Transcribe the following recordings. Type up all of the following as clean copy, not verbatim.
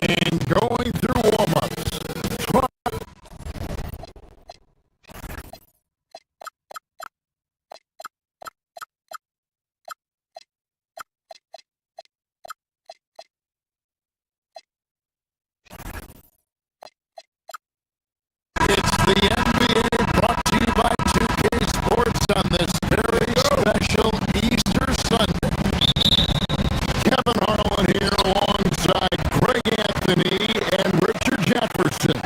And going through warm-ups. It's the NBA brought to you by 2K Sports on this very special Easter Sunday. Kevin Harlan here alongside Greg Anthony and Richard Jefferson.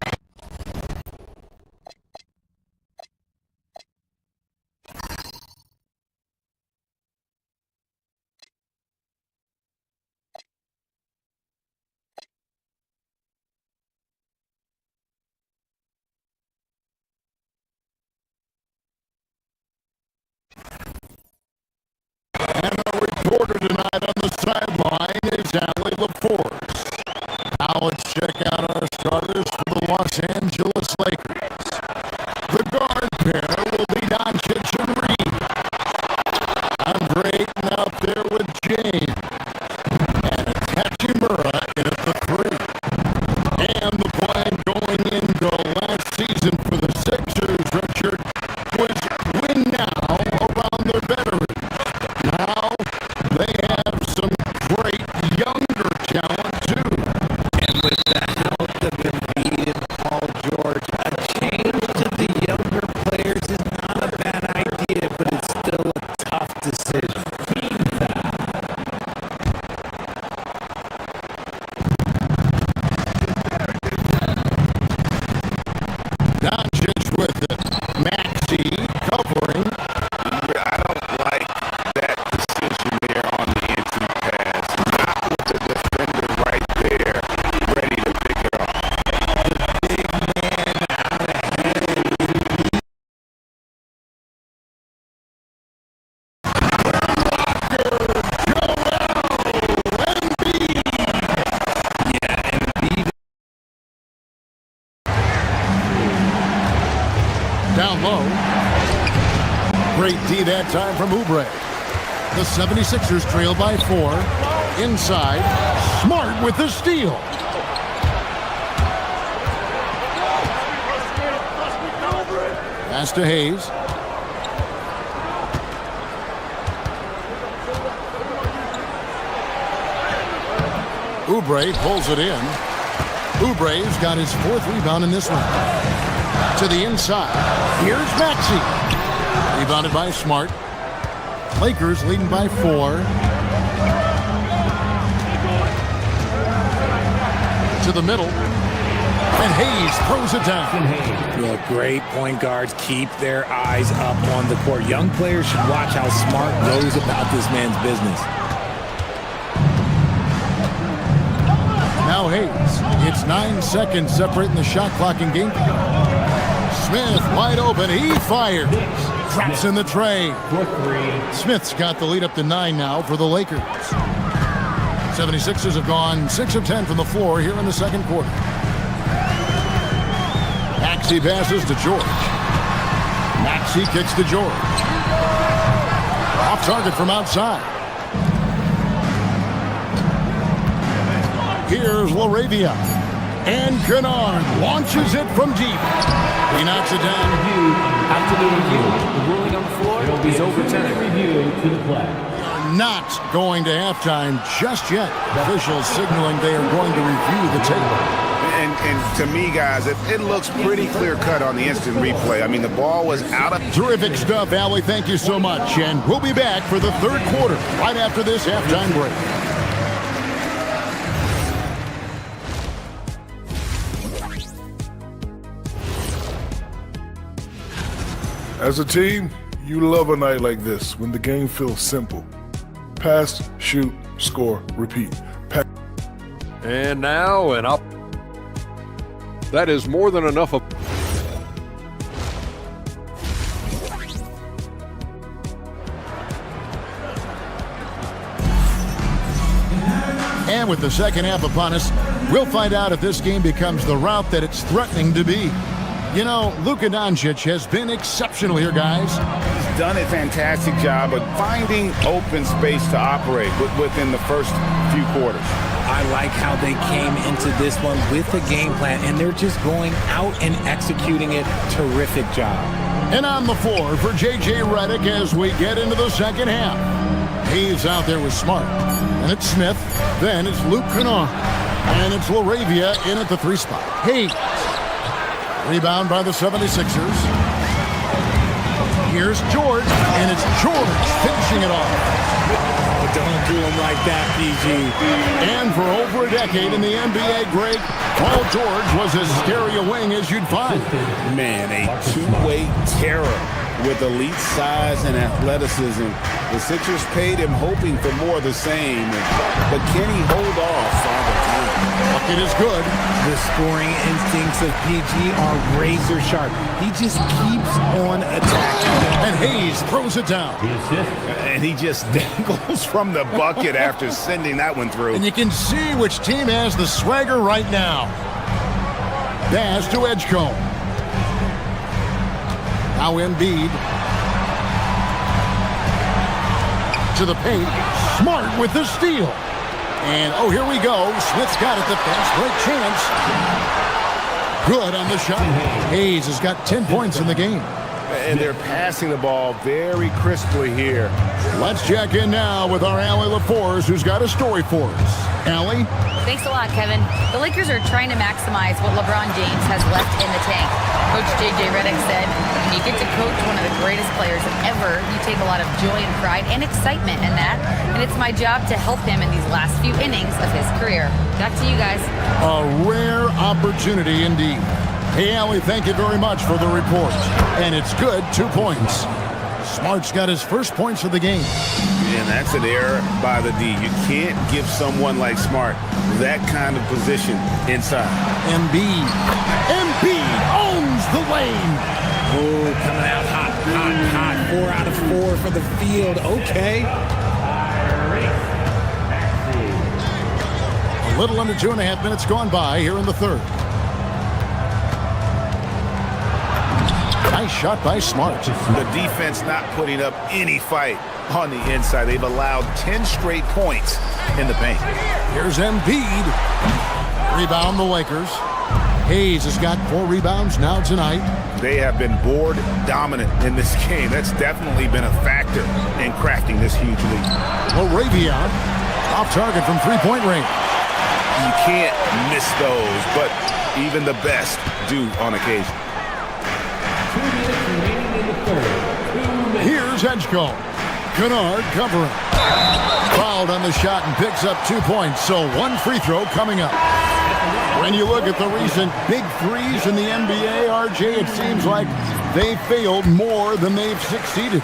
And our reporter tonight on the sideline is Allie LaForce. Now let's check out our starters for the Los Angeles Lakers. The guard pair will be Doncic and Reed. Andre Ayton out there with James. And it's Hachimura at the 3. And the plan going into last season for the Sixers, Richard, was win now around their veterans. Now they have some great younger talent too. And with the help of Embiid and Paul George, a change to the younger players is not a bad idea, but it's still a tough decision. Doncic with it. Maxey covering. I don't like that decision there on the entry pass. Not with the defender right there, ready to pick it off. Big man out ahead. Yeah, Embiid. Down low. Great D that time from Oubre. The 76ers trail by 4. Inside. Smart with the steal. Pass to Hayes. Oubre pulls it in. Oubre's got his 4th rebound in this one. To the inside. Here's Maxey. Rebounded by Smart. Lakers leading by 4. To the middle. And Hayes throws it down. Yeah, great point guards keep their eyes up on the court. Young players should watch how Smart goes about this man's business. Now Hayes. It's 9 seconds separating the shot clock and game clock. Smith wide open. He fires. Drops in the tray. Smith's got the lead up to 9 now for the Lakers. 76ers have gone 6 of 10 from the floor here in the second quarter. Maxey passes to George. Maxey kicks to George. Off target from outside. Here's LaRavia. And Kennard launches it from deep. He knocks it down. After the review, the ruling on the floor is overturned. Review to the play. Not going to halftime just yet. Officials signaling they are going to review the tape. And to me, guys, it looks pretty clear-cut on the instant replay. I mean, the ball was out of... Terrific stuff, Allie. Thank you so much. And we'll be back for the third quarter right after this halftime break. As a team, you love a night like this when the game feels simple. Pass, shoot, score, repeat. And now an up. That is more than enough of. And with the second half upon us, we'll find out if this game becomes the route that it's threatening to be. You know, Luka Doncic has been exceptional here, guys. He's done a fantastic job of finding open space to operate within the first few quarters. I like how they came into this one with a game plan, and they're just going out and executing it. Terrific job. And on the floor for J.J. Redick as we get into the second half. He's out there with Smart. And it's Smith. Then it's Luke Kennard. And it's LaRavia in at the 3 spot. Hayes. Rebound by the 76ers. Here's George. And it's George finishing it off. Don't do him like that, PG. And for over a decade in the NBA, Greg, Paul George was as scary a wing as you'd find. Man, a two-way terror with elite size and athleticism. The Sixers paid him hoping for more of the same, but can he hold off all the time? Bucket is good. The scoring instincts of PG are razor sharp. He just keeps on attacking. And Hayes throws it down. And he just dangles from the bucket after sending that one through. And you can see which team has the swagger right now. Pass to Edgecombe. Now Embiid. To the paint. Smart with the steal. And, oh, here we go. Smith's got it. The fast break chance. Good on the shot. Hayes has got 10 points in the game. And they're passing the ball very crisply here. Let's check in now with our Allie LaForce, who's got a story for us. Allie? Thanks a lot, Kevin. The Lakers are trying to maximize what LeBron James has left in the tank. Coach J.J. Redick said, when you get to coach one of the greatest players ever, you take a lot of joy and pride and excitement in that. And it's my job to help him in these last few innings of his career. Back to you guys. A rare opportunity indeed. Hey, Allie, thank you very much for the report. And it's good, 2 points. Smart's got his first points of the game. And that's an error by the D. You can't give someone like Smart that kind of position inside. Embiid owns the lane. Oh, coming out hot. 4 out of 4 for the field. Okay. A little under 2.5 minutes gone by here in the third. Nice shot by Smart. The defense not putting up any fight on the inside. They've allowed 10 straight points in the paint. Here's Embiid. Rebound the Lakers. Hayes has got 4 rebounds now tonight. They have been board dominant in this game. That's definitely been a factor in crafting this huge lead. LaRavia off target from 3-point range. You can't miss those, but even the best do on occasion. Here's Edgecombe. Kennard covering. Fouled on the shot and picks up 2 points, so 1 free throw coming up. When you look at the recent big threes in the NBA, RJ, it seems like they failed more than they've succeeded.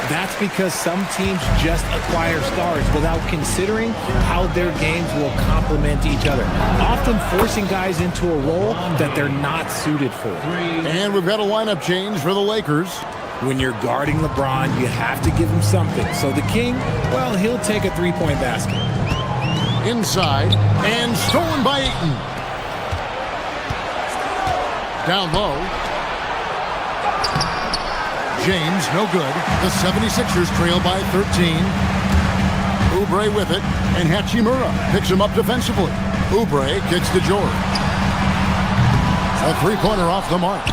That's because some teams just acquire stars without considering how their games will complement each other, often forcing guys into a role that they're not suited for. And we've got a lineup change for the Lakers. When you're guarding LeBron, you have to give him something. So the King, well, he'll take a 3-point basket. Inside, and stolen by Ayton. Down low. James, no good. The 76ers trail by 13. Oubre with it, and Hachimura picks him up defensively. Oubre kicks to George. A 3-pointer off the mark.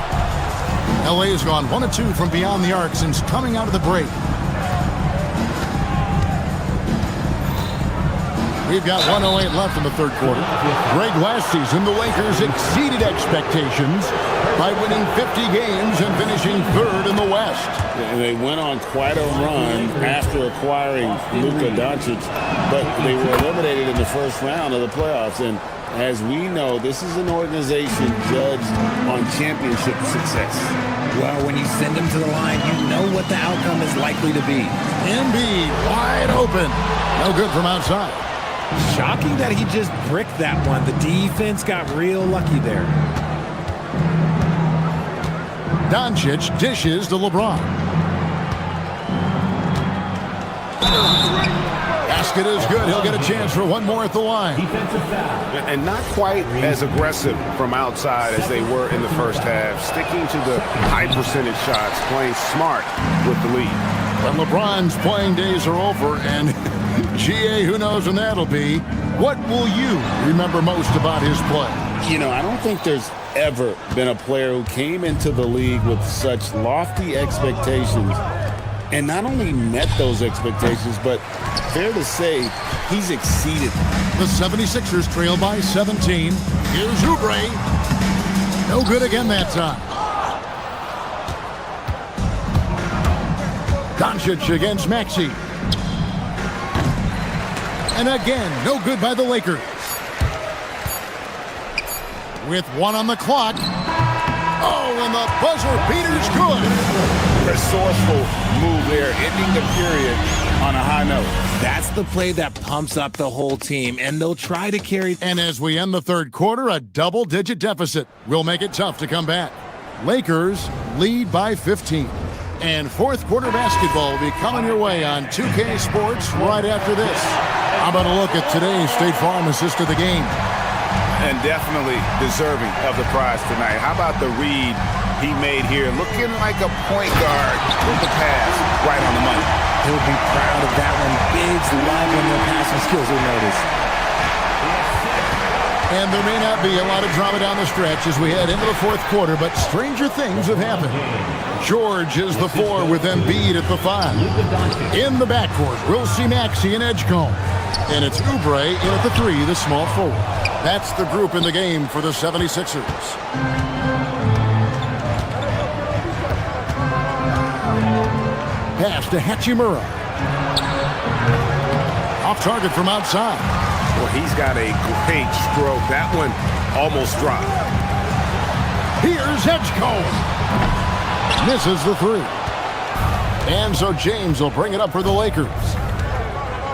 LA has gone 1 of 2 from beyond the arc since coming out of the break. We've got 1:08 left in the third quarter. Greg, last season, the Lakers exceeded expectations by winning 50 games and finishing third in the West. And they went on quite a run after acquiring Luka Doncic, but they were eliminated in the first round of the playoffs. And as we know, this is an organization judged on championship success. Well, when you send them to the line, you know what the outcome is likely to be. Embiid wide open. No good from outside. Shocking that he just bricked that one. The defense got real lucky there. Doncic dishes to LeBron. Basket is good. He'll get a chance for one more at the line. And not quite as aggressive from outside as they were in the first half. Sticking to the high percentage shots, playing smart with the lead. But LeBron's playing days are over, and GA, who knows when that'll be. What will you remember most about his play? You know, I don't think there's ever been a player who came into the league with such lofty expectations and not only met those expectations, but fair to say, he's exceeded. The 76ers trail by 17. Here's Oubre. No good again that time. Doncic against Maxey. And again, no good by the Lakers. With 1 on the clock. Oh, and the buzzer beater's good. Resourceful move there, ending the period on a high note. That's the play that pumps up the whole team, and they'll try to carry. And as we end the third quarter, a double-digit deficit will make it tough to come back. Lakers lead by 15. And fourth quarter basketball will be coming your way on 2K Sports right after this. How about a look at today's State Farm assist of the game? And definitely deserving of the prize tonight. How about the read he made here? Looking like a point guard with the pass right on the money. He'll be proud of that one. Bigs love when their passing skills are noticed. And there may not be a lot of drama down the stretch as we head into the fourth quarter, but stranger things have happened. George is the 4 with Embiid at the 5. In the backcourt, we'll see Maxey and Edgecombe. And it's Oubre in at the 3, the small forward. That's the group in the game for the 76ers. Pass to Hachimura. Off target from outside. Well, he's got a great stroke. That one almost dropped. Here's Edgecombe. Misses the 3. And so James will bring it up for the Lakers.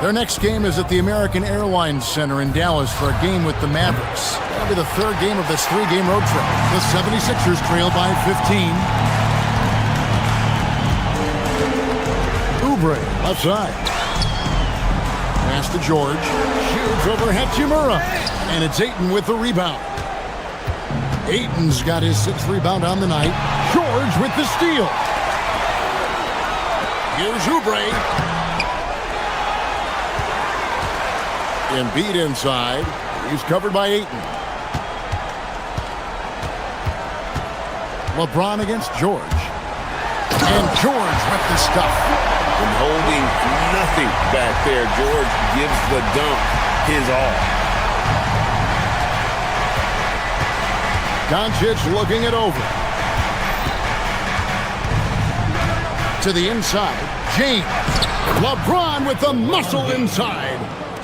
Their next game is at the American Airlines Center in Dallas for a game with the Mavericks. That'll be the third game of this 3-game road trip. The 76ers trail by 15. Oubre, left side. Pass to George. Shoots over Hachimura. And it's Ayton with the rebound. Ayton's got his 6th rebound on the night. George with the steal. Here's Oubre. Embiid inside. He's covered by Ayton. LeBron against George. And George with the stuff. And holding nothing back there. George gives the dunk his all. Doncic looking it over. To the inside. James. LeBron with the muscle inside.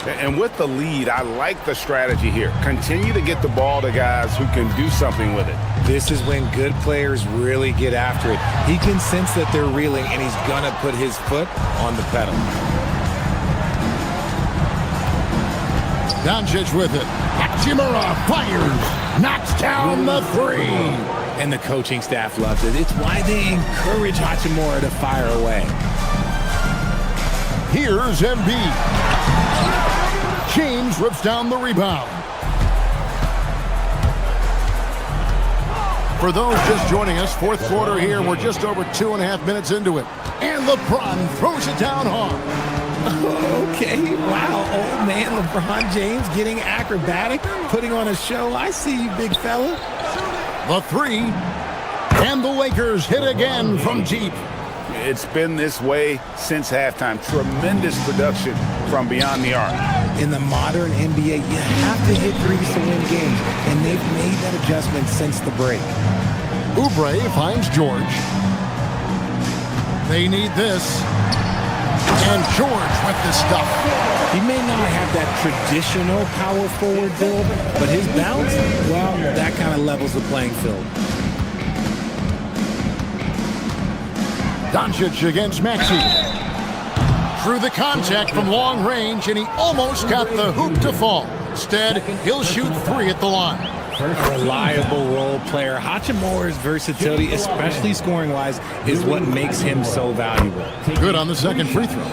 And with the lead, I like the strategy here. Continue to get the ball to guys who can do something with it. This is when good players really get after it. He can sense that they're reeling, and he's going to put his foot on the pedal. Doncic with it. Hachimura fires. Knocks down the 3. And the coaching staff loves it. It's why they encourage Hachimura to fire away. Here's Embiid. James rips down the rebound. For those just joining us, fourth quarter here. We're just over 2.5 minutes into it. And LeBron throws it down hard. Okay, wow, old man LeBron James getting acrobatic, putting on a show. I see you, big fella. The 3. And the Lakers hit again from deep. It's been this way since halftime. Tremendous production from beyond the arc. In the modern NBA, you have to hit threes to win games, and they've made that adjustment since the break. Oubre finds George. They need this. And George with the stuff. He may not have that traditional power forward build, but his bounce, well, that kind of levels the playing field. Doncic against Maxey. Through the contact from long range, and he almost got the hoop to fall. Instead, he'll shoot 3 at the line. A reliable role player. Hachimura's versatility, especially scoring-wise, is what makes him so valuable. Good on the second free throw.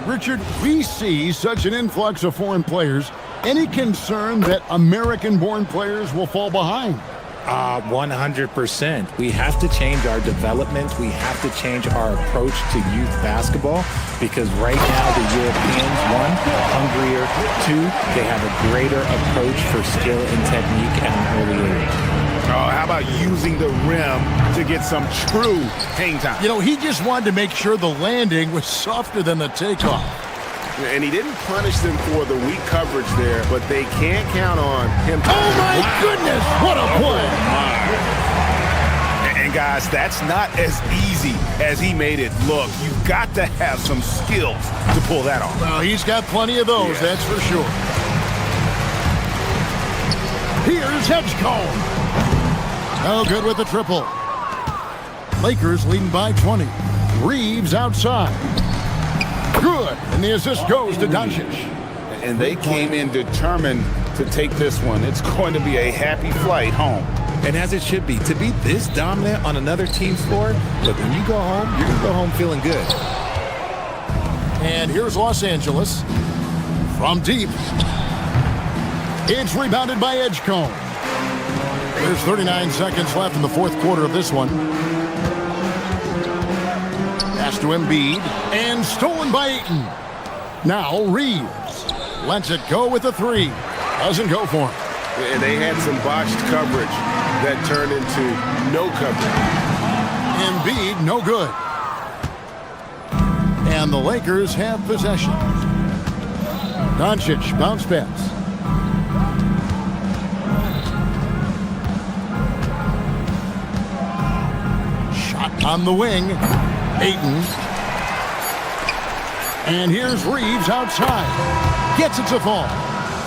Richard, we see such an influx of foreign players. Any concern that American-born players will fall behind? 100%. We have to change our development. We have to change our approach to youth basketball because right now the Europeans, one, are hungrier. Two, they have a greater approach for skill and technique at an early age. Oh, how about using the rim to get some true hang time? You know, he just wanted to make sure the landing was softer than the takeoff. And he didn't punish them for the weak coverage there, but they can't count on him. Oh, my goodness, what a play. And guys, that's not as easy as he made it look. You've got to have some skills to pull that off. Well, he's got plenty of those, that's for sure. Here's Edgecombe. Oh, good with the triple. Lakers leading by 20. Reeves outside. Good, and the assist goes to Doncic. And they came in determined to take this one. It's going to be a happy flight home. And as it should be, to be this dominant on another team's floor, look, when you go home, you're going to go home feeling good. And here's Los Angeles from deep. It's rebounded by Edgecombe. There's 39 seconds left in the fourth quarter of this one. Pass to Embiid, and stolen by Ayton. Now Reeves lets it go with a three. Doesn't go for him. And they had some botched coverage that turned into no coverage. Embiid, no good. And the Lakers have possession. Doncic, bounce pass. Shot on the wing. Ayton. And here's Reeves outside. Gets it to fall.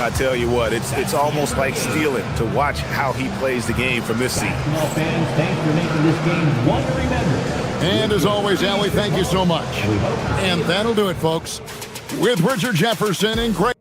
I tell you what, it's almost like stealing to watch how he plays the game from this seat. Fans, thanks for making this game one to remember. And as always, Allie, thank you so much. And that'll do it, folks. With Richard Jefferson and Greg.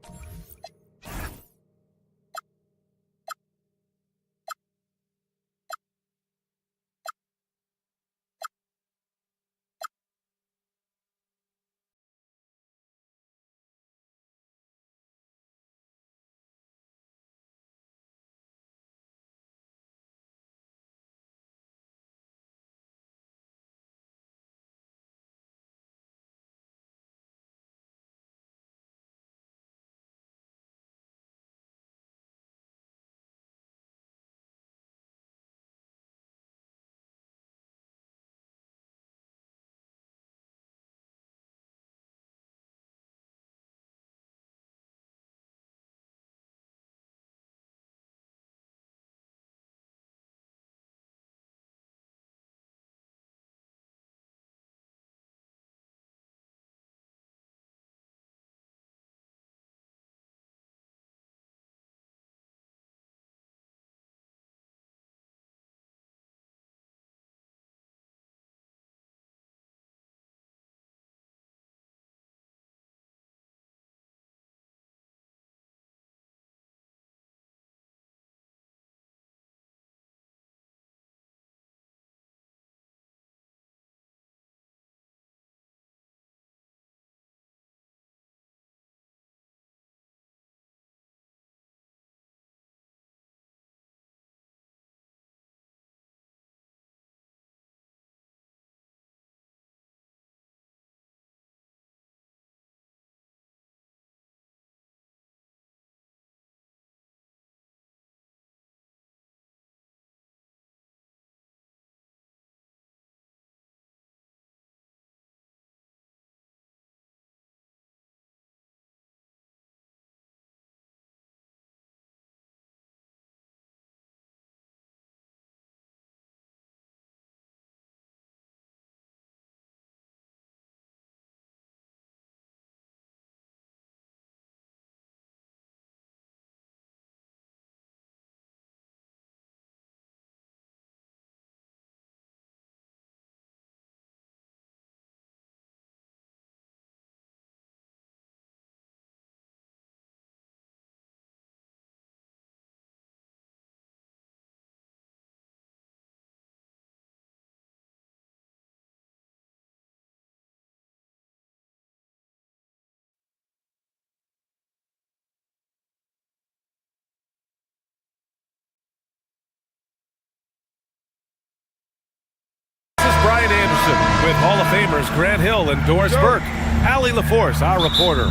with Hall of Famers Grant Hill and Doris Burke. Allie LaForce, our reporter.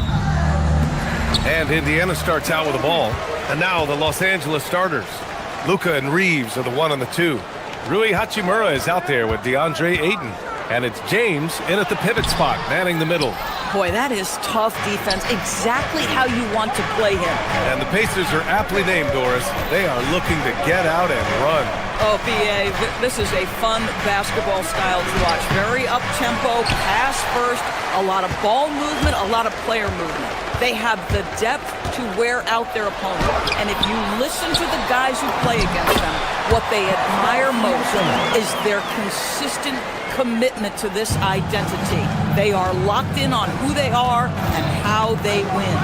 And Indiana starts out with the ball. And now the Los Angeles starters. Luka and Reeves are the 1 and the 2. Rui Hachimura is out there with DeAndre Ayton. And it's James in at the pivot spot, manning the middle. Boy, that is tough defense. Exactly how you want to play him. And the Pacers are aptly named, Doris. They are looking to get out and run. Oh, BA, this is a fun basketball style to watch. Very up-tempo, pass first, a lot of ball movement, a lot of player movement. They have the depth to wear out their opponent. And if you listen to the guys who play against them, what they admire most is their consistent commitment to this identity. They are locked in on who they are and how they win.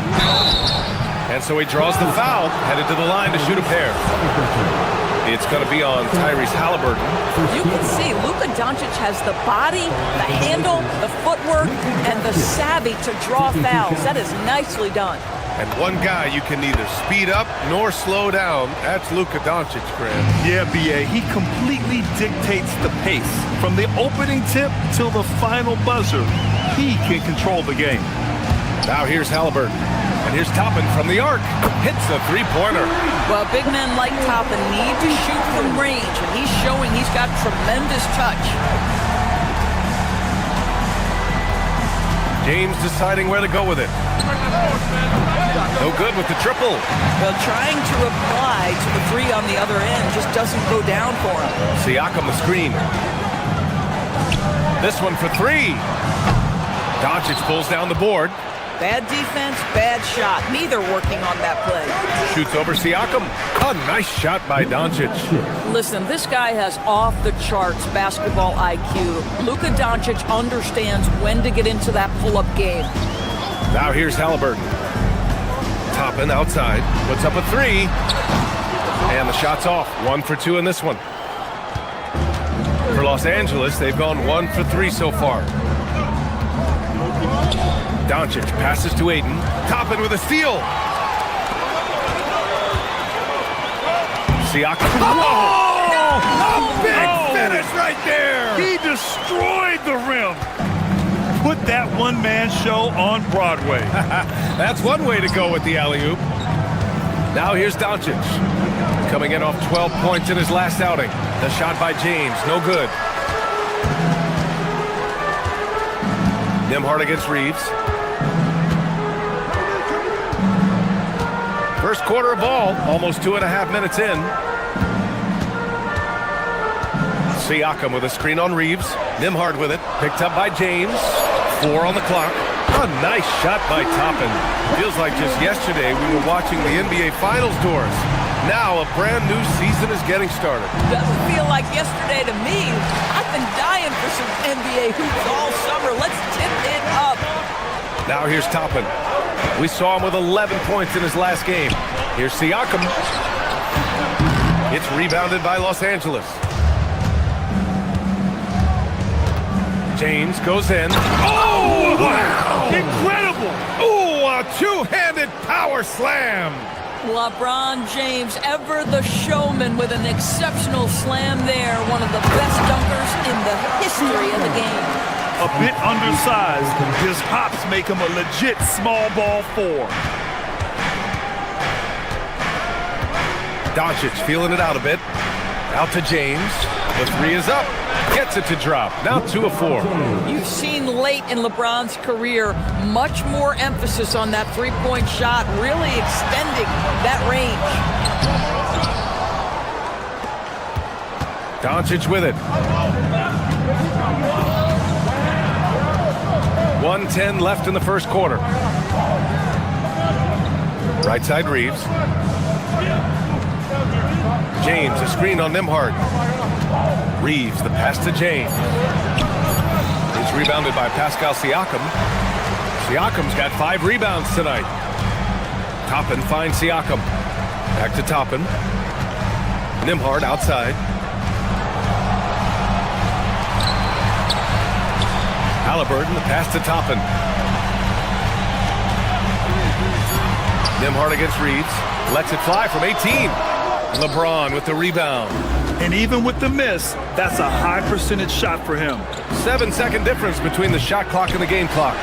And so he draws the foul, headed to the line to shoot a pair. It's going to be on Tyrese Halliburton. You can see Luka Doncic has the body, the handle, the footwork, and the savvy to draw fouls. That is nicely done. And one guy you can neither speed up nor slow down. That's Luka Doncic, Grant. Yeah, BA. He completely dictates the pace. From the opening tip till the final buzzer, he can control the game. Now here's Halliburton. And here's Toppin from the arc. Hits a three-pointer. Well, big men like Toppin need to shoot from range, and he's showing he's got tremendous touch. James deciding where to go with it. No good with the triple. Well, trying to reply to the three on the other end just doesn't go down for him. Siakam the screen. This one for three. Doncic pulls down the board. Bad defense, bad shot. Neither working on that play. Shoots over Siakam. A nice shot by Doncic. Listen, this guy has off-the-charts basketball IQ. Luka Doncic understands when to get into that pull-up game. Now here's Halliburton. Toppin outside. Puts up a three. And the shot's off. 1 for 2 in this one. For Los Angeles, they've gone 1 for 3 so far. Doncic passes to Ayton. Toppin with a steal. Siakam. Oh! A big finish right there. He destroyed the rim. Put that one-man show on Broadway. That's one way to go with the alley-oop. Now here's Doncic. Coming in off 12 points in his last outing. The shot by James. No good. Nembhard against Reeves. First quarter of ball, almost 2.5 minutes in. Siakam with a screen on Reeves. Nembhard with it, picked up by James. 4 on the clock. A nice shot by Toppin. Feels like just yesterday we were watching the NBA Finals, Doors. Now a brand new season is getting started. Doesn't feel like yesterday to me. I've been dying for some NBA hoops all summer. Let's tip it up. Now here's Toppin. We saw him with 11 points in his last game. Here's Siakam. It's rebounded by Los Angeles. James goes in. Oh, wow! Incredible! Oh, a two-handed power slam. LeBron James, ever the showman with an exceptional slam there. One of the best dunkers in the history of the game. A bit undersized, his hops make him a legit small ball 4. Doncic feeling it out a bit. Out to James. The three is up. Gets it to drop. Now 2 of 4. You've seen late in LeBron's career much more emphasis on that three-point shot, really extending that range. Doncic with it. 1:10 left in the first quarter. Right side Reeves. James, a screen on Nembhard. Reeves, the pass to James. It's rebounded by Pascal Siakam. Siakam's got 5 rebounds tonight. Toppin finds Siakam. Back to Toppin. Nembhard outside. Halliburton, the pass to Toppin. Nembhard against Reeves. Lets it fly from 18. LeBron with the rebound. And even with the miss, that's a high percentage shot for him. 7-second difference between the shot clock and the game clock.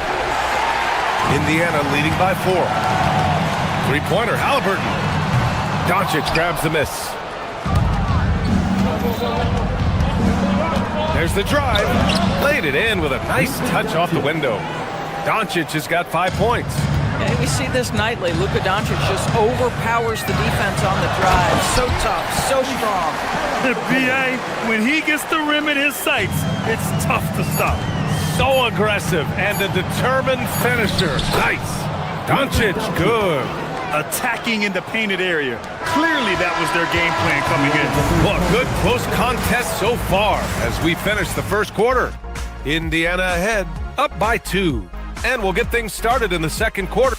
Indiana leading by 4. Three-pointer, Halliburton. Doncic grabs the miss. There's the drive. Laid it in with a nice touch off the window. Doncic has got 5 points. Yeah, we see this nightly. Luka Doncic just overpowers the defense on the drive. So tough, so strong. B.A., when he gets the rim in his sights, it's tough to stop. So aggressive and a determined finisher. Nice. Doncic, good. Attacking in the painted area. Clearly that was their game plan coming in. Well, good close contest so far as we finish the first quarter. Indiana ahead, up by 2. And we'll get things started in the second quarter.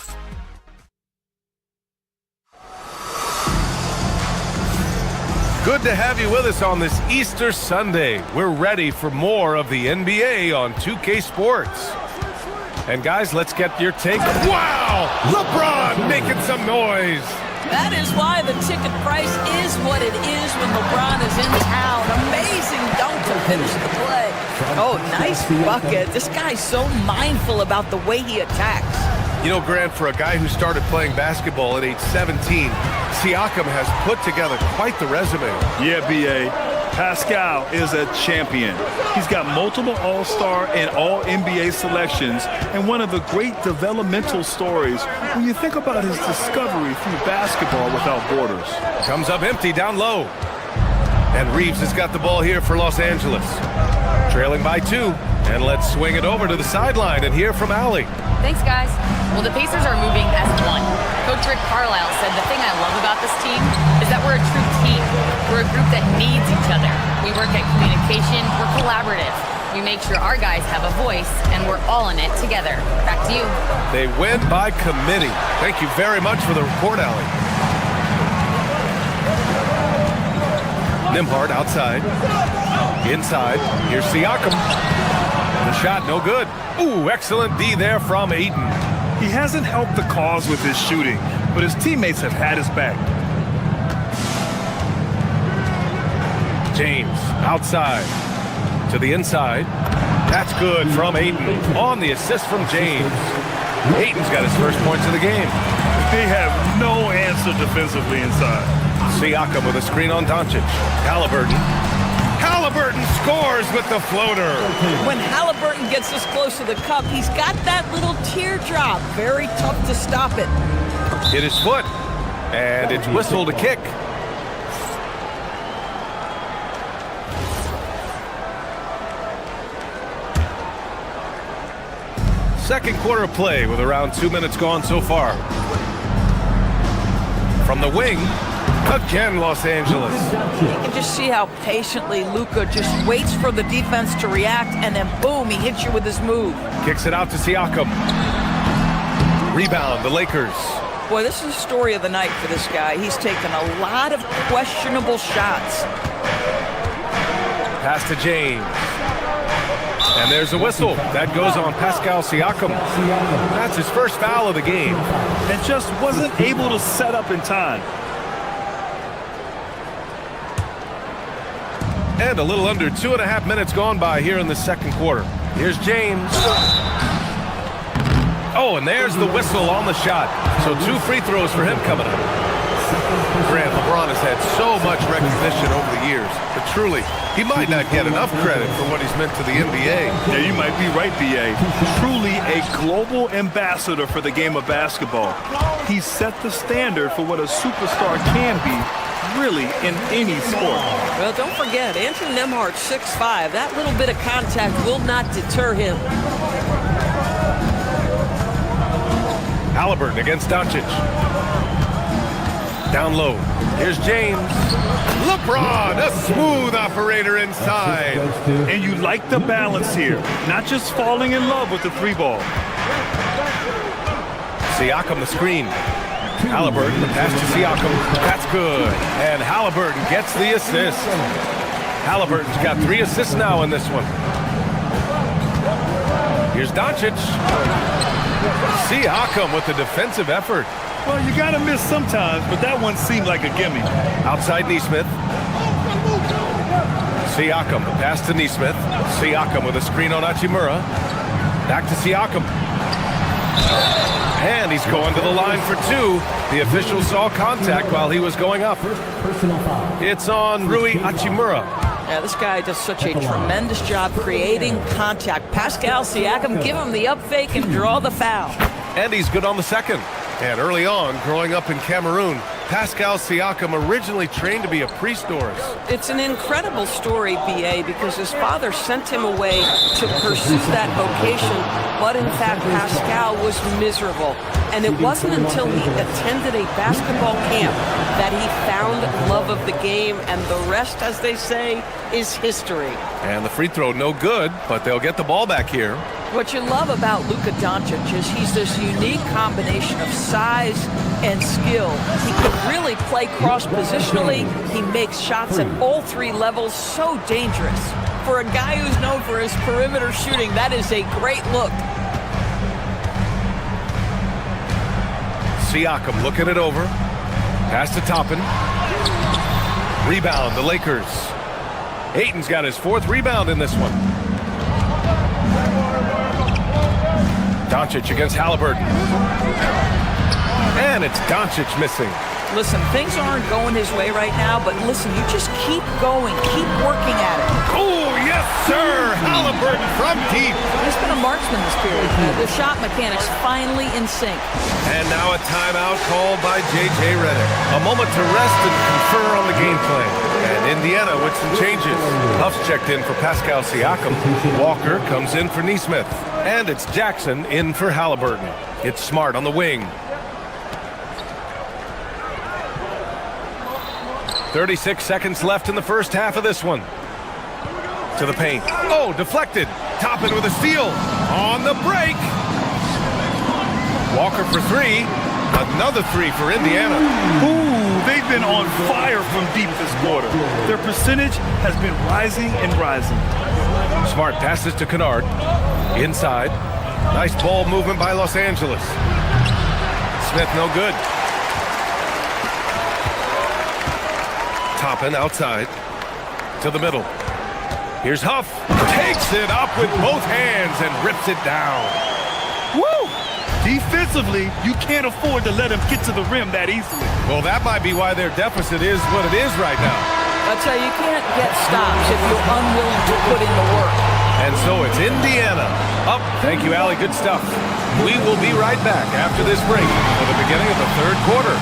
Good to have you with us on this Easter Sunday. We're ready for more of the NBA on 2K Sports. And guys, let's get your take. Wow! LeBron making some noise. That is why the ticket price is what it is when LeBron is in town. Amazing dunk to finish the play. Oh, nice bucket. This guy's so mindful about the way he attacks. You know, Grant, for a guy who started playing basketball at age 17, Siakam has put together quite the resume. Yeah, B.A. Pascal is a champion. He's got multiple All-Star and All-NBA selections, and one of the great developmental stories when you think about his discovery through basketball without borders. Comes up empty down low. And Reeves has got the ball here for Los Angeles. Trailing by 2. And let's swing it over to the sideline and hear from Allie. Thanks, guys. Well, the Pacers are moving as one. Coach Rick Carlisle said the thing I love about this team is that we're a true team. We're a group that needs each other. We work at communication. We're collaborative. We make sure our guys have a voice, and we're all in it together. Back to you. They win by committee. Thank you very much for the report, Allie. Nembhard outside. Inside. Here's Siakam. The shot no good. Ooh, excellent D there from Ayton. He hasn't helped the cause with his shooting, but his teammates have had his back. James outside to the inside. That's good from Ayton on the assist from James. Ayton's got his first points of the game. They have no answer defensively inside. Siakam with a screen on Doncic. Halliburton scores with the floater. When Halliburton gets this close to the cup, he's got that little teardrop. Very tough to stop it. Hit his foot, and it's whistled a kick. Second quarter of play with around 2 minutes gone so far. From the wing, again Los Angeles. You can just see how patiently Luka just waits for the defense to react, and then boom, he hits you with his move. Kicks it out to Siakam. Rebound, the Lakers. Boy, this is the story of the night for this guy. He's taken a lot of questionable shots. Pass to James. And there's a whistle. That goes on Pascal Siakam. That's his first foul of the game. And just wasn't able to set up in time. And a little under 2.5 minutes gone by here in the second quarter. Here's James. Oh, and there's the whistle on the shot. So 2 free throws for him coming up. Grant, LeBron has had so much recognition over the years, but truly, he might not get enough credit for what he's meant to the NBA. Yeah, you might be right, B.A. Truly a global ambassador for the game of basketball. He set the standard for what a superstar can be, really, in any sport. Well, don't forget, Andrew Nembhard, 6'5". That little bit of contact will not deter him. Halliburton against Doncic. Down low. Here's James. LeBron, a smooth operator inside. And you like the balance here. Not just falling in love with the 3-ball. Siakam the screen. Halliburton, the pass to Siakam. That's good. And Halliburton gets the assist. Halliburton's got 3 assists now in this one. Here's Doncic. Siakam with the defensive effort. Well, you got to miss sometimes, but that one seemed like a gimme. Outside Nesmith. Siakam, the pass to Nesmith. Siakam with a screen on Hachimura. Back to Siakam. And he's going to the line for two. The official saw contact while he was going up. It's on Rui Hachimura. Yeah, this guy does such a tremendous job creating contact. Pascal Siakam, give him the up fake and draw the foul. And he's good on the second. And early on, growing up in Cameroon, Pascal Siakam originally trained to be a priest. It's an incredible story, B.A., because his father sent him away to pursue that vocation, but in fact, Pascal was miserable. And it wasn't until he attended a basketball camp that he found love of the game, and the rest, as they say, is history. And the free throw no good, but they'll get the ball back here. What you love about Luka Doncic is he's this unique combination of size and skill. He can really play cross-positionally. He makes shots at all three levels, so dangerous. For a guy who's known for his perimeter shooting, that is a great look. Siakam looking it over. Pass to Toppin. Rebound, the Lakers. Ayton's got his fourth rebound in this one. Doncic against Halliburton. And it's Doncic missing. Listen, things aren't going his way right now, but listen, you just keep going, keep working at it. Oh, yes, sir! Halliburton from deep. He's been a marksman this period. The shot mechanics finally in sync. And now a timeout called by J.J. Redick. A moment to rest and confer on the game plan. And Indiana with some changes. Huff's checked in for Pascal Siakam. Walker comes in for Nesmith. And it's Jackson in for Halliburton. It's Smart on the wing. 36 seconds left in the first half of this one. To the paint. Oh, deflected. Toppin with a steal. On the break. Walker for three. Another three for Indiana. Ooh, they've been on fire from deep this quarter. Their percentage has been rising and rising. Smart passes to Kennard. Inside. Nice ball movement by Los Angeles. Smith no good. Toppin outside. To the middle. Here's Huff. Takes it up with both hands and rips it down. Woo! Defensively, you can't afford to let him get to the rim that easily. Well, that might be why their deficit is what it is right now. I'll tell you, you can't get stops if you're unwilling to put in the work. And so it's Indiana up. Thank you, Allie. Good stuff. We will be right back after this break for the beginning of the third quarter.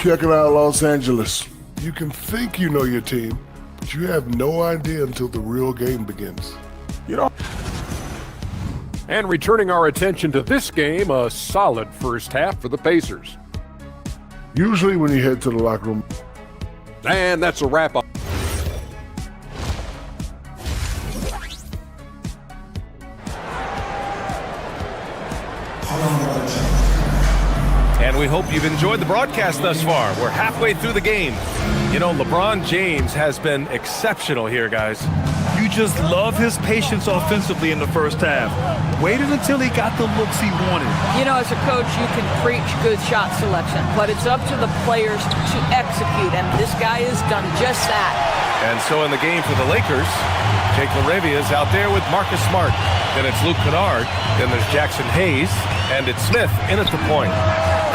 Check it out, Los Angeles. You can think you know your team, but you have no idea until the real game begins. And returning our attention to this game, a solid first half for the Pacers. Usually when you head to the locker room. And that's a wrap-up. And we hope you've enjoyed the broadcast thus far. We're halfway through the game. You know, LeBron James has been exceptional here, guys. You just love his patience offensively in the first half. Waited until he got the looks he wanted. You know, as a coach, you can preach good shot selection, but it's up to the players to execute, and this guy has done just that. And so in the game for the Lakers, Jake LaRavia is out there with Marcus Smart. Then it's Luke Kennard. Then there's Jackson Hayes. And it's Smith in at the point.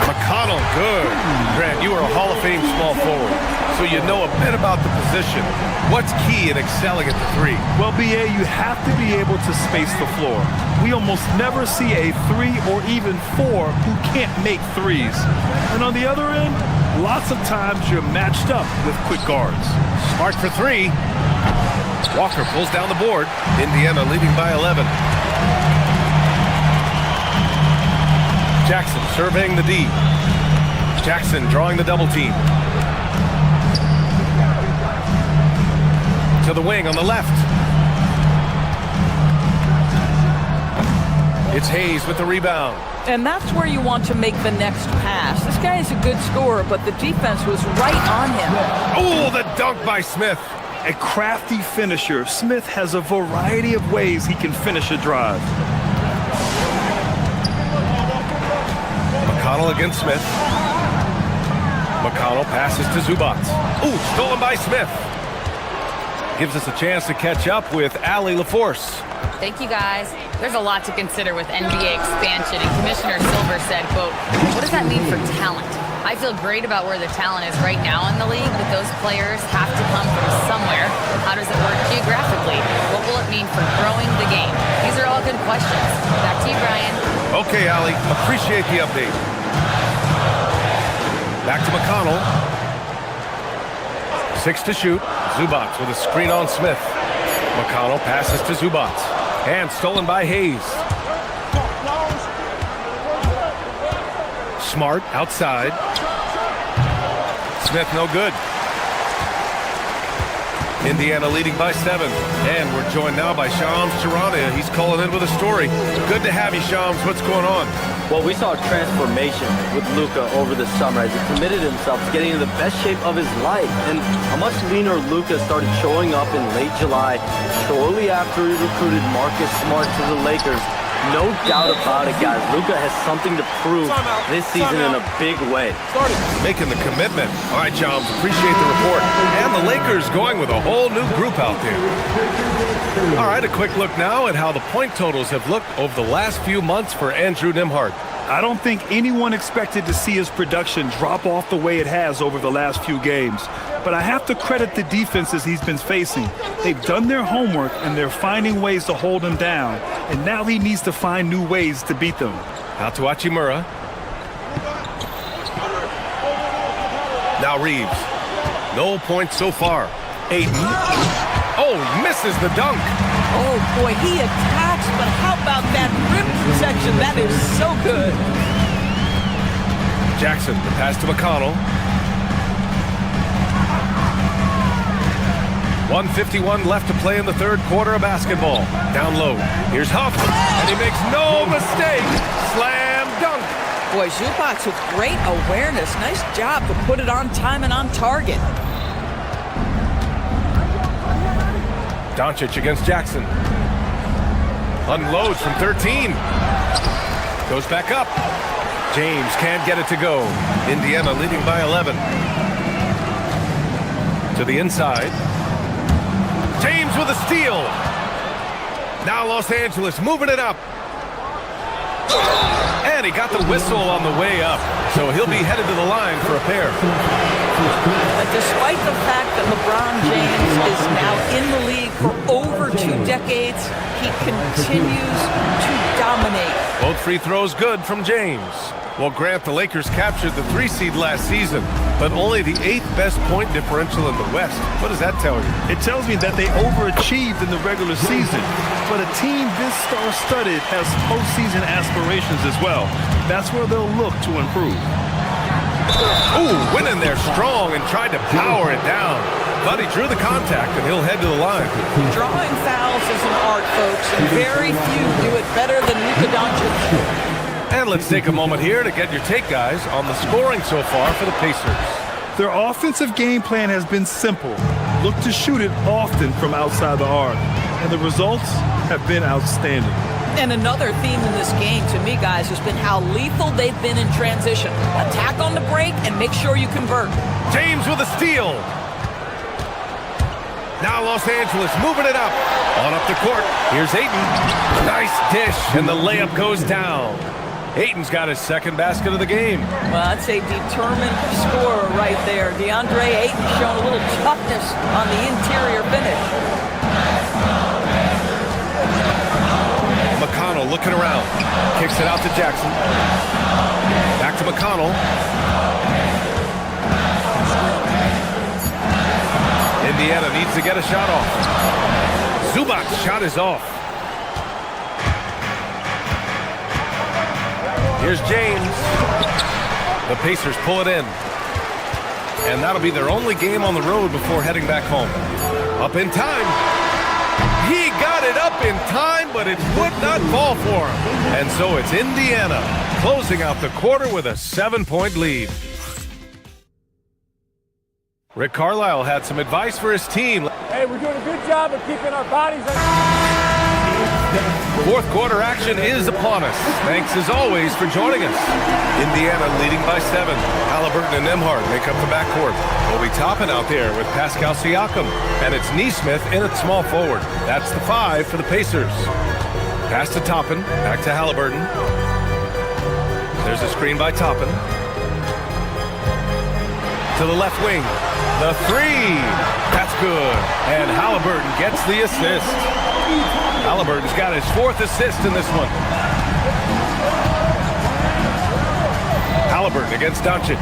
McConnell, good. Grant, you are a Hall of Fame small forward, so you know a bit about the position. What's key in excelling at the three? Well, B.A., you have to be able to space the floor. We almost never see a 3 or even 4 who can't make threes. And on the other end, lots of times you're matched up with quick guards. Smart for three. Walker pulls down the board. Indiana leading by 11. Jackson surveying the D. Jackson drawing the double team. To the wing on the left. It's Hayes with the rebound. And that's where you want to make the next pass. This guy is a good scorer, but the defense was right on him. Oh, the dunk by Smith. A crafty finisher, Smith has a variety of ways he can finish a drive. McConnell against Smith. McConnell passes to Zubac. Ooh, stolen by Smith. Gives us a chance to catch up with Allie LaForce. Thank you, guys. There's a lot to consider with NBA expansion, and Commissioner Silver said, quote, what does that mean for talent? I feel great about where the talent is right now in the league, but those players have to come from somewhere. How does it work geographically? What will it mean for growing the game? These are all good questions. Back to you, Brian. Okay, Allie. Appreciate the update. Back to McConnell. 6 to shoot. Zubac with a screen on Smith. McConnell passes to Zubac. And stolen by Hayes. Smart outside. Smith no good. Indiana leading by 7. And we're joined now by Shams Charania. He's calling in with a story. Good to have you, Shams. What's going on? Well, we saw a transformation with Luka over the summer as he committed himself to getting into the best shape of his life. And a much leaner Luka started showing up in late July, shortly after he recruited Marcus Smart to the Lakers. No doubt about it, guys. Luka has something to prove this season in a big way. Making the commitment. All right, Shams, appreciate the report. And the Lakers going with a whole new group out there. All right, a quick look now at how the point totals have looked over the last few months for Andrew Nembhard. I don't think anyone expected to see his production drop off the way it has over the last few games. But I have to credit the defenses he's been facing. They've done their homework, and they're finding ways to hold him down. And now he needs to find new ways to beat them. Out to Hachimura. Now Reeves. No points so far. Ayton. Oh, misses the dunk. Oh, boy, he attacks, but how about that rim protection? That is so good. Jackson, the pass to McConnell. 1:51 left to play in the third quarter of basketball. Down low. Here's Huff, and he makes no mistake. Slam dunk. Boy, Zubac with great awareness. Nice job to put it on time and on target. Doncic against Jackson. Unloads from 13. Goes back up. James can't get it to go. Indiana leading by 11. To the inside. James with a steal. Now Los Angeles moving it up. And he got the whistle on the way up. So he'll be headed to the line for a pair. But despite the fact that LeBron James is now in the league for over 2 decades, he continues to dominate. Both free throws good from James. Well, Grant, the Lakers captured the 3 seed last season, but only the 8th best point differential in the West. What does that tell you? It tells me that they overachieved in the regular season, but a team this star-studded has postseason aspirations as well. That's where they'll look to improve. Ooh, went in there strong and tried to power it down. But he drew the contact, and he'll head to the line. Drawing fouls is an art, folks, and very few do it better than Luka Doncic. And let's take a moment here to get your take, guys, on the scoring so far for the Pacers. Their offensive game plan has been simple. Look to shoot it often from outside the arc. And the results have been outstanding. And another theme in this game, to me, guys, has been how lethal they've been in transition. Attack on the break and make sure you convert. James with a steal. Now Los Angeles moving it up. On up the court. Here's Ayton. Nice dish, and the layup goes down. Ayton's got his second basket of the game. Well, that's a determined scorer right there. DeAndre Ayton showing a little toughness on the interior finish. McConnell looking around. Kicks it out to Jackson. Back to McConnell. Indiana needs to get a shot off. Zubac's shot is off. Here's James. The Pacers pull it in. And that'll be their only game on the road before heading back home. Up in time. He got it up in time, but it would not fall for him. And so it's Indiana closing out the quarter with a 7-point lead. Rick Carlisle had some advice for his team. Hey, we're doing a good job of keeping our bodies under. Fourth quarter action is upon us. Thanks as always for joining us. Indiana leading by 7. Halliburton and Nembhard make up the backcourt. Obi Toppin out there with Pascal Siakam. And it's Nesmith in at small forward. That's the 5 for the Pacers. Pass to Toppin, back to Halliburton. There's a screen by Toppin. To the left wing. The 3. That's good. And Halliburton gets the assist. Halliburton's got his 4th assist in this one. Halliburton against Doncic.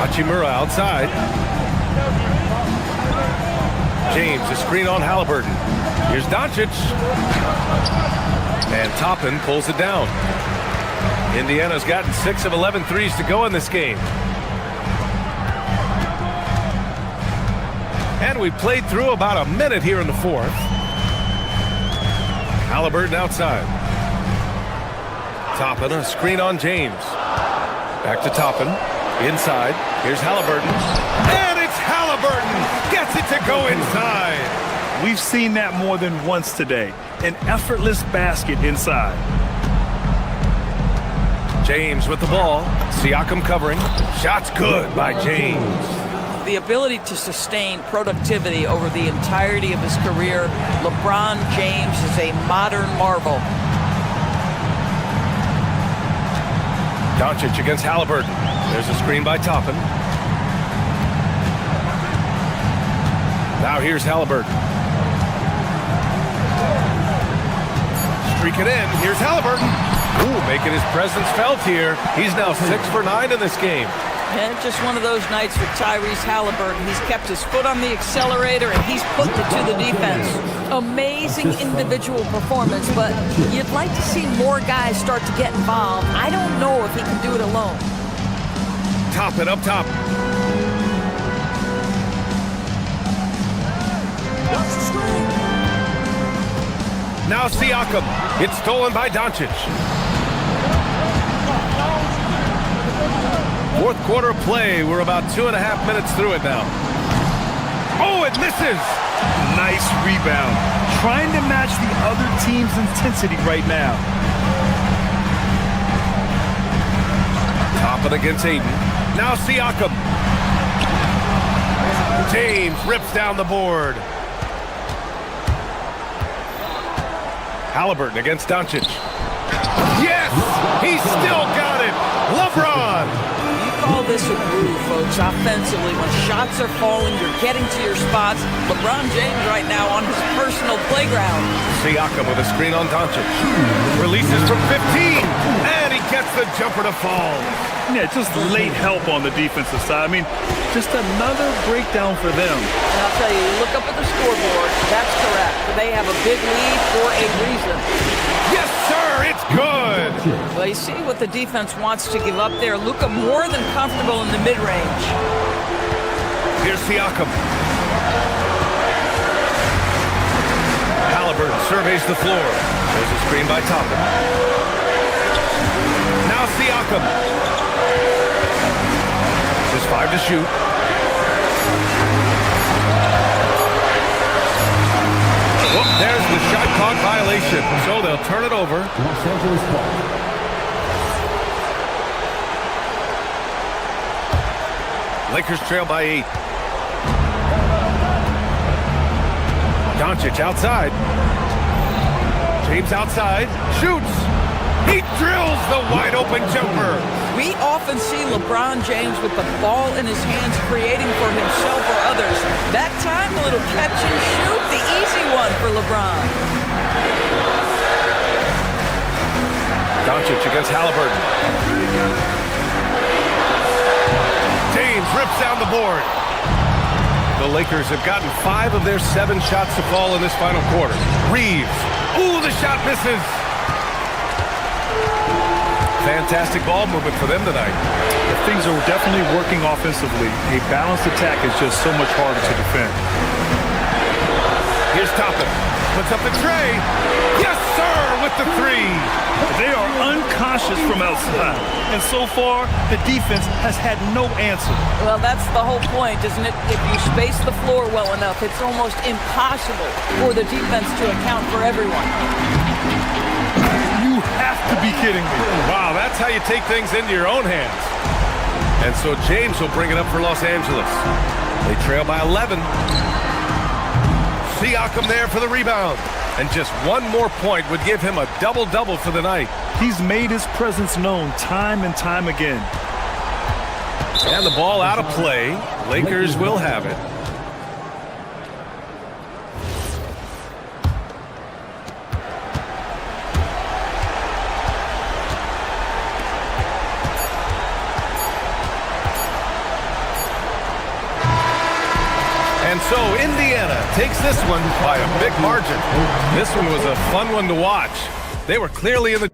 Hachimura outside. James, a screen on Halliburton. Here's Doncic. And Toppin pulls it down. Indiana's gotten 6 of 11 threes to go in this game. And we played through about a minute here in the 4th. Halliburton outside. Toppin, a screen on James. Back to Toppin. Inside. Here's Halliburton. And it's Halliburton! Gets it to go inside! We've seen that more than once today. An effortless basket inside. James with the ball. Siakam covering. Shot's good by James. The ability to sustain productivity over the entirety of his career, LeBron James is a modern marvel. Doncic against Halliburton. There's a screen by Toppin. Now here's Halliburton. Streak it in. Here's Halliburton. Ooh, making his presence felt here. He's now 6 for 9 in this game. And just one of those nights for Tyrese Halliburton. He's kept his foot on the accelerator, and he's put it to the defense. Amazing individual performance, but you'd like to see more guys start to get involved. I don't know if he can do it alone. Toppin up top. Now Siakam. It's stolen by Doncic. Fourth quarter play. We're about 2.5 minutes through it now. Oh, it misses. Nice rebound. Trying to match the other team's intensity right now. Toppin against Aiden. Now Siakam. James rips down the board. Halliburton against Doncic. Yes! He's still got it! LeBron! Call this a groove, folks, offensively. When shots are falling, you're getting to your spots. LeBron James right now on his personal playground. Siakam with a screen on Doncic. Releases from 15, and he gets the jumper to fall. Yeah, just late help on the defensive side. I mean, just another breakdown for them. And I'll tell you, you look up at the scoreboard, that's correct. They have a big lead for a reason. Yes, sir, it's good. Well, you see what the defense wants to give up there. Luka more than comfortable in the mid-range. Here's Siakam. Halliburton surveys the floor. There's a screen by Toppin. Now Siakam. Just 5 to shoot. Oh, there's the shot clock violation. So they'll turn it over. Los Angeles ball. Lakers trail by 8. Doncic outside. James outside. Shoots. He drills the wide open jumper. We often see LeBron James with the ball in his hands creating for himself or others. That time, a little catch and shoot, the easy one for LeBron. Doncic against Halliburton. James rips down the board. The Lakers have gotten 5 of their 7 shots to fall in this final quarter. Reeves. Ooh, the shot misses. Fantastic ball movement for them tonight. Things are definitely working offensively. A balanced attack is just so much harder to defend. Here's Toppin. Puts up the tray. Yes, sir! with the three. They are unconscious from outside, and so far, the defense has had no answer. Well, that's the whole point, isn't it? If you space the floor well enough, it's almost impossible for the defense to account for everyone. You have to be kidding me. Wow, that's how you take things into your own hands. And so James will bring it up for Los Angeles. They trail by 11. Siakam there for the rebound. And just one more point would give him a double-double for the night. He's made his presence known time and time again. And the ball out of play. Lakers will have it. And so Indiana takes this one by a big margin. This one was a fun one to watch. They were clearly in the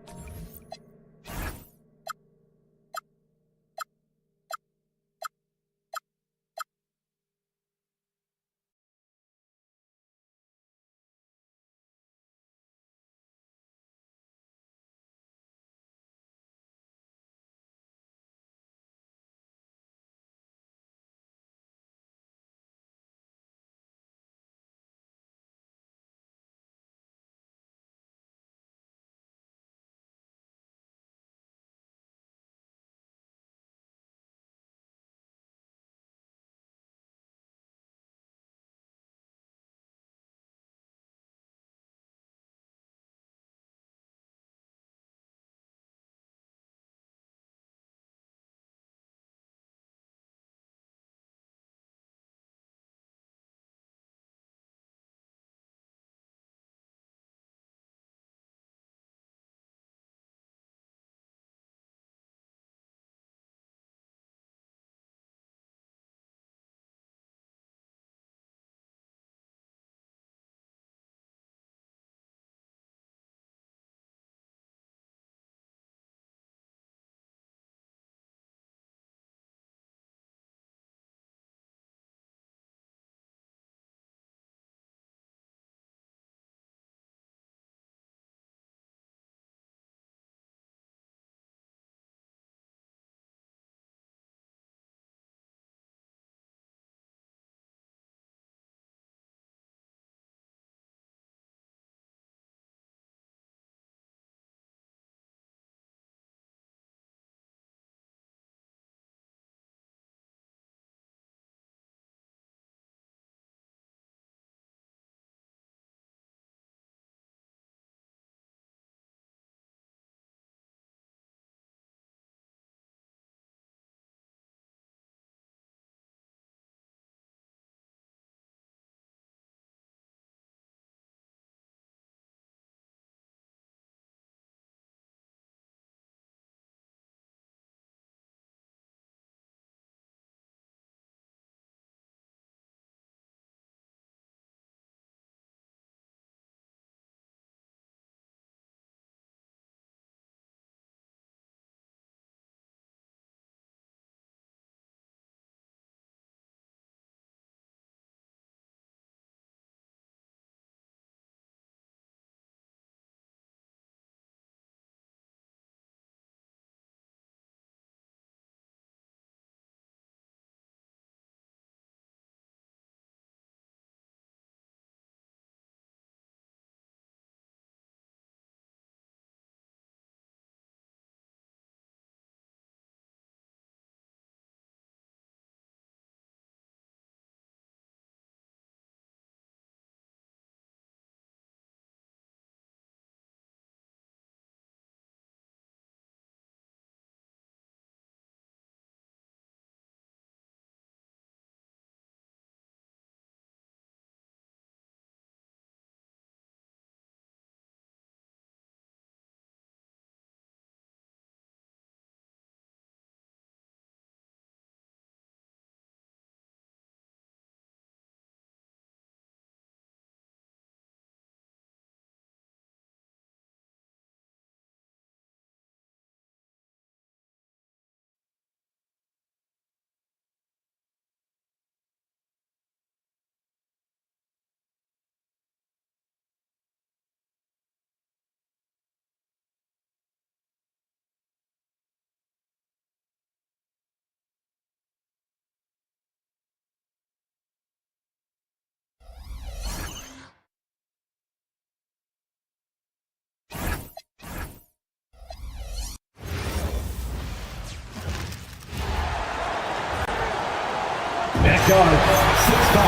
charge, 6'5",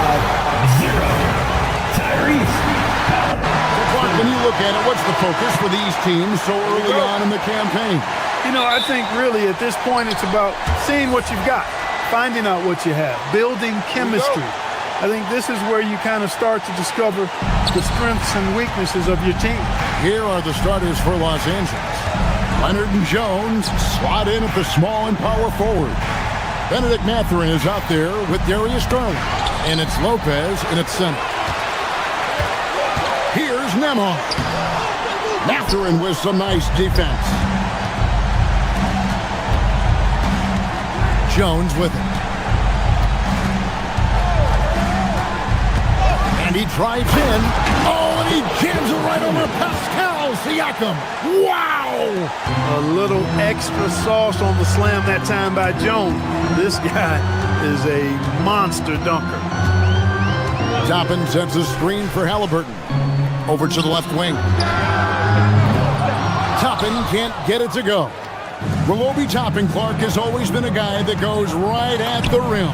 0, Tyrese. When you look at it, what's the focus for these teams so early on in the campaign? You know, I think really at this point it's about seeing what you've got, finding out what you have, building chemistry. I think this is where you kind of start to discover the strengths and weaknesses of your team. Here are the starters for Los Angeles. Leonard and Jones slot in at the small and power forward. Benedict Mathurin is out there with Darius Garland. And it's Lopez in its center. Here's Nemo. Mathurin with some nice defense. Jones with it. And he drives in. Oh, and he jams it right over Pascal Siakam. Wow! A little extra sauce on the slam that time by Jones. This guy is a monster dunker. Toppin sets a screen for Halliburton. Over to the left wing. Toppin can't get it to go. Willoughby Toppin Clark has always been a guy that goes right at the rim.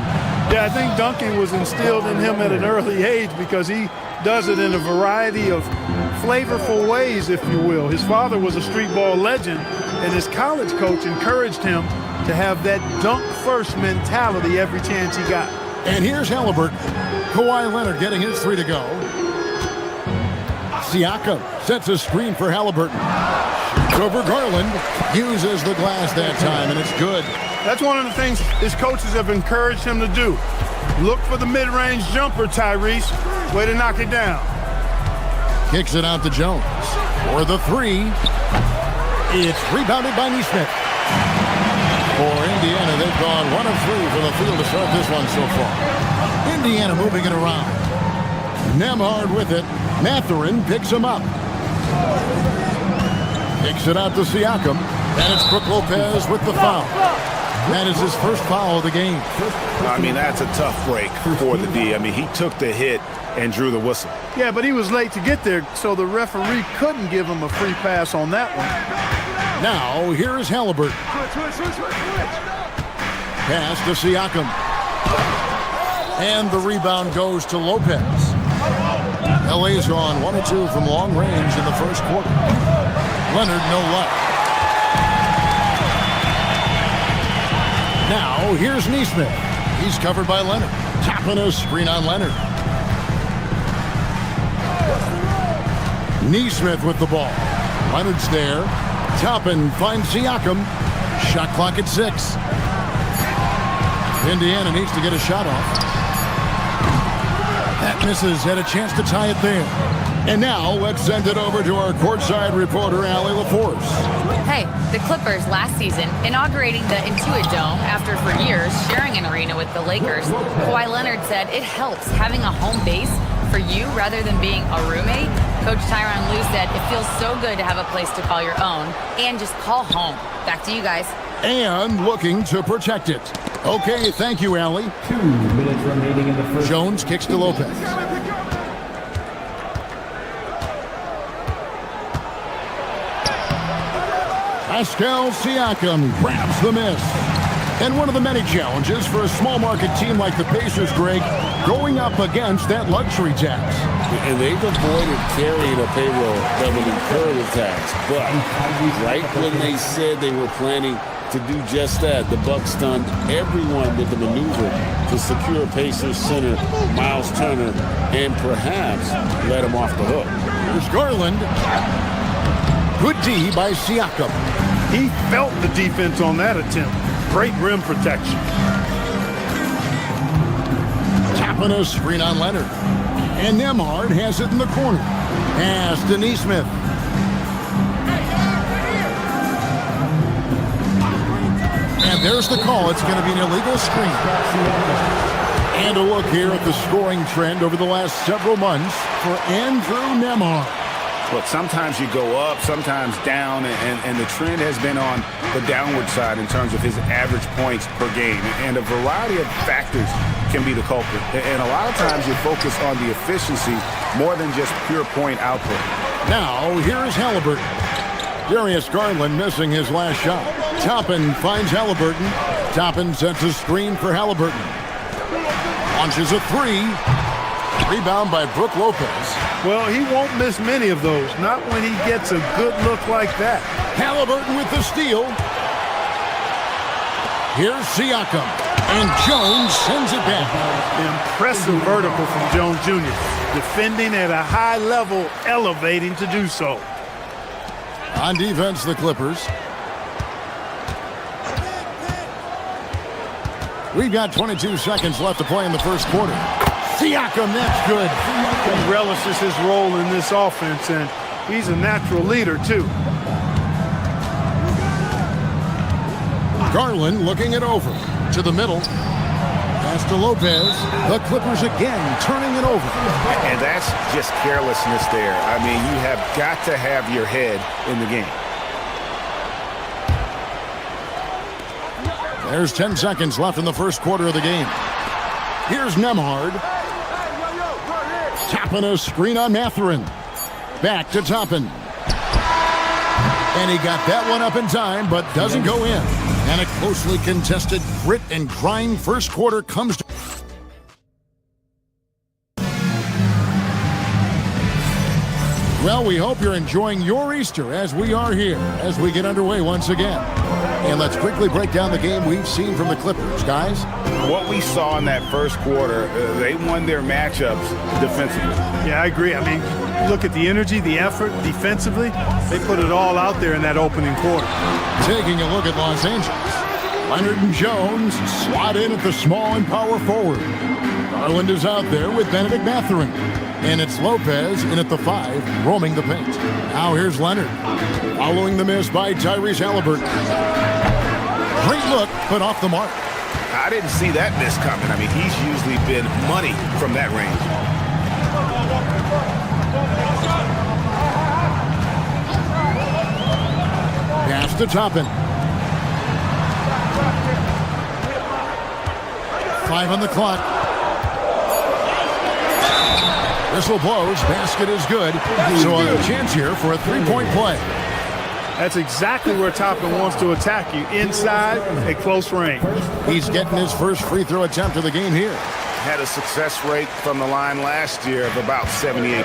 Yeah, I think dunking was instilled in him at an early age because he does it in a variety of flavorful ways, if you will. His father was a street ball legend, and his college coach encouraged him to have that dunk-first mentality every chance he got. And here's Halliburton. Kawhi Leonard getting his three to go. Siakam sets a screen for Halliburton. Over Garland, uses the glass that time, and it's good. That's one of the things his coaches have encouraged him to do. Look for the mid-range jumper, Tyrese. Way to knock it down. Kicks it out to Jones. For the three. It's rebounded by Nesmith. For Indiana, they've gone 1 of 3 for the field to start this one so far. Indiana moving it around. Nembhard with it. Mathurin picks him up. Kicks it out to Siakam. And it's Brook Lopez with the foul. That is his first foul of the game. I mean, that's a tough break for the D. I mean, he took the hit and drew the whistle. Yeah, but he was late to get there, so the referee couldn't give him a free pass on that one. Now, here is Halliburton. Pass to Siakam. And the rebound goes to Lopez. LA's gone 1 of 2 from long range in the first quarter. Leonard, no luck. Now, here's Nesmith. He's covered by Leonard. Tapping a screen on Leonard. Nesmith with the ball. Leonard's there. Toppin finds Siakam. Shot clock at 6. Indiana needs to get a shot off. That misses. Had a chance to tie it there. And now, let's send it over to our courtside reporter, Allie LaForce. Hey, the Clippers last season inaugurating the Intuit Dome after for years sharing an arena with the Lakers. Kawhi Leonard said it helps having a home base for you rather than being a roommate. Coach Tyronn Lue said it feels so good to have a place to call your own and just call home. Back to you guys. And looking to protect it. Okay, thank you, Allie. 2 minutes remaining in the first. Jones kicks to Lopez. Pascal Siakam grabs the miss. And one of the many challenges for a small market team like the Pacers, Greg, going up against that luxury tax. And they've avoided carrying a payroll that will incur the tax. But right when they said they were planning to do just that, the Bucks stunned everyone with the maneuver to secure Pacers center Miles Turner and perhaps let him off the hook. Here's Garland. Good D by Siakam. He felt the defense on that attempt. Great rim protection. Tapping a screen on Leonard. And Nembhard has it in the corner. Pass to Nesmith. And there's the call. It's going to be an illegal screen. And a look here at the scoring trend over the last several months for Andrew Nembhard. Look, sometimes you go up, sometimes down, and the trend has been on the downward side in terms of his average points per game. And a variety of factors can be the culprit. And a lot of times you focus on the efficiency more than just pure point output. Now, here's Halliburton. Darius Garland missing his last shot. Toppin finds Halliburton. Toppin sets a screen for Halliburton. On Launches a three. Rebound by Brook Lopez. Well, he won't miss many of those, not when he gets a good look like that. Halliburton with the steal. Here's Siakam. And Jones sends it back. Impressive vertical from Jones Jr. Defending at a high level, elevating to do so. On defense, the Clippers. We've got 22 seconds left to play in the first quarter. Siakam, that's good. He relishes his role in this offense, and he's a natural leader, too. Garland looking it over to the middle. Pass to Lopez. The Clippers again turning it over. And that's just carelessness there. I mean, you have got to have your head in the game. There's 10 seconds left in the first quarter of the game. Here's Nembhard. Toppin a screen on Mathurin. Back to Toppin. And he got that one up in time, but doesn't go in. And a closely contested grit and grind first quarter comes to... Well, we hope you're enjoying your Easter as we are here, as we get underway once again. And let's quickly break down the game we've seen from the Clippers, guys. What we saw in that first quarter, they won their matchups defensively. Yeah, I agree. I mean, look at the energy, the effort defensively. They put it all out there in that opening quarter. Taking a look at Los Angeles. Leonard and Jones slot in at the small and power forward. Garland is out there with Benedict Mathurin. And it's Lopez in at the 5, roaming the paint. Now here's Leonard. Following the miss by Tyrese Halliburton. Great look, but off the mark. I didn't see that miss coming. I mean, he's usually been money from that range. Pass to Toppin. 5 on the clock. Whistle blows. Basket is good. So a chance here for a three-point play. That's exactly where Toppin wants to attack you, inside at close range. He's getting his first free throw attempt of the game here. Had a success rate from the line last year of about 78%.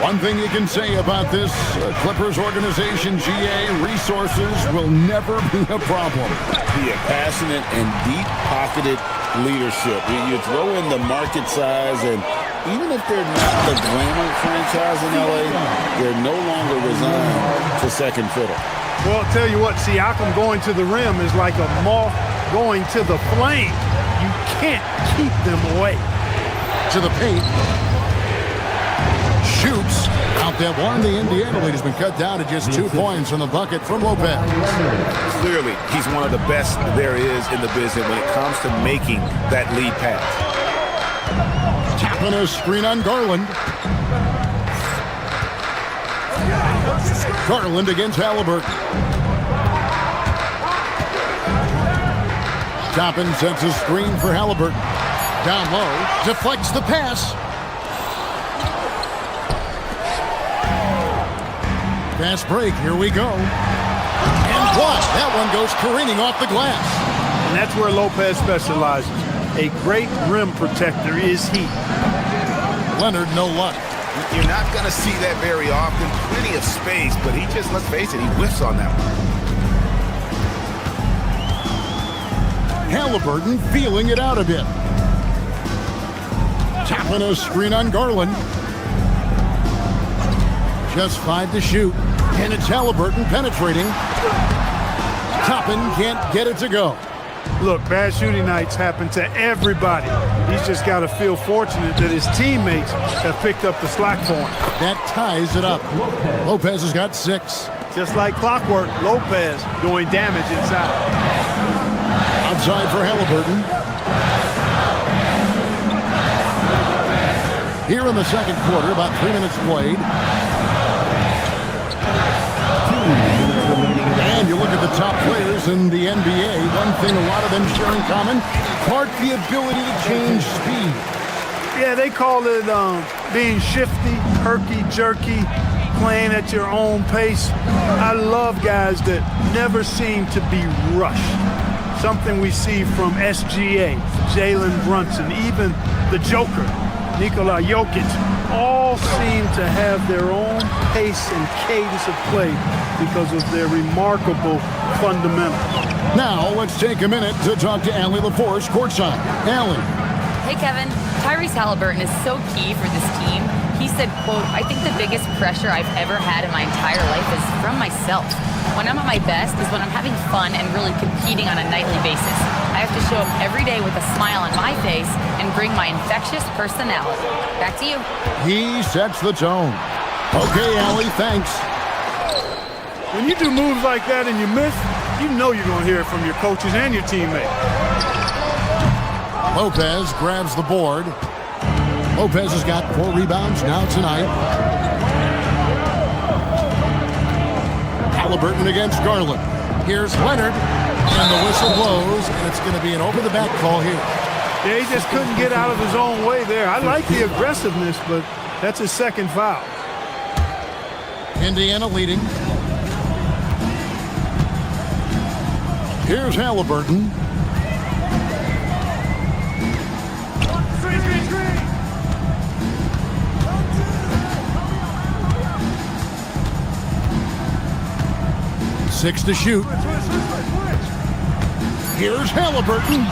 One thing you can say about this Clippers organization, GA, resources will never be a problem. Yeah, passionate and deep-pocketed leadership. You throw in the market size, and even if they're not the glamour franchise in LA, they're no longer resigned to second fiddle. Well, I'll tell you what, Siakam going to the rim is like a moth going to the flame. You can't keep them away. To the paint. Shoots. Out that one. The Indiana lead has been cut down to just 2 points from the bucket from Lopez. Clearly, he's one of the best there is in the business when it comes to making that lead pass. Tapping a screen on Garland. Garland against Halliburton. Toppin sets a screen for Halliburton. Down low, deflects the pass. Fast break, here we go. And what? That one goes careening off the glass. And that's where Lopez specializes. A great rim protector is he. Leonard, no luck. You're not going to see that very often. Plenty of space, but he just, let's face it, he whiffs on that one. Halliburton feeling it out a bit. Tapping a screen on Garland. Just 5 to shoot. And it's Halliburton penetrating. Toppin can't get it to go. Look, bad shooting nights happen to everybody. He's just got to feel fortunate that his teammates have picked up the slack for him. That ties it up. Lopez has got 6. Just like clockwork, Lopez doing damage inside. Outside for Halliburton. Here in the second quarter, about 3 minutes played. And you look at the top players in the NBA, one thing a lot of them share in common, part the ability to change speed. Yeah, they call it being shifty, herky-jerky, playing at your own pace. I love guys that never seem to be rushed. something we see from SGA, Jalen Brunson, even the Joker, Nikola Jokic, all seem to have their own pace and cadence of play because of their remarkable fundamentals. Now, let's take a minute to talk to Allie LaForce courtside. Allie. Hey, Kevin. Tyrese Halliburton is so key for this team. He said, quote, "I think the biggest pressure I've ever had in my entire life is from myself. When I'm at my best is when I'm having fun and really competing on a nightly basis. I have to show up every day with a smile on my face and bring my infectious personality." Back to you. He sets the tone. Okay, Allie, thanks. When you do moves like that and you miss, you know you're going to hear it from your coaches and your teammates. Lopez grabs the board. Lopez has got 4 rebounds now tonight. Halliburton against Garland. Here's Leonard, and the whistle blows, and it's going to be an over-the-back call here. Yeah, he just couldn't get out of his own way there. I like the aggressiveness, but that's his second foul. Indiana leading. Here's Halliburton. Six to shoot. Here's Halliburton.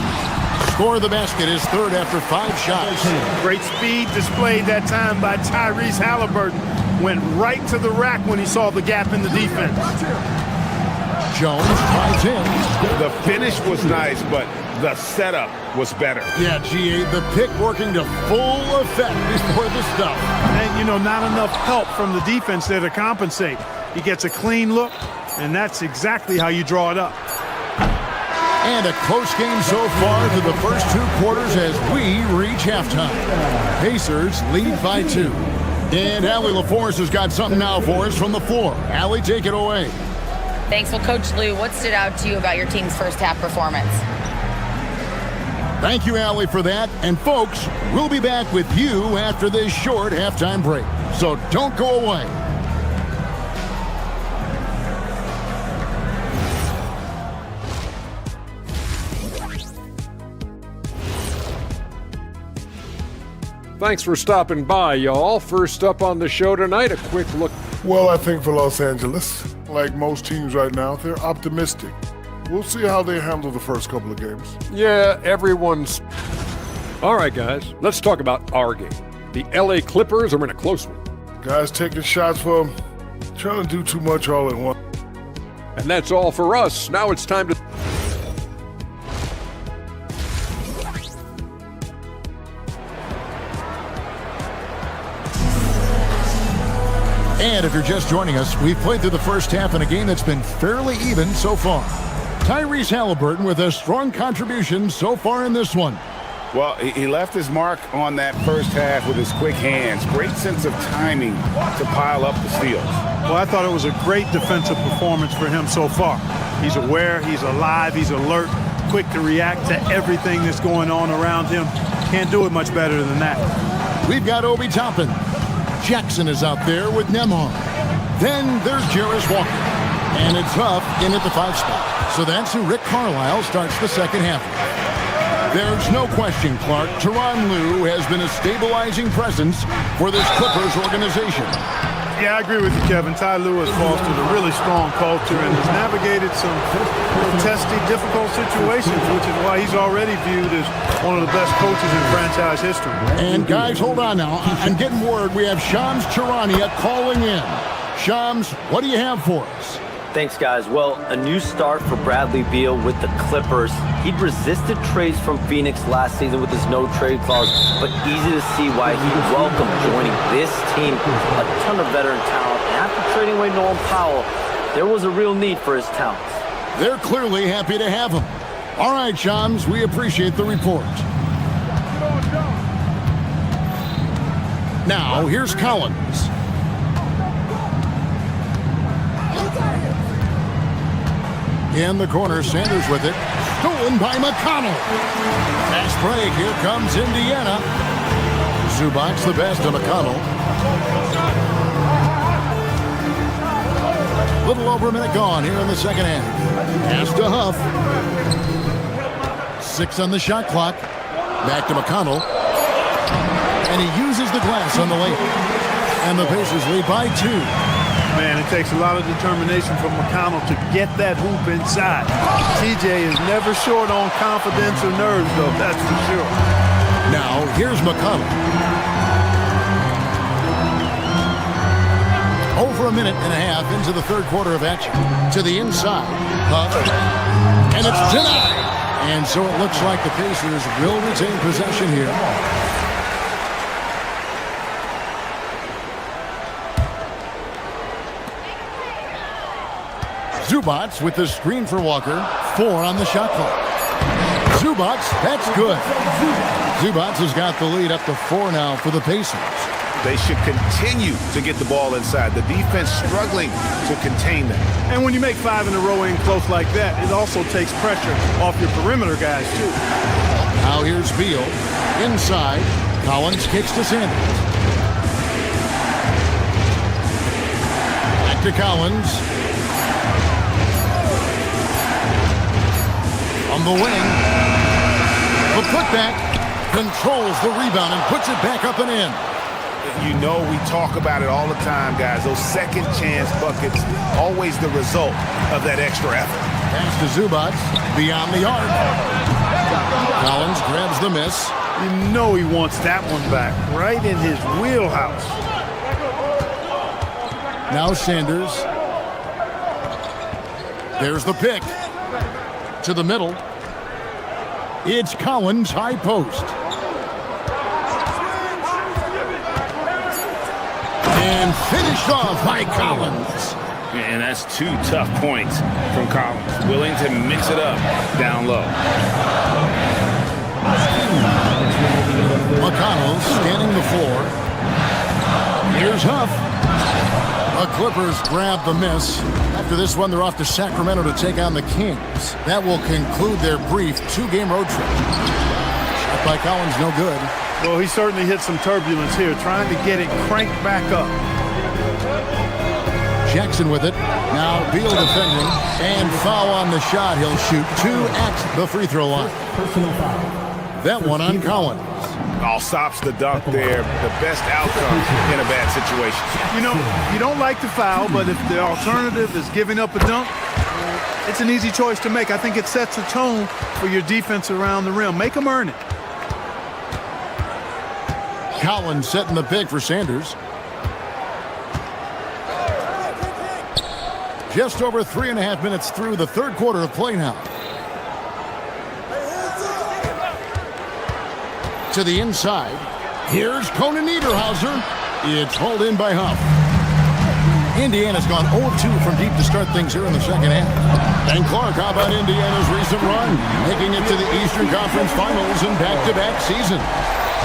Score the basket, his third after 5 shots. Great speed displayed that time by Tyrese Halliburton. Went right to the rack when he saw the gap in the defense. Jones drives in. The finish was nice, but the setup was better. Yeah, GA, the pick working to full effect before the stuff. And, you know, not enough help from the defense there to compensate. He gets a clean look, and that's exactly how you draw it up. And a close game so far through the first 2 quarters as we reach halftime. Pacers lead by 2. And Allie LaForce has got something now for us from the floor. Allie, take it away. Thanks. Well, Coach Lou, what stood out to you about your team's first half performance? Thank you, Allie, for that. And folks, we'll be back with you after this short halftime break. So don't go away. Thanks for stopping by, y'all. First up on the show tonight, a quick look. Well, I think for Los Angeles, like most teams right now, they're optimistic. We'll see how they handle the first couple of games. Yeah, everyone's... All right, guys, let's talk about our game. The LA Clippers are in a close one. Guys taking shots for them, trying to do too much all at once. And that's all for us. Now it's time to... And if you're just joining us, we've played through the first half in a game that's been fairly even so far. Tyrese Halliburton with a strong contribution so far in this one. Well, he left his mark on that first half with his quick hands. Great sense of timing to pile up the steals. Well, I thought it was a great defensive performance for him so far. He's aware, he's alive, he's alert, quick to react to everything that's going on around him. Can't do it much better than that. We've got Obi Toppin. Jackson is out there with Nembhard. Then there's Jarris Walker. And it's Huff in at the 5 spot. So that's who Rick Carlisle starts the second half with. There's no question, Clark, Tyronn Lue has been a stabilizing presence for this Clippers organization. Yeah, I agree with you, Kevin. Ty Lue has fostered a really strong culture and has navigated some testy, difficult situations, which is why he's already viewed as one of the best coaches in franchise history. And guys, hold on now. I'm getting word we have Shams Charania calling in. Shams, what do you have for us? Thanks, guys. Well, a new start for Bradley Beal with the Clippers. He'd resisted trades from Phoenix last season with his no-trade clause, but easy to see why he welcomed joining this team. A ton of veteran talent. And after trading away Norman Powell, there was a real need for his talents. They're clearly happy to have him. All right, Shams, we appreciate the report. Now, here's Collins. In the corner, Sanders with it. Stolen by McConnell. Fast break. Here comes Indiana. Zubac's the best of McConnell. Little over a minute gone here in the second half. Pass to Huff. 6 on the shot clock. Back to McConnell. And he uses the glass on the layup. And the Pacers lead by 2. Man, it takes a lot of determination from McConnell to get that hoop inside. TJ is never short on confidence or nerves, though, that's for sure. Now, here's McConnell. Over a minute and a half into the third quarter of action. To the inside. And it's denied. And so it looks like the Pacers will retain possession here. Zubac with the screen for Walker. 4 on the shot clock. Zubac, that's good. Zubac has got the lead up to 4 now for the Pacers. They should continue to get the ball inside. The defense struggling to contain them. And when you make 5 in a row in close like that, it also takes pressure off your perimeter guys, too. Now here's Beal. Inside. Collins kicks to Sanders. Back to Collins. On the wing. The putback controls the rebound and puts it back up and in. You know we talk about it all the time, guys. Those second chance buckets, always the result of that extra effort. Pass to Zubac, beyond the arc. Collins grabs the miss. You know he wants that one back, right in his wheelhouse. Now Sanders. There's the pick. To the middle. It's Collins, high post. And finished off by Collins. And that's 2 tough points from Collins. Willing to mix it up down low. McConnell scanning the floor. Here's Huff. The Clippers grab the miss. After this one, they're off to Sacramento to take on the Kings. That will conclude their brief 2-game road trip. Shot by Collins, no good. Well, he certainly hit some turbulence here, trying to get it cranked back up. Jackson with it. Now Beal defending. And foul on the shot. He'll shoot 2 at the free throw line. That one on Collins. All stops the dunk there. The best outcome in a bad situation. You know, you don't like the foul, but if the alternative is giving up a dunk, it's an easy choice to make. I think it sets a tone for your defense around the rim. Make them earn it. Collins setting the pick for Sanders. Just over 3.5 minutes through the third quarter of play now. To the inside. Here's Conan Niederhauser. It's hauled in by Huff. Indiana's gone 0-2 from deep to start things here in the second half. And Clark, how about Indiana's recent run? Making it to the Eastern Conference Finals in back-to-back season.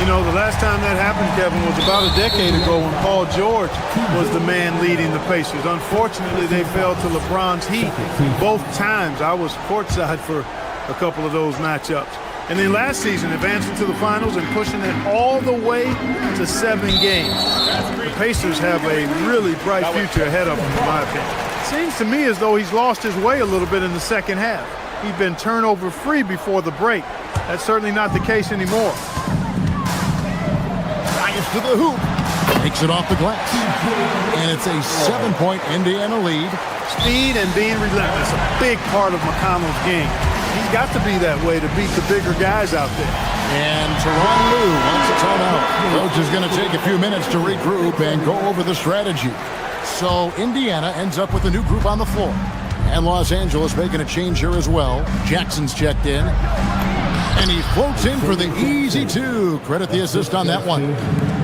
You know, the last time that happened, Kevin, was about a decade ago when Paul George was the man leading the Pacers. Unfortunately, they fell to LeBron's Heat both times. I was courtside for a couple of those matchups. And then last season, advancing to the finals and pushing it all the way to 7 games. The Pacers have a really bright future ahead of them, in my opinion. It seems to me as though he's lost his way a little bit in the second half. He'd been turnover-free before the break. That's certainly not the case anymore. Drives to the hoop. Takes it off the glass. And it's a 7-point Indiana lead. Speed and being relentless, a big part of McConnell's game. He's got to be that way to beat the bigger guys out there. And Teron Lue wants a timeout. Coach is going to take a few minutes to regroup and go over the strategy. So Indiana ends up with a new group on the floor. And Los Angeles making a change here as well. Jackson's checked in. And he floats in for the easy 2. Credit the assist on that one.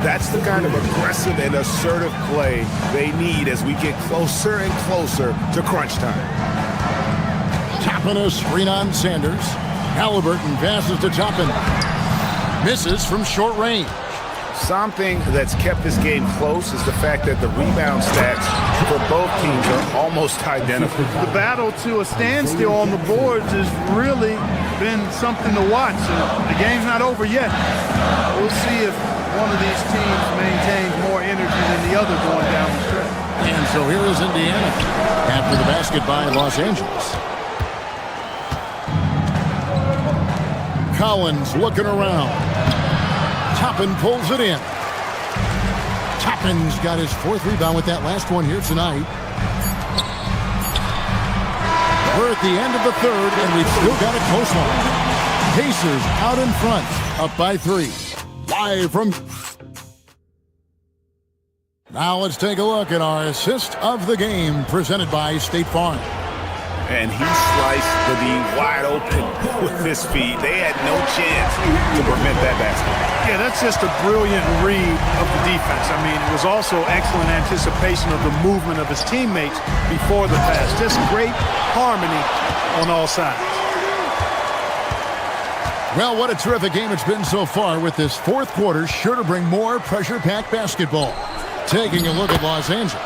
That's the kind of aggressive and assertive play they need as we get closer and closer to crunch time. Toppin a screen on Sanders. Halliburton passes to Toppin. Misses from short range. Something that's kept this game close is the fact that the rebound stats for both teams are almost identical. The battle to a standstill on the boards has really been something to watch. The game's not over yet. We'll see if one of these teams maintains more energy than the other going down the stretch. And so here is Indiana after the basket by Los Angeles. Collins looking around. Toppin pulls it in. Toppin's got his 4th rebound with that last one here tonight. We're at the end of the 3rd, and we've still got a close one. Pacers out in front, up by 3. Live from... Now let's take a look at our assist of the game presented by State Farm. And he sliced the D wide open with his feet. They had no chance to prevent that basket. Yeah, that's just a brilliant read of the defense. I mean, it was also excellent anticipation of the movement of his teammates before the pass. Just great harmony on all sides. Well, what a terrific game it's been so far, with this 4th quarter sure to bring more pressure-packed basketball. Taking a look at Los Angeles.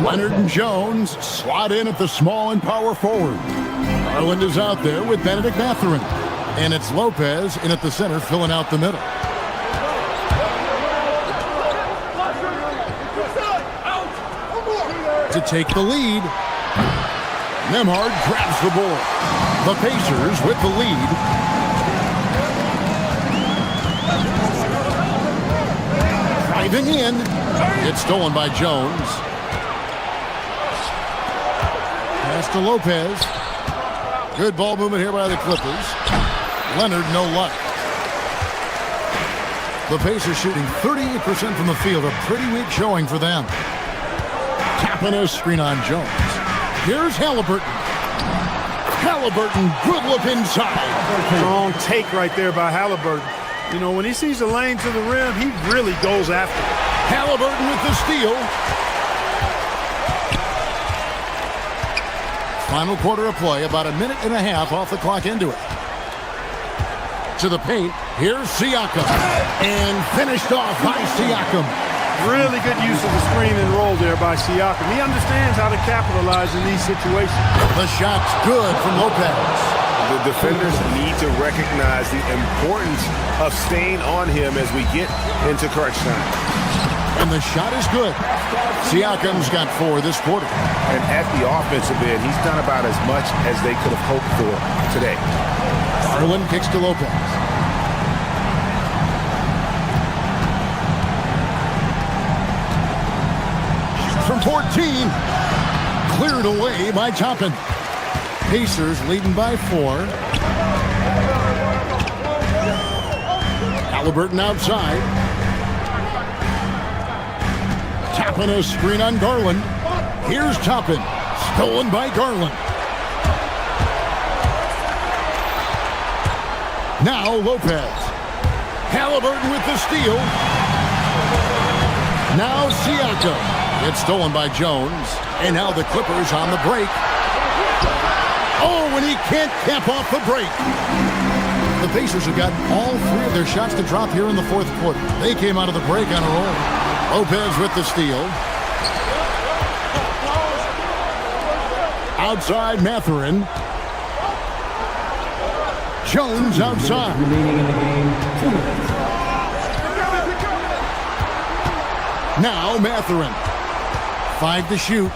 Leonard and Jones slot in at the small and power forward. Garland is out there with Benedict Mathurin. And it's Lopez in at the center, filling out the middle. To take the lead, Nembhard grabs the board. The Pacers with the lead. Driving in. It's stolen by Jones. Pass to Lopez. Good ball movement here by the Clippers. Leonard, no luck. The Pacers shooting 38% from the field. A pretty weak showing for them. Tapping a screen on Jones. Here's Halliburton. Halliburton, good look inside. Strong take right there by Halliburton. You know, when he sees a lane to the rim, he really goes after it. Halliburton with the steal. Final quarter of play, about a minute and a half off the clock into it. To the paint, here's Siakam. And finished off by Siakam. Really good use of the screen and roll there by Siakam. He understands how to capitalize in these situations. The shot's good from Lopez. The defenders need to recognize the importance of staying on him as we get into crunch time. And the shot is good. Siakam's got 4 this quarter. And at the offensive end, he's done about as much as they could have hoped for today. Garland kicks to Lopez. From 14. Cleared away by Toppin. Pacers leading by 4. Halliburton outside. Toppin a screen on Garland. Here's Toppin. Stolen by Garland. Now Lopez. Halliburton with the steal. Now Siakam. It's stolen by Jones. And now the Clippers on the break. Oh, and he can't cap off the break. The Pacers have gotten all 3 of their shots to drop here in the 4th quarter. They came out of the break on a roll. Lopez with the steal. Outside Mathurin. Jones outside. Remaining in the game, 2 minutes. Now Mathurin. 5 to shoot.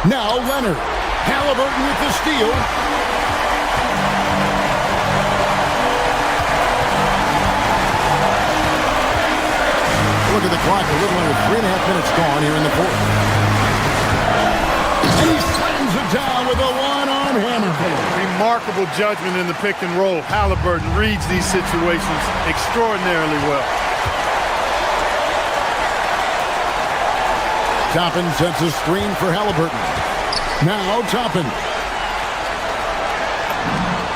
Now Leonard. Halliburton with the steal. Look at the clock. A little under 3.5 minutes gone here in the 4th. And he slams it down with a one-arm hammer. Remarkable judgment in the pick and roll. Halliburton reads these situations extraordinarily well. Toppin sets a screen for Halliburton. Now Toppin.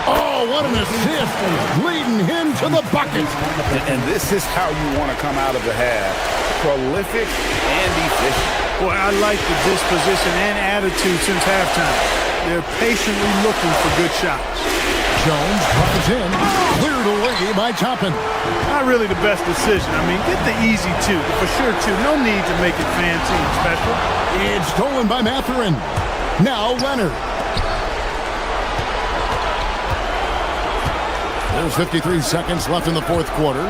Oh, what an assist. Leading him to the bucket. And this is how you want to come out of the half. Prolific and efficient. Boy, I like the disposition and attitude since halftime. They're patiently looking for good shots. Jones drives in. Cleared away by Toppin. Not really the best decision. I mean, get the easy 2. For sure, 2. No need to make it fancy and special. It's stolen by Mathurin. Now Leonard. There's 53 seconds left in the 4th quarter.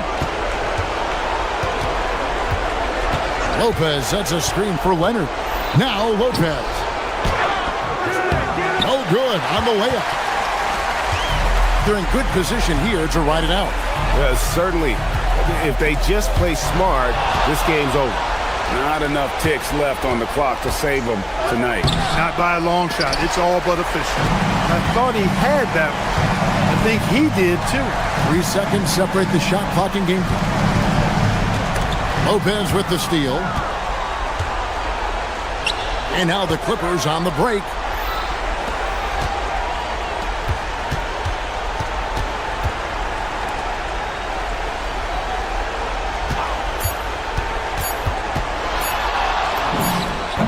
Lopez sets a screen for Leonard. Now Lopez. No good on the layup. they're in good position here to ride it out. Well, certainly, if they just play smart, this game's over. Not enough ticks left on the clock to save them tonight. Not by a long shot. It's all but official. I thought he had that one. I think he did too. 3 seconds separate the shot clock and game clock. Lopez with the steal. And now the Clippers on the break.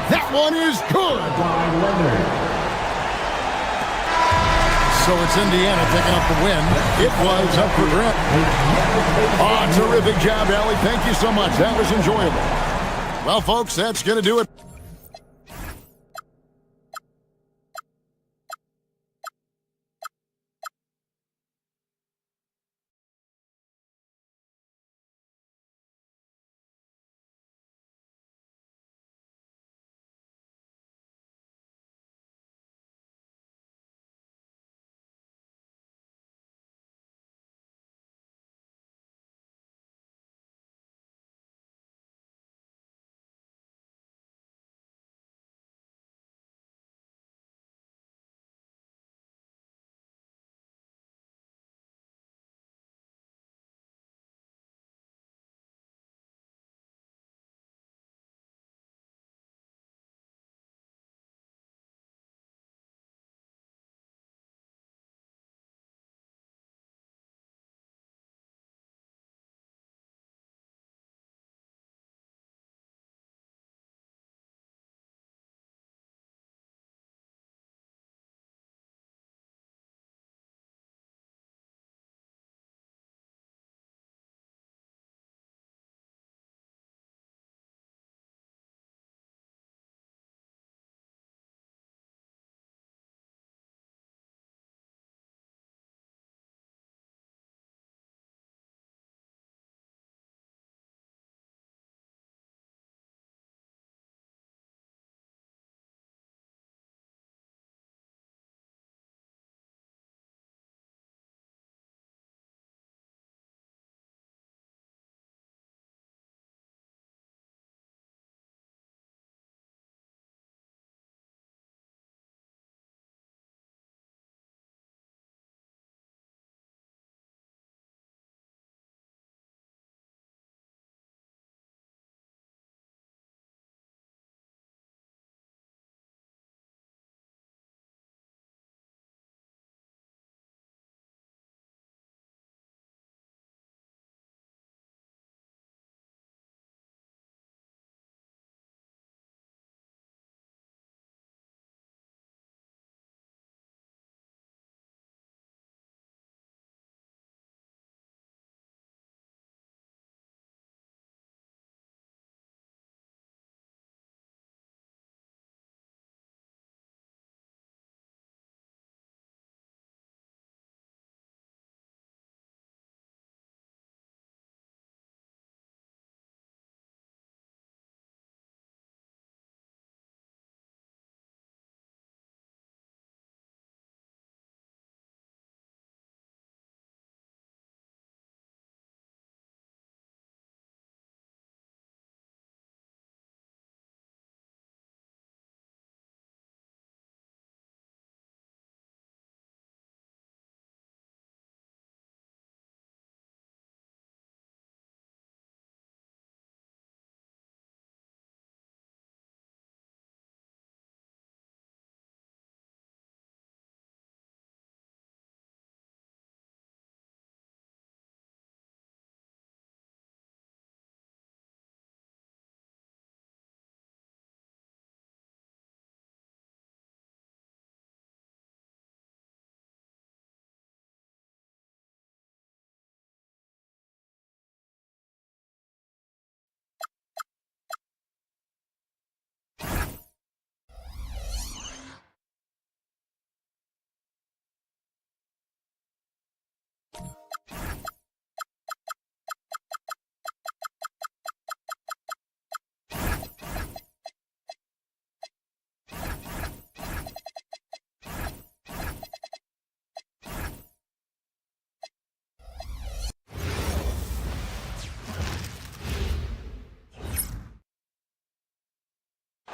That one is good. So it's Indiana picking up the win. It was up for grabs. Oh, terrific job, Allie. Thank you so much. That was enjoyable. Well, folks, that's going to do it.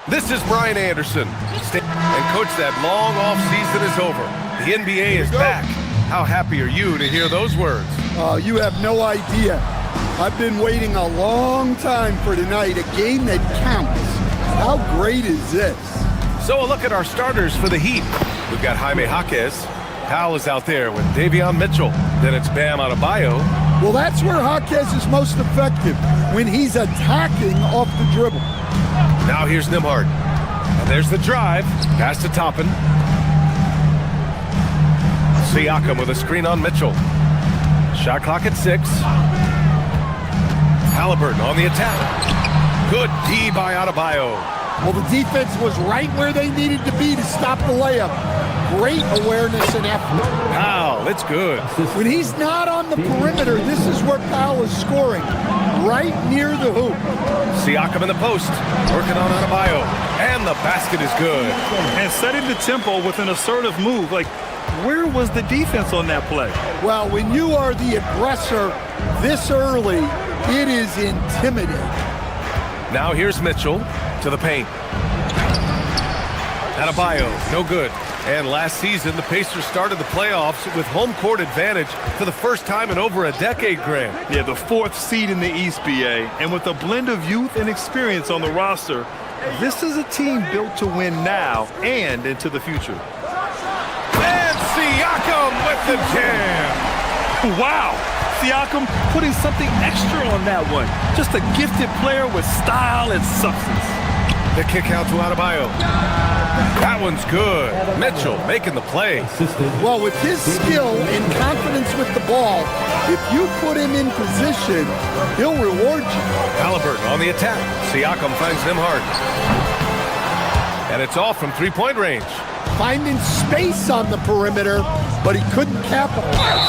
This is Brian Anderson. And coach, that long off season is over. The NBA is back. How happy are you to hear those words? You have no idea. I've been waiting a long time for tonight, a game that counts. How great is this? So a look at our starters for the Heat. We've got Jaime Jaquez. Powell is out there with Davion Mitchell. Then it's Bam Adebayo. Well, that's where Jaquez is most effective, when he's attacking off the dribble. Now here's Nembhard. And there's the drive. Pass to Toppin. Siakam with a screen on Mitchell. Shot clock at 6. Halliburton on the attack. Good D by Adebayo. Well, the defense was right where they needed to be to stop the layup. Great awareness and effort. Powell, it's good. When he's not on the perimeter, this is where Powell is scoring, right near the hoop. Siakam in the post, working on Adebayo, and the basket is good. And setting the tempo with an assertive move. Like, where was the defense on that play? Well, when you are the aggressor this early, it is intimidating. Now here's Mitchell to the paint. Adebayo, no good. And last season, the Pacers started the playoffs with home court advantage for the first time in over a decade, Grant. Yeah, the 4th seed in the East, BA. And with a blend of youth and experience on the roster, this is a team built to win now and into the future. And Siakam with the jam. Wow. Siakam putting something extra on that one. Just a gifted player with style and substance. The kick out to Adebayo. That one's good. Mitchell making the play. Well, with his skill and confidence with the ball, if you put him in position, he'll reward you. Halliburton on the attack. Siakam finds Nembhard. And it's off from three-point range. Finding space on the perimeter, but he couldn't capitalize.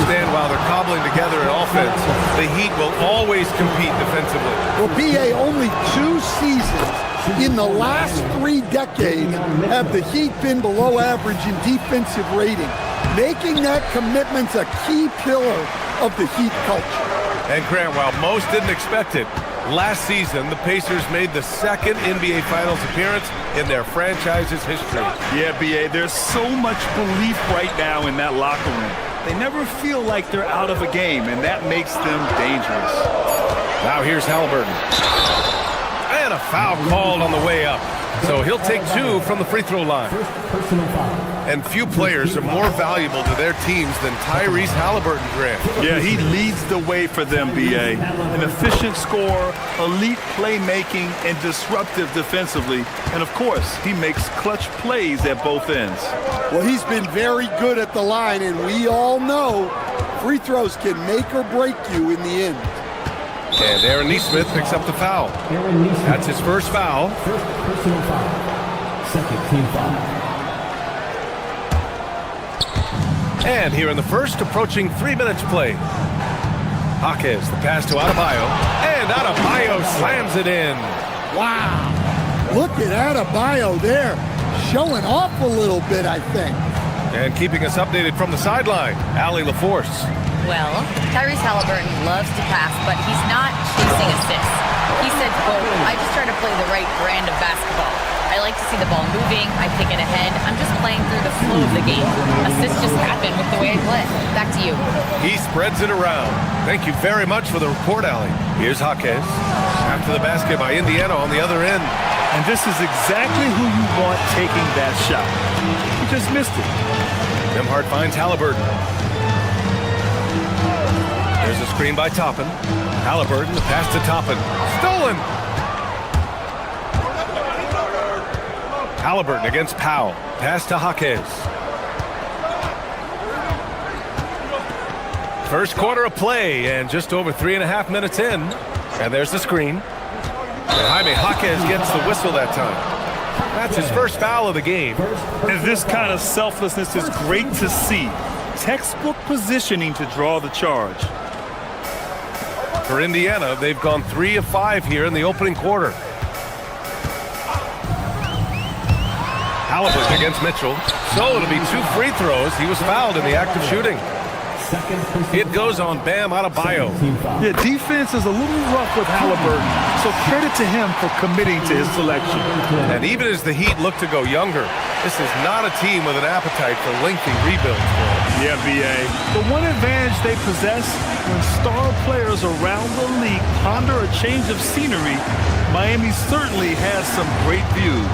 Stand while they're cobbling together an offense. The Heat will always compete defensively. Well, BA, only 2 seasons in the last 3 decades have the Heat been below average in defensive rating, making that commitment a key pillar of the Heat culture. And Grant, while most didn't expect it, last season the Pacers made the 2nd NBA Finals appearance in their franchise's history. Yeah, BA, there's so much belief right now in that locker room. They never feel like they're out of a game, and that makes them dangerous. Now here's Halliburton. And a foul called on the way up. So he'll take 2 from the free throw line. And few players are more valuable to their teams than Tyrese Halliburton, Grant. Yeah, he leads the way for them, BA. An efficient scorer, elite playmaking, and disruptive defensively. And of course, he makes clutch plays at both ends. Well, he's been very good at the line, and we all know free throws can make or break you in the end. And Aaron Nesmith picks up the foul. That's his first foul. First personal foul. Second team foul. And here in the first, approaching 3 minutes play. Jaquez, the pass to Adebayo. And Adebayo slams it in. Wow. Look at Adebayo there. Showing off a little bit, I think. And keeping us updated from the sideline, Allie LaForce. Well, Tyrese Halliburton loves to pass, but he's not chasing assists. He said, quote, I just try to play the right brand of basketball. I like to see the ball moving. I pick it ahead. I'm just playing through the flow of the game. Assists just happen with the way I play. Back to you. He spreads it around. Thank you very much for the report, Allie. Here's Jaquez. After the basket by Indiana on the other end. And this is exactly who you want taking that shot. He just missed it. Nembhard finds Halliburton. There's a screen by Toppin. Halliburton, the pass to Toppin. Stolen! Halliburton against Powell. Pass to Jaquez. First quarter of play, and just over 3.5 minutes in. And there's the screen. And Jaime Jaquez gets the whistle that time. That's his first foul of the game. And this kind of selflessness is great to see. Textbook positioning to draw the charge. For Indiana, they've gone 3 of 5 here in the opening quarter. Halliburton against Mitchell. So it'll be 2 free throws. He was fouled in the act of shooting. It goes on Bam Adebayo. Yeah, defense is a little rough with Halliburton, so credit to him for committing to his selection. And even as the Heat look to go younger, this is not a team with an appetite for lengthy rebuilds. Yeah, B.A. The one advantage they possess when star players around the league ponder a change of scenery, Miami certainly has some great views.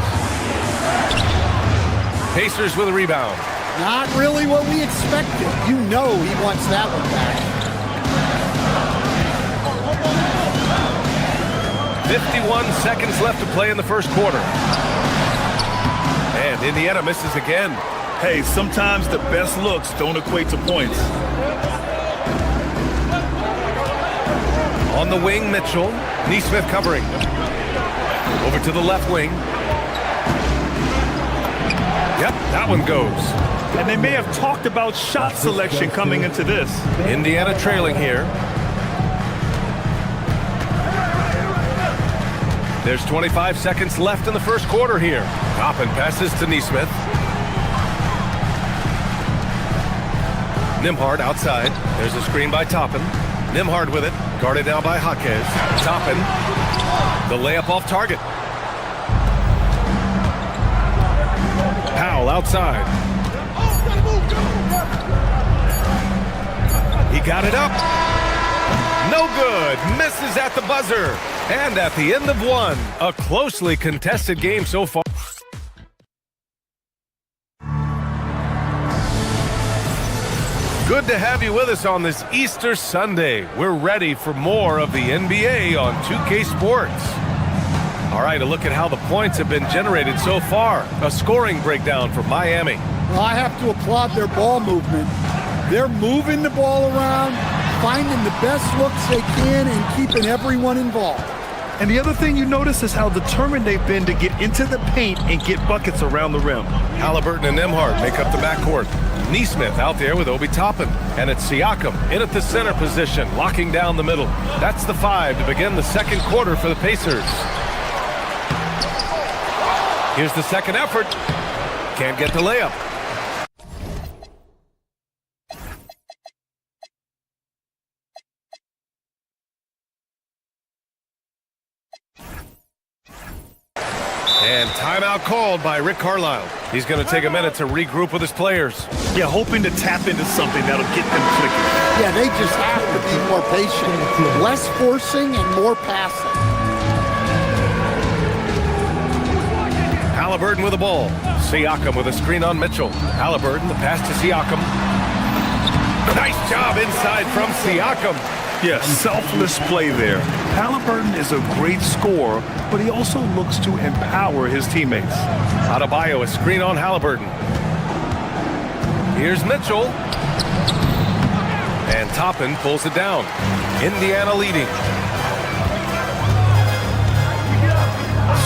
Pacers with a rebound. Not really what we expected. You know he wants that one back. 51 seconds left to play in the first quarter. And Indiana misses again. Hey, sometimes the best looks don't equate to points. On the wing, Mitchell. Nesmith covering. Over to the left wing. Yep, that one goes. And they may have talked about shot selection coming into this. Indiana trailing here. There's 25 seconds left in the first quarter here. Toppin passes to Nesmith. Nembhard outside. There's a screen by Toppin. Nembhard with it. Guarded now by Jaquez. Toppin. The layup off target. Powell outside. He got it up. No good. Misses at the buzzer. And at the end of one, a closely contested game so far. Good to have you with us on this Easter Sunday. We're ready for more of the NBA on 2K Sports. All right, a look at how the points have been generated so far. A scoring breakdown for Miami. Well, I have to applaud their ball movement. They're moving the ball around, finding the best looks they can, and keeping everyone involved. And the other thing you notice is how determined they've been to get into the paint and get buckets around the rim. Halliburton and Nembhard make up the backcourt. Nesmith out there with Obi Toppin. And it's Siakam in at the center position, locking down the middle. That's the 5 to begin the second quarter for the Pacers. Here's the second effort. Can't get the layup. And timeout called by Rick Carlisle. He's going to take a minute to regroup with his players. Yeah, hoping to tap into something that'll get them clicking. Yeah, they just have to be more patient. Less forcing and more passing. Halliburton with the ball. Siakam with a screen on Mitchell. Halliburton, the pass to Siakam. Nice job inside from Siakam. Yeah, selfless play there. Halliburton is a great scorer, but he also looks to empower his teammates. Adebayo, a screen on Halliburton. Here's Mitchell. And Toppin pulls it down. Indiana leading.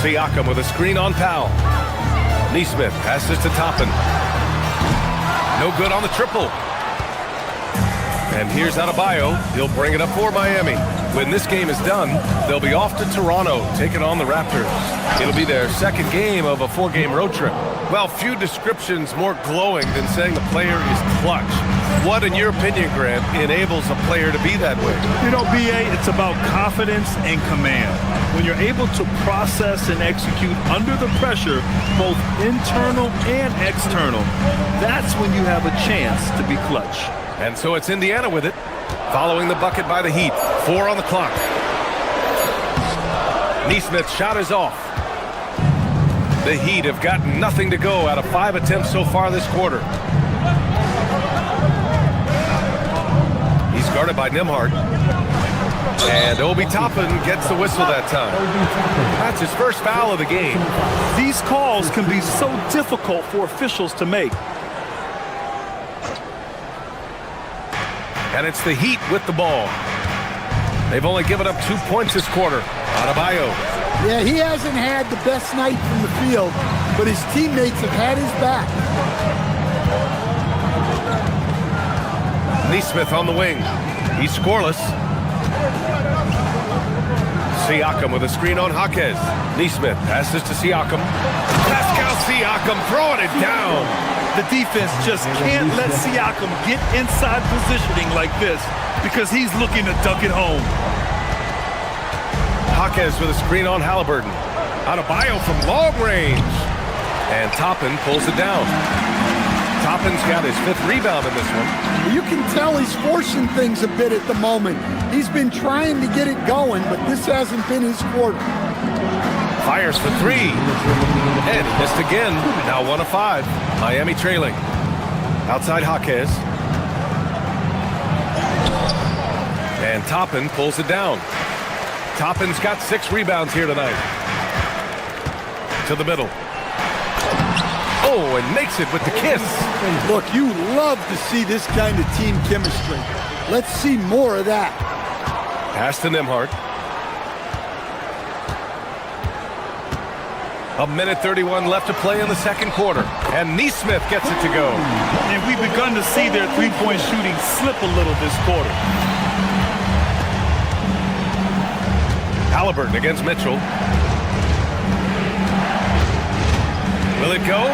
Siakam with a screen on Powell. Nesmith passes to Toppin. No good on the triple. And here's Adebayo. He'll bring it up for Miami. When this game is done, they'll be off to Toronto, taking on the Raptors. It'll be their second game of a 4-game road trip. Well, few descriptions more glowing than saying the player is clutch. What, in your opinion, Grant, enables a player to be that way? You know, B.A., it's about confidence and command. When you're able to process and execute under the pressure, both internal and external, that's when you have a chance to be clutch. And so it's Indiana with it, following the bucket by the Heat. 4 on the clock. Nesmith's shot is off. The Heat have gotten nothing to go out of 5 attempts so far this quarter. He's guarded by Nembhard. And Obi Toppin gets the whistle that time. That's his first foul of the game. These calls can be so difficult for officials to make. And it's the Heat with the ball. They've only given up 2 points this quarter. Adebayo. Yeah, he hasn't had the best night from the field, but his teammates have had his back. Nesmith on the wing. He's scoreless. Siakam with a screen on Jaquez. Nesmith passes to Siakam. Pascal Siakam throwing it down. The defense just can't let Siakam get inside positioning like this because he's looking to dunk it home. Jaquez with a screen on Halliburton. Adebayo from long range. And Toppin pulls it down. Toppin's got his 5th rebound in this one. You can tell he's forcing things a bit at the moment. He's been trying to get it going, but this hasn't been his quarter. Fires for 3. And he missed again. Now 1 of 5. Miami trailing. Outside Jaquez. And Toppin pulls it down. Toppin's got 6 rebounds here tonight. To the middle. Oh, and makes it with the kiss. Look, you love to see this kind of team chemistry. Let's see more of that. Pass to Nembhard. 1:31 left to play in the second quarter. And Neesmith gets it to go. And we've begun to see their three-point shooting slip a little this quarter. Halliburton against Mitchell. Will it go?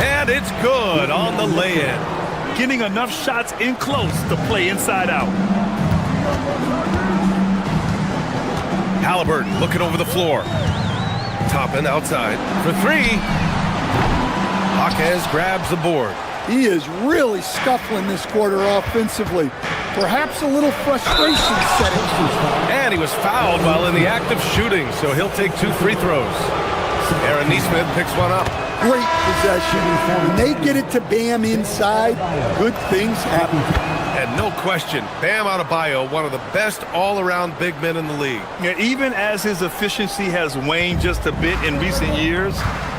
And it's good on the lay-in. Getting enough shots in close to play inside out. Halliburton looking over the floor. Toppin outside for 3. Jaquez grabs the board. He is really scuffling this quarter offensively. Perhaps a little frustration setting. And he was fouled while in the act of shooting, so he'll take 2 free throws. Aaron Neesmith picks one up. Great possession. When they get it to Bam inside, good things happen. And no question, Bam Adebayo, one of the best all-around big men in the league. Yeah, even as his efficiency has waned just a bit in recent years,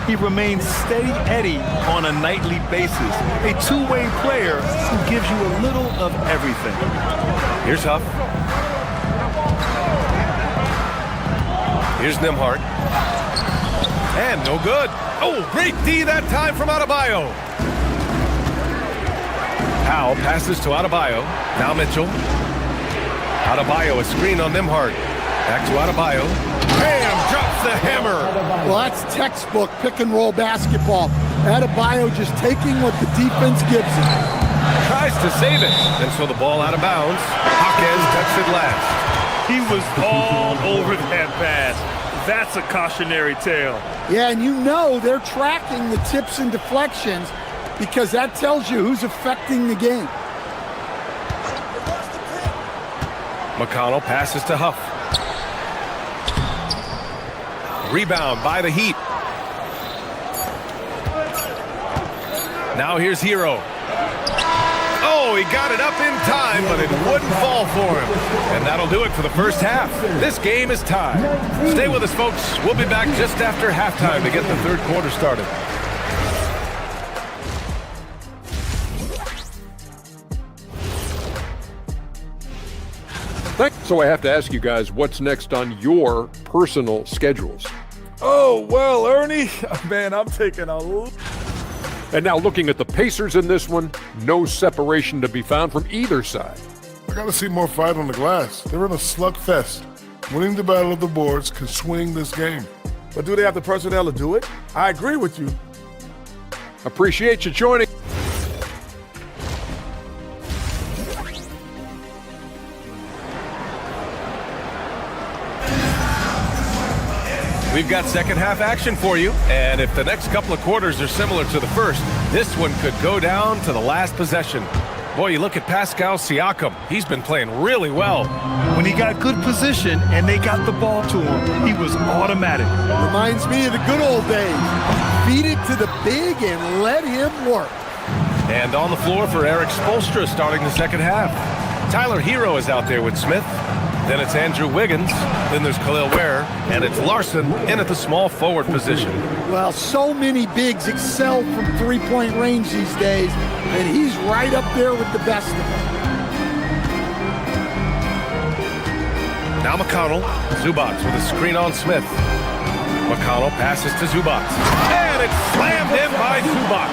he remains steady Eddie on a nightly basis. A two-way player who gives you a little of everything. Here's Huff. Here's Nembhard. And no good. Oh, great D that time from Adebayo. Powell passes to Adebayo. Now Mitchell. Adebayo, a screen on Nembhard. Back to Adebayo. Bam! Drops the hammer. Well, that's textbook pick-and-roll basketball. Adebayo just taking what the defense gives him. Tries to save it. And so the ball out of bounds. Jaquez ducks it last. He was all over that pass. That's a cautionary tale. Yeah, and you know they're tracking the tips and deflections because that tells you who's affecting the game. McConnell passes to Huff. Rebound by the Heat. Now here's Hero. Oh, he got it up in time, but it wouldn't fall for him. And that'll do it for the first half. This game is tied. Stay with us, folks. We'll be back just after halftime to get the third quarter started. So I have to ask you guys, what's next on your personal schedules? Oh, well, Ernie, man, I'm taking a look. And now looking at the Pacers in this one, no separation to be found from either side. I got to see more fight on the glass. They're in a slugfest. Winning the battle of the boards can swing this game. But do they have the personnel to do it? I agree with you. Appreciate you joining. We've got second half action for you, and if the next couple of quarters are similar to the first, this one could go down to the last possession. Boy, you look at Pascal Siakam. He's been playing really well. When he got good position and they got the ball to him, he was automatic. Reminds me of the good old days. Feed it to the big and let him work. And on the floor for Eric Spoelstra starting the second half. Tyler Hero is out there with Smith. Then it's Andrew Wiggins. Then there's Khalil Ware. And it's Larson in at the small forward position. Well, so many bigs excel from three-point range these days, and he's right up there with the best of them. Now McConnell. Zubac with a screen on Smith. McConnell passes to Zubac. And it's slammed in by Zubac.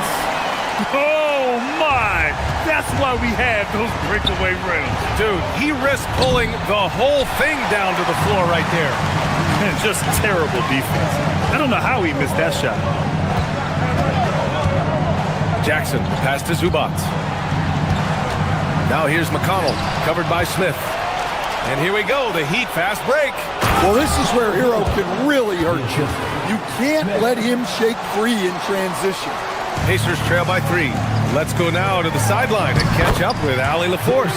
Oh, my! That's why we have those breakaway rims. Dude, he risked pulling the whole thing down to the floor right there. And just terrible defense. I don't know how he missed that shot. Jackson, pass to Zubac. Now here's McConnell, covered by Smith. And here we go, the Heat fast break. Well, this is where Hero can really hurt you. You can't let him shake free in transition. Pacers trail by 3. Let's go now to the sideline and catch up with Allie LaForce.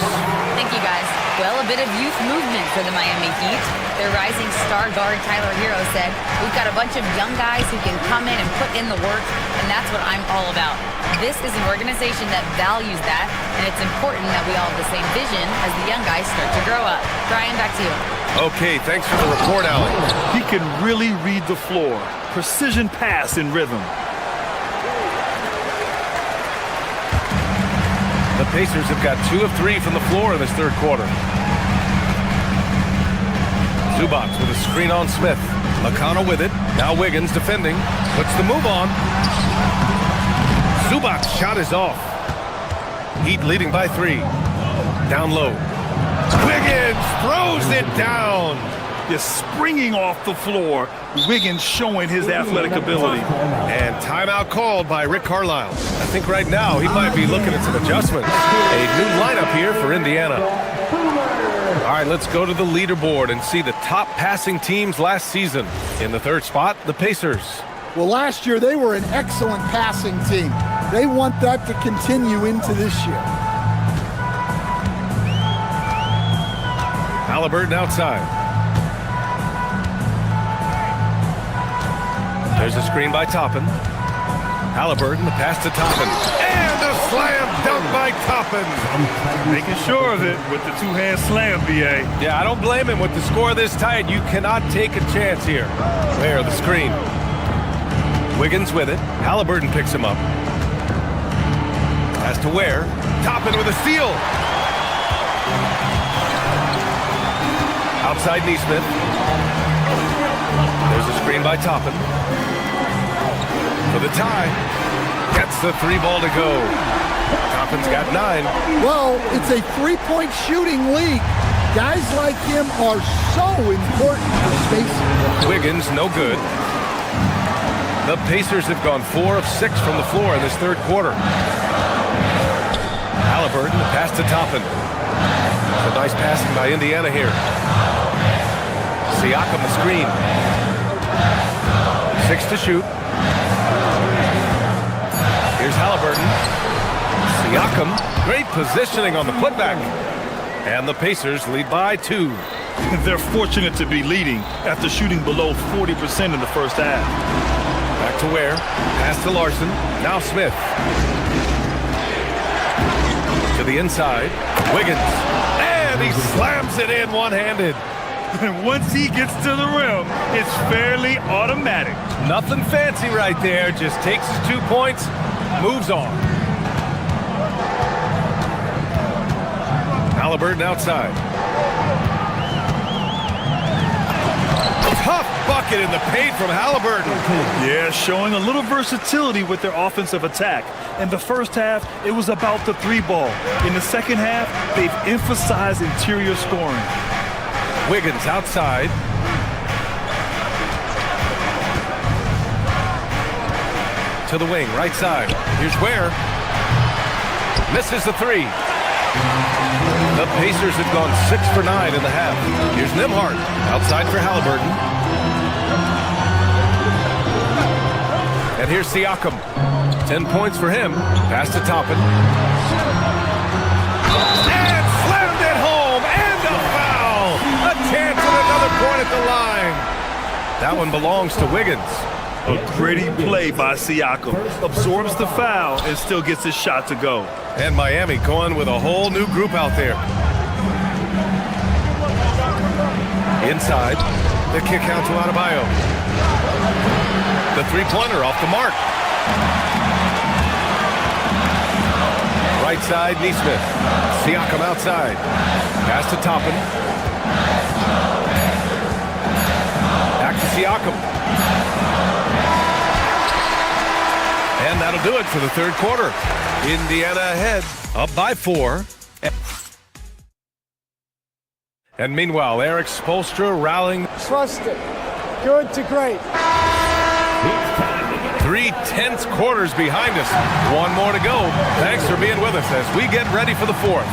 Thank you, guys. Well, a bit of youth movement for the Miami Heat. Their rising star guard, Tyler Hero, said, "We've got a bunch of young guys who can come in and put in the work, and that's what I'm all about." This is an organization that values that, and it's important that we all have the same vision as the young guys start to grow up. Brian, back to you. Okay, thanks for the report, Allie. He can really read the floor. Precision pass in rhythm. The Pacers have got 2 of 3 from the floor in this third quarter. Zubac with a screen on Smith. McConnell with it. Now Wiggins defending. Puts the move on. Zubac's shot is off. Heat leading by 3. Down low. Wiggins throws it down. Just springing off the floor. Wiggins showing his athletic ability. And timeout called by Rick Carlisle. I think right now he might be looking at some adjustments. A new lineup here for Indiana. All right, let's go to the leaderboard and see the top passing teams last season. In the third spot, the Pacers. Well, last year they were an excellent passing team. They want that to continue into this year. Halliburton outside. There's a screen by Toppin. Halliburton, the pass to Toppin. And a slam dunk by Toppin. Making sure of it with the two-hand slam, B.A. Yeah, I don't blame him with the score this tight. You cannot take a chance here. There, the screen. Wiggins with it. Halliburton picks him up. Pass to Ware. Toppin with a steal. Outside Neesmith. There's a screen by Toppin. For the tie. Gets the 3 ball to go. Toppin's got 9. Well, it's a three-point shooting league. Guys like him are so important for spacing. Wiggins, no good. The Pacers have gone 4 of 6 from the floor in this third quarter. Halliburton, the pass to Toppin. A nice passing by Indiana here. Siakam, the screen. 6 to shoot. Here's Halliburton. Siakam, great positioning on the putback. And the Pacers lead by 2. They're fortunate to be leading after shooting below 40% in the first half. Back to Ware. Pass to Larson. Now Smith. To the inside. Wiggins. And he slams it in one-handed. And once he gets to the rim, it's fairly automatic. Nothing fancy right there. Just takes his 2 points, moves on. Halliburton outside. Tough bucket in the paint from Halliburton. Yeah, showing a little versatility with their offensive attack. In the first half, it was about the 3 ball. In the second half, they've emphasized interior scoring. Wiggins outside. To the wing, right side. Here's Ware. Misses the 3. The Pacers have gone 6 for 9 in the half. Here's Nembhard. Outside for Halliburton. And here's Siakam. 10 points for him. Pass to Toppin. And slammed it home. And a foul. A chance at another point at the line. That one belongs to Wiggins. A gritty play by Siakam. Absorbs the foul and still gets his shot to go. And Miami going with a whole new group out there. Inside, the kick out to Adebayo. The 3-pointer off the mark. Right side, Neesmith. Siakam outside. Pass to Toppin. Back to Siakam. And that'll do it for the third quarter. Indiana ahead, up by 4. And meanwhile, Eric Spoelstra rallying. Trust it. Good to great. 3 tense quarters behind us. One more to go. Thanks for being with us as we get ready for the fourth.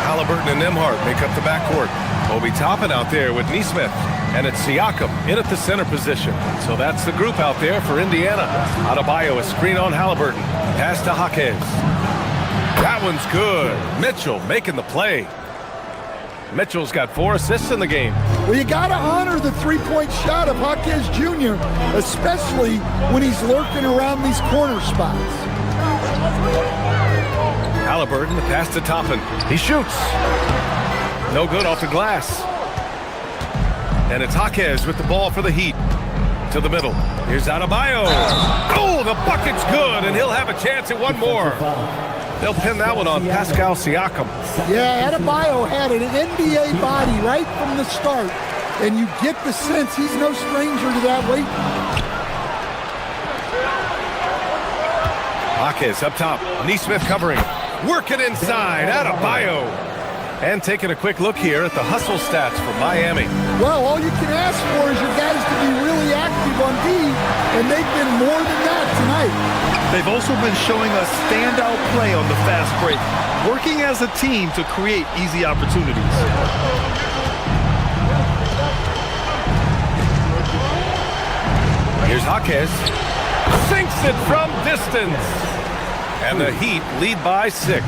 Halliburton and Nembhard make up the backcourt. Obi Toppin out there with Nesmith. And it's Siakam in at the center position. So that's the group out there for Indiana. Adebayo, a screen on Halliburton. Pass to Jaquez. That one's good. Mitchell making the play. Mitchell's got 4 assists in the game. Well, you got to honor the three-point shot of Jaquez Jr., especially when he's lurking around these corner spots. Halliburton, the pass to Toppin. He shoots. No good off the glass. And it's Jaquez with the ball for the Heat. To the middle. Here's Adebayo. Oh, the bucket's good, and he'll have a chance at one more. They'll pin that one on Pascal Siakam. Yeah, Adebayo had an NBA body right from the start, and you get the sense he's no stranger to that weight. Jaquez up top. Nesmith covering. Working inside. Adebayo. And taking a quick look here at the hustle stats for Miami. Well, all you can ask for is your guys to be really active on D, and they've been more than that tonight. They've also been showing us standout play on the fast break, working as a team to create easy opportunities. Here's Jaquez. Sinks it from distance. And the Heat lead by 6.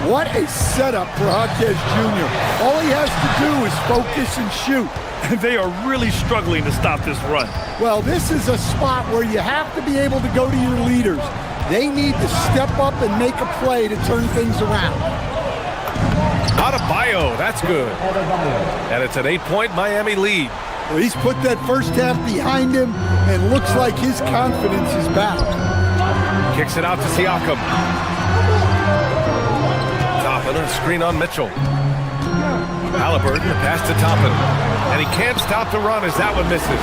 What a setup for Jaquez Jr. All he has to do is focus and shoot. And they are really struggling to stop this run. Well, this is a spot where you have to be able to go to your leaders. They need to step up and make a play to turn things around. Adebayo, that's good. And it's an 8-point Miami lead. Well, he's put that first half behind him and looks like his confidence is back. Kicks it out to Siakam. Toppin, a screen on Mitchell. Halliburton, a pass to Toppin. And he can't stop the run as that one misses.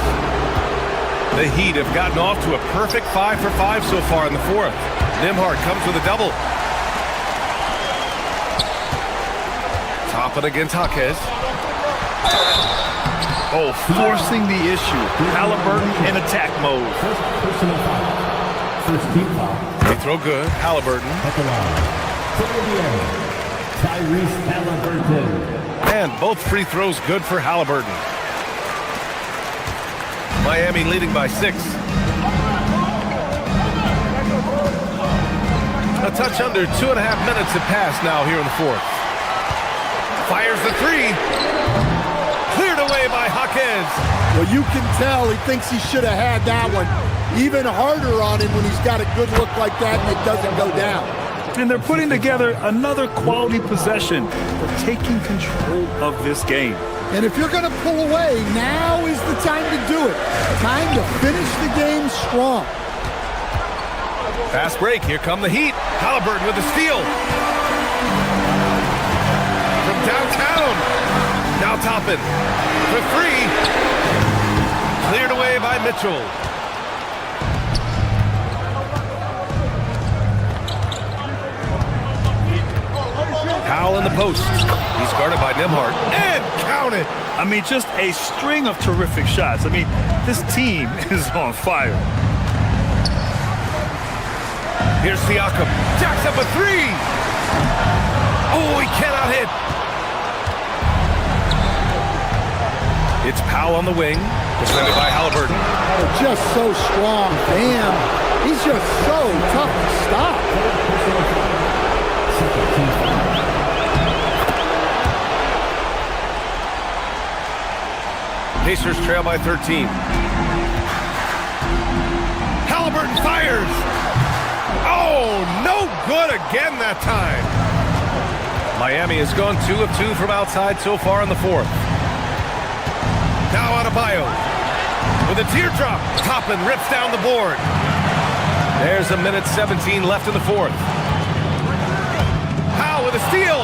The Heat have gotten off to a perfect 5 for 5 so far in the fourth. Nembhard comes with a double. Toppin against Jaquez. Oh, forcing the issue. Halliburton in attack mode. They throw good. Halliburton. And both free throws good for Halliburton. Miami leading by 6. A touch under 2.5 minutes have passed now here in the fourth. Fires the 3. Cleared away by Jaquez. Well, you can tell he thinks he should have had that one. Even harder on him when he's got a good look like that and it doesn't go down. And they're putting together another quality possession for taking control of this game. And if you're going to pull away, now is the time to do it. Time to finish the game strong. Fast break. Here come the Heat. Halliburton with the steal. From downtown. Now Toppin for 3. Cleared away by Mitchell. Powell in the post. He's guarded by Nembhard. And counted. I mean, just a string of terrific shots. I mean, this team is on fire. Here's Siakam. Jacks up a 3. Oh, he cannot hit. It's Powell on the wing. Defended by Halliburton. Oh, just so strong. Damn. He's just so tough to stop. Pacers trail by 13. Halliburton fires. Oh, no good again that time. Miami has gone 2 of 2 from outside so far in the fourth. Now Adebayo with a teardrop. Toppin rips down the board. There's a minute 17 left in the fourth. Powell with a steal.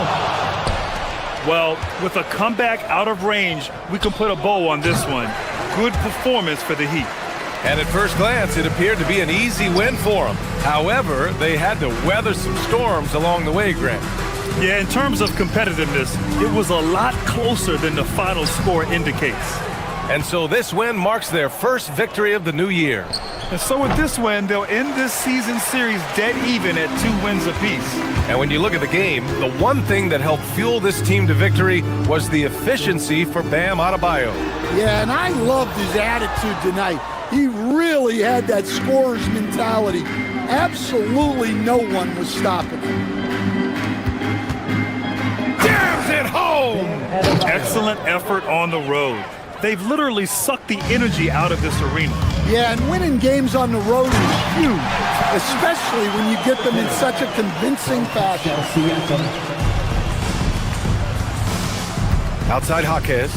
Well, with a comeback out of range, we can put a bow on this one. Good performance for the Heat. And at first glance, it appeared to be an easy win for them. However, they had to weather some storms along the way, Grant. Yeah, in terms of competitiveness, it was a lot closer than the final score indicates. And so this win marks their first victory of the new year. And so with this win, they'll end this season series dead even at 2 wins apiece. And when you look at the game, the one thing that helped fuel this team to victory was the efficiency for Bam Adebayo. Yeah, and I loved his attitude tonight. He really had that scorer's mentality. Absolutely no one was stopping him. Jams it home! Excellent effort on the road. They've literally sucked the energy out of this arena. Yeah, and winning games on the road is huge, especially when you get them in such a convincing fashion. Outside Jaquez.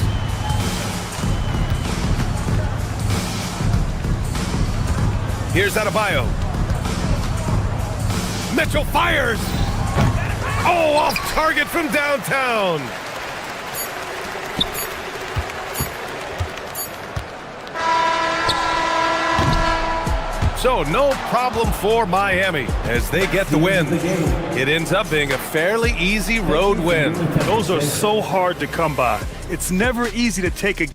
Here's Adebayo. Mitchell fires! Oh, off target from downtown! So no problem for Miami as they get the win. It ends up being a fairly easy road win. Those are so hard to come by. It's never easy to take a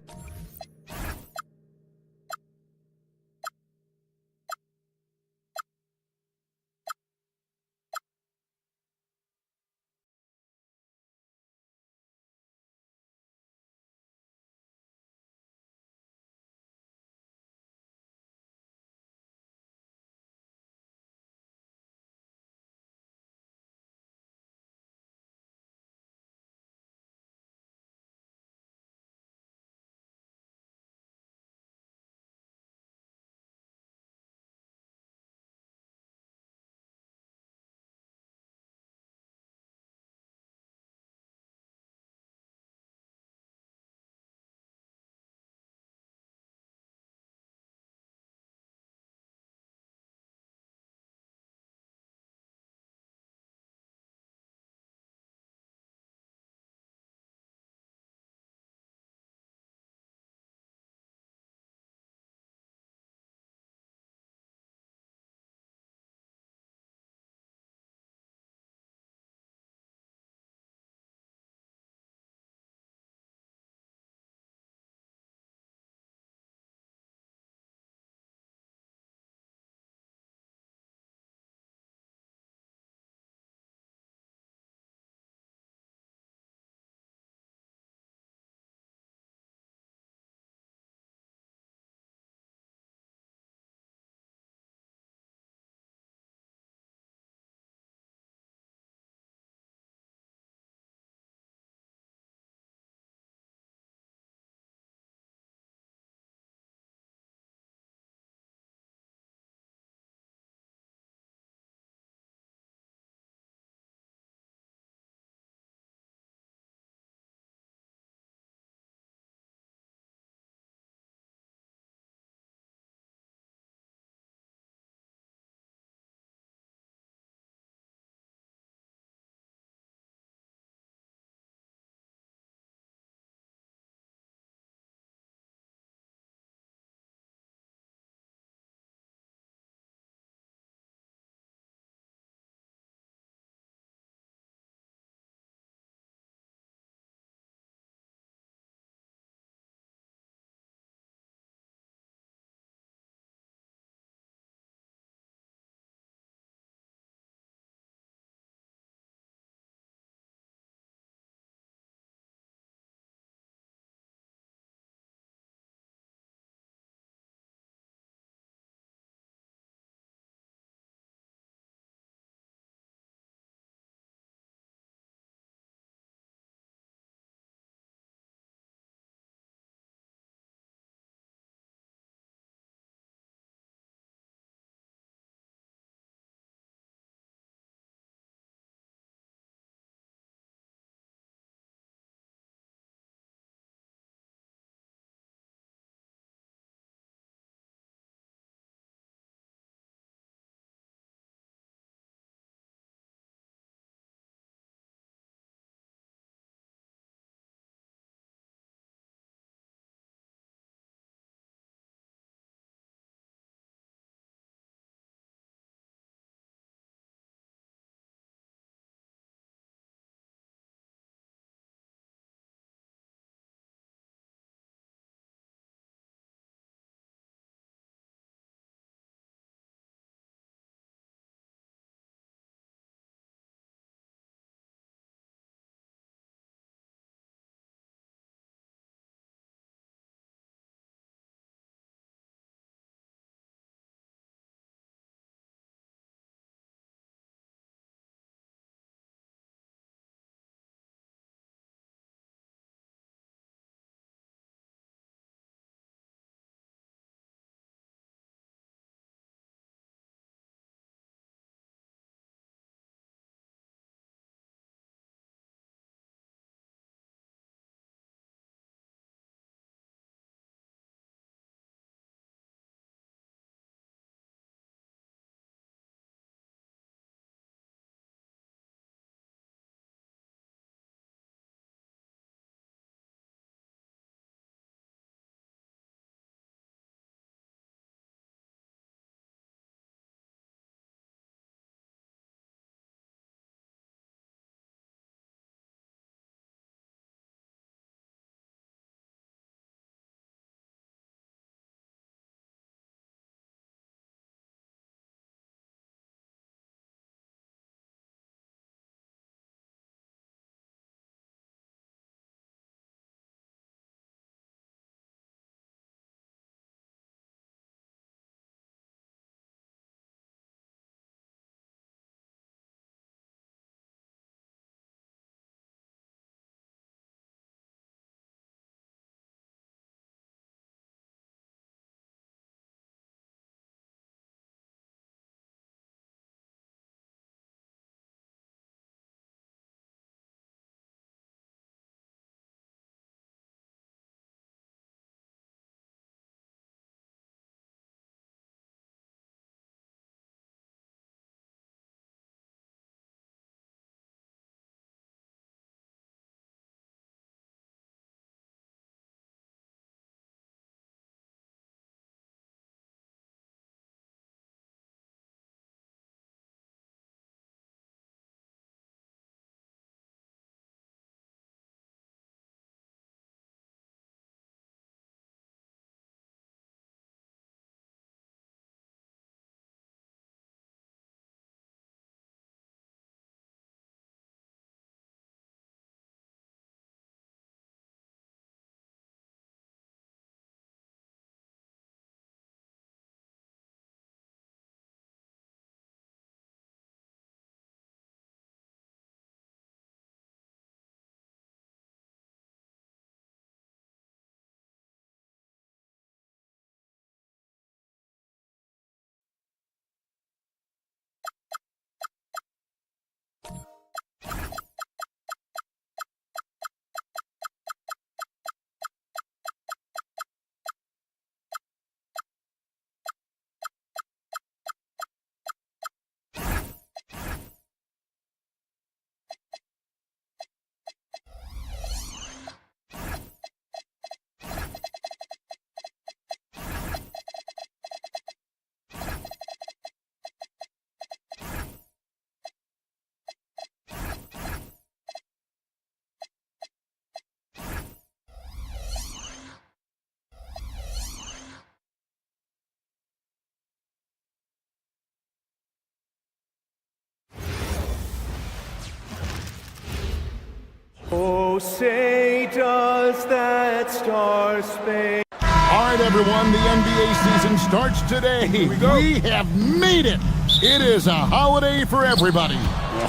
say does that star-spangled... All right, everyone, the NBA season starts today. We have made it. It is a holiday for everybody.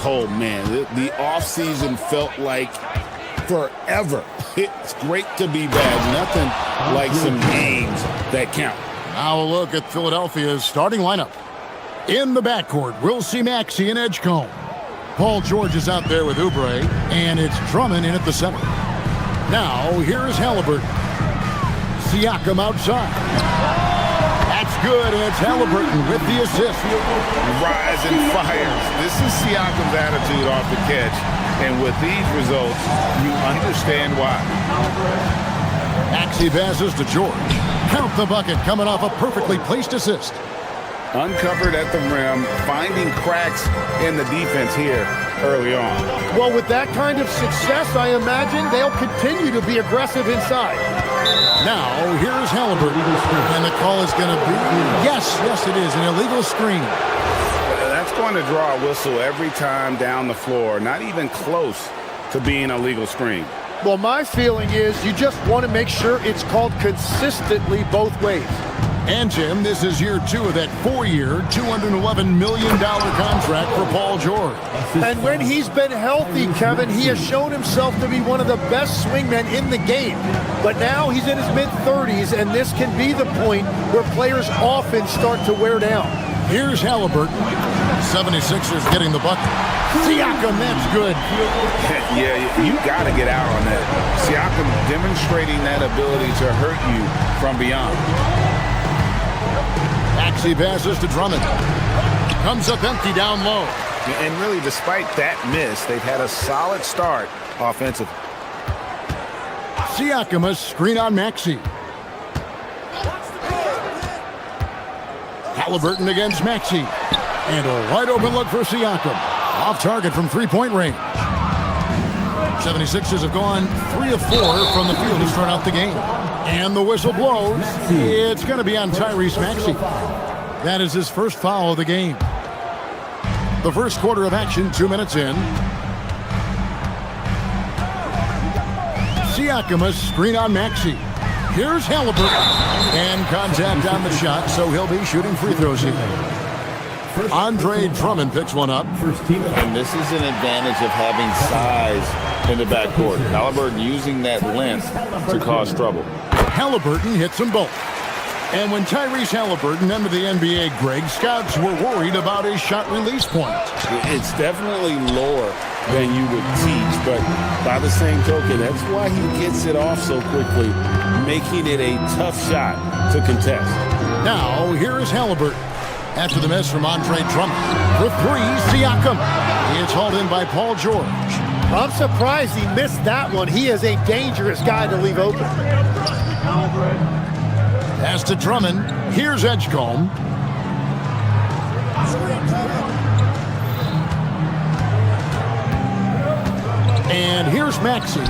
Oh, man, the offseason felt like forever. It's great to be back. Nothing like some games that count. Now a look at Philadelphia's starting lineup. In the backcourt, we'll see Maxey and Edgecombe. Paul George is out there with Oubre, and it's Drummond in at the center. Now, here's Halliburton. Siakam outside. That's good, and it's Halliburton with the assist. Rise and fires. This is Siakam's attitude off the catch, and with these results, you understand why. Maxey passes to George. Count the bucket coming off a perfectly placed assist. Uncovered at the rim, finding cracks in the defense here early on. Well, with that kind of success, I imagine they'll continue to be aggressive inside. Now, here's Halliburton, and the call is going to be, yes, it is, an illegal screen. That's going to draw a whistle every time down the floor, not even close to being a legal screen. Well, my feeling is you just want to make sure it's called consistently both ways. And, Jim, this is year 2 of that 4-year, $211 million contract for Paul George. And when he's been healthy, Kevin, he has shown himself to be one of the best swingmen in the game. But now he's in his mid-30s, and this can be the point where players often start to wear down. Here's Halliburton. 76ers getting the bucket. Siakam, that's good. Yeah, you got to get out on that. Siakam demonstrating that ability to hurt you from beyond. Maxey passes to Drummond. Comes up empty down low. And really, despite that miss, they've had a solid start offensively. Siakam, a screen on Maxey. Halliburton against Maxey. And a wide open look for Siakam. Off target from three-point range. 76ers have gone 3 of 4 from the field to start out the game. And the whistle blows. It's going to be on Tyrese Maxey. That is his first foul of the game. The first quarter of action, 2 minutes in. Siakam, a screen on Maxey. Here's Halliburton. And contact on the shot, so he'll be shooting free throws here. Andre Drummond picks one up. And this is an advantage of having size in the backcourt. Halliburton using that length to cause trouble. Halliburton hits them both. And when Tyrese Halliburton entered the NBA, Greg, scouts were worried about his shot release point. It's definitely lower than you would teach, but by the same token, that's why he gets it off so quickly, making it a tough shot to contest. Now, here is Halliburton. After the miss from Andre Drummond. For 3, Siakam. It's hauled in by Paul George. I'm surprised he missed that one. He is a dangerous guy to leave open. Pass to Drummond. Here's Edgecombe. And here's Maxey.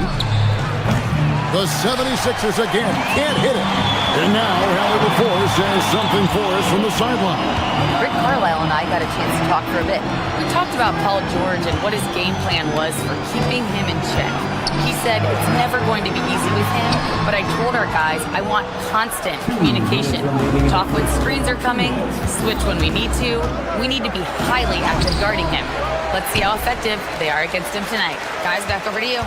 The 76ers again can't hit it. And now Allie LaForce says something for us from the sideline. Rick Carlisle and I got a chance to talk for a bit. We talked about Paul George and what his game plan was for keeping him in check. He said it's never going to be easy with him, but I told our guys I want constant communication. Talk when screens are coming, switch when we need to. We need to be highly active guarding him. Let's see how effective they are against him tonight. Guys, back over to you.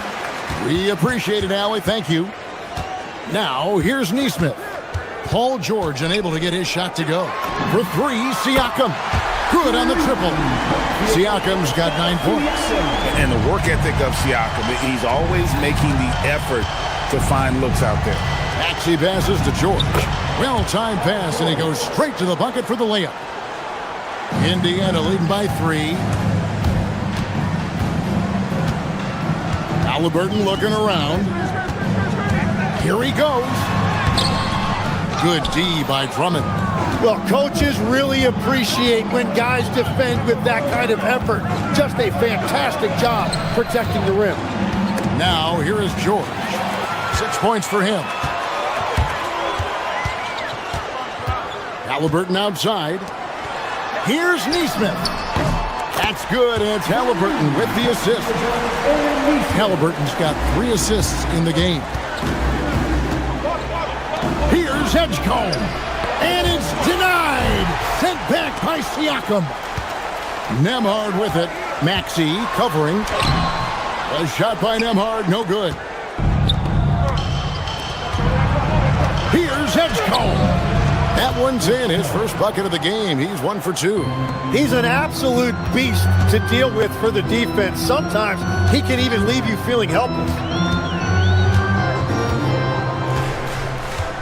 We appreciate it, Allie. Thank you. Now, here's Nesmith. Paul George unable to get his shot to go. For 3, Siakam. Good on the triple. Siakam's got 9 points. And the work ethic of Siakam, he's always making the effort to find looks out there. Maxey passes to George. Well-timed pass, and he goes straight to the bucket for the layup. Indiana leading by 3. Halliburton looking around. Here he goes. Good D by Drummond. Well, coaches really appreciate when guys defend with that kind of effort. Just a fantastic job protecting the rim. Now, here is George. 6 points for him. Halliburton outside. Here's Nesmith. That's good, and it's Halliburton with the assist. Halliburton's got 3 assists in the game. Here's Edgecombe, and it's denied. Sent back by Siakam. Nembhard with it. Maxey covering. A shot by Nembhard, no good. Here's Edgecombe. That one's in. His first bucket of the game. He's 1 for 2. He's an absolute beast to deal with for the defense. Sometimes he can even leave you feeling helpless.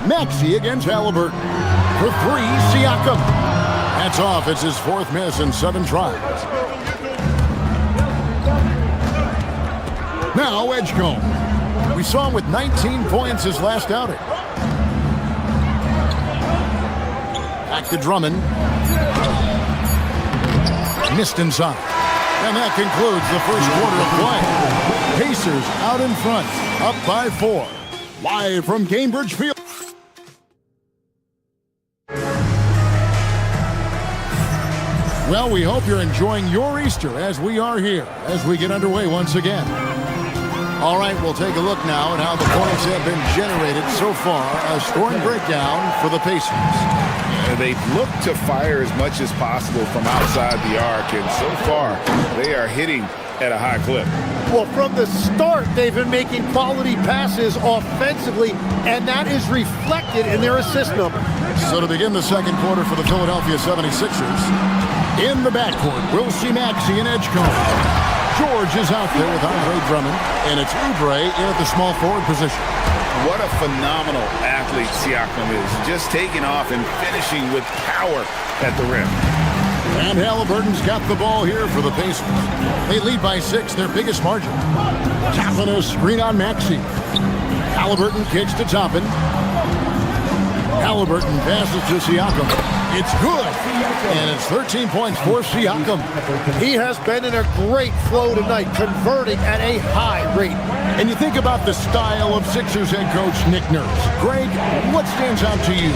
Maxey against Halliburton. For 3, Siakam. That's off. It's his 4th miss in 7 tries. Now Edgecombe. We saw him with 19 points his last outing. Back to Drummond. Missed inside. And that concludes the first quarter of play. Pacers out in front, up by 4. Live from Cambridge Field. Well, we hope you're enjoying your Easter as we are here, as we get underway once again. All right, we'll take a look now at how the points have been generated so far. A scoring breakdown for the Pacers. They've looked to fire as much as possible from outside the arc, and so far they are hitting at a high clip. Well, from the start, they've been making quality passes offensively, and that is reflected in their assist number. So to begin the second quarter for the Philadelphia 76ers, in the backcourt, we'll see Maxey and Edgecombe. George is out there with Andre Drummond, and it's Oubre in at the small forward position. What a phenomenal athlete Siakam is, just taking off and finishing with power at the rim. And Halliburton's got the ball here for the Pacers. They lead by 6, their biggest margin. Toppin a screen on Maxey. Halliburton kicks to Toppin. Halliburton passes to Siakam. It's good. And it's 13 points for Siakam. He has been in a great flow tonight, converting at a high rate. And you think about the style of Sixers head coach Nick Nurse. Greg, what stands out to you?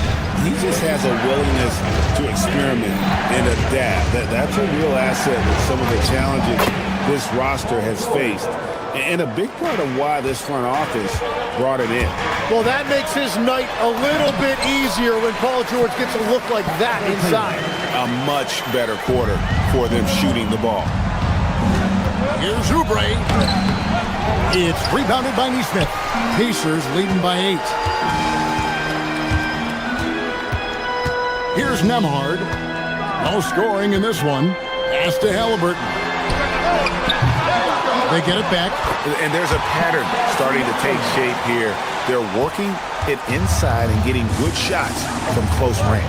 He just has a willingness to experiment and adapt. That's a real asset with some of the challenges this roster has faced. And a big part of why this front office brought it in. Well, that makes his night a little bit easier when Paul George gets a look like that inside. A much better quarter for them shooting the ball. Here's Oubre. It's rebounded by Nesmith. Pacers leading by 8. Here's Nembhard. No scoring in this one. Pass to Halliburton. They get it back. And there's a pattern starting to take shape here. They're working it inside and getting good shots from close range.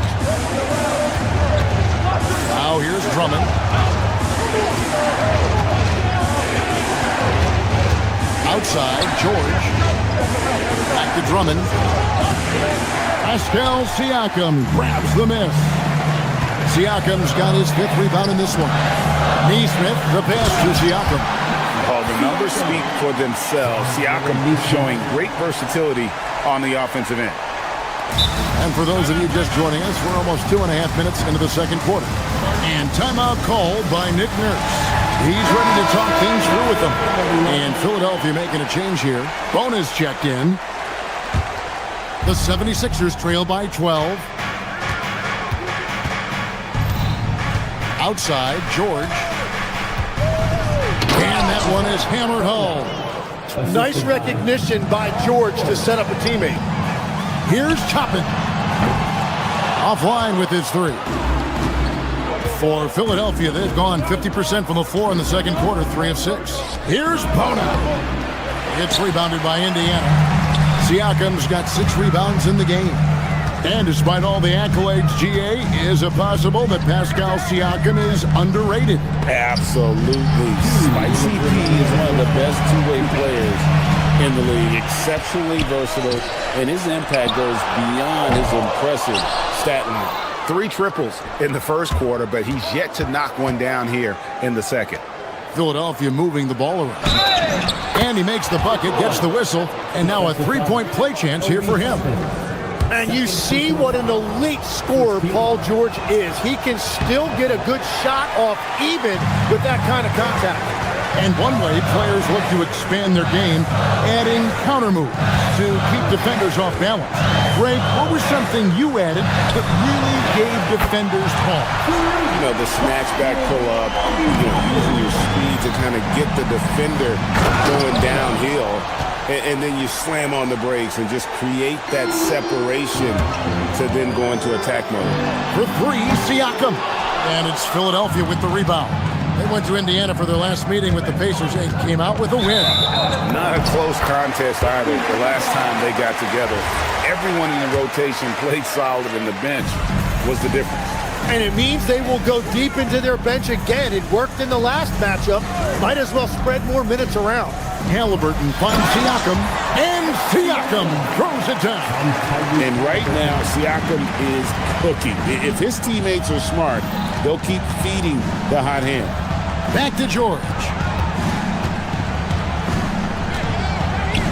Now here's Drummond. Outside, George. Back to Drummond. Pascal Siakam grabs the miss. Siakam's got his 5th rebound in this one. Nesmith, the pass to Siakam. The numbers speak for themselves. Siakam showing great versatility on the offensive end. And for those of you just joining us, we're almost 2.5 minutes into the second quarter. And timeout called by Nick Nurse. He's ready to talk things through with them. And Philadelphia making a change here. Bonus checked in. The 76ers trail by 12. Outside, George. And that one is hammered home. Nice recognition by George to set up a teammate. Here's Toppin. Offline with his 3. For Philadelphia, they've gone 50% from the floor in the second quarter, 3 of 6. Here's Bono. It's rebounded by Indiana. Siakam's got 6 rebounds in the game. And despite all the accolades, GA, is it possible that Pascal Siakam is underrated? Absolutely. Spicy P is one of the best two-way players in the league. Exceptionally versatile, and his impact goes beyond his impressive stat line. 3 triples in the first quarter, but he's yet to knock one down here in the second. Philadelphia moving the ball around. And he makes the bucket, gets the whistle, and now a 3-point play chance here for him. And you see what an elite scorer Paul George is. He can still get a good shot off even with that kind of contact. And one way players look to expand their game, adding counter moves to keep defenders off balance. Greg, what was something you added that really gave defenders pause? You know, the snatch back pull-up, using your speed to kind of get the defender going downhill, and then you slam on the brakes and just create that separation to then go into attack mode. For three, Siakam. And it's Philadelphia with the rebound. They went to Indiana for their last meeting with the Pacers and came out with a win. Not a close contest either. The last time they got together, everyone in the rotation played solid, and the bench was the difference. And it means they will go deep into their bench again. It worked in the last matchup. Might as well spread more minutes around. Halliburton finds Siakam, and Siakam throws it down. And right now, Siakam is cooking. If his teammates are smart, they'll keep feeding the hot hand. Back to George.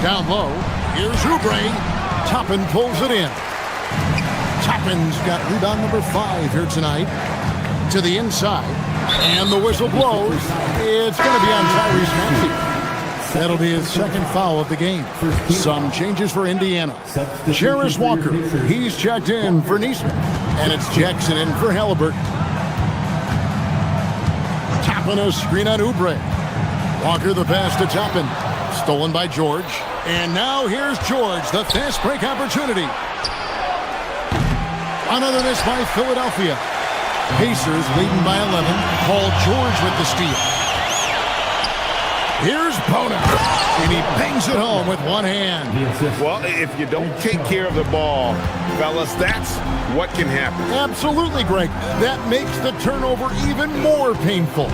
Down low, here's Oubre. Toppin pulls it in. Toppin's got rebound number 5 here tonight. To the inside, and the whistle blows. It's going to be on Tyrese Maxey. That'll be his second foul of the game. Some changes for Indiana. Jarris Walker, he's checked in for Neesmith. And it's Jackson in for Halliburton. Toppin a screen on Oubre. Walker the pass to Toppin. Stolen by George. And now here's George, the fast break opportunity. Another miss by Philadelphia. Pacers leading by 11. Paul George with the steal. Here's Bona, and he bangs it home with one hand. Well, if you don't take care of the ball, fellas, that's what can happen. Absolutely, Greg. That makes the turnover even more painful.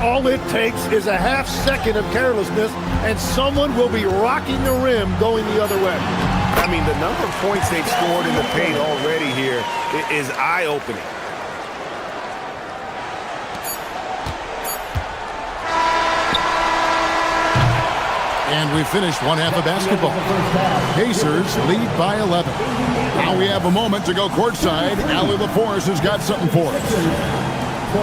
All it takes is a half second of carelessness, and someone will be rocking the rim going the other way. I mean, the number of points they've scored in the paint already here is eye-opening. And we finished one half of basketball. Pacers lead by 11. Now we have a moment to go courtside. Allie LaForce has got something for us.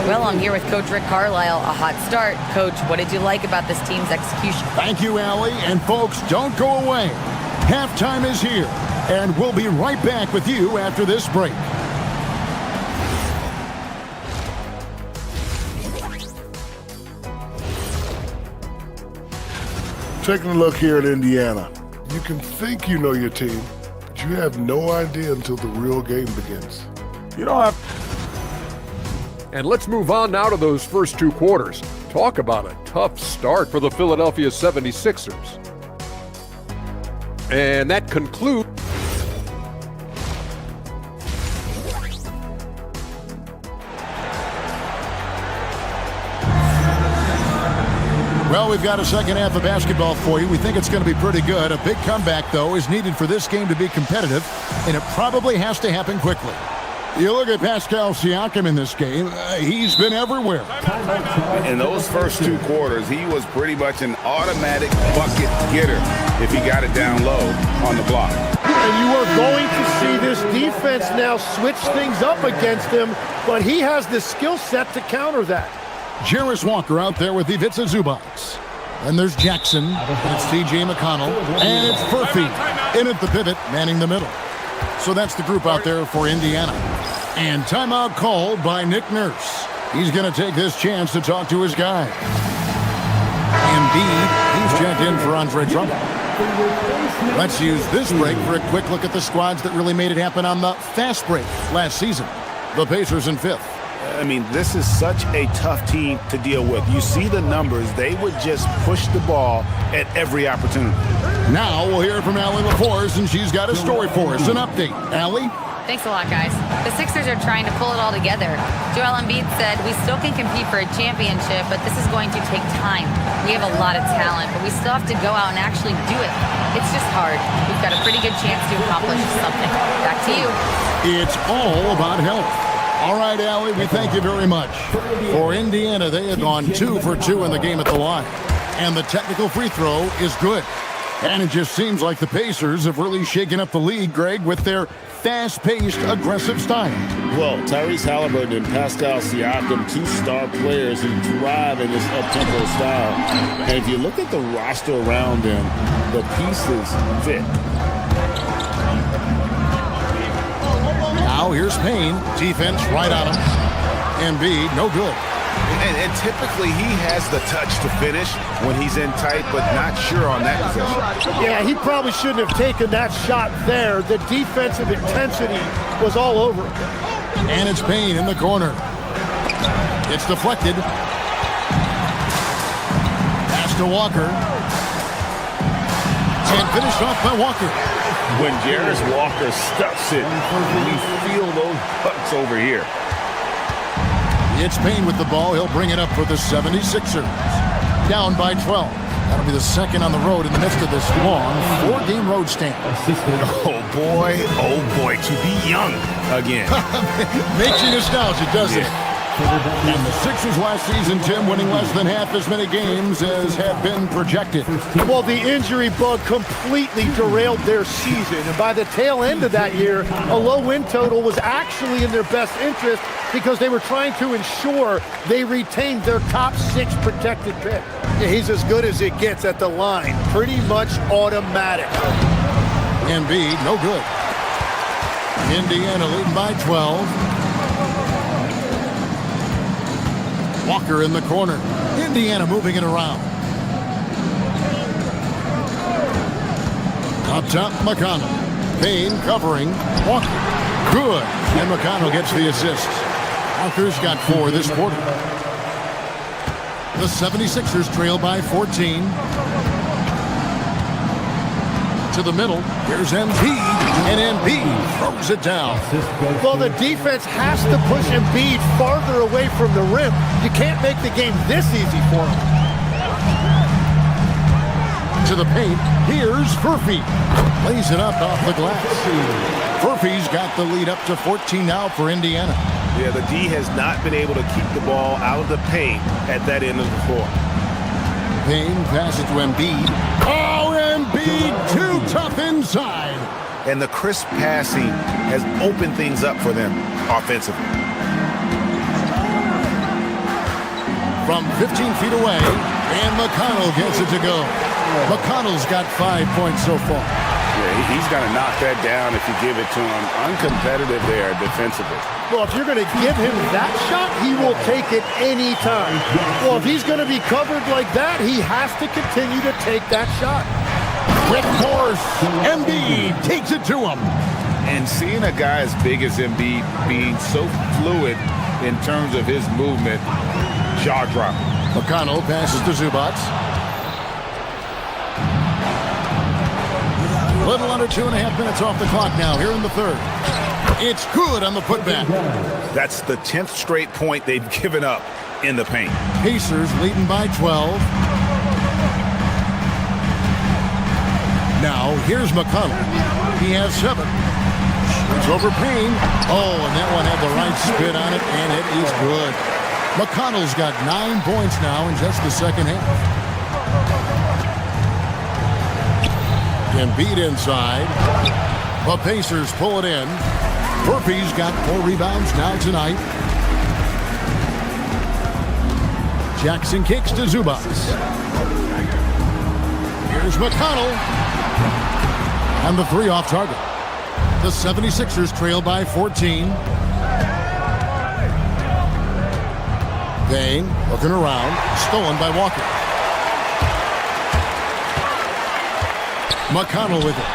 Well, I'm here with Coach Rick Carlisle. A hot start. Coach, what did you like about this team's execution? Thank you, Allie. And folks, don't go away. Halftime is here, and we'll be right back with you after this break. Taking a look here at Indiana. You can think you know your team, but you have no idea until the real game begins. You don't have... And let's move on now to those first 2 quarters. Talk about a tough start for the Philadelphia 76ers. And that concludes... Well, we've got a second half of basketball for you. We think it's going to be pretty good. A big comeback, though, is needed for this game to be competitive, and it probably has to happen quickly. You look at Pascal Siakam in this game, he's been everywhere. In those first 2 quarters, he was pretty much an automatic bucket getter if he got it down low on the block. And you are going to see this defense now switch things up against him, but he has the skill set to counter that. Jarris Walker out there with Ivica Zubac. And there's Jackson. It's T.J. McConnell. And it's Furphy in at the pivot, manning the middle. So that's the group out there for Indiana. And timeout called by Nick Nurse. He's going to take this chance to talk to his guy. Embiid, he's checked in for Andre Drummond. Let's use this break for a quick look at the squads that really made it happen on the fast break last season. The Pacers in 5th. I mean, this is such a tough team to deal with. You see the numbers. They would just push the ball at every opportunity. Now we'll hear from Allie LaForce, and she's got a story for us. An update. Allie? Thanks a lot, guys. The Sixers are trying to pull it all together. Joel Embiid said, we still can compete for a championship, but this is going to take time. We have a lot of talent, but we still have to go out and actually do it. It's just hard. We've got a pretty good chance to accomplish something. Back to you. It's all about health. All right, Allie, we thank you very much. For Indiana, they have gone 2 for 2 in the game at the line. And the technical free throw is good. And it just seems like the Pacers have really shaken up the league, Greg, with their fast-paced, aggressive style. Well, Tyrese Halliburton and Pascal Siakam, two star players who thrive in this up-tempo style. And if you look at the roster around them, the pieces fit. Now here's Payne. Defense right on him. Embiid, no good. And typically he has the touch to finish when he's in tight, but not sure on that possession. Yeah, he probably shouldn't have taken that shot there. The defensive intensity was all over him. And it's Payne in the corner. It's deflected. Pass to Walker. And finished off by Walker. When Jarris Walker stuffs it, we feel those bucks over here. It's Payne with the ball. He'll bring it up for the 76ers. Down by 12. That'll be the second on the road in the midst of this long 4-game road stand. Oh, boy, to be young again. Makes you nostalgic, doesn't it? And the Sixers last season, Tim, winning less than half as many games as had been projected. Well, the injury bug completely derailed their season. And by the tail end of that year, a low win total was actually in their best interest because they were trying to ensure they retained their top 6 protected pick. Yeah, he's as good as it gets at the line. Pretty much automatic. Embiid, no good. Indiana leading by 12. Walker in the corner. Indiana moving it around. Up top, McConnell. Payne covering. Walker. Good. And McConnell gets the assist. Walker's got 4 this quarter. The 76ers trail by 14. To the middle. Here's Embiid. And Embiid throws it down. Well, the defense has to push Embiid farther away from the rim. You can't make the game this easy for him. To the paint. Here's Furphy. Lays it up off the glass. Furphy's got the lead up to 14 now for Indiana. Yeah, the D has not been able to keep the ball out of the paint at that end of the floor. Payne passes to Embiid. Oh, Embiid, too tough inside. And the crisp passing has opened things up for them offensively. From 15 feet away, and McConnell gets it to go. McConnell's got 5 points so far. Yeah, he's got to knock that down if you give it to him. Uncompetitive there defensively. Well, if you're going to give him that shot, he will take it any time. Well, if he's going to be covered like that, he has to continue to take that shot. Quick course, Embiid takes it to him. And seeing a guy as big as Embiid being so fluid in terms of his movement, jaw-dropping. McConnell passes to Zubac. A little under 2.5 minutes off the clock now here in the third. It's good on the putback. That's the 10th straight point they've given up in the paint. Pacers leading by 12. Now here's McConnell. He has 7. Shoots over Payne. Oh, and that one had the right spin on it, and it is good. McConnell's got 9 points now in just the second half. Embiid inside. The Pacers pull it in. Furphy's got 4 rebounds now tonight. Jackson kicks to Zubac. Here's McConnell. And the 3 off target. The 76ers trail by 14. Payne looking around. Stolen by Walker. McConnell with it.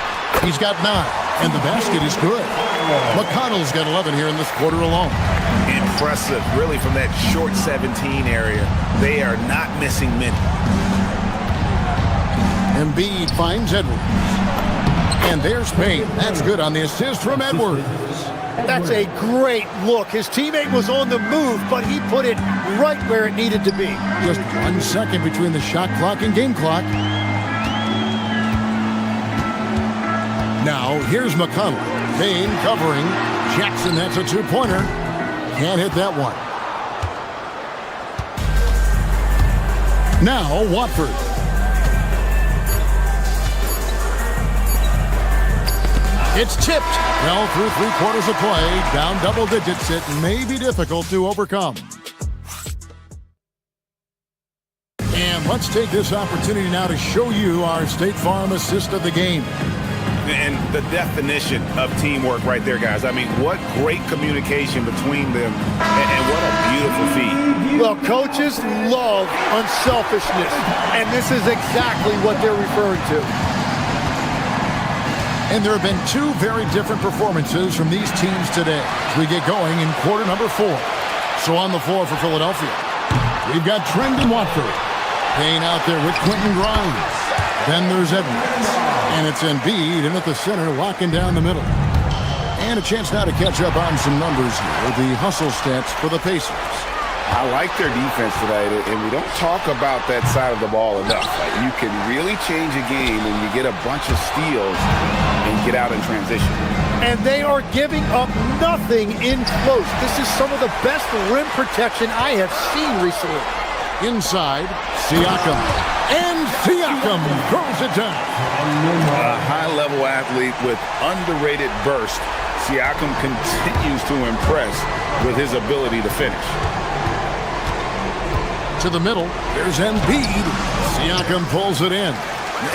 He's got 9. And the basket is good. McConnell's got 11 here in this quarter alone. Impressive, really, from that short 17 area. They are not missing many. Embiid finds Edwards. And there's Payne. That's good on the assist from Edwards. That's a great look. His teammate was on the move, but he put it right where it needed to be. Just 1 second between the shot clock and game clock. Now, here's McConnell. Payne covering. Jackson, that's a 2-pointer. Can't hit that one. Now, Watford. It's tipped. Well, through 3 quarters of play, down double digits, it may be difficult to overcome. And let's take this opportunity now to show you our State Farm assist of the game. And the definition of teamwork right there, guys. I mean, what great communication between them, and what a beautiful feed. Well, coaches love unselfishness, and this is exactly what they're referring to. And there have been 2 very different performances from these teams today as we get going in quarter number 4. So on the floor for Philadelphia, we've got Trendon Watford. Payne out there with Quentin Grimes. Then there's Edwards. And it's Embiid in at the center, locking down the middle. And a chance now to catch up on some numbers here. The hustle stats for the Pacers. I like their defense tonight, and we don't talk about that side of the ball enough. You can really change a game when you get a bunch of steals and get out in transition. And they are giving up nothing in close. This is some of the best rim protection I have seen recently. Inside, Siakam. And Siakam throws it down. A high-level athlete with underrated burst. Siakam continues to impress with his ability to finish. To the middle, there's Embiid. Siakam pulls it in.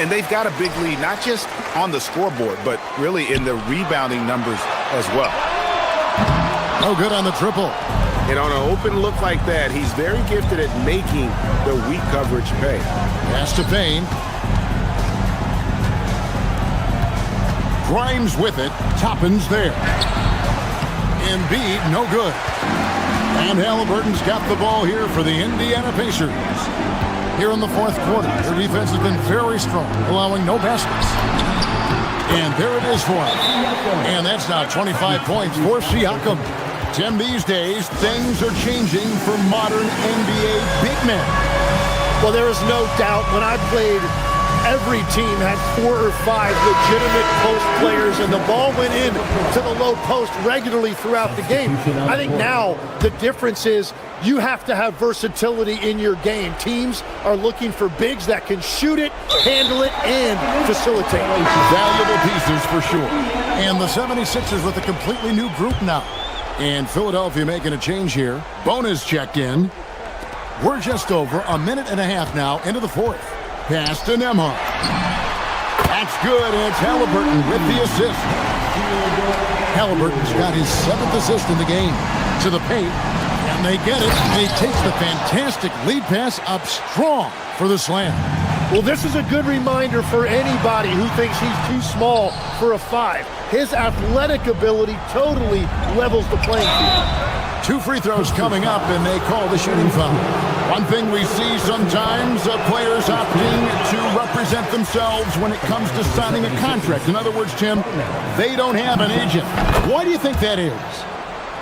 And they've got a big lead, not just on the scoreboard, but really in the rebounding numbers as well. No good on the triple. And on an open look like that, he's very gifted at making the weak coverage pay. Pass to Payne. Grimes with it. Toppin's there. Embiid, no good. And Halliburton's got the ball here for the Indiana Pacers. Here in the 4th quarter, their defense has been very strong, allowing no baskets. And there it is for him. And that's now 25 points for Siakam. Tim, these days, things are changing for modern NBA big men. Well, there is no doubt when I played, every team had 4 or 5 legitimate post players, and the ball went in to the low post regularly throughout the game. I think now the difference is you have to have versatility in your game. Teams are looking for bigs that can shoot it, handle it, and facilitate. Valuable pieces for sure. And the 76ers with a completely new group now. And Philadelphia making a change here. Bona's checked in. We're just over a minute and a half now into the 4th. Pass to Nembhard. That's good, and it's Halliburton with the assist. Halliburton's got his 7th assist in the game. To the paint, and they get it. And he takes the fantastic lead pass up strong for the slam. Well, this is a good reminder for anybody who thinks he's too small for a 5. His athletic ability totally levels the playing field. 2 free throws coming up, and they call the shooting foul. One thing we see sometimes, players opting to represent themselves when it comes to signing a contract. In other words, Tim, they don't have an agent. Why do you think that is?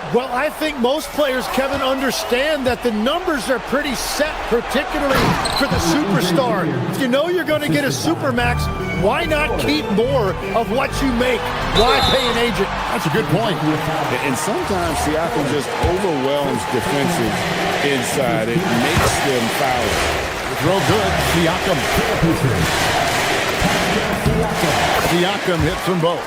Well, I think most players, Kevin, understand that the numbers are pretty set, particularly for the superstar. If you know you're going to get a supermax, why not keep more of what you make? Why pay an agent? That's a good point. And sometimes Siakam just overwhelms defensive inside. It makes them foul. Throw good. Siakam hits them both.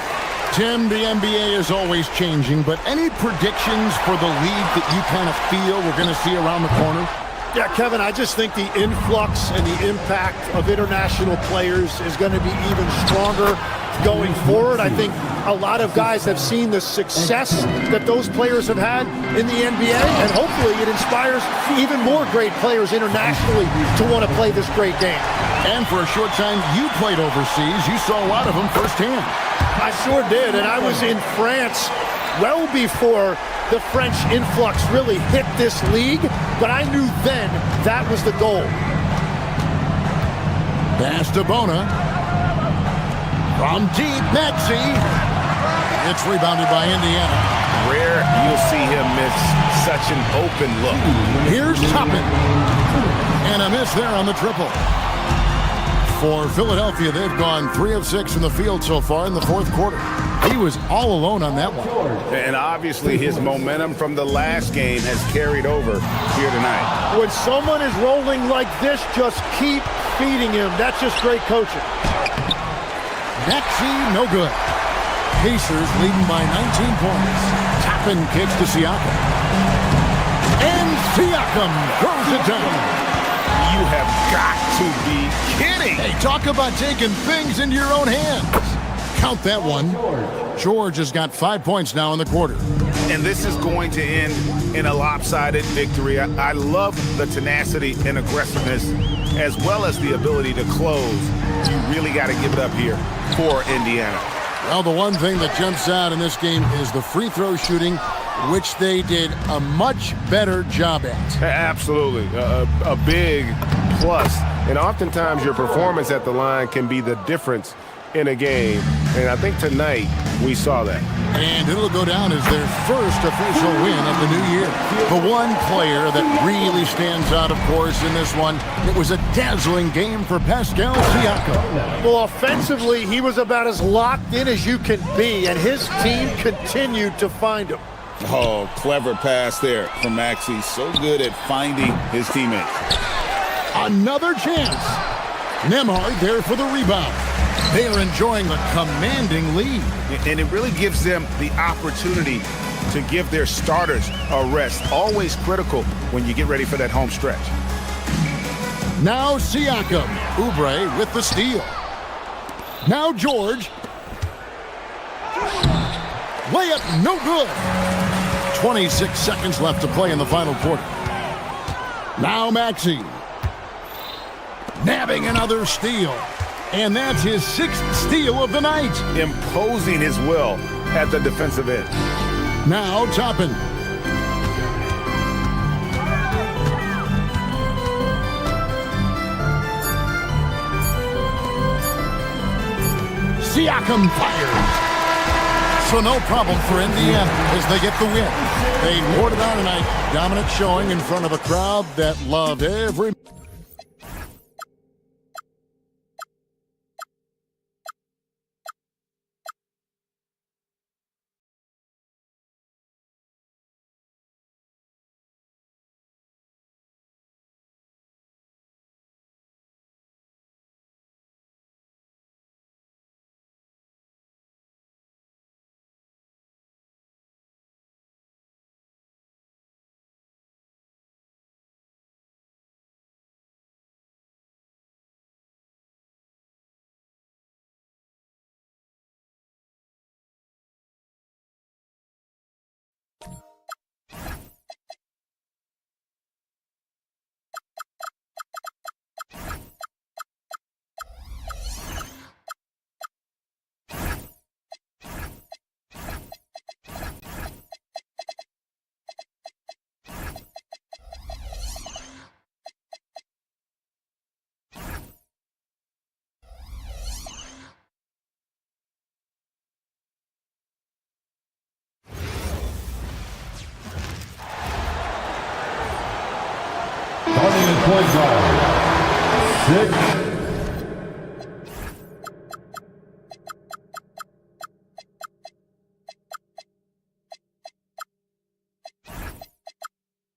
Tim, the NBA is always changing, but any predictions for the league that you kind of feel we're going to see around the corner? Yeah, Kevin, I just think the influx and the impact of international players is going to be even stronger going forward. I think a lot of guys have seen the success that those players have had in the NBA, and hopefully it inspires even more great players internationally to want to play this great game. And for a short time, you played overseas. You saw a lot of them firsthand. I sure did, and I was in France well before the French influx really hit this league, but I knew then that was the goal. Pass to Bona. From deep, Maxey. It's rebounded by Indiana. Rare you'll see him miss such an open look. Here's Toppin. And a miss there on the triple. For Philadelphia, they've gone 3 of 6 in the field so far in the 4th quarter. He was all alone on that one. And obviously his momentum from the last game has carried over here tonight. When someone is rolling like this, just keep feeding him. That's just great coaching. Maxey, no good. Pacers leading by 19 points. Toppin kicks to Siakam. And Siakam throws it down. You have got to be kidding. Hey, talk about taking things into your own hands. Count that one. George has got 5 points now in the quarter. And this is going to end in a lopsided victory. I love the tenacity and aggressiveness as well as the ability to close. You really got to give it up here for Indiana. Well, the one thing that jumps out in this game is the free throw shooting, which they did a much better job at. Absolutely. A big plus. And oftentimes your performance at the line can be the difference in a game. And I think tonight we saw that. And it'll go down as their first official win of the new year. The one player that really stands out, of course, in this one, it was a dazzling game for Pascal Siakam. Well, offensively, he was about as locked in as you can be, and his team continued to find him. Oh, clever pass there from Maxey. So good at finding his teammates. Another chance. Nembhard there for the rebound. They are enjoying a commanding lead. And it really gives them the opportunity to give their starters a rest. Always critical when you get ready for that home stretch. Now Siakam. Oubre with the steal. Now George. Layup no good. 26 seconds left to play in the final quarter. Now Maxey. Nabbing another steal. And that's his 6th steal of the night. Imposing his will at the defensive end. Now Toppin. Siakam fires. So no problem for Indiana as they get the win. They poured it on tonight. Dominant showing in front of a crowd that loved every... Starting at point guard, 6.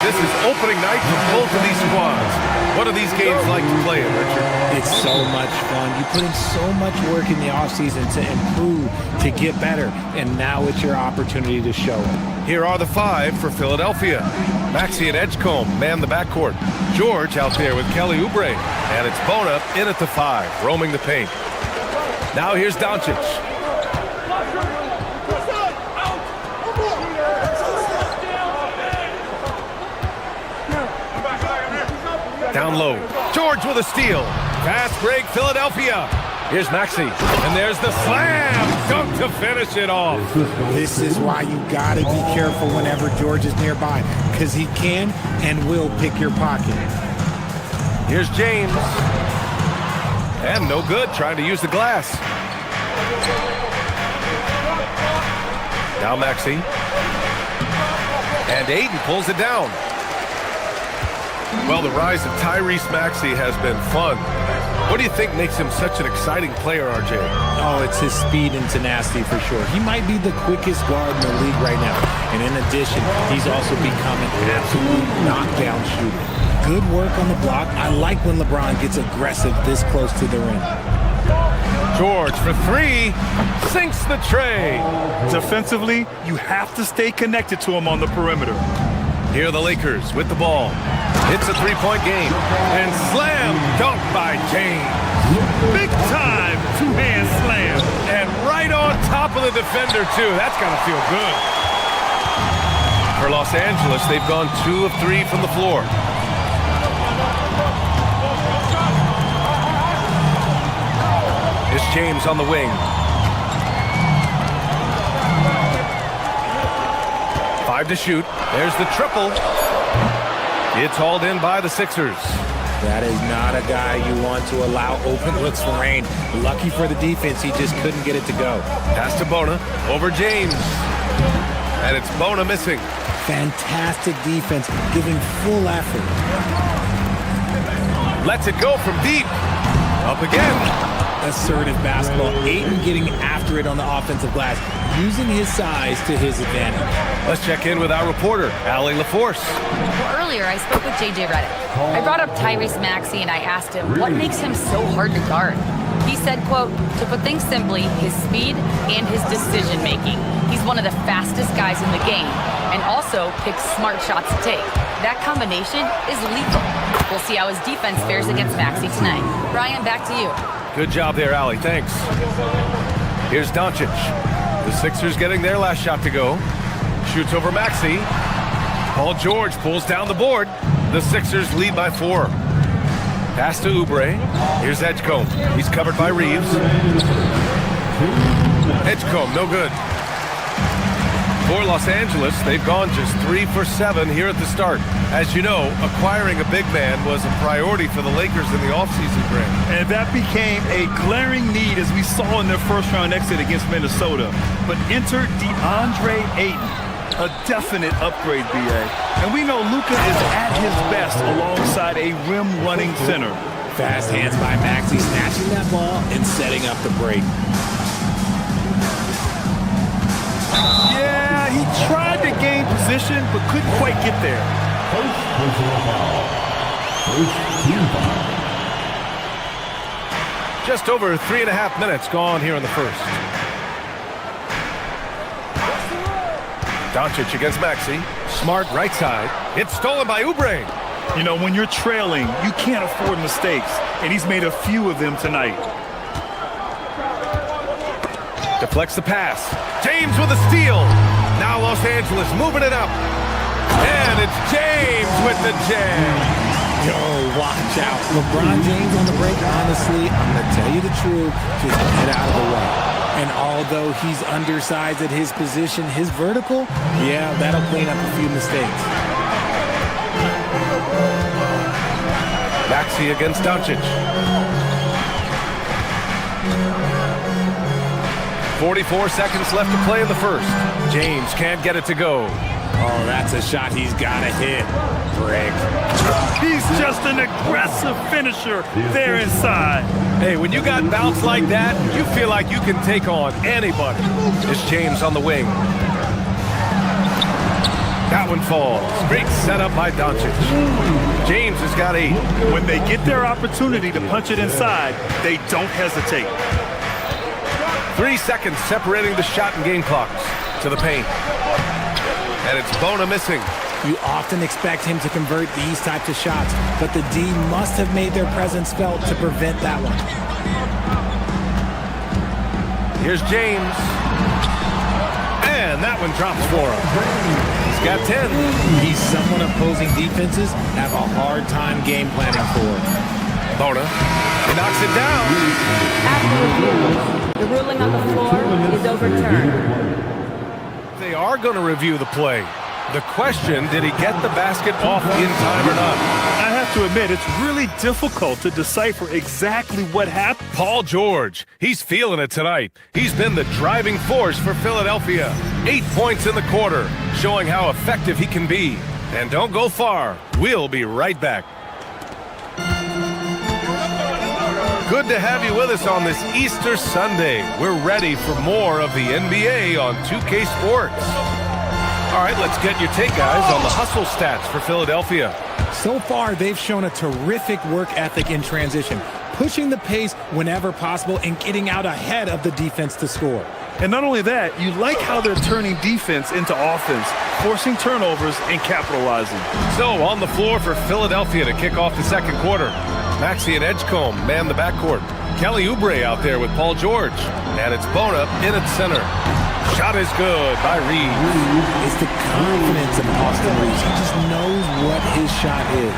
This is opening night for both of these squads. What are these games like to play in, Richard? It's so much fun. You put in so much work in the offseason to improve, to get better, and now it's your opportunity to show it. Here are the 5 for Philadelphia. Maxey and Edgecombe man the backcourt. George out there with Kelly Oubre. And it's Bona in at the 5, roaming the paint. Now here's Doncic. Down low. George with a steal. Fast break, Philadelphia. Here's Maxey. And there's the slam. Dunk to finish it off. This is why you got to be careful whenever George is nearby, because he can and will pick your pocket. Here's James. And no good, trying to use the glass. Now Maxey. And Aiden pulls it down. Well, the rise of Tyrese Maxey has been fun. What do you think makes him such an exciting player, RJ? Oh, it's his speed and tenacity for sure. He might be the quickest guard in the league right now. And in addition, he's also become an absolute knockdown shooter. Good work on the block. I like when LeBron gets aggressive this close to the rim. George for three. Sinks the tray. Defensively, you have to stay connected to him on the perimeter. Here are the Lakers with the ball. It's a three-point game. And slam dunk by James. Big time two-hand slam. And right on top of the defender, too. That's got to feel good. For Los Angeles, they've gone 2 of 3 from the floor. It's James on the wing. 5 to shoot. There's the triple. It's hauled in by the Sixers. That is not a guy you want to allow open looks for rain. Lucky for the defense, he just couldn't get it to go. Pass to Bona, over James. And it's Bona missing. Fantastic defense, giving full effort. Lets it go from deep. Up again. Assertive basketball. Ayton getting after it on the offensive glass, using his size to his advantage. Let's check in with our reporter, Allie LaForce. Well, earlier I spoke with JJ Redick. I brought up Tyrese Maxey and I asked him what makes him so hard to guard. He said, quote, to put things simply, his speed and his decision making. He's one of the fastest guys in the game and also picks smart shots to take. That combination is lethal. We'll see how his defense fares against Maxey tonight. Brian, back to you. Good job there, Allie. Thanks. Here's Doncic. The Sixers getting their last shot to go. Shoots over Maxey. Paul George pulls down the board. The Sixers lead by 4. Pass to Oubre. Here's Edgecombe. He's covered by Reeves. Edgecombe, no good. For Los Angeles, they've gone just 3 for 7 here at the start. As you know, acquiring a big man was a priority for the Lakers in the offseason, Grant. And that became a glaring need as we saw in their first-round exit against Minnesota. But enter DeAndre Ayton, a definite upgrade, B.A. And we know Luka is at his best alongside a rim-running center. Fast hands by Maxey, snatching that ball and setting up the break. Yeah, he tried to gain position, but couldn't quite get there. Just over 3.5 minutes gone here in the first. Doncic against Maxey. Smart right side. It's stolen by Oubre. You know, when you're trailing, you can't afford mistakes, and he's made a few of them tonight. Deflects the pass. James with a steal. Now Los Angeles moving it up. And it's James with the jam. Yo, watch out. LeBron James on the break, honestly, I'm going to tell you the truth, just get out of the way. And although he's undersized at his position, his vertical, yeah, that'll clean up a few mistakes. Maxey against Doncic. 44 seconds left to play in the first. James can't get it to go. Oh, that's a shot he's got to hit. Brick. He's just an aggressive finisher there inside. Hey, when you got bounce like that, you feel like you can take on anybody. It's James on the wing. That one falls. Great setup by Doncic. James has got 8. When they get their opportunity to punch it inside, they don't hesitate. 3 seconds separating the shot and game clocks to the paint. And it's Bona missing. You often expect him to convert these types of shots, but the D must have made their presence felt to prevent that one. Here's James. And that one drops for him. He's got 10. He's someone opposing defenses have a hard time game planning for. Bona. He knocks it down. After review, the ruling on the floor is overturned. They are going to review the play. The question, did he get the basket off in time or not? I have to admit, it's really difficult to decipher exactly what happened. Paul George, he's feeling it tonight. He's been the driving force for Philadelphia. 8 points in the quarter, showing how effective he can be. And don't go far. We'll be right back. Good to have you with us on this Easter Sunday. We're ready for more of the NBA on 2K Sports. All right, let's get your take, guys, on the hustle stats for Philadelphia. So far, they've shown a terrific work ethic in transition, pushing the pace whenever possible and getting out ahead of the defense to score. And not only that, you like how they're turning defense into offense, forcing turnovers and capitalizing. So on the floor for Philadelphia to kick off the second quarter. Maxey and Edgecombe man the backcourt. Kelly Oubre out there with Paul George. And it's Bona in at center. Shot is good by Reeves. It's the confidence of Austin Reeves. He just knows what his shot is.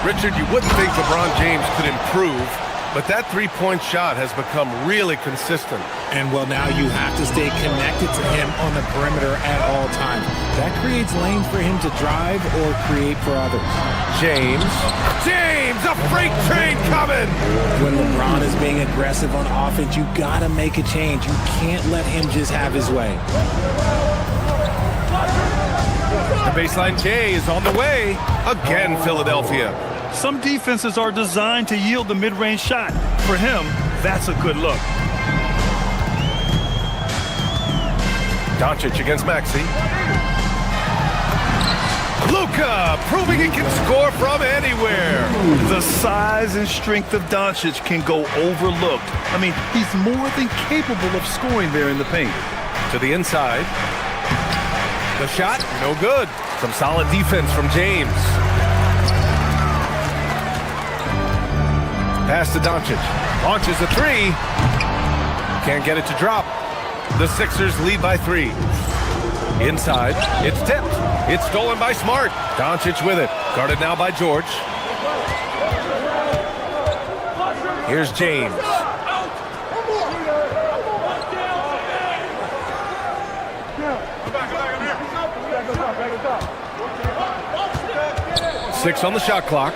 Richard, you wouldn't think LeBron James could improve, but that three-point shot has become really consistent. And, well, now you have to stay connected to him on the perimeter at all times. That creates lanes for him to drive or create for others. James, a freight train coming! When LeBron is being aggressive on offense, you got to make a change. You can't let him just have his way. The baseline J is on the way. Again, Philadelphia. Some defenses are designed to yield the mid-range shot. For him, that's a good look. Doncic against Maxey. Luka proving he can score from anywhere. The size and strength of Doncic can go overlooked. I mean, he's more than capable of scoring there in the paint. To the inside. The shot, no good. Some solid defense from James. Pass to Doncic. Launches a three. Can't get it to drop. The Sixers lead by 3. Inside, it's tipped. It's stolen by Smart. Doncic with it. Guarded now by George. Here's James. Six on the shot clock.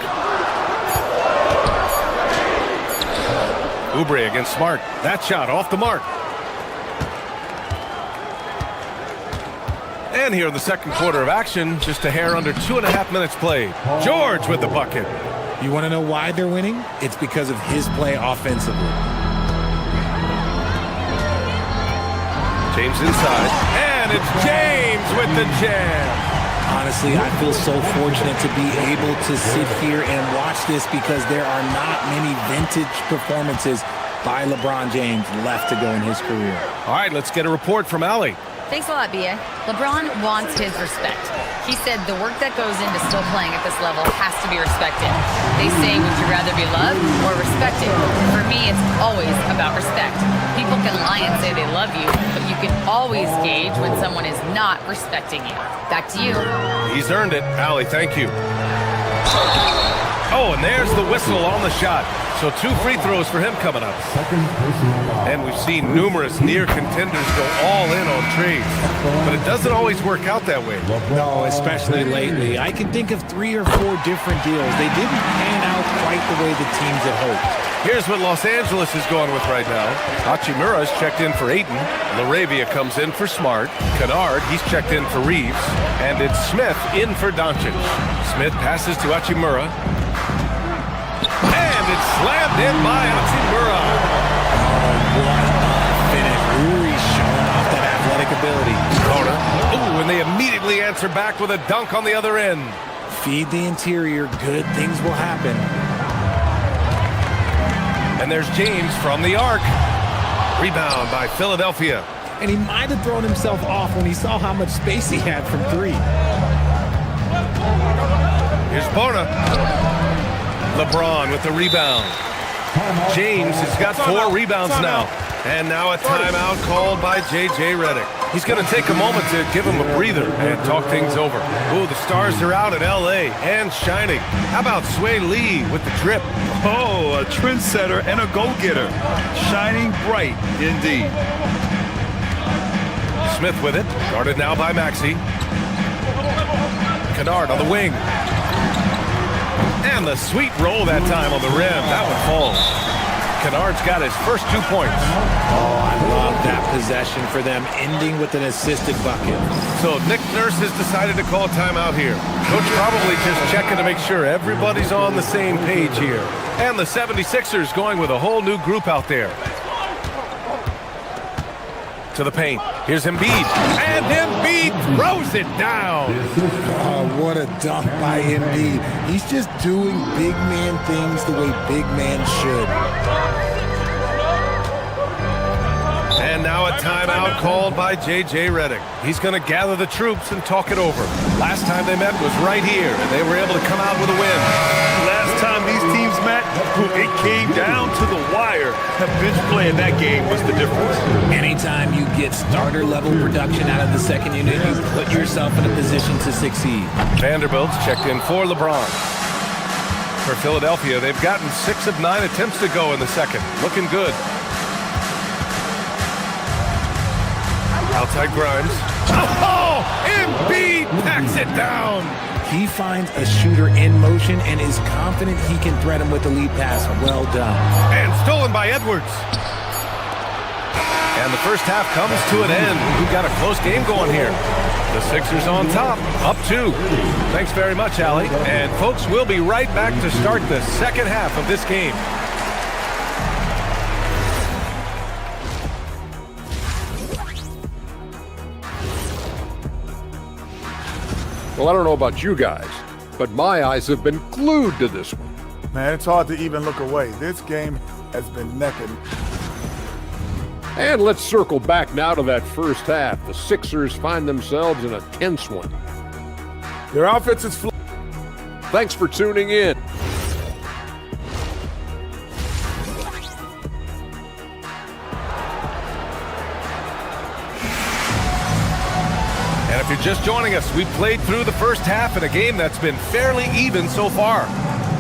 Oubre against Smart. That shot off the mark. And here in the second quarter of action, just a hair under 2.5 minutes played. George with the bucket. You want to know why they're winning? It's because of his play offensively. James inside. And it's James with the jam. Honestly, I feel so fortunate to be able to sit here and watch this because there are not many vintage performances by LeBron James left to go in his career. All right, let's get a report from Allie. Thanks a lot, B.A. LeBron wants his respect. He said the work that goes into still playing at this level has to be respected. They say, would you rather be loved or respected? For me, it's always about respect. People can lie and say they love you, but you can always gauge when someone is not respecting you. Back to you. He's earned it. Allie, thank you. Oh, and there's the whistle on the shot. So 2 free throws for him coming up. And we've seen numerous near contenders go all in on trades. But it doesn't always work out that way. No, especially lately. I can think of 3 or 4 different deals. They didn't pan out quite the way the teams had hoped. Here's what Los Angeles is going with right now. Hachimura's checked in for Ayton. LaRavia comes in for Smart. Kennard, he's checked in for Reeves. And it's Smith in for Doncic. Smith passes to Hachimura. And it's slammed in by Hachimura. What a finish. Uri showing off that athletic ability. Bona. Ooh, and they immediately answer back with a dunk on the other end. Feed the interior. Good things will happen. And there's James from the arc. Rebound by Philadelphia. And he might have thrown himself off when he saw how much space he had from 3. Here's Bona. LeBron with the rebound. James has got 4 rebounds now. And now a timeout called by J.J. Redick. He's going to take a moment to give him a breather and talk things over. Ooh, the stars are out in L.A. and shining. How about Sway Lee with the drip? Oh, a trendsetter and a go-getter. Shining bright indeed. Smith with it. Guarded now by Maxey. Kennard on the wing. And the sweet roll that time on the rim. That one falls. Kennard's got his first 2 points. Oh, I love that possession for them, ending with an assisted bucket. So Nick Nurse has decided to call timeout here. Coach probably just checking to make sure everybody's on the same page here. And the 76ers going with a whole new group out there. To the paint. Here's Embiid. And Embiid throws it down. Oh, what a dunk by Embiid. He's just doing big man things the way big man should. And now a timeout called by J.J. Redick. He's going to gather the troops and talk it over. Last time they met was right here, and they were able to come out with a win. Last time these teams met, it came down to the wire. That bench play in that game was the difference. Anytime you get starter-level production out of the second unit, you put yourself in a position to succeed. Vanderbilt's checked in for LeBron. For Philadelphia, they've gotten 6 of 9 attempts to go in the second. Looking good. Outside Grimes. Oh! Embiid packs it down! He finds a shooter in motion and is confident he can threat him with the lead pass. Well done. And stolen by Edwards. And the first half comes to an end. We've got a close game going here. The Sixers on top, up 2. Thanks very much, Allie. And folks, we'll be right back to start the second half of this game. Well, I don't know about you guys, but my eyes have been glued to this one. Man, it's hard to even look away. This game has been neck and... And let's circle back now to that first half. The Sixers find themselves in a tense one. Their offense is... Thanks for tuning in. And if you're just joining us, we played through the first half in a game that's been fairly even so far.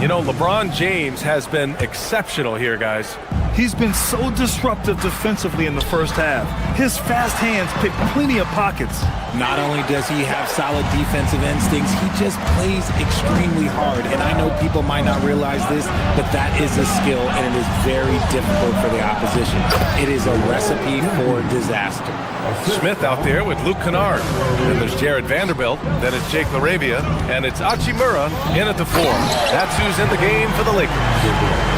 You know, LeBron James has been exceptional here, guys. He's been so disruptive defensively in the first half. His fast hands pick plenty of pockets. Not only does he have solid defensive instincts, he just plays extremely hard. And I know people might not realize this, but that is a skill, and it is very difficult for the opposition. It is a recipe for disaster. Smith out there with Luke Kennard. Then there's Jared Vanderbilt. Then it's Jake LaRavia. And it's Hachimura in at the 4. That's who's in the game for the Lakers.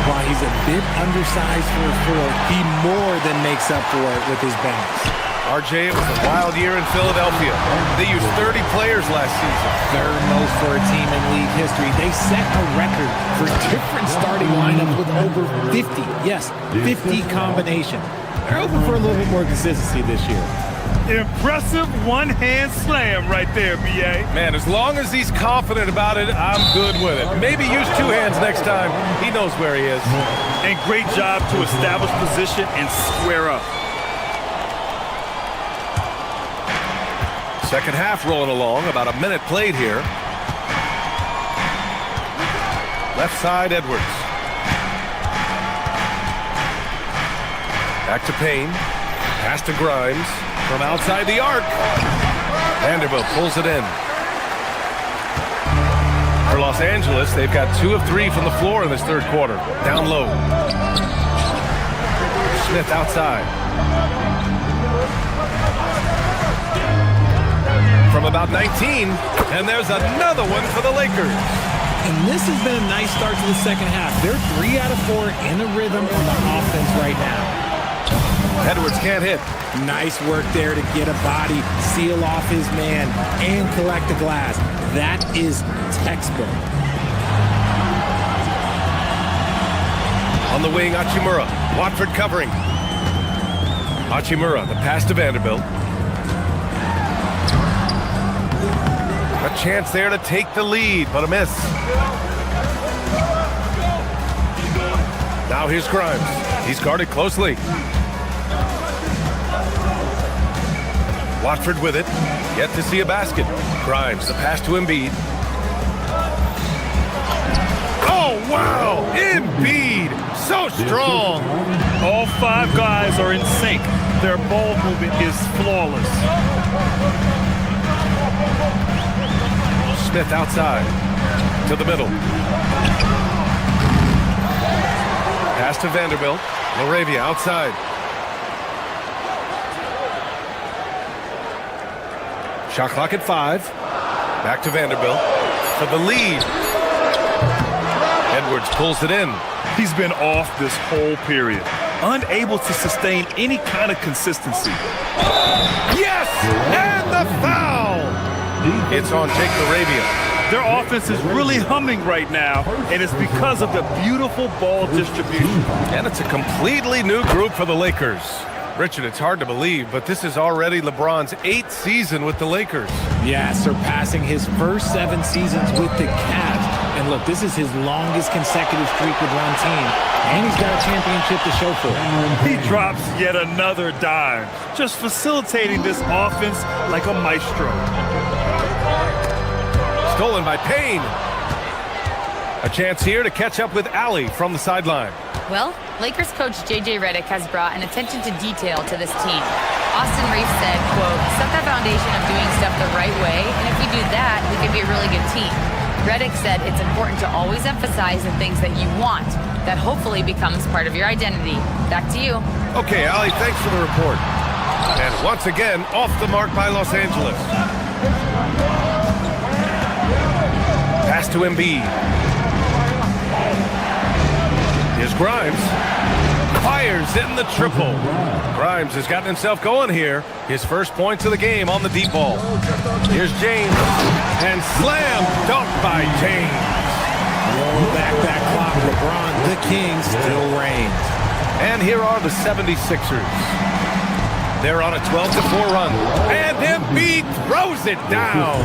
While he's a bit undersized for a 4, he more than makes up for it with his bounce. RJ, it was a wild year in Philadelphia. They used 30 players last season. Third most for a team in league history. They set a record for different starting lineups with over 50. Yes, 50 combination. They're hoping for a little bit more consistency this year. Impressive one-hand slam right there, B.A. Man, as long as he's confident about it, I'm good with it. Maybe use 2 hands next time. He knows where he is. And great job to establish position and square up. Second half rolling along, about a minute played here. Left side, Edwards. Back to Payne. Pass to Grimes. From outside the arc. Vanderbilt pulls it in. For Los Angeles, they've got 2 of 3 from the floor in this third quarter. Down low. Smith outside. From about 19, and there's another one for the Lakers. And this has been a nice start to the second half. They're 3 out of 4 in a rhythm on the offense right now. Edwards can't hit. Nice work there to get a body, seal off his man, and collect the glass. That is textbook. On the wing, Hachimura. Watford covering. Hachimura, the pass to Vanderbilt. A chance there to take the lead, but a miss. Now here's Grimes. He's guarded closely. Watford with it. Yet to see a basket. Grimes, the pass to Embiid. Oh, wow! Embiid! So strong! All 5 guys are in sync. Their ball movement is flawless. Smith outside. To the middle. Pass to Vanderbilt. LaRavia outside. Shot clock at 5. Back to Vanderbilt for the lead. Edwards pulls it in. He's been off this whole period. unable to sustain any kind of consistency. Yes! And the foul! It's on Jake Arabia. Their offense is really humming right now, and it's because of the beautiful ball distribution. And it's a completely new group for the Lakers. Richard, it's hard to believe, but this is already LeBron's 8th season with the Lakers. Yeah, surpassing his first 7 seasons with the Cavs. And look, this is his longest consecutive streak with one team. And he's got a championship to show for it. He drops yet another dime, just facilitating this offense like a maestro. Stolen by Payne. A chance here to catch up with Allie from the sideline. Well, Lakers coach J.J. Redick has brought an attention to detail to this team. Austin Reeves said, quote, set the foundation of doing stuff the right way, and if we do that, we can be a really good team. Redick said it's important to always emphasize the things that you want. That hopefully becomes part of your identity. Back to you. Okay, Allie, thanks for the report. And once again, off the mark by Los Angeles. Pass to Embiid. Here's Grimes. Fires in the triple. Grimes has gotten himself going here. His first points of the game on the deep ball. Here's James. And slam dunk by James. Roll back that clock. LeBron, the king, still reigns. And here are the 76ers. They're on a 12-4 run. And Embiid throws it down.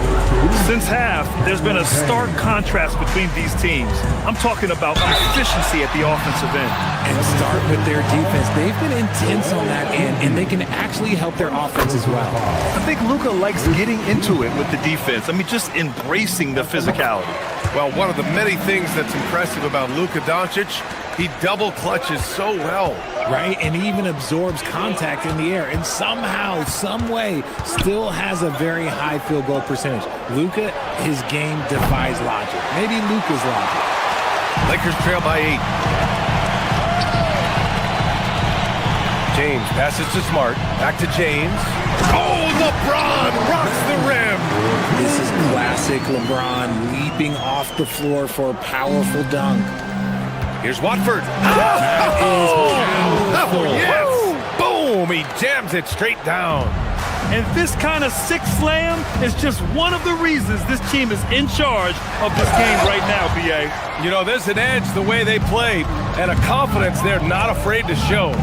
Since half, there's been a stark contrast between these teams. I'm talking about efficiency at the offensive end. And start with their defense. They've been intense on that end, and they can actually help their offense as well. I think Luka likes getting into it with the defense. I mean, just embracing the physicality. Well, one of the many things that's impressive about Luka Doncic, he double clutches so well. Right, and he even absorbs contact in the air, and somehow, some way, still has a very high field goal percentage. Luka, his game defies logic. Maybe Luka's logic. Lakers trail by 8. James passes to Smart. Back to James. Oh, LeBron rocks the rim. This is classic LeBron leaping off the floor for a powerful dunk. Here's Watford. Oh, yes! Boom! He jams it straight down. And this kind of sick slam is just one of the reasons this team is in charge of this game right now, B.A. You know, there's an edge the way they play and a confidence they're not afraid to show.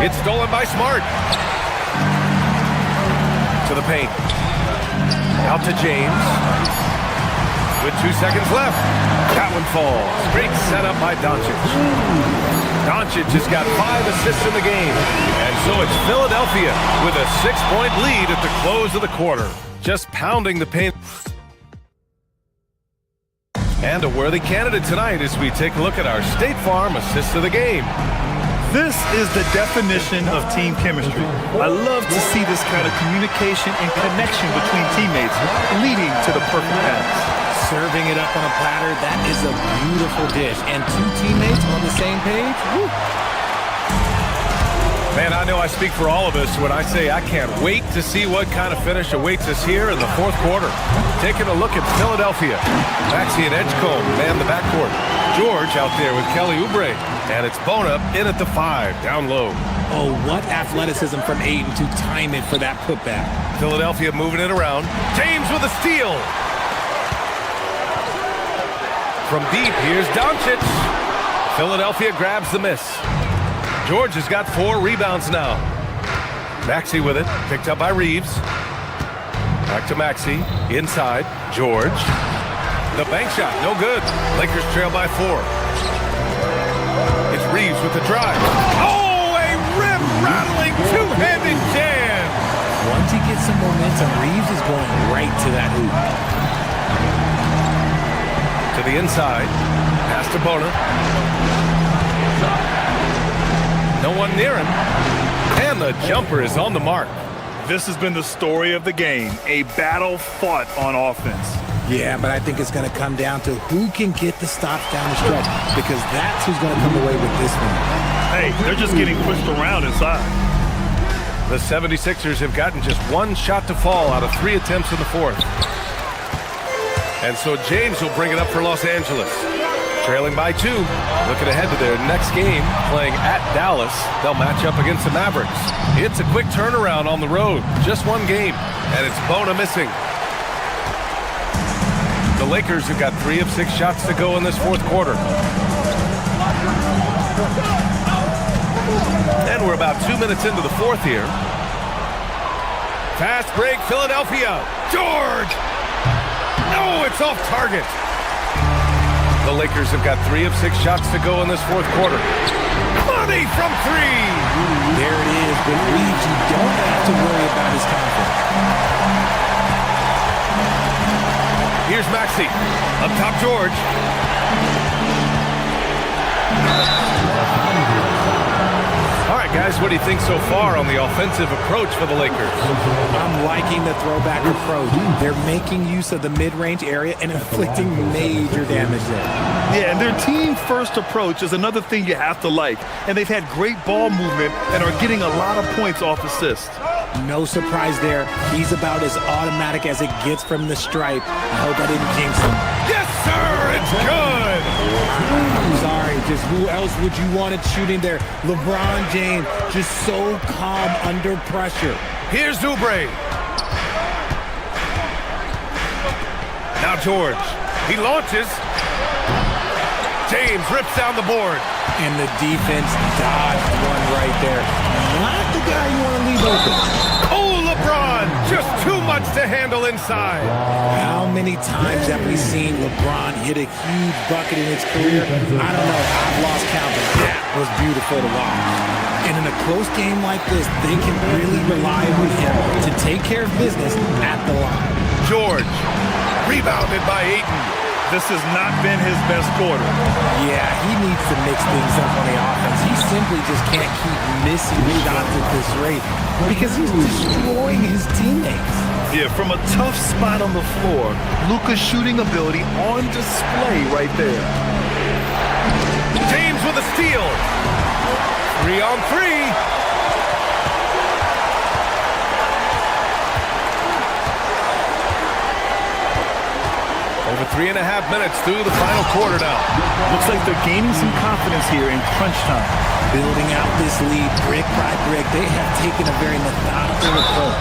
It's stolen by Smart. To the paint. Out to James. With 2 seconds left. That one falls. Great setup by Doncic. Doncic has got 5 assists in the game. And so it's Philadelphia with a 6-point lead at the close of the quarter. Just pounding the paint. And a worthy candidate tonight as we take a look at our State Farm assist of the game. This is the definition of team chemistry. I love to see this kind of communication and connection between teammates leading to the perfect pass. Serving it up on a platter, that is a beautiful dish. And 2 teammates on the same page? Woo. Man, I know I speak for all of us when I say I can't wait to see what kind of finish awaits us here in the 4th quarter. Taking a look at Philadelphia. Maxey and Edgecombe man the backcourt. George out there with Kelly Oubre. And it's Bona in at the 5, down low. Oh, what athleticism from Ayton to time it for that putback. Philadelphia moving it around. James with a steal. From deep, here's Doncic. Philadelphia grabs the miss. George has got 4 rebounds now. Maxey with it, picked up by Reeves. Back to Maxey, inside, George. The bank shot, no good. Lakers trail by 4. It's Reeves with the drive. Oh, a rim-rattling two-handed jam. Once he gets some momentum, Reeves is going right to that hoop. To the inside, pass to Bona. No one near him. And the jumper is on the mark. This has been the story of the game, a battle fought on offense. Yeah, but I think it's going to come down to who can get the stops down the stretch, because that's who's going to come away with this one. Hey, they're just getting pushed around inside. The 76ers have gotten just 1 shot to fall out of 3 attempts in the 4th. And so James will bring it up for Los Angeles. Trailing by 2. Looking ahead to their next game, playing at Dallas. They'll match up against the Mavericks. It's a quick turnaround on the road. Just one game, and it's Bona missing. The Lakers have got 3 of 6 shots to go in this fourth quarter. And we're about 2 minutes into the fourth here. Fast break, Philadelphia. George! No, it's off target. The Lakers have got 3 of 6 shots to go in this fourth quarter. Money from 3! There it is, but Reeves, you don't have to worry about his confidence. Here's Maxey. Up top, George. All right, guys, what do you think so far on the offensive approach for the Lakers? I'm liking the throwback approach. They're making use of the mid-range area and inflicting major damage there. Yeah, and their team-first approach is another thing you have to like. And they've had great ball movement and are getting a lot of points off assists. No surprise there. He's about as automatic as it gets from the stripe. I hope I didn't jinx him. Yes, sir! It's good! Sorry, just who else would you want it shooting there? LeBron James, just so calm under pressure. Here's Oubre. Now George. He launches. James rips down the board. And the defense dodged one right there. Not the guy you want to leave open. Oh, LeBron! Just too much to handle inside. How many times have we seen LeBron hit a huge bucket in his career? I don't know. I've lost count, but that was beautiful to watch. And in a close game like this, they can really rely on him to take care of business at the line. George, rebounded by Ayton. This has not been his best quarter. Yeah, he needs to mix things up on the offense. He simply just can't keep missing shots at this rate because he's destroying his teammates. Yeah, from a tough spot on the floor, Luka's shooting ability on display right there. James with a steal. 3 on 3. Over 3.5 minutes through the final quarter now. Looks like they're gaining some confidence here in crunch time. Building out this lead brick by brick, they have taken a very methodical approach.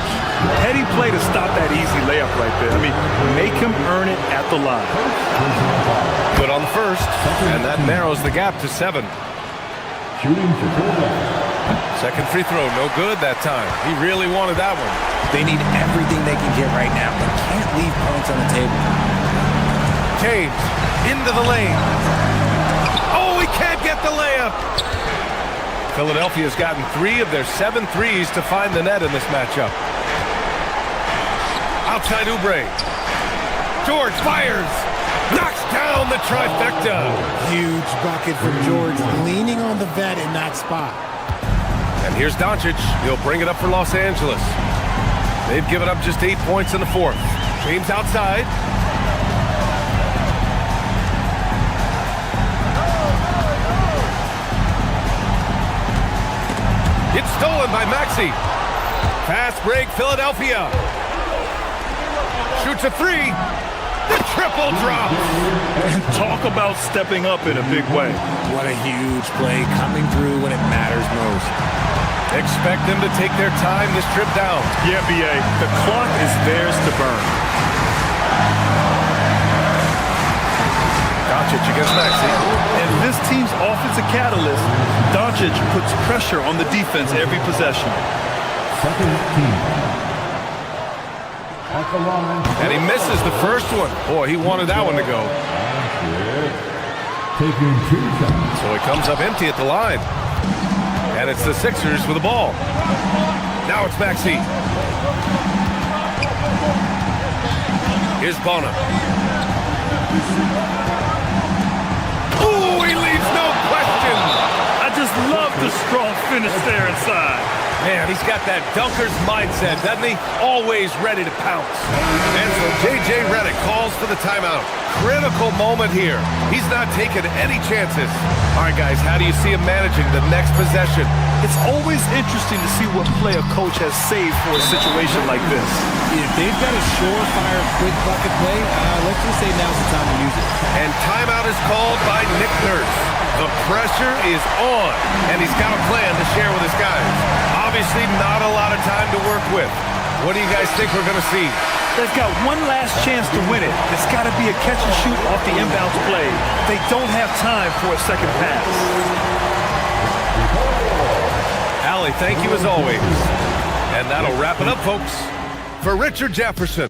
Heady play to stop that easy layup right there. I mean, make him earn it at the line. Good on the first, and that narrows the gap to 7. Second free throw, no good that time. He really wanted that one. They need everything they can get right now. They can't leave points on the table. James into the lane. Oh, he can't get the layup. Philadelphia's gotten 3 of their 7 threes to find the net in this matchup. Outside Oubre. George fires. Knocks down the trifecta. Huge bucket from George, leaning on the vet in that spot. And here's Doncic. He'll bring it up for Los Angeles. They've given up just 8 points in the fourth. James outside. It's stolen by Maxey. Fast break, Philadelphia. Shoots a 3. The triple drop. Talk about stepping up in a big way. What a huge play coming through when it matters most. Expect them to take their time this trip down. Yeah, B.A. The clock is theirs to burn. Doncic against Maxey. And this team's offensive catalyst, Doncic puts pressure on the defense every possession. And he misses the first one. Boy, he wanted that one to go. So he comes up empty at the line. And it's the Sixers with the ball. Now it's Maxey. Here's Bona. Ooh, he leaves no question. I just love the strong finish there inside. Man, he's got that dunker's mindset, doesn't he? Always ready to pounce. And so J.J. Redick calls for the timeout. critical moment here. He's not taking any chances. All right, guys, how do you see him managing the next possession? It's always interesting to see what play a coach has saved for a situation like this. If they've got a surefire quick bucket play, let's just say now's the time to use it. And timeout is called by Nick Nurse. The pressure is on, and he's got a plan to share with his guys. Obviously, not a lot of time to work with. What do you guys think we're going to see? They've got one last chance to win it. It's got to be a catch and shoot off the inbounds play. They don't have time for a second pass. Allie, thank you as always. And that'll wrap it up, folks. For Richard Jefferson.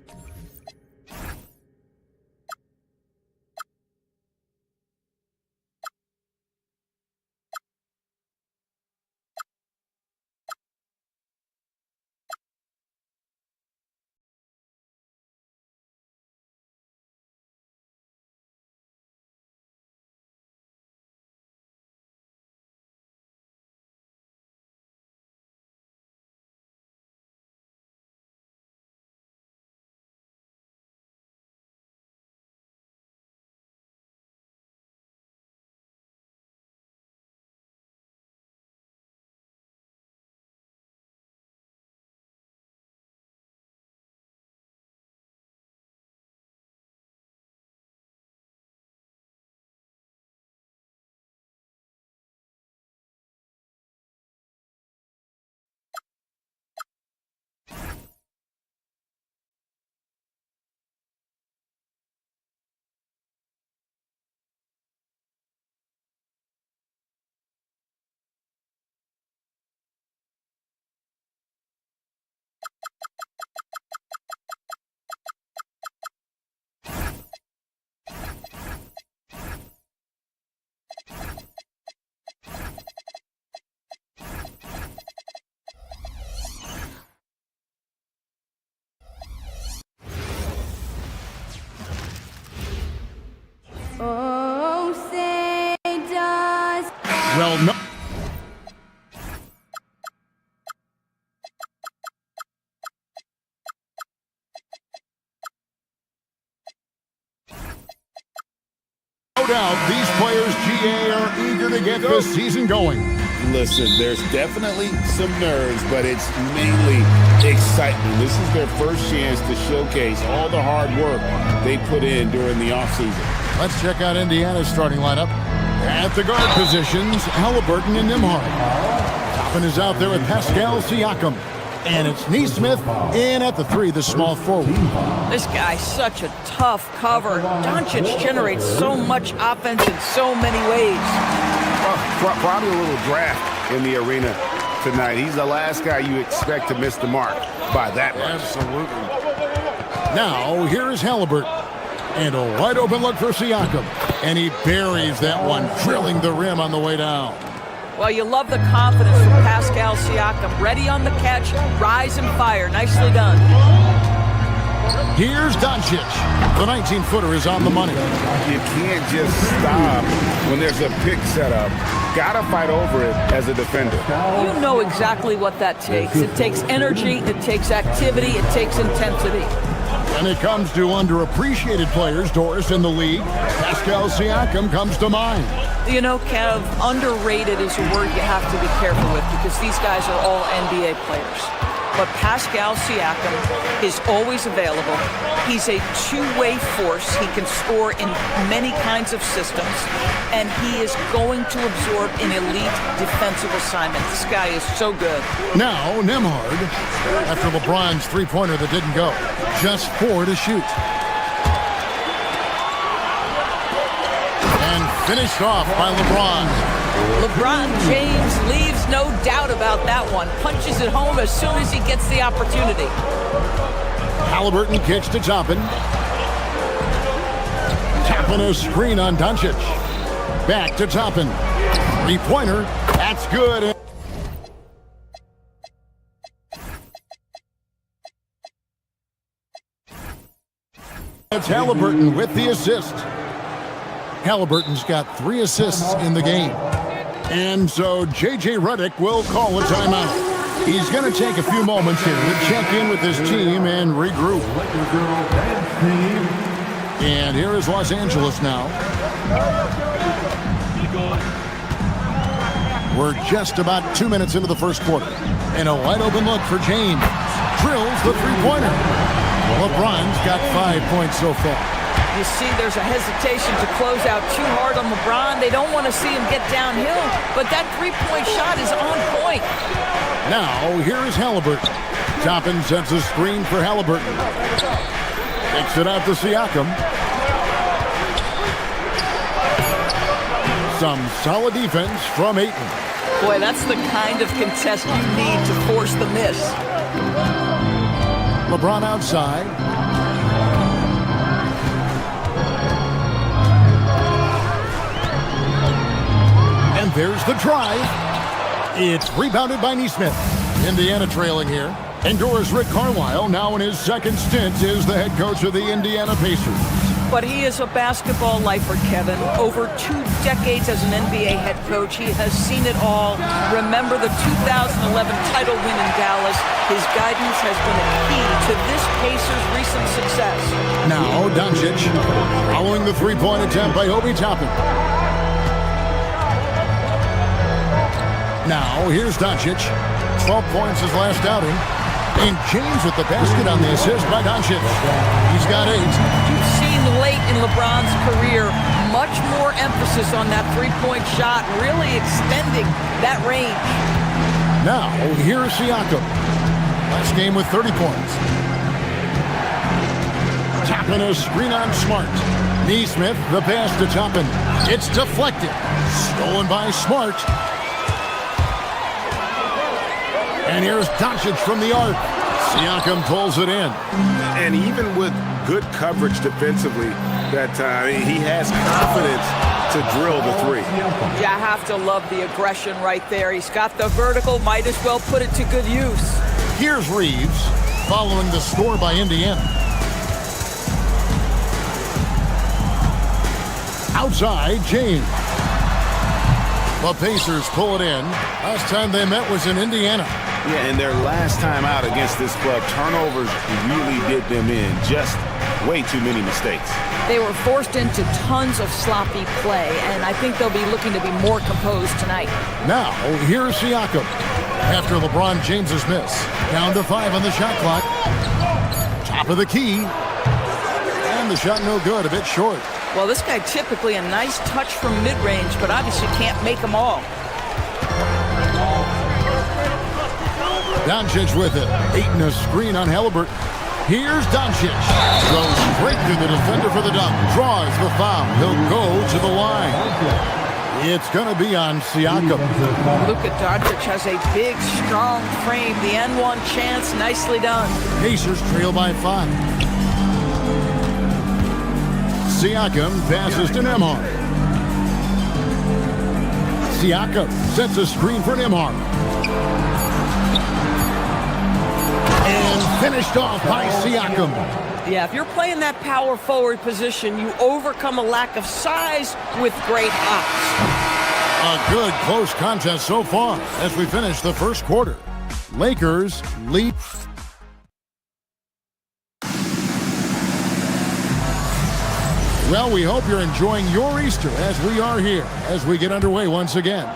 Oh, say does. Well, no. No doubt, these players, GA, are eager to get this season going. Listen, there's definitely some nerves, but it's mainly excitement. This is their first chance to showcase all the hard work they put in during the offseason. Let's check out Indiana's starting lineup. At the guard positions, Halliburton and Nembhard. Toppin is out there with Pascal Siakam. And it's Neesmith in at the 3, the small forward. This guy's such a tough cover. Doncic generates so much offense in so many ways. Probably a little draft in the arena tonight. He's the last guy you expect to miss the mark by that much. Absolutely. Now, here is Halliburton. And a wide open look for Siakam. And he buries that one, drilling the rim on the way down. Well, you love the confidence from Pascal Siakam. Ready on the catch, rise and fire. Nicely done. Here's Doncic. The 19-footer is on the money. You can't just stop when there's a pick set up. Gotta fight over it as a defender. You know exactly what that takes. It takes energy, it takes activity, it takes intensity. When it comes to underappreciated players, Doris, in the league, Pascal Siakam comes to mind. You know, Kev, underrated is a word you have to be careful with because these guys are all NBA players. But Pascal Siakam is always available. He's a two-way force. He can score in many kinds of systems, and he is going to absorb an elite defensive assignment. This guy is so good. Now, Nembhard, after LeBron's three-pointer that didn't go, just 4 to shoot. And finished off by LeBron. LeBron James leaves no doubt about that one. Punches it home as soon as he gets the opportunity. Halliburton kicks to Toppin. Toppin a screen on Doncic. Back to Toppin. Three-pointer. That's good. It's Halliburton with the assist. Halliburton's got 3 assists in the game. And so J.J. Redick will call a timeout. He's going to take a few moments here to check in with his team and regroup. And here is Los Angeles now. We're just about 2 minutes into the first quarter. And a wide open look for James. Drills the three-pointer. LeBron's got 5 points so far. You see there's a hesitation to close out too hard on LeBron. They don't want to see him get downhill, but that three-point shot is on point. Now, here is Halliburton. Toppin sets a screen for Halliburton. Takes it out to Siakam. Some solid defense from Ayton. Boy, that's the kind of contest you need to force the miss. LeBron outside. And there's the drive. It's rebounded by Nesmith. Indiana trailing here. Endures Rick Carlisle, now in his second stint, is the head coach of the Indiana Pacers. But he is a basketball lifer, Kevin. Over 2 decades as an NBA head coach, he has seen it all. Remember the 2011 title win in Dallas. His guidance has been a key to this Pacers' recent success. Now, Doncic, following the three-point attempt by Obi Toppin. Now, here's Doncic. 12 points his last outing. And James with the basket on the assist by Doncic. He's got 8. You've seen late in LeBron's career much more emphasis on that three-point shot, really extending that range. Now, here's Siakam. Last game with 30 points. Toppin a screen on Smart. Nesmith, the pass to Toppin. It's deflected. Stolen by Smart. And here's Doncic from the arc. Siakam pulls it in. And even with good coverage defensively that time, he has confidence to drill the three. You have to love the aggression right there. He's got the vertical, might as well put it to good use. Here's Reeves, following the score by Indiana. Outside, James. The Pacers pull it in. Last time they met was in Indiana. Yeah, and their last time out against this club, turnovers really did them in. Just way too many mistakes. They were forced into tons of sloppy play, and I think they'll be looking to be more composed tonight. Now, here's Siakam. After LeBron James's miss. Down to 5 on the shot clock. Top of the key. And the shot no good, a bit short. Well, this guy typically a nice touch from mid-range, but obviously can't make them all. Doncic with it. Ayton a screen on Halliburton. Here's Doncic. Goes straight through the defender for the dunk. Draws the foul. He'll go to the line. It's going to be on Siakam. Luka Doncic has a big, strong frame. The N1 chance, nicely done. Pacers trail by 5. Siakam passes to Nembhard. Siakam sets a screen for Nembhard. And finished off by Siakam. Yeah, if you're playing that power forward position, you overcome a lack of size with great hops. A good close contest so far as we finish the first quarter. Lakers lead. Well, we hope you're enjoying your Easter as we are here as we get underway once again.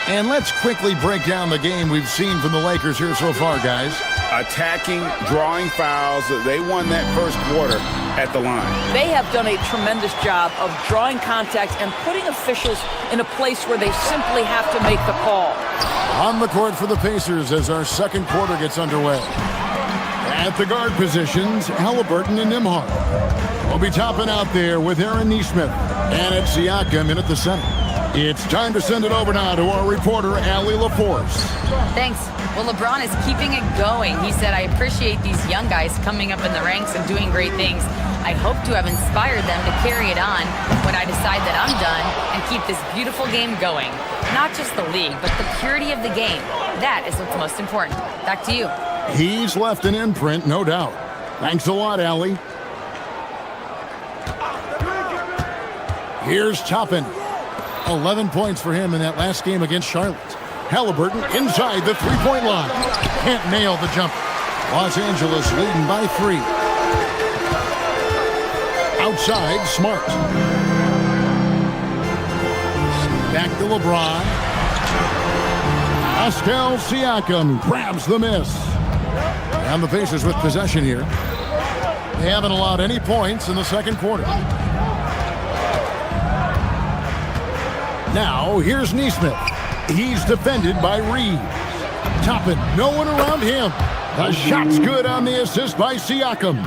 And let's quickly break down the game we've seen from the Lakers here so far, guys. Attacking, drawing fouls. They won that first quarter at the line. They have done a tremendous job of drawing contact and putting officials in a place where they simply have to make the call. On the court for the Pacers as our second quarter gets underway. At the guard positions, Halliburton and Nembhard. We'll be topping out there with Aaron Nesmith. And it's Siakam in at the center. It's time to send it over now to our reporter, Allie LaForce. Thanks. Well, LeBron is keeping it going. He said, I appreciate these young guys coming up in the ranks and doing great things. I hope to have inspired them to carry it on when I decide that I'm done and keep this beautiful game going. Not just the league, but the purity of the game. That is what's most important. Back to you. He's left an imprint, no doubt. Thanks a lot, Allie. Here's Toppin. 11 points for him in that last game against Charlotte. Halliburton inside the three-point line. Can't nail the jumper. Los Angeles leading by 3. Outside, Smart. Back to LeBron. Pascal Siakam grabs the miss. And the Pacers with possession here. They haven't allowed any points in the second quarter. Now, here's Nesmith. He's defended by Reeves. Toppin, no one around him. The shot's good on the assist by Siakam.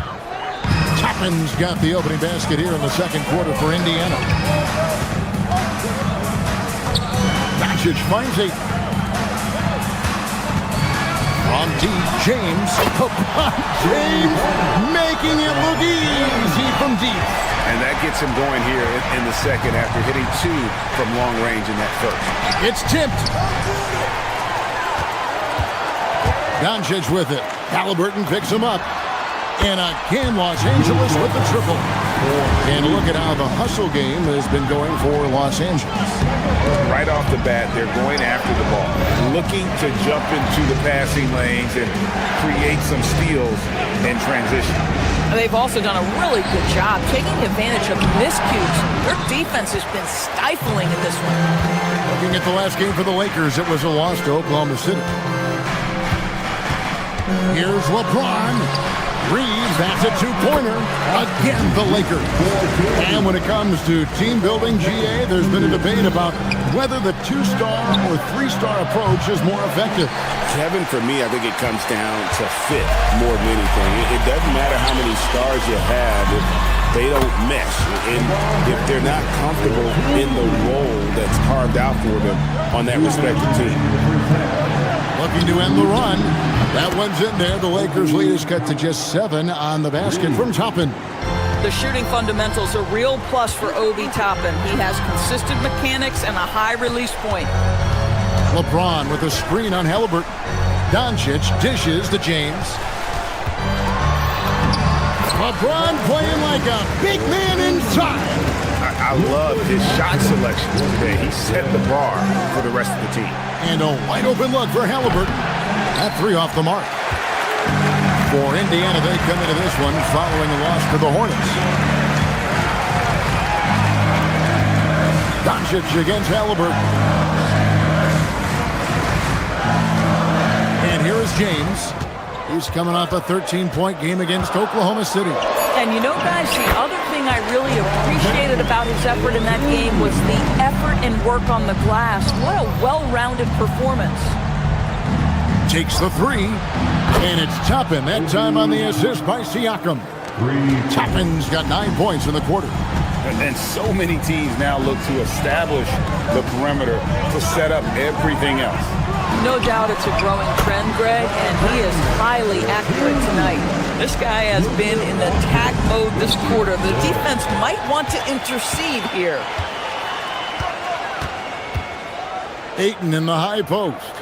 Toppin's got the opening basket here in the second quarter for Indiana. Doncic finds it. From deep, James. James making it look easy from deep. And that gets him going here in the second after hitting 2 from long range in that first. It's tipped. Doncic with it. Halliburton picks him up. And again, Los Angeles with the triple. And look at how the hustle game has been going for Los Angeles. Right off the bat, they're going after the ball, looking to jump into the passing lanes and create some steals in transition. They've also done a really good job taking advantage of miscues. Their defense has been stifling in this one. Looking at the last game for the Lakers, it was a loss to Oklahoma City. Here's LeBron. Reeves, that's a two-pointer. Again, the Lakers. And when it comes to team building, GA, there's been a debate about whether the 2-star or 3-star approach is more effective. Kevin, for me, I think it comes down to fit more than anything. It doesn't matter how many stars you have if they don't mesh. And if they're not comfortable in the role that's carved out for them on that respective team. Looking to end the run. That one's in there. The Lakers lead is cut to just 7 on the basket from Toppin. The shooting fundamentals are real plus for Obi Toppin. He has consistent mechanics and a high release point. LeBron with a screen on Halliburton. Doncic dishes to James. LeBron playing like a big man inside. I love his shot selection today. He set the bar for the rest of the team. And a wide open look for Halliburton. That 3 off the mark. For Indiana, they come into this one following a loss to the Hornets. Doncic against Halliburton. And here is James. He's coming off a 13-point game against Oklahoma City. And you know, guys, the other thing I really appreciated about his effort in that game was the effort and work on the glass. What a well-rounded performance. Takes the 3, and it's Toppin. That time on the assist by Siakam. Toppin's got 9 points in the quarter. And then so many teams now look to establish the perimeter to set up everything else. No doubt it's a growing trend, Greg, and he is highly accurate tonight. This guy has been in attack mode this quarter. The defense might want to intercede here. Ayton in the high post.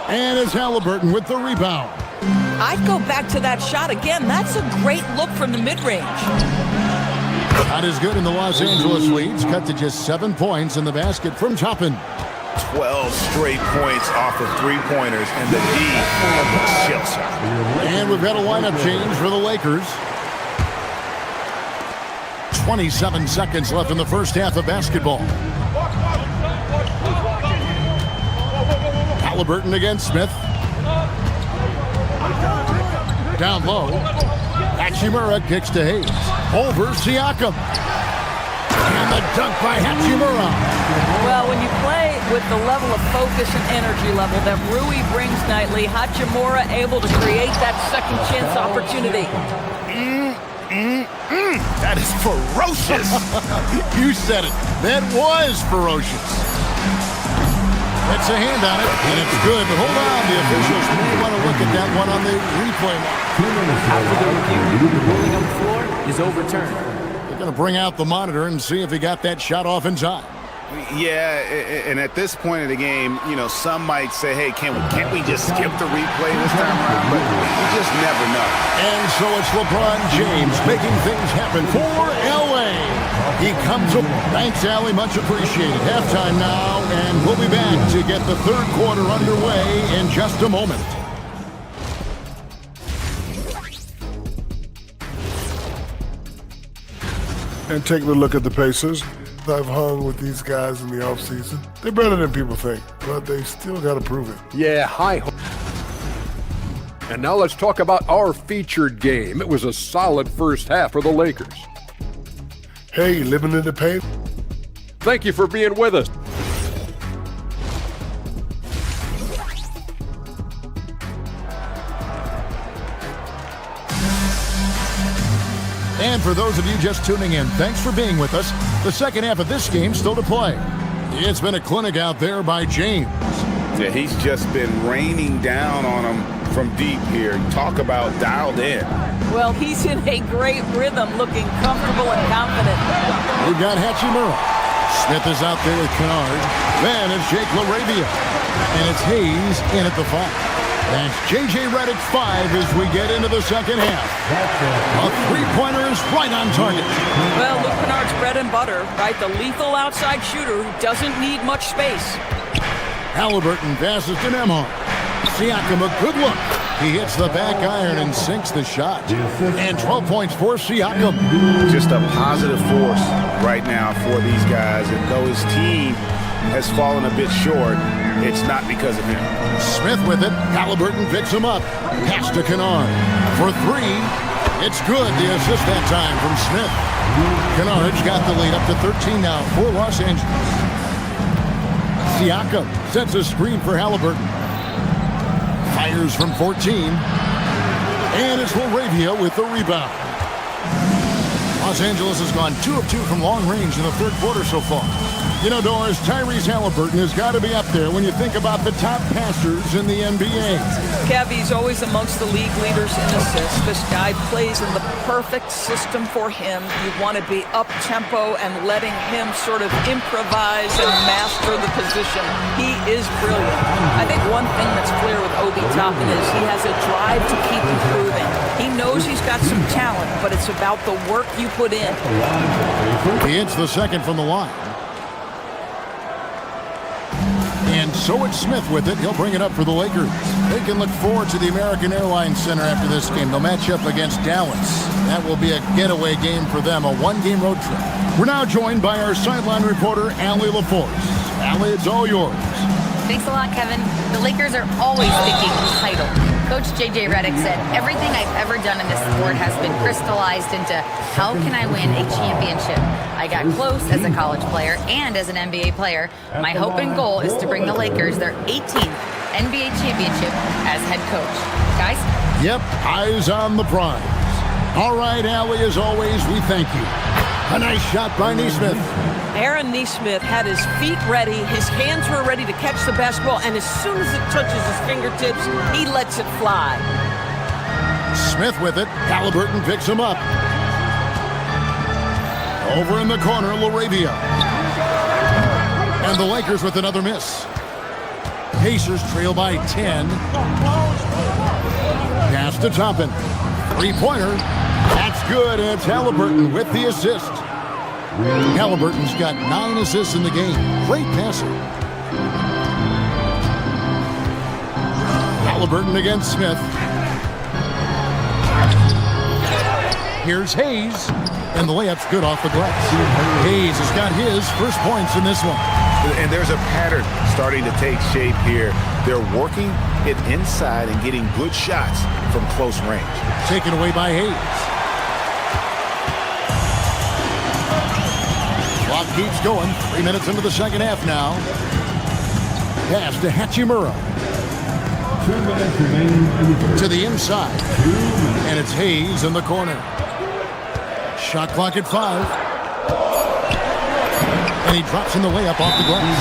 And it's Halliburton with the rebound. I'd go back to that shot again. That's a great look from the mid-range. Not as good in the Los Angeles leads. Cut to just 7 points in the basket from Toppin. 12 straight points off of 3-pointers, and the D shifts. And we've got a lineup change for the Lakers. 27 seconds left in the first half of basketball. Halliburton against Smith. Down low. Hachimura kicks to Hayes. Over Siakam. And the dunk by Hachimura. Well, when you play with the level of focus and energy level that Rui brings nightly, Hachimura able to create that second chance opportunity. That is ferocious. You said it. That was ferocious. That's a hand on it, and it's good. But hold on, the officials may want to look at that one on the replay. After the review, the ruling on the floor is overturned. They're going to bring out the monitor and see if he got that shot off in time. Yeah, and at this point in the game, you know, some might say, hey, can't we just skip the replay this time around? But you just never know. And so it's LeBron James making things happen for L.A. He comes up. Thanks, Allie. Much appreciated. Halftime now, and we'll be back to get the third quarter underway in just a moment. And take a look at the Pacers. I've hung with these guys in the offseason. They're better than people think, but they still got to prove it. Yeah, hi. And now let's talk about our featured game. It was a solid first half for the Lakers. Hey, living in the paint? Thank you for being with us. And for those of you just tuning in, thanks for being with us. The second half of this game still to play. It's been a clinic out there by James. Yeah, he's just been raining down on him from deep here. Talk about dialed in. Well, he's in a great rhythm, looking comfortable and confident. We've got Hachimura. Smith is out there with Kennard. Then it's Jake LaRavia. And it's Hayes in at the 5. That's J.J. Redick 5 as we get into the second half. A three-pointer is right on target. Well, Luke Kennard's bread and butter, right? The lethal outside shooter who doesn't need much space. Halliburton passes to Nembhard. Siakam, a good look. He hits the back iron and sinks the shot. And 12 points for Siakam. Just a positive force right now for these guys. And though his team has fallen a bit short, it's not because of him. Smith with it. Halliburton picks him up. Pass to Kennard. For 3. It's good. The assist that time from Smith. Kennard's got the lead up to 13 now for Los Angeles. Siakam sets a screen for Halliburton. Fires from 14. And it's LaRavia with the rebound. Los Angeles has gone 2 of 2 from long range in the third quarter so far. You know, Doris, Tyrese Halliburton has got to be up there when you think about the top passers in the NBA. Kev, he's always amongst the league leaders in assists. This guy plays in the perfect system for him. You want to be up-tempo and letting him sort of improvise and master the position. He is brilliant. I think one thing that's clear with Obi Toppin is he has a drive to keep improving. He knows he's got some talent, but it's about the work you put in. He hits the second from the line. And so it's Smith with it. He'll bring it up for the Lakers. They can look forward to the American Airlines Center after this game. They'll match up against Dallas. That will be a getaway game for them, a one-game road trip. We're now joined by our sideline reporter, Allie LaForce. Allie, it's all yours. Thanks a lot, Kevin. The Lakers are always thinking title. Coach J.J. Redick said, everything I've ever done in this sport has been crystallized into how can I win a championship? I got close as a college player and as an NBA player. My hope and goal is to bring the Lakers their 18th NBA championship as head coach. Guys? Yep, eyes on the prize. All right, Allie, as always, we thank you. A nice shot by Nesmith. Aaron Nesmith had his feet ready, his hands were ready to catch the basketball, and as soon as it touches his fingertips, he lets it fly. Smith with it. Halliburton picks him up. Over in the corner, LaRavia. And the Lakers with another miss. Pacers trail by 10. Pass to Toppin. Three-pointer. That's good, and it's Halliburton with the assist. Halliburton's got 9 assists in the game. Great passer. Halliburton against Smith. Here's Hayes. And the layup's good off the glass. Hayes has got his first points in this one. And there's a pattern starting to take shape here. They're working it inside and getting good shots from close range. Taken away by Hayes. Clock keeps going. 3 minutes into the second half now. Pass to Hachimura. 2 minutes remaining to the inside. And it's Hayes in the corner. Shot clock at 5. And he drops in the layup off the glass.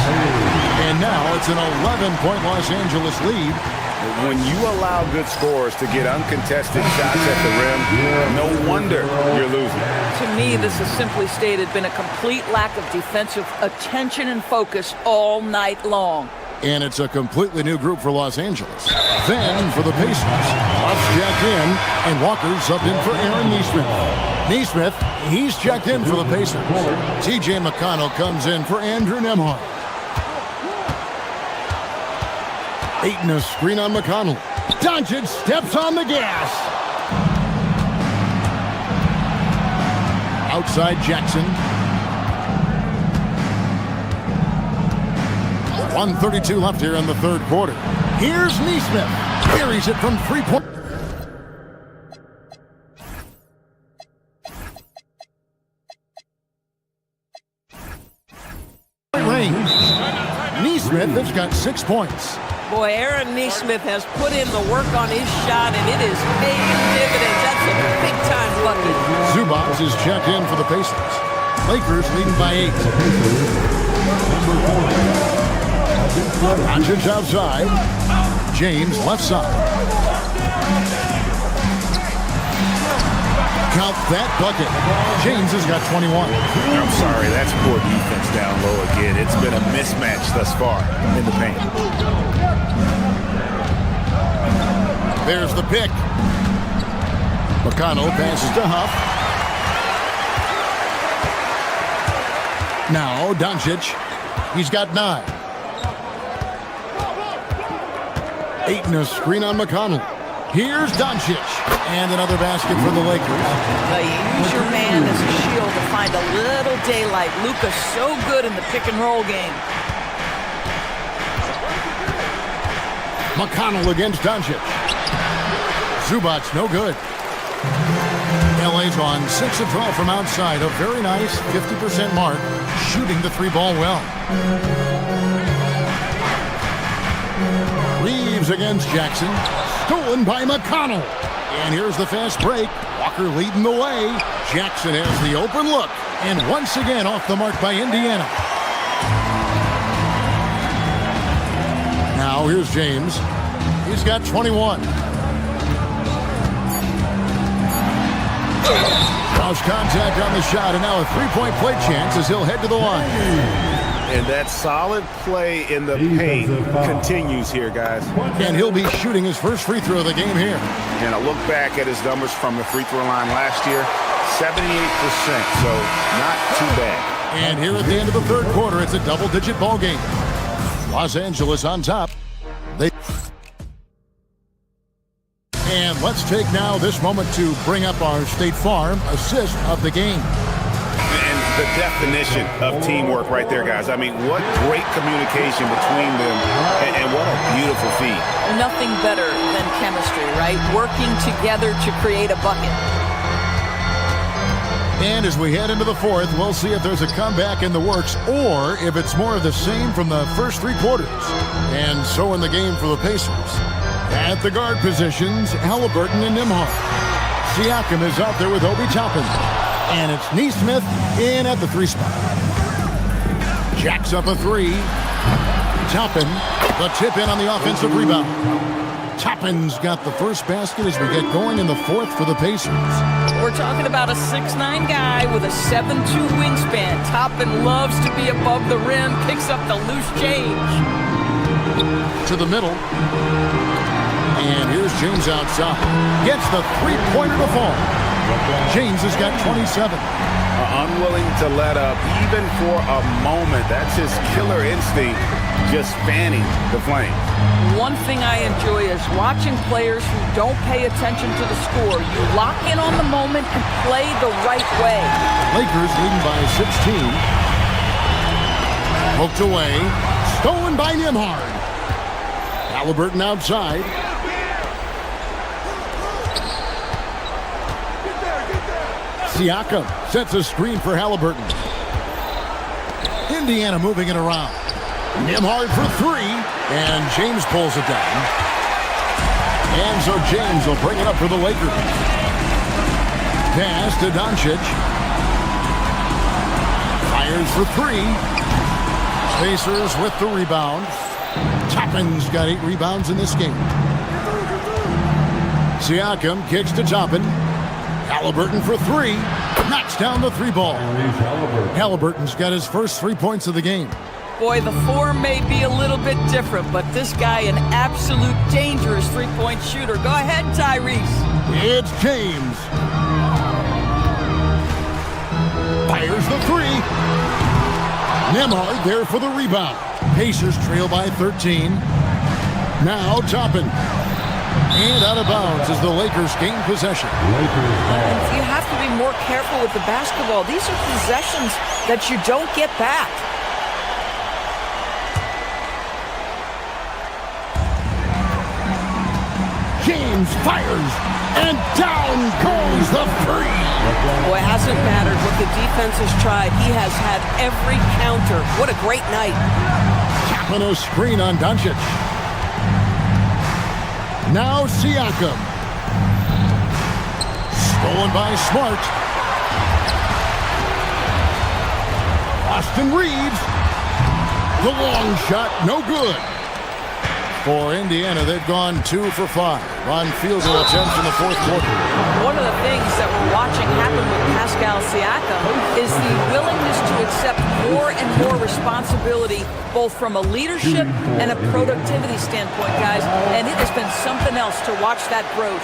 And now it's an 11-point Los Angeles lead. When you allow good scorers to get uncontested shots at the rim, no wonder you're losing. To me, this has simply stated been a complete lack of defensive attention and focus all night long. And it's a completely new group for Los Angeles. Then for the Pacers, Russ checked in, and Walker's subbed in for Aaron Nesmith. Nesmith, he's checked in for the Pacers. T.J. McConnell comes in for Andrew Nembhard. Ayton a screen on McConnell. Doncic steps on the gas. Outside Jackson. 1:32 left here in the third quarter. Here's Neesmith. Carries it from three-point range. Neesmith has got 6 points. Boy, Aaron Neesmith has put in the work on his shot, and it is paying dividends. That's a big-time bucket. Zubac is checked in for the Pacers. Lakers leading by 8. Doncic outside. James left side. Count that bucket. James has got 21. I'm sorry, that's poor defense down low again. It's been a mismatch thus far in the paint. There's the pick. McConnell passes to Huff. Now Doncic. He's got 9. 8 and a screen on McConnell. Here's Doncic. And another basket for the Lakers. Use your man as a shield to find a little daylight. Luka's so good in the pick-and-roll game. McConnell against Doncic. Zubac's no good. LA's on 6 of 12 from outside. A very nice 50% mark. Shooting the 3-ball well. Reeves against Jackson. Stolen by McConnell. And here's the fast break. Walker leading the way. Jackson has the open look. And once again off the mark by Indiana. Now here's James. He's got 21. Cross contact on the shot, and now a three-point play chance as he'll head to the line. And that solid play in the paint continues here, guys. And he'll be shooting his first free throw of the game here. And I look back at his numbers from the free throw line last year, 78%, so not too bad. And here at the end of the third quarter, it's a double-digit ball game. Los Angeles on top. And let's take now this moment to bring up our State Farm assist of the game. And the definition of teamwork right there, guys. I mean, what great communication between them, and what a beautiful feat. Nothing better than chemistry, right? Working together to create a bucket. And as we head into the fourth, we'll see if there's a comeback in the works or if it's more of the same from the first 3 quarters. And so in the game for the Pacers. At the guard positions, Halliburton and Nembhard. Siakam is out there with Obi Toppin. And it's Neesmith in at the 3 spot. Jacks up a 3. Toppin, the tip in on the offensive rebound. Toppin's got the first basket as we get going in the fourth for the Pacers. We're talking about a 6'9" guy with a 7'2" wingspan. Toppin loves to be above the rim, picks up the loose change. To the middle. And here's James outside. Gets the three-pointer to fall. James has got 27. Unwilling to let up even for a moment. That's his killer instinct, just fanning the flames. One thing I enjoy is watching players who don't pay attention to the score. You lock in on the moment and play the right way. Lakers leading by 16. Poked away. Stolen by Nembhard. Halliburton outside. Siakam sets a screen for Halliburton. Indiana moving it around. Nembhard for 3, and James pulls it down. And so James will bring it up for the Lakers. Pass to Doncic. Fires for 3. Pacers with the rebound. Toppin's got 8 rebounds in this game. Siakam kicks to Toppin. Halliburton for 3. Knocks down the 3-ball. Halliburton's got his first 3 points of the game. Boy, the form may be a little bit different, but this guy an absolute dangerous 3-point shooter. Go ahead, Tyrese. It's James. Fires the 3. Nembhard there for the rebound. Pacers trail by 13. Now Toppin. And out of bounds as the Lakers gain possession. You have to be more careful with the basketball. These are possessions that you don't get back. James fires, and down goes the three. Boy, it hasn't mattered what the defense has tried. He has had every counter. What a great night. Tapping a screen on Doncic. Now Siakam. Stolen by Smart. Austin Reeves. The long shot, no good. For Indiana, they've gone 2 for 5 on field goal attempts in the fourth quarter. One of the things that we're watching happen with Pascal Siakam is the willingness to accept more and more responsibility, both from a leadership and a productivity standpoint, guys. And it has been something else to watch that growth.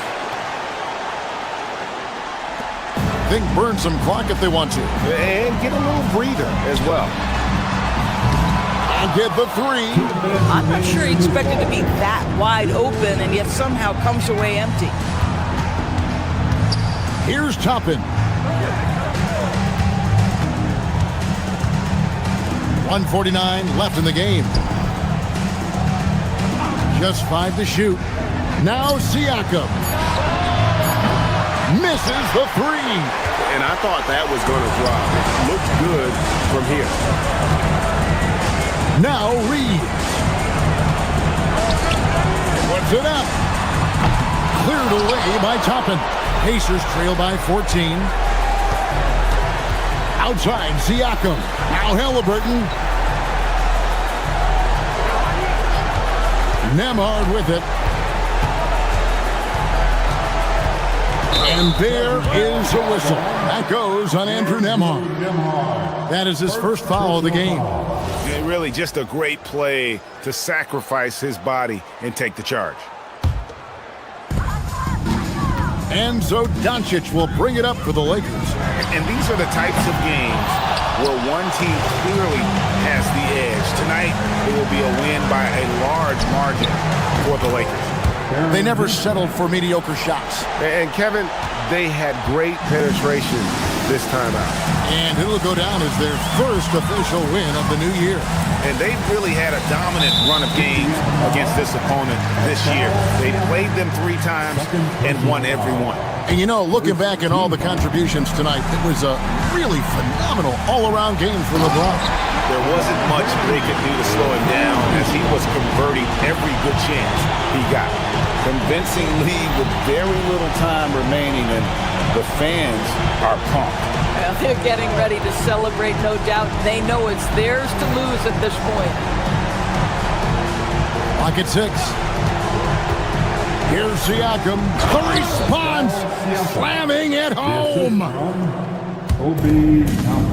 Think burn some clock if they want to. And get a little breather as well. And get the three. I'm not sure he expected to be that wide open and yet somehow comes away empty. Here's Toppin. 1:49 left in the game. Just 5 to shoot. Now Siakam. Misses the three. And I thought that was going to drop. It looked good from here. Now Reeves. Puts it up. Cleared away by Toppin. Pacers trail by 14. Outside, Siakam. Now Halliburton. Nemhard with it. And there is a whistle. That goes on Andrew Nemhard. That is his first foul of the game. Yeah, really just a great play to sacrifice his body and take the charge. And so Doncic will bring it up for the Lakers. And these are the types of games where one team clearly has the edge. Tonight, it will be a win by a large margin for the Lakers. They never settled for mediocre shots. And Kevin, they had great penetration this time out. And it'll go down as their first official win of the new year. And they've really had a dominant run of games against this opponent this year. They played them 3 times and won every one. And you know, looking back at all the contributions tonight, it was a really phenomenal all-around game for LeBron. There wasn't much they could do to slow him down as he was converting every good chance he got. Convincing lead with very little time remaining, and the fans are pumped. Well, they're getting ready to celebrate, no doubt. They know it's theirs to lose at this point. Clock at 6. Here's Siakam. The response, slamming it home.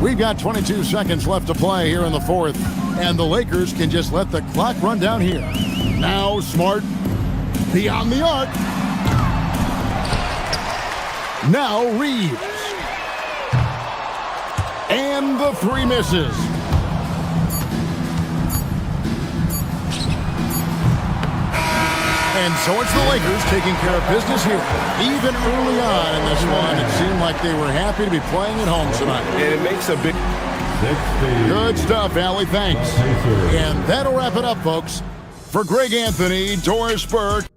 We've got 22 seconds left to play here in the fourth, and the Lakers can just let the clock run down here. Now Smart, beyond the arc. Now Reeves. And the 3 misses. And so it's the Lakers taking care of business here. Even early on in this one, it seemed like they were happy to be playing at home tonight. And it makes a big... Good stuff, Allie. Thanks. And that'll wrap it up, folks. For Greg Anthony, Doris Burke,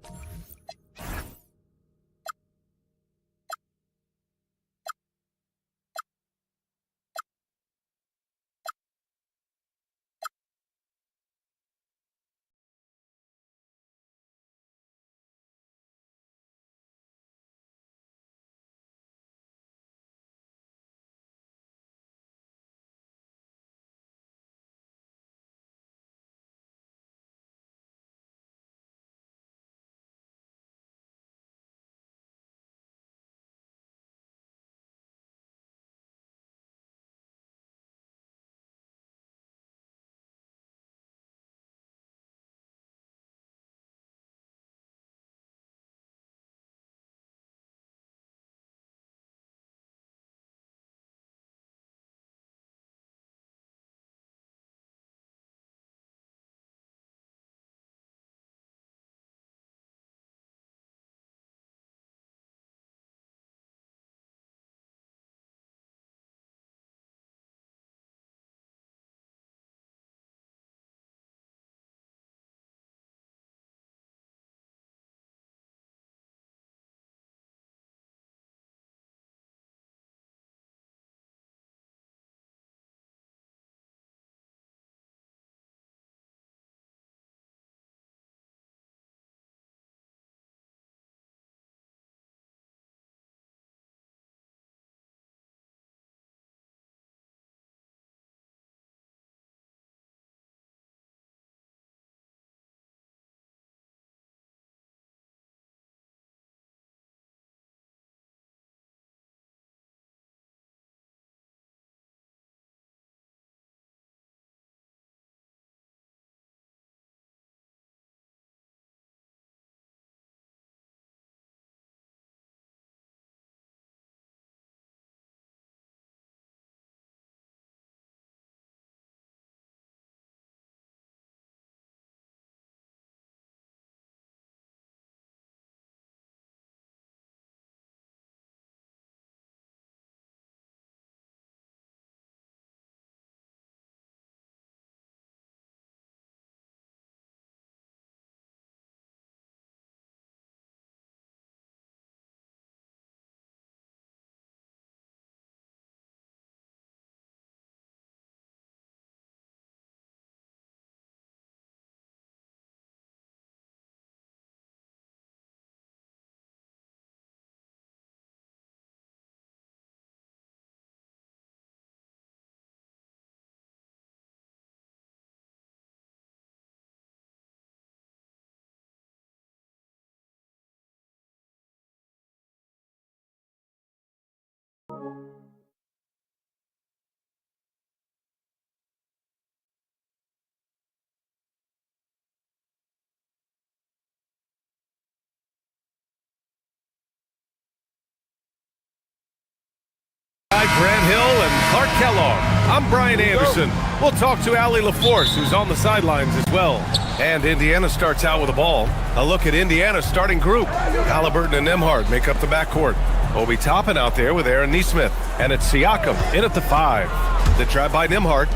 Grant Hill and Clark Kellogg. I'm Brian Anderson. We'll talk to Allie LaForce, who's on the sidelines as well. And Indiana starts out with the ball. A look at Indiana's starting group. Halliburton and Nembhard make up the backcourt. Obi Toppin out there with Aaron Nesmith. And it's Siakam in at the 5. The drive by Nembhard.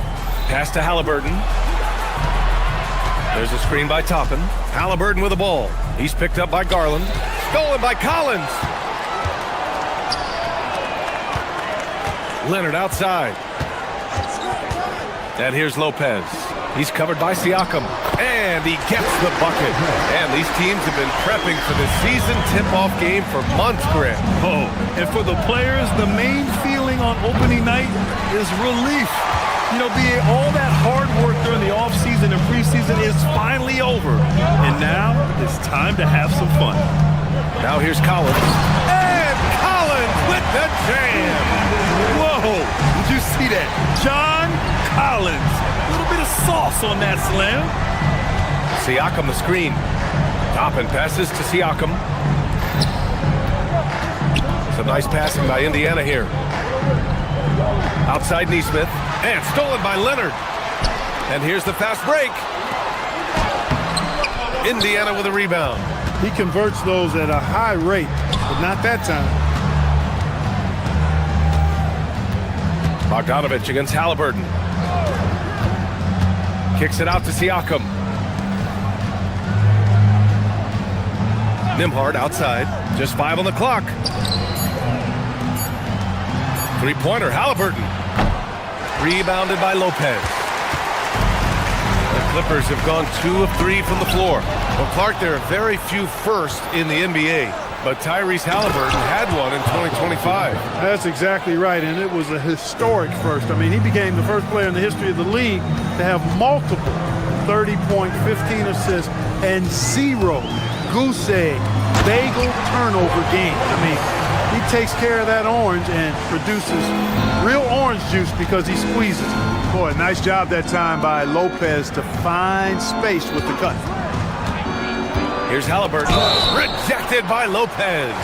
Pass to Halliburton. There's a screen by Toppin. Halliburton with the ball. He's picked up by Garland. Stolen by Collins. Leonard outside. And here's Lopez. He's covered by Siakam. And he gets the bucket. And these teams have been prepping for the season tip-off game for months, Grant. Oh, and for the players, the main feeling on opening night is relief. You know, all that hard work during the offseason and preseason is finally over. And now it's time to have some fun. Now here's Collins. And Collins with the jam. Whoa, did you see that? John Collins. A little bit of sauce on that slam. Siakam the screen. Toppin passes to Siakam. Some nice passing by Indiana here. Outside Nesmith. And stolen by Leonard. And here's the fast break. Indiana with a rebound. He converts those at a high rate, but not that time. Bogdanovich against Halliburton. Kicks it out to Siakam. Nembhard outside. Just 5 on the clock. Three-pointer, Halliburton. Rebounded by Lopez. The Clippers have gone 2 of 3 from the floor. Well, Clark, there are very few firsts in the NBA, but Tyrese Halliburton had one in 2025. That's exactly right, and it was a historic first. I mean, he became the first player in the history of the league to have multiple 30-point, 15 assists, and 0 goose egg, bagel turnover games. I mean, he takes care of that orange and produces real orange juice because he squeezes. Boy, nice job that time by Lopez to find space with the cut. Here's Halliburton. Rejected by Lopez.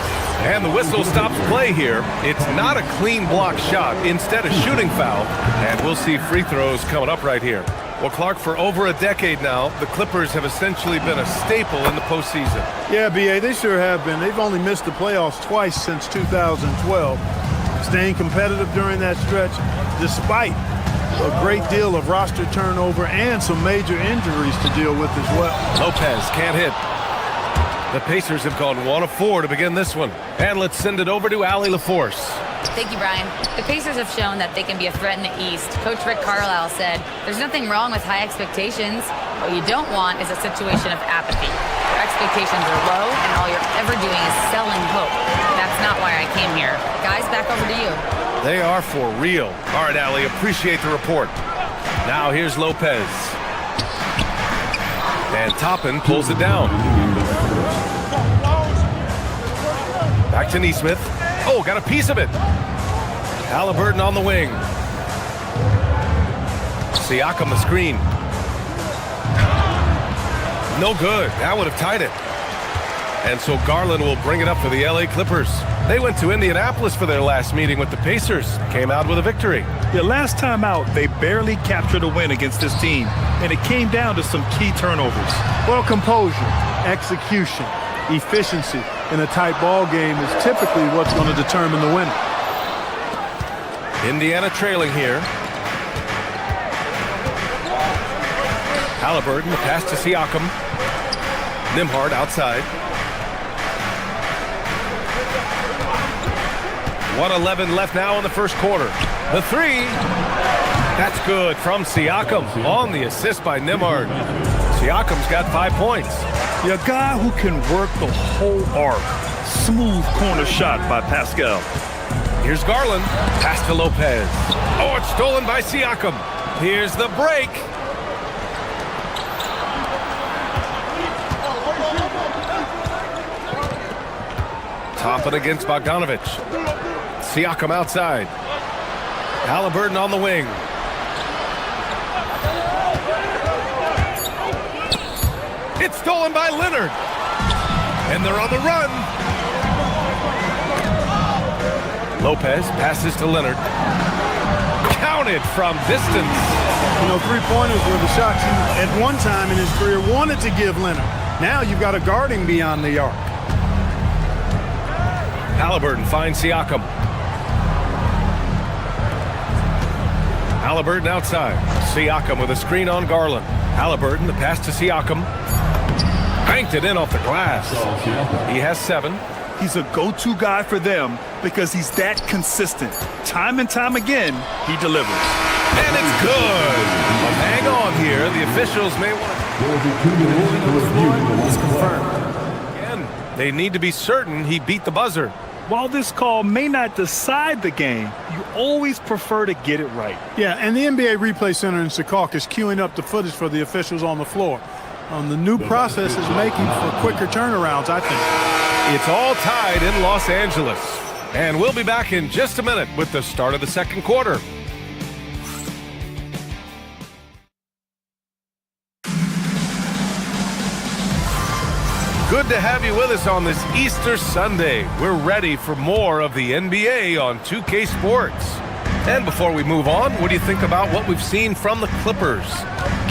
And the whistle stops play here. It's not a clean block shot. Instead, a shooting foul. And we'll see free throws coming up right here. Well, Clark, for over a decade now, the Clippers have essentially been a staple in the postseason. Yeah, B.A., they sure have been. They've only missed the playoffs twice since 2012. Staying competitive during that stretch, despite a great deal of roster turnover and some major injuries to deal with as well. Lopez can't hit. The Pacers have gone 1 of 4 to begin this one. And let's send it over to Allie LaForce. Thank you, Brian. The Pacers have shown that they can be a threat in the East. Coach Rick Carlisle said, "There's nothing wrong with high expectations. What you don't want is a situation of apathy. Your expectations are low, and all you're ever doing is selling hope. That's not why I came here. Guys, back over to you." They are for real. All right, Allie, appreciate the report. Now here's Lopez. And Toppin pulls it down. Back to Nesmith. Oh, got a piece of it. Halliburton on the wing. Siakam the screen. No good. That would have tied it. And so Garland will bring it up for the LA Clippers. They went to Indianapolis for their last meeting with the Pacers. Came out with a victory. Yeah, last time out, they barely captured a win against this team, and it came down to some key turnovers. Well, composure, execution, efficiency in a tight ball game is typically what's going to determine the winner. Indiana trailing here. Halliburton, the pass to Siakam. Nembhard outside. 1:11 left now in the first quarter. The three. That's good from Siakam on the assist by Nembhard. Siakam's got 5 points. Yeah, a guy who can work the whole arc. Smooth corner shot by Pascal. Here's Garland. Pass to Lopez. Oh, it's stolen by Siakam. Here's the break. Toppin against Bogdanovich. Siakam outside. Halliburton on the wing. It's stolen by Leonard. And they're on the run. Lopez passes to Leonard. counted from distance. You know, three-pointers were the shots he, at one time in his career, wanted to give Leonard. Now you've got to guard him beyond the arc. Halliburton finds Siakam. Halliburton outside. Siakam with a screen on Garland. Halliburton, the pass to Siakam. Banked it in off the glass. He has 7. He's a go-to guy for them because he's that consistent. Time and time again, he delivers. And it's good. But hang on here. The officials may want to confirm. Again, they need to be certain he beat the buzzer. While this call may not decide the game, you always prefer to get it right. Yeah, and the NBA Replay Center in Secaucus is queuing up the footage for the officials on the floor. The new process is making for quicker turnarounds, I think. It's all tied in Los Angeles. And we'll be back in just a minute with the start of the second quarter. Good to have you with us on this Easter Sunday. We're ready for more of the NBA on 2K Sports. And before we move on, what do you think about what we've seen from the Clippers?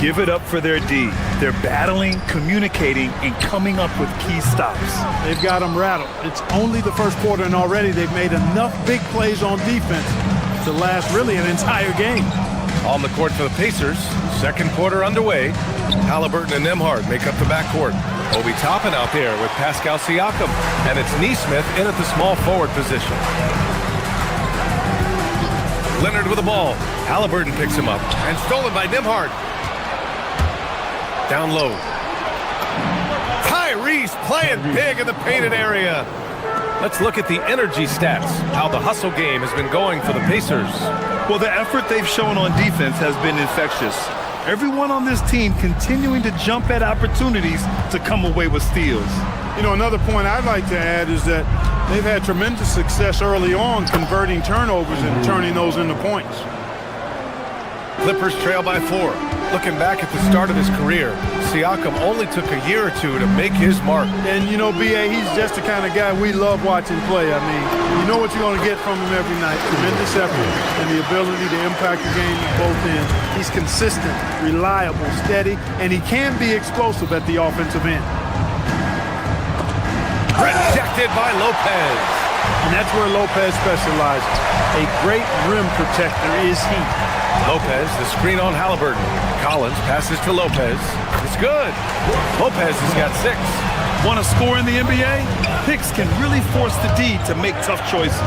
Give it up for their D. They're battling, communicating, and coming up with key stops. They've got them rattled. It's only the first quarter, and already they've made enough big plays on defense to last really an entire game. On the court for the Pacers, second quarter underway. Halliburton and Nembhard make up the backcourt. Obi Toppin out there with Pascal Siakam, and it's Nesmith in at the small forward position. Leonard with the ball. Halliburton picks him up, and stolen by Nembhard. Down low. Tyrese playing big in the painted area. Let's look at the energy stats, how the hustle game has been going for the Pacers. Well, the effort they've shown on defense has been infectious. Everyone on this team continuing to jump at opportunities to come away with steals. You know, another point I'd like to add is that they've had tremendous success early on converting turnovers and turning those into points. Clippers trail by 4. Looking back at the start of his career, Siakam only took a year or two to make his mark. And, you know, B.A., he's just the kind of guy we love watching play. I mean, you know what you're going to get from him every night. Tremendous effort and the ability to impact the game at both ends. He's consistent, reliable, steady, and he can be explosive at the offensive end. Rejected by Lopez. And that's where Lopez specializes. A great rim protector is he. Lopez, the screen on Halliburton. Collins passes to Lopez. It's good. Lopez has got 6. Want to score in the NBA? Picks can really force the D to make tough choices.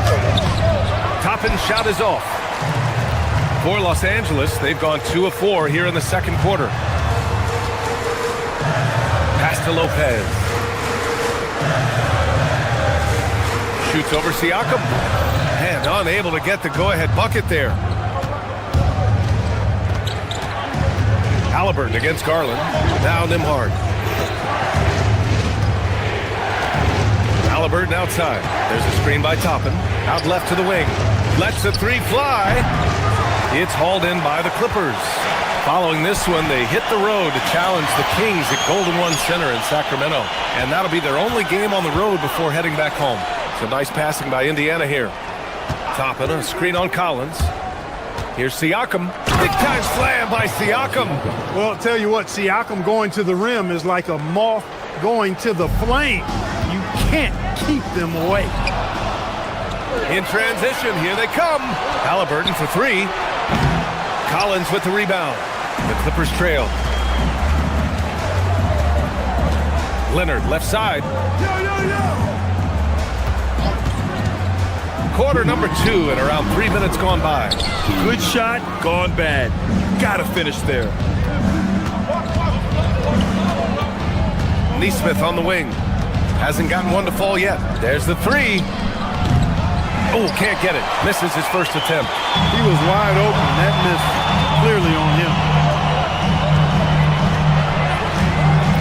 Toppin's shot is off. For Los Angeles, they've gone 2 of 4 here in the second quarter. Pass to Lopez. Shoots over Siakam. And unable to get the go-ahead bucket there. Halliburton against Garland. Now Nembhard. Halliburton outside. There's a screen by Toppin. Out left to the wing. Lets the 3 fly. It's hauled in by the Clippers. Following this one, they hit the road to challenge the Kings at Golden One Center in Sacramento. And that'll be their only game on the road before heading back home. Some nice passing by Indiana here. Toppin, a screen on Collins. Here's Siakam. Big time slam by Siakam. Well, I'll tell you what, Siakam going to the rim is like a moth going to the flame. You can't keep them away. In transition, here they come. Halliburton for 3. Collins with the rebound. The Clippers trail. Leonard left side. Quarter number 2 and around 3 minutes gone by. Good shot, gone bad. Gotta finish there. Nesmith on the wing. Hasn't gotten one to fall yet. There's the 3. Oh, can't get it. Misses his first attempt. He was wide open. That missed clearly on him.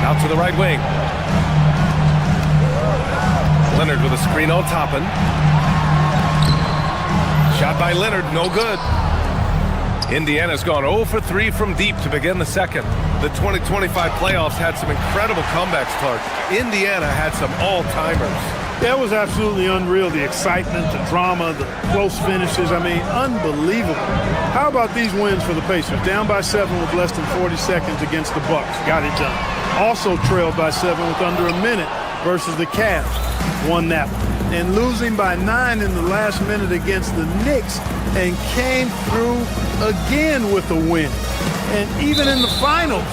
Out to the right wing. Leonard with a screen on Toppin. Shot by Leonard, no good. Indiana's gone 0 for 3 from deep to begin the second. The 2025 playoffs had some incredible comebacks, Clark. Indiana had some all-timers. That was absolutely unreal. The excitement, the drama, the close finishes. I mean, unbelievable. How about these wins for the Pacers? Down by 7 with less than 40 seconds against the Bucks. Got it done. Also trailed by 7 with under a minute versus the Cavs. Won that one. And losing by 9 in the last minute against the Knicks and came through again with a win. And even in the finals,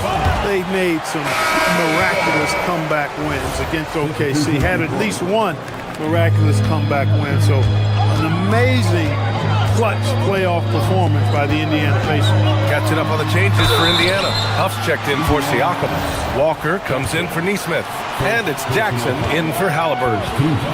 they made some miraculous comeback wins against OKC. Had at least one miraculous comeback win. So an amazing clutch playoff performance by the Indiana Pacers. Catching up on the changes for Indiana. Huff's checked in for Siakam. Walker comes in for Nesmith. And it's Jackson in for Halliburton.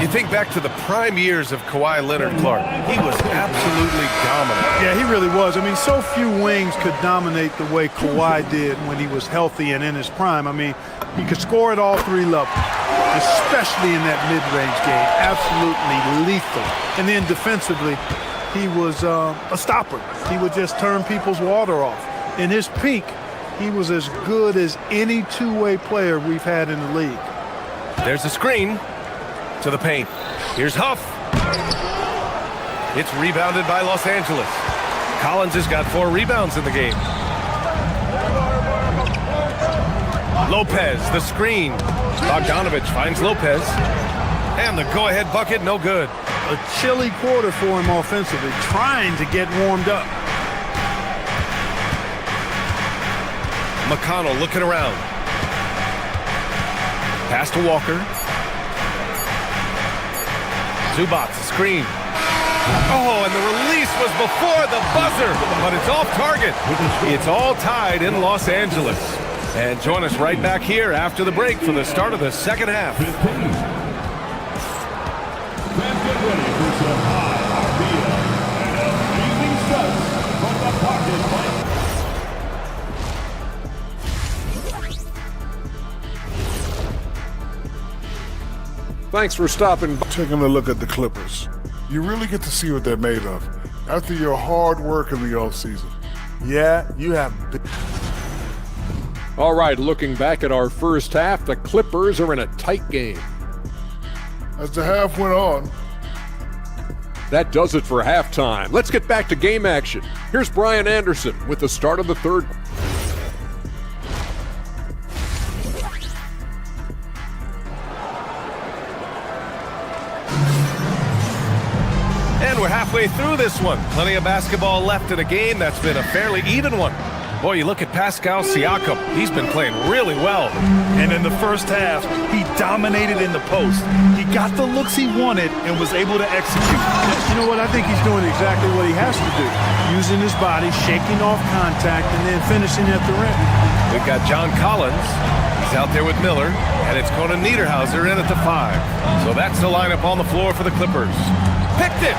You think back to the prime years of Kawhi Leonard, Clark. He was absolutely dominant. Yeah, he really was. I mean, so few wings could dominate the way Kawhi did when he was healthy and in his prime. I mean, he could score at all 3 levels, especially in that mid-range game. Absolutely lethal. And then defensively, he was a stopper. He would just turn people's water off. In his peak, he was as good as any two-way player we've had in the league. There's a screen to the paint. Here's Huff. It's rebounded by Los Angeles. Collins has got 4 rebounds in the game. Lopez, the screen. Bogdanovich finds Lopez. And the go-ahead bucket, no good. A chilly quarter for him offensively, trying to get warmed up. McConnell looking around. Pass to Walker. Zubac, screen. Oh, and the release was before the buzzer, but it's off target. It's all tied in Los Angeles. And join us right back here after the break for the start of the second half. Thanks for stopping by. Taking a look at the Clippers, you really get to see what they're made of after your hard work in the offseason. Yeah, you have. All right, looking back at our first half, the Clippers are in a tight game. As the half went on, that does it for halftime. Let's get back to game action. Here's Brian Anderson with the start of the third. And we're halfway through this one. Plenty of basketball left in a game that's been a fairly even one. Boy, you look at Pascal Siakam. He's been playing really well. And in the first half, he dominated in the post. He got the looks he wanted and was able to execute. You know what? I think he's doing exactly what he has to do. Using his body, shaking off contact, and then finishing at the rim. We've got John Collins. He's out there with Miller. And it's Conan Niederhauser in at the 5. So that's the lineup on the floor for the Clippers. Picked it!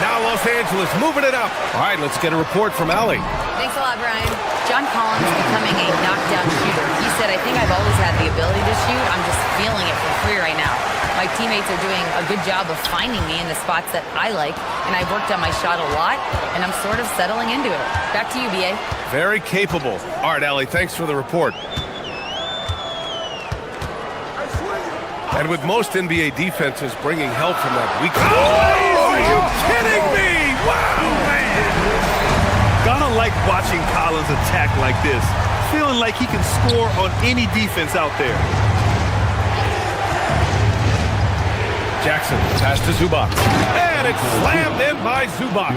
Now Los Angeles moving it up. All right, let's get a report from Allie. Thanks a lot, Brian. John Collins becoming a knockdown shooter. He said, I think I've always had the ability to shoot. I'm just feeling it for free right now. My teammates are doing a good job of finding me in the spots that I like, and I've worked on my shot a lot, and I'm sort of settling into it. Back to you, B.A. Very capable. All right, Allie, thanks for the report. And with most NBA defenses bringing help from that weak... Oh, are you kidding me? Wow, man! Gonna like watching Collins attack like this, feeling like he can score on any defense out there. Jackson, pass to Zubac. And it's slammed in by Zubac.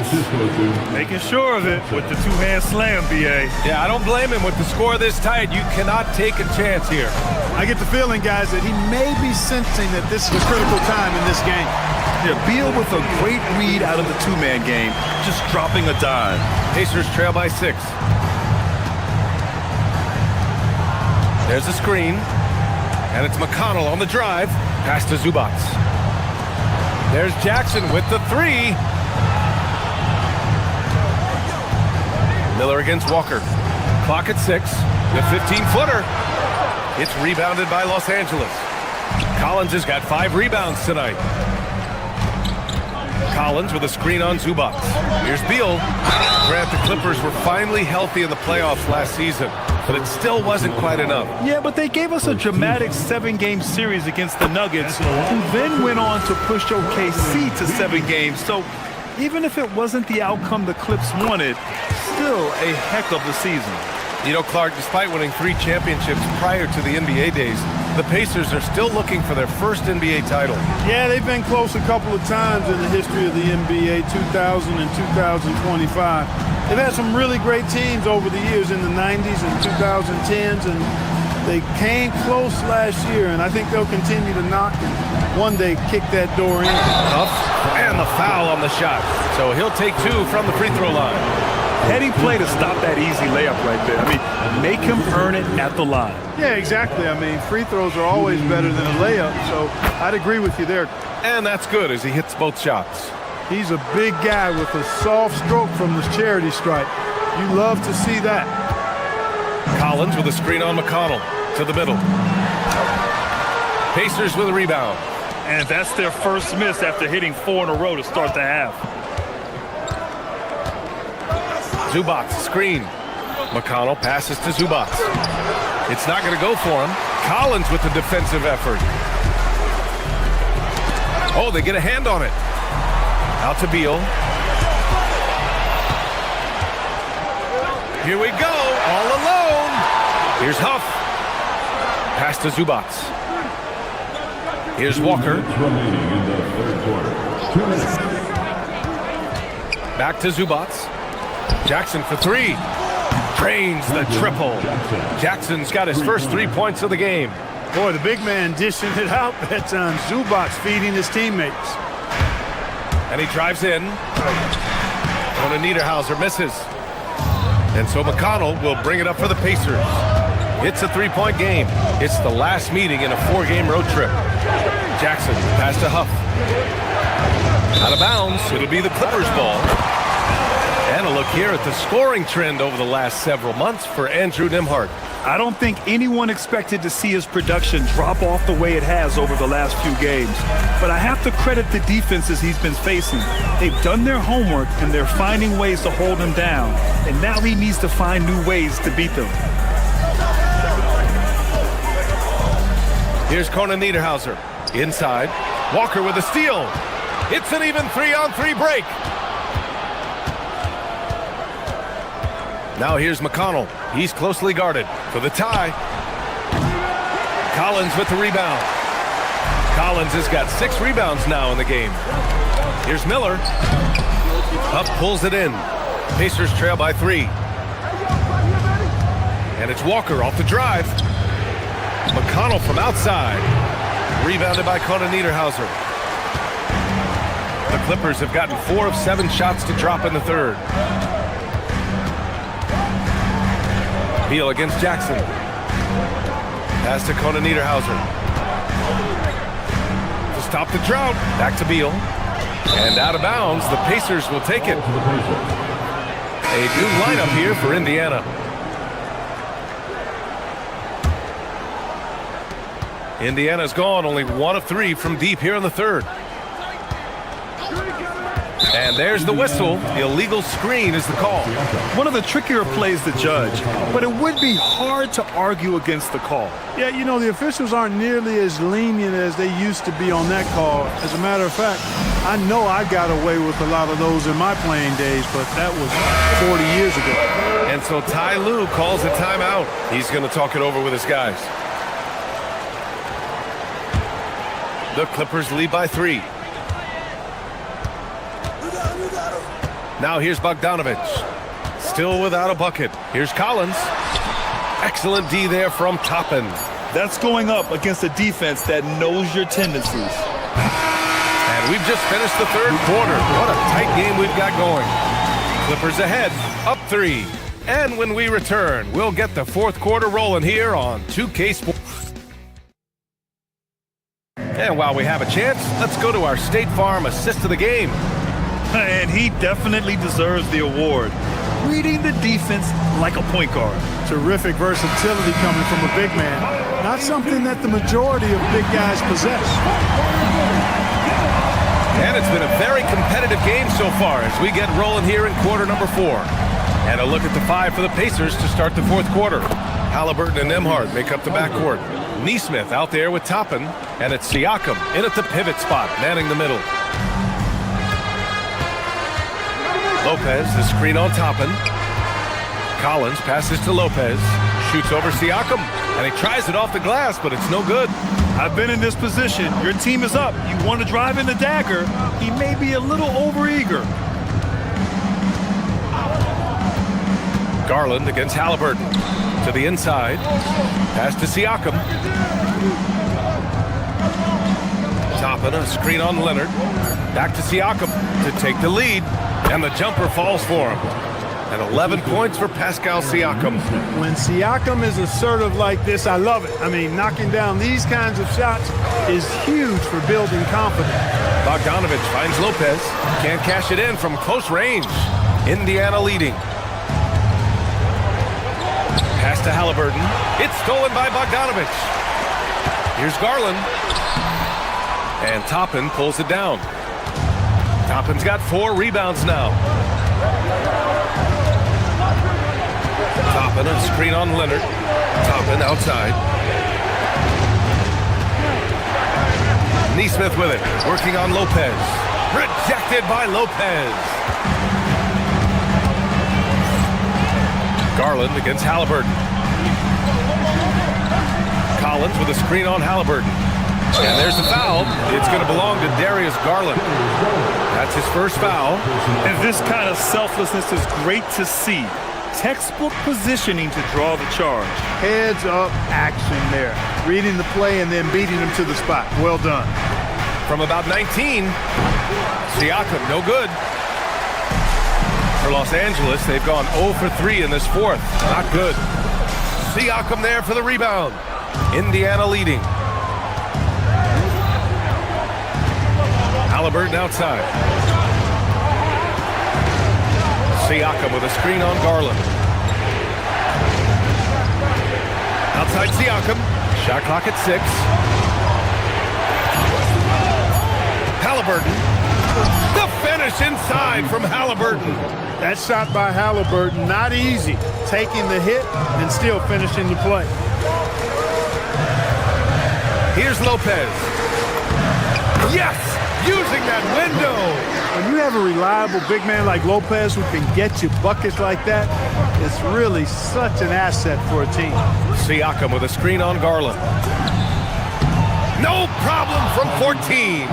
Making sure of it with the two-hand slam, B.A. Yeah, I don't blame him with the score this tight. You cannot take a chance here. I get the feeling, guys, that he may be sensing that this is a critical time in this game. Yeah, Beal with a great read out of the two-man game, just dropping a dime. Pacers trail by 6. There's a screen. And it's McConnell on the drive. Pass to Zubac. There's Jackson with the 3. Miller against Walker. Clock at 6. The 15-footer. It's rebounded by Los Angeles. Collins has got 5 rebounds tonight. Collins with a screen on Zubac. Here's Beal. Grant, the Clippers were finally healthy in the playoffs last season. but it still wasn't quite enough. Yeah, but they gave us a dramatic 7-game series against the Nuggets, who then went on to push OKC to 7 games. So even if it wasn't the outcome the Clips wanted, still a heck of a season. You know, Clark, despite winning 3 championships prior to the NBA days, the Pacers are still looking for their first NBA title. Yeah, they've been close a couple of times in the history of the NBA, 2000 and 2025. They've had some really great teams over the years in the 90s and 2010s, and they came close last year, and I think they'll continue to knock and one day kick that door in. Up, and the foul on the shot. So he'll take 2 from the free throw line. Heady play to stop that easy layup right there. I mean, make him earn it at the line. Yeah, exactly. I mean, free throws are always better than a layup, so I'd agree with you there. And that's good as he hits both shots. He's a big guy with a soft stroke from the charity stripe. You love to see that. Collins with a screen on McConnell to the middle. Pacers with a rebound. And that's their first miss after hitting 4 in a row to start the half. Zubac screen. McConnell passes to Zubac. It's not going to go for him. Collins with the defensive effort. Oh, they get a hand on it. Out to Beal. Here we go, all alone. Here's Huff. Pass to Zubac. Here's Walker. Back to Zubac. Jackson for 3. Drains the triple. Jackson's got his first 3 points of the game. Boy, the big man dishing it out that time. Zubac feeding his teammates. And he drives in. Kona Niederhauser misses. And so McConnell will bring it up for the Pacers. It's a 3-point game. It's the last meeting in a 4-game road trip. Jackson pass to Huff. Out of bounds. It'll be the Clippers ball. And a look here at the scoring trend over the last several months for Andrew Nembhard. I don't think anyone expected to see his production drop off the way it has over the last few games. But I have to credit the defenses he's been facing. They've done their homework, and they're finding ways to hold him down. And now he needs to find new ways to beat them. Here's Kona Niederhauser. Inside. Walker with a steal. It's an even 3-on-3 break. Now here's McConnell. He's closely guarded for the tie. Collins with the rebound. Collins has got 6 rebounds now in the game. Here's Miller. Up pulls it in. Pacers trail by 3. And it's Walker off the drive. McConnell from outside. Rebounded by Kona Niederhauser. The Clippers have gotten 4 of 7 shots to drop in the third. Beal against Jackson. Pass to Kona Niederhauser. To stop the drought. Back to Beal. And out of bounds, the Pacers will take it. A new lineup here for Indiana. Indiana's gone only 1 of 3 from deep here in the third. And there's the whistle. Illegal screen is the call. One of the trickier plays to judge, but it would be hard to argue against the call. Yeah, you know, the officials aren't nearly as lenient as they used to be on that call. As a matter of fact, I know I got away with a lot of those in my playing days, but that was 40 years ago. And so Ty Lue calls a timeout. He's going to talk it over with his guys. The Clippers lead by 3. Now here's Bogdanovich. Still without a bucket. Here's Collins. Excellent D there from Toppin. That's going up against a defense that knows your tendencies. And we've just finished the third quarter. What a tight game we've got going. Clippers ahead, up 3. And when we return, we'll get the fourth quarter rolling here on 2K Sports. And while we have a chance, let's go to our State Farm assist of the game. And he definitely deserves the award. Reading the defense like a point guard. Terrific versatility coming from a big man. Not something that the majority of big guys possess. And it's been a very competitive game so far as we get rolling here in quarter number 4. And a look at the 5 for the Pacers to start the fourth quarter. Halliburton and Nembhard make up the backcourt. Neesmith out there with Toppin, and it's Siakam in at the pivot spot, manning the middle. Lopez, the screen on Toppin. Collins passes to Lopez, shoots over Siakam, and he tries it off the glass, but it's no good. I've been in this position. Your team is up. You want to drive in the dagger. He may be a little overeager. Garland against Halliburton. To the inside. Pass to Siakam. Toppin, a screen on Leonard. Back to Siakam to take the lead. And the jumper falls for him. And 11 points for Pascal Siakam. When Siakam is assertive like this, I love it. I mean, knocking down these kinds of shots is huge for building confidence. Bogdanovich finds Lopez. Can't cash it in from close range. Indiana leading. Pass to Halliburton. It's stolen by Bogdanovich. Here's Garland. And Toppin pulls it down. Toppin's got 4 rebounds now. Toppin, a screen on Leonard. Toppin outside. Neesmith with it. Working on Lopez. Rejected by Lopez. Garland against Halliburton. Collins with a screen on Halliburton. And there's the foul. It's going to belong to Darius Garland. That's his first foul. And this kind of selflessness is great to see. Textbook positioning to draw the charge. Heads up action there. Reading the play and then beating him to the spot. Well done. From about 19, Siakam, no good. For Los Angeles, they've gone 0 for 3 in this fourth. Not good. Siakam there for the rebound. Indiana leading. Halliburton outside. Siakam with a screen on Garland. Outside Siakam. Shot clock at 6. Halliburton. The finish inside from Halliburton. That shot by Halliburton, not easy. Taking the hit and still finishing the play. Here's Lopez. Yes! Using that window. When you have a reliable big man like Lopez who can get you buckets like that, it's really such an asset for a team. Siakam with a screen on Garland. No problem from 14.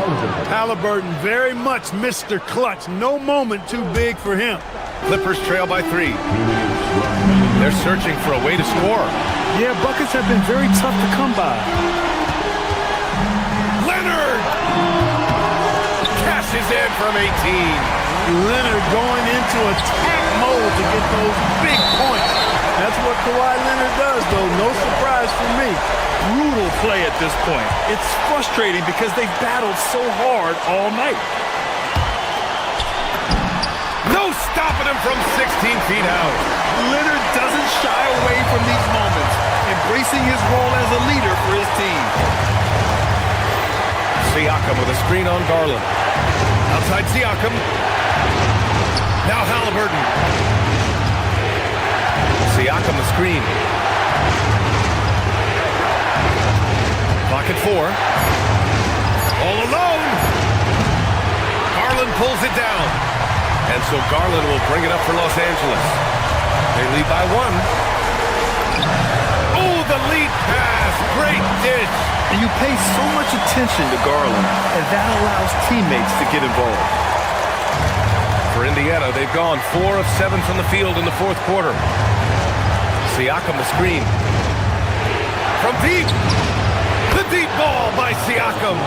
Halliburton very much Mr. Clutch. No moment too big for him. Clippers trail by 3. They're searching for a way to score. Yeah, buckets have been very tough to come by. Leonard! Cashes in from 18. Leonard going into attack mode to get those big points. That's what Kawhi Leonard does, though. No surprise for me. Brutal play at this point. It's frustrating because they've battled so hard all night. No stopping him from 16 feet out. Leonard doesn't shy away from these moments, embracing his role as a leader for his team. Siakam with a screen on Garland. Outside Siakam. Now Halliburton. Siakam the screen. Clock at 4. All alone. Garland pulls it down. And so Garland will bring it up for Los Angeles. They lead by 1. Oh, the lead pass. Great dish. And you pay so much attention to Garland, and that allows teammates to get involved. For Indiana, they've gone 4 of 7 from the field in the fourth quarter. Siakam the screen. From deep. The deep ball by Siakam.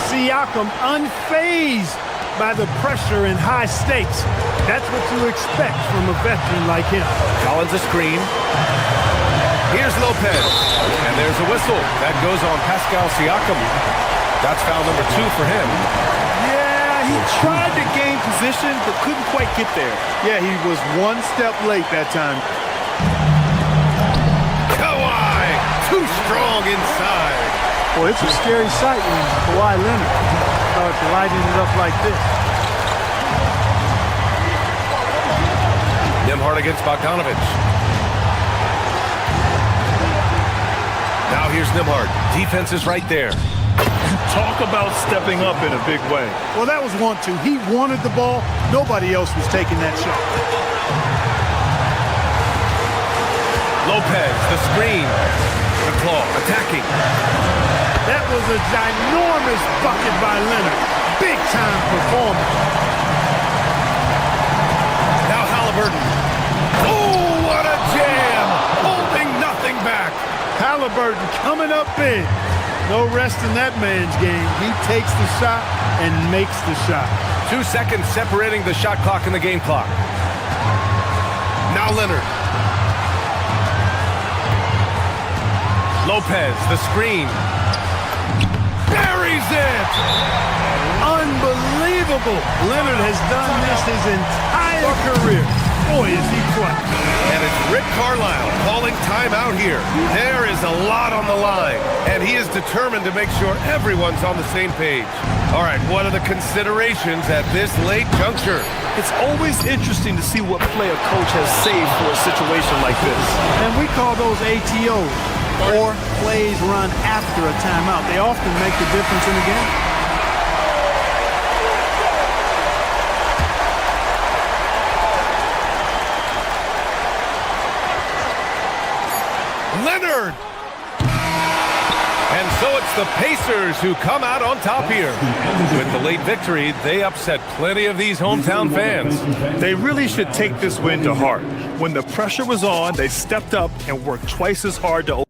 Siakam unfazed by the pressure and high stakes. That's what you expect from a veteran like him. Collins a screen. Here's Lopez. And there's a whistle. That goes on Pascal Siakam. That's foul number 2 for him. Yeah, he tried to gain position but couldn't quite get there. Yeah, he was one step late that time. Kawhi, too strong inside. Well, it's a scary sight when Kawhi Leonard starts lighting it up like this. Nembhard against Bogdanovich. Here's Nembhard. Defense is right there. Talk about stepping up in a big way. Well, that was 1-2. He wanted the ball. Nobody else was taking that shot. Lopez, the screen. The claw, attacking. That was a ginormous bucket by Leonard. Big-time performance. Now Halliburton. Oh, what a jam! Holding nothing back. Halliburton coming up big. No rest in that man's game. He takes the shot and makes the shot. 2 seconds separating the shot clock and the game clock. Now Leonard. Lopez, the screen. Buries it! Unbelievable. Leonard has done this his entire career. Boy, is he clutch. And it's Rick Carlisle calling timeout here. There is a lot on the line, and he is determined to make sure everyone's on the same page. All right, what are the considerations at this late juncture? It's always interesting to see what play a coach has saved for a situation like this. And we call those ATOs, or plays run after a timeout. They often make the difference in the game. Leonard! And so it's the Pacers who come out on top here. With the late victory, they upset plenty of these hometown fans. They really should take this win to heart. When the pressure was on, they stepped up and worked twice as hard to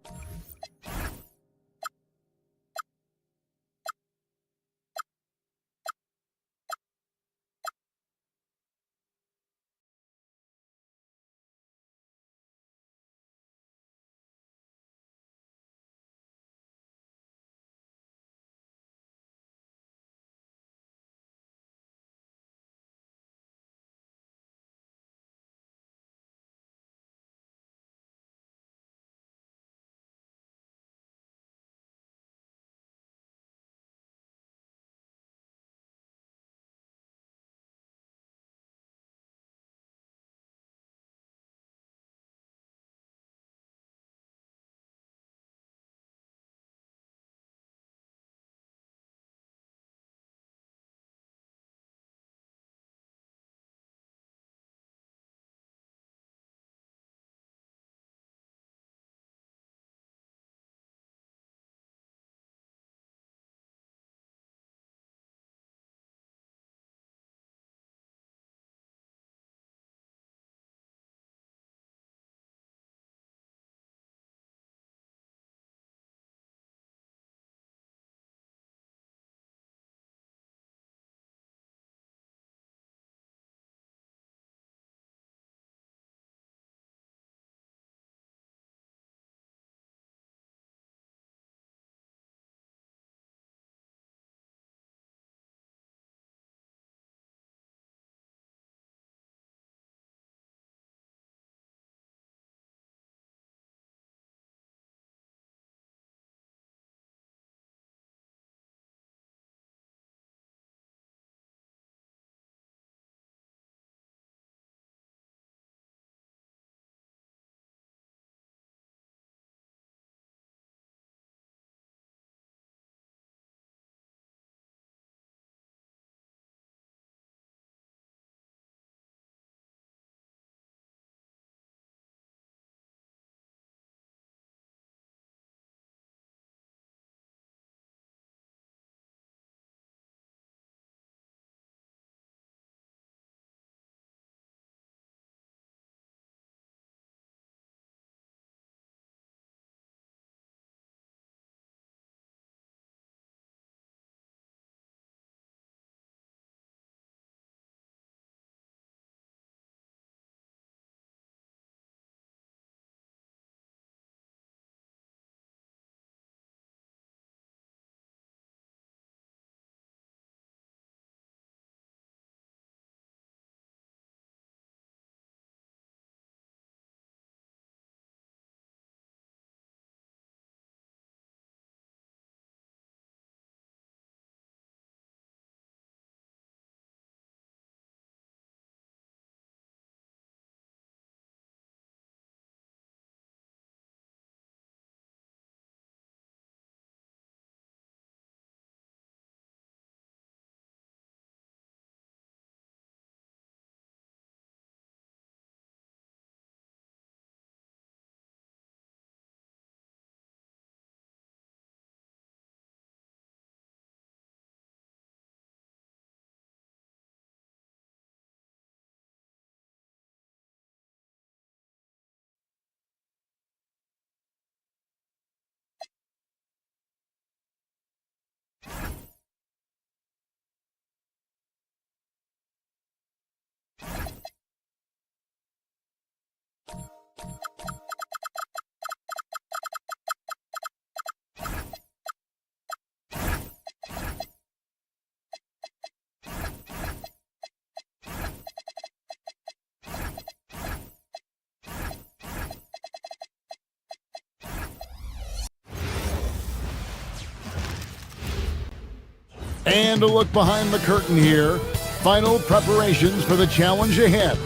And a look behind the curtain here. Final preparations for the challenge ahead.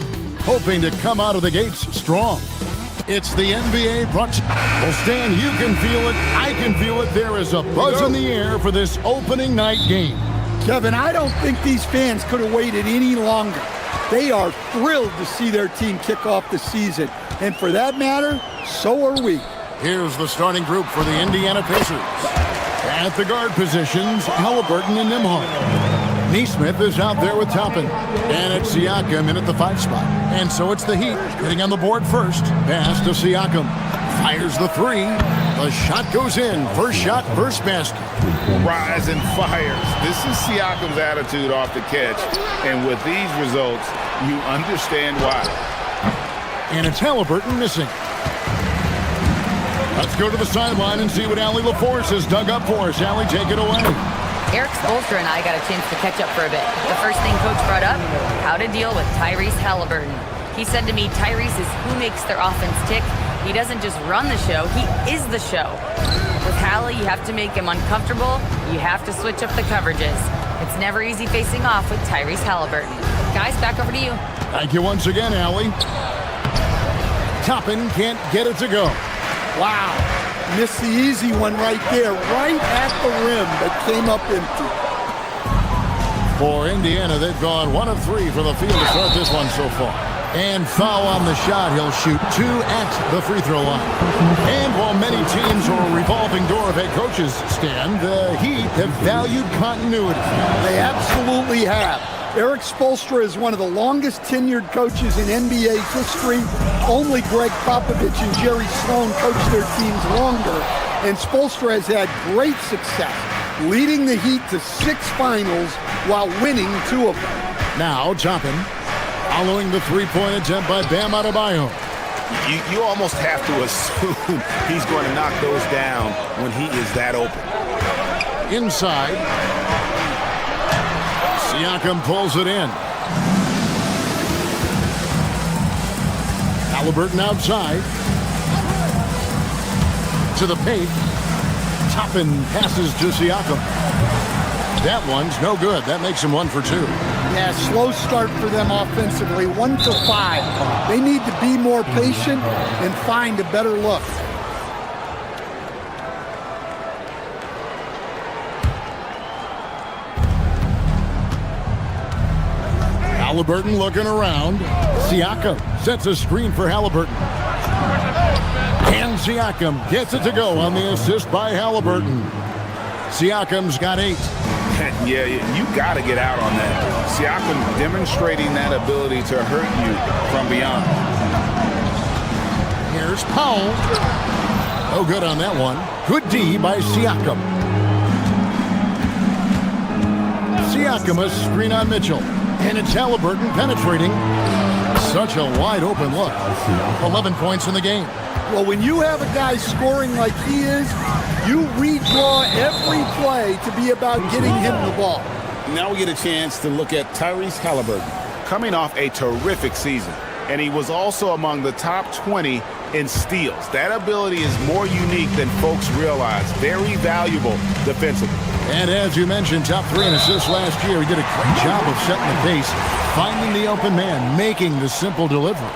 Hoping to come out of the gates strong. It's the NBA brought to you. Well, Stan, you can feel it. I can feel it. There is a buzz in the air for this opening night game. Kevin, I don't think these fans could have waited any longer. They are thrilled to see their team kick off the season. And for that matter, so are we. Here's the starting group for the Indiana Pacers. At the guard positions, Halliburton and Nembhard. Neesmith is out there with Toppin. And it's Siakam in at the 5 spot. And so it's the Heat getting on the board first. Pass to Siakam. Fires the 3. The shot goes in. First shot, first basket. Rise and fires. This is Siakam's attitude off the catch. And with these results, you understand why. And it's Halliburton missing. Let's go to the sideline and see what Allie LaForce has dug up for us. Allie, take it away. Eric Spoelstra and I got a chance to catch up for a bit. The first thing Coach brought up, how to deal with Tyrese Halliburton. He said to me, Tyrese is who makes their offense tick. He doesn't just run the show, he is the show. With Hallie, you have to make him uncomfortable. You have to switch up the coverages. It's never easy facing off with Tyrese Halliburton. Guys, back over to you. Thank you once again, Allie. Toppin can't get it to go. Wow. Missed the easy one right there, right at the rim, but came up empty. For Indiana, they've gone 1 of 3 from the field to start this one so far. And foul on the shot. He'll shoot 2 at the free throw line. And while many teams are a revolving door of head coaches, Stan, the Heat have valued continuity. They absolutely have. Eric Spoelstra is one of the longest tenured coaches in NBA history. Only Greg Popovich and Jerry Sloan coached their teams longer. And Spoelstra has had great success, leading the Heat to 6 finals while winning 2 of them. Now, Toppin, following the three-point attempt by Bam Adebayo. You almost have to assume he's going to knock those down when he is that open. Inside. Siakam pulls it in. Halliburton outside. To the paint. Toppin passes to Siakam. That one's no good. That makes him 1 for 2. Yeah, slow start for them offensively, 1 to 5. They need to be more patient and find a better look. Halliburton looking around. Siakam sets a screen for Halliburton. And Siakam gets it to go on the assist by Halliburton. Siakam's got 8. Yeah, you got to get out on that. Siakam demonstrating that ability to hurt you from beyond. Here's Powell. No good on that one. Good D by Siakam. Siakam a screen on Mitchell. And it's Halliburton penetrating. Such a wide open look. 11 points in the game. Well, when you have a guy scoring like he is, you redraw every play to be about getting him the ball. Now we get a chance to look at Tyrese Halliburton. Coming off a terrific season, and he was also among the top 20 in steals. That ability is more unique than folks realize. Very valuable defensively. And as you mentioned, top 3 in assists last year. He did a great job of setting the pace, finding the open man, making the simple delivery.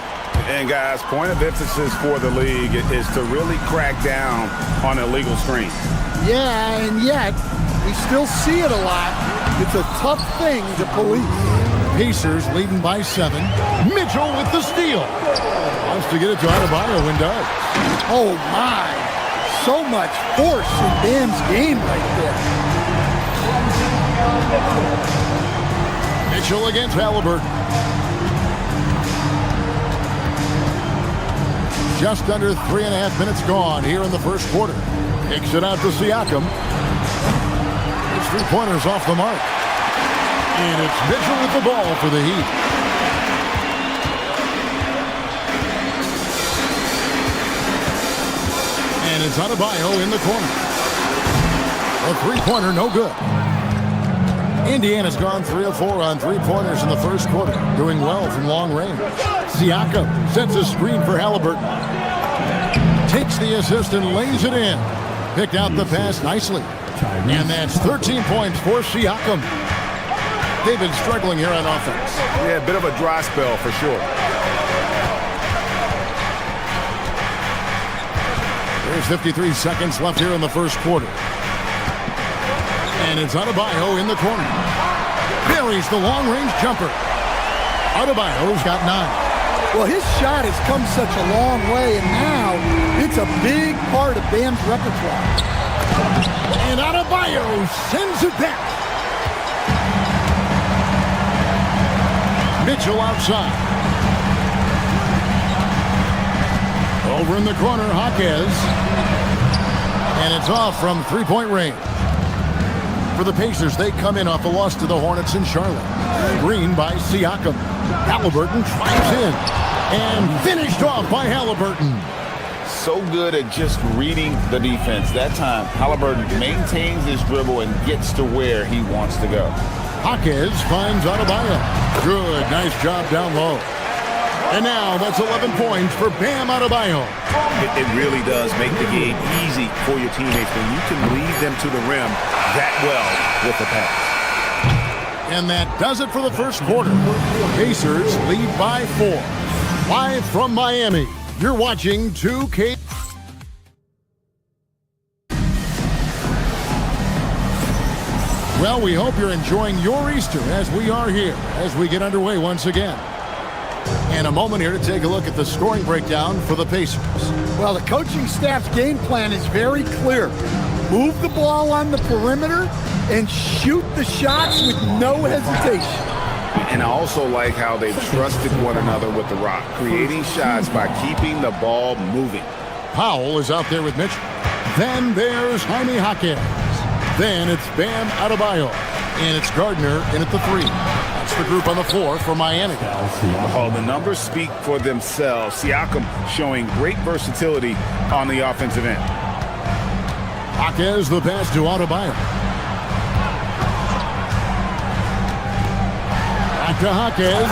And guys, point of emphasis for the league is to really crack down on illegal screens. Yeah, and yet we still see it a lot. It's a tough thing to police. Pacers leading by 7. Mitchell with the steal. Wants to get it to Adebayo and does. Oh my! So much force in Bam's game right there. Mitchell against Halliburton. Just under 3.5 minutes gone here in the first quarter. Kicks it out to Siakam. His 3-pointers off the mark. And it's Mitchell with the ball for the Heat. And it's Adebayo in the corner. A 3-pointer, no good. Indiana's gone 3 of 4 on 3-pointers in the first quarter, doing well from long range. Siakam sets a screen for Halliburton. Takes the assist and lays it in. Picked out the pass nicely. And that's 13 points for Siakam. David struggling here on offense. Yeah, a bit of a dry spell for sure. There's 53 seconds left here in the first quarter. And it's Adebayo in the corner. Buries the long-range jumper. Adebayo's got 9. Well, his shot has come such a long way, and now it's a big part of Bam's repertoire. And Adebayo sends it back. Mitchell outside. Over in the corner, Jaquez. And it's off from three-point range. For the Pacers, they come in off a loss to the Hornets in Charlotte. Green by Siakam. Halliburton drives in. And finished off by Halliburton. So good at just reading the defense. That time, Halliburton maintains his dribble and gets to where he wants to go. Jaquez finds Adebayo. Good, nice job down low. And now that's 11 points for Bam Adebayo. It really does make the game easy for your teammates when you can lead them to the rim that well with the pass. And that does it for the first quarter. Pacers lead by 4. Live from Miami, you're watching 2K. Well, we hope you're enjoying your Easter as we are here, as we get underway once again. And a moment here to take a look at the scoring breakdown for the Pacers. Well, the coaching staff's game plan is very clear. Move the ball on the perimeter and shoot the shots with no hesitation. And I also like how they've trusted one another with the rock, creating shots by keeping the ball moving. Powell is out there with Mitchell. Then there's Jaime Jaquez. Then it's Bam Adebayo. And it's Gardner in at the 3. That's the group on the floor for Miami. Oh, the numbers speak for themselves. Siakam showing great versatility on the offensive end. Jaquez the pass to Adebayo. Back to Jaquez.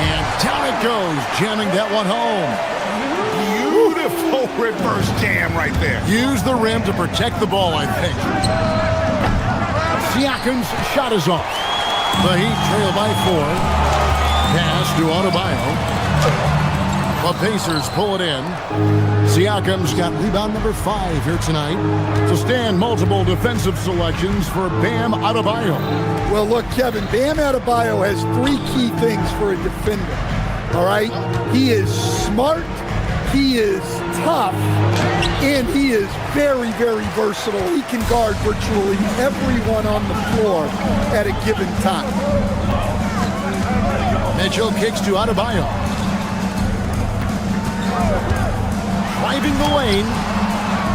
And down it goes, jamming that one home. Beautiful reverse jam right there. Use the rim to protect the ball, I think. Siakam's shot is off. The Heat trail by 4. Pass to Adebayo. The Pacers pull it in. Siakam's got rebound number 5 here tonight. So stand multiple defensive selections for Bam Adebayo. Well, look, Kevin, Bam Adebayo has 3 key things for a defender. All right? He is smart, he is tough, and he is very, very versatile. He can guard virtually everyone on the floor at a given time. Mitchell kicks to Adebayo. Driving the lane.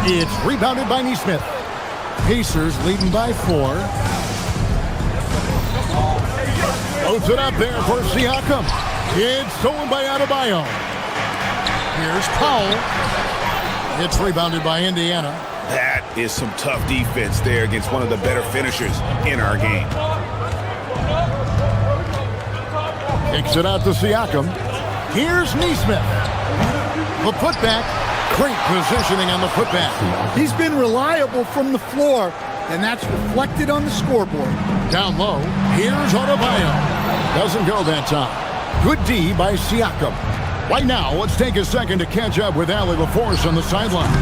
It's rebounded by Nesmith. Pacers leading by 4. Loads it up there for Siakam. It's stolen by Adebayo. Here's Powell. It's rebounded by Indiana. That is some tough defense there against one of the better finishers in our game. Kicks it out to Siakam. Here's Nesmith. The putback. Great positioning on the putback. He's been reliable from the floor, and that's reflected on the scoreboard. Down low. Here's Adebayo. Doesn't go that time. Good D by Siakam. Right now, let's take a second to catch up with Allie LaForce on the sideline.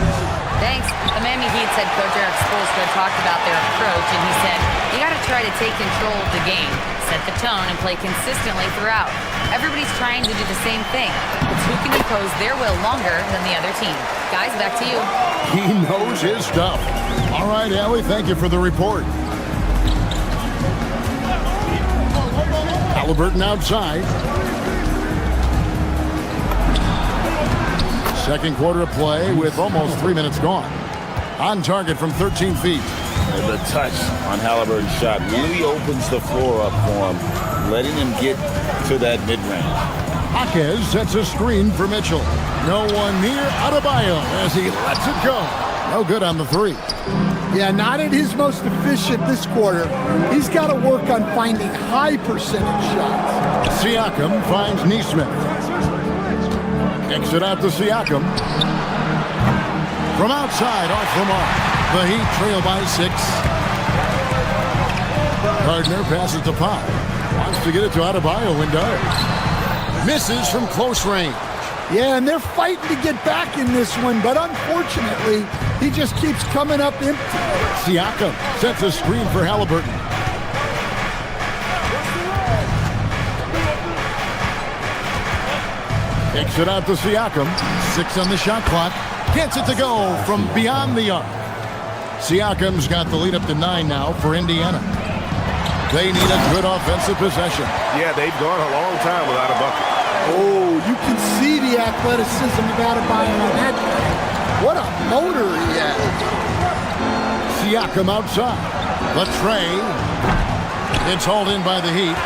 Thanks. The Miami Heat's head coach Eric Spoelstra talked about their approach, and he said, you got to try to take control of the game, set the tone, and play consistently throughout. Everybody's trying to do the same thing. It's who can impose their will longer than the other team. Guys, back to you. He knows his stuff. All right, Allie, thank you for the report. Halliburton outside. Second quarter of play with almost 3 minutes gone. On target from 13 feet. And the touch on Halliburton's shot really opens the floor up for him, letting him get to that mid-range. Jaquez sets a screen for Mitchell. No one near Adebayo as he lets it go. No good on the 3. Yeah, not at his most efficient this quarter. He's got to work on finding high percentage shots. Siakam finds Nesmith. Kicks it out to Siakam. From outside, off the mark. The Heat trail by 6. Gardner passes to Pop. Wants to get it to Adebayo and does. Misses from close range. Yeah, and they're fighting to get back in this one, but unfortunately, he just keeps coming up empty. Siakam sets a screen for Halliburton. Takes it out to Siakam. 6 on the shot clock. Gets it to go from beyond the arc. Siakam's got the lead up to 9 now for Indiana. They need a good offensive possession. Yeah, they've gone a long time without a bucket. Oh, you can see the athleticism of Adebayo on that play. What a motor he has. Siakam outside. Latrey. It's hauled in by the Heat.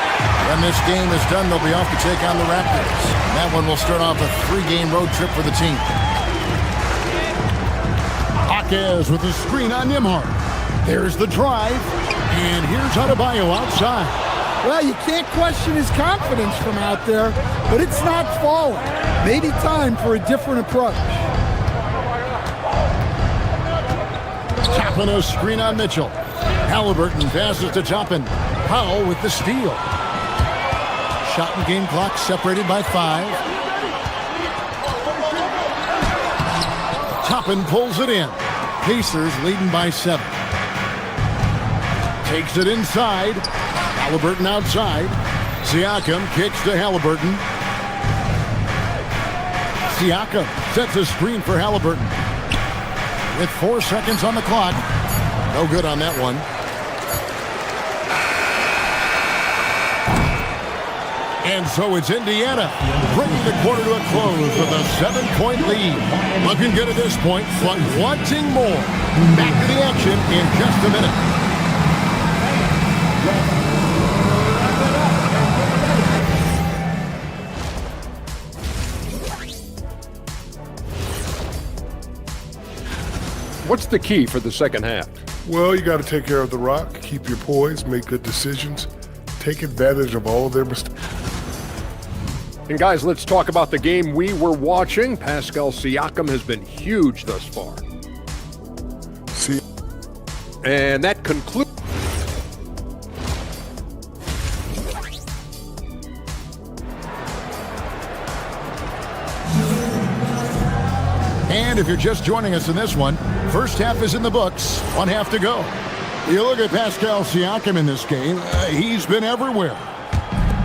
When this game is done, they'll be off to take on the Raptors. That one will start off a 3-game road trip for the team. Jaquez with a screen on Nembhard. There's the drive. And here's Adebayo outside. Well, you can't question his confidence from out there, but it's not falling. Maybe time for a different approach. Toppin a screen on Mitchell. Halliburton passes to Toppin. Powell with the steal. Shot and game clock separated by 5. Toppin pulls it in. Pacers leading by 7. Takes it inside. Halliburton outside. Siakam kicks to Halliburton. Siakam sets a screen for Halliburton. With 4 seconds on the clock. No good on that one. And so it's Indiana bringing the quarter to a close with a 7-point lead. Looking good at this point, but wanting more. Back to the action in just a minute. What's the key for the second half? Well, you got to take care of the rock, keep your poise, make good decisions, take advantage of all of their mistakes. And guys, let's talk about the game we were watching. Pascal Siakam has been huge thus far. And that concludes. And if you're just joining us in this one, first half is in the books, 1 half to go. You look at Pascal Siakam in this game, he's been everywhere.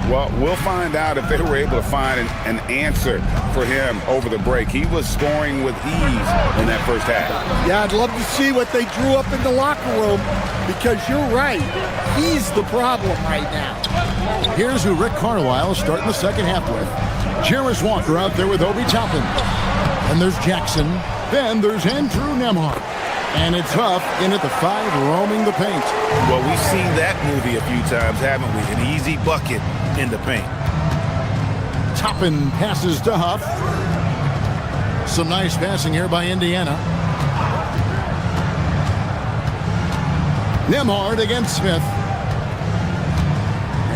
Well, we'll find out if they were able to find an answer for him over the break. He was scoring with ease in that first half. Yeah, I'd love to see what they drew up in the locker room, because you're right. He's the problem right now. Here's who Rick Carlisle is starting the second half with. Jarris Walker out there with Obi Toppin. And there's Jackson. Then there's Andrew Nembhard. And it's Huff in at the 5, roaming the paint. Well, we've seen that movie a few times, haven't we? An easy bucket in the paint. Toppin passes to Huff. Some nice passing here by Indiana. Nembhard against Smith.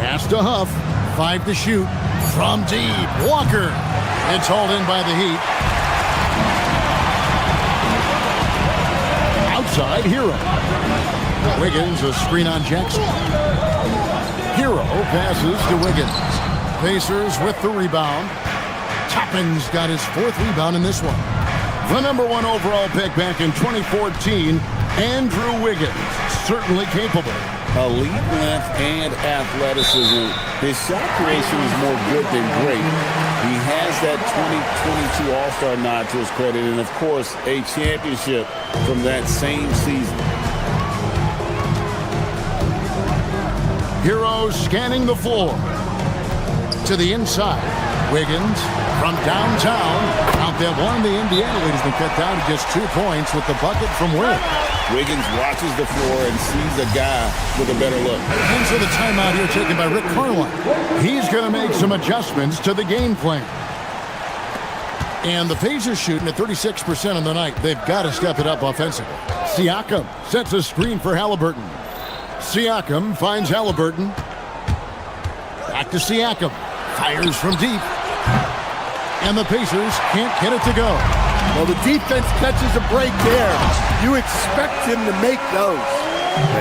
Pass to Huff. 5 to shoot. From deep. Walker. It's hauled in by the Heat. Outside, Hero. Wiggins, a screen on Jackson. Hero passes to Wiggins. Pacers with the rebound. Toppin's got his 4th rebound in this one. The number 1 overall pick back in 2014, Andrew Wiggins, certainly capable. Elite length and athleticism. His shot creation is more good than great. He has that 2022 All-Star nod to his credit, and of course, a championship from that same season. Hero scanning the floor. To the inside. Wiggins from downtown. Out that one. The Indiana lead has been cut down to just 2 points with the bucket from Wiggins. Wiggins watches the floor and sees a guy with a better look. And so the timeout here taken by Rick Carlisle. He's going to make some adjustments to the game plan. And the Pacers shooting at 36% on the night. They've got to step it up offensively. Siakam sets a screen for Halliburton. Siakam finds Halliburton. Back to Siakam. Fires from deep. And the Pacers can't get it to go. Well, the defense catches a break there. You expect him to make those.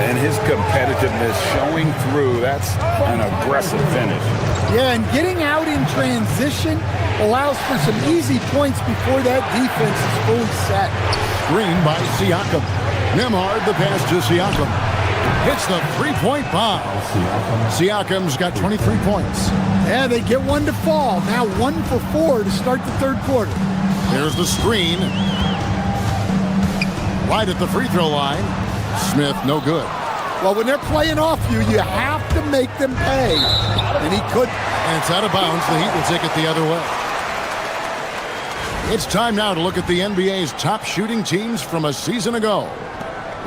And his competitiveness showing through. That's an aggressive finish. Yeah, and getting out in transition allows for some easy points before that defense is fully set. Screen by Siakam. Nembhard the pass to Siakam. Hits the three-point bomb. Siakam's got 23 points. Yeah, they get one to fall. Now 1 for 4 to start the third quarter. There's the screen. Right at the free throw line. Smith, no good. Well, when they're playing off you, you have to make them pay. And he could. And it's out of bounds. The Heat will take it the other way. It's time now to look at the NBA's top shooting teams from a season ago.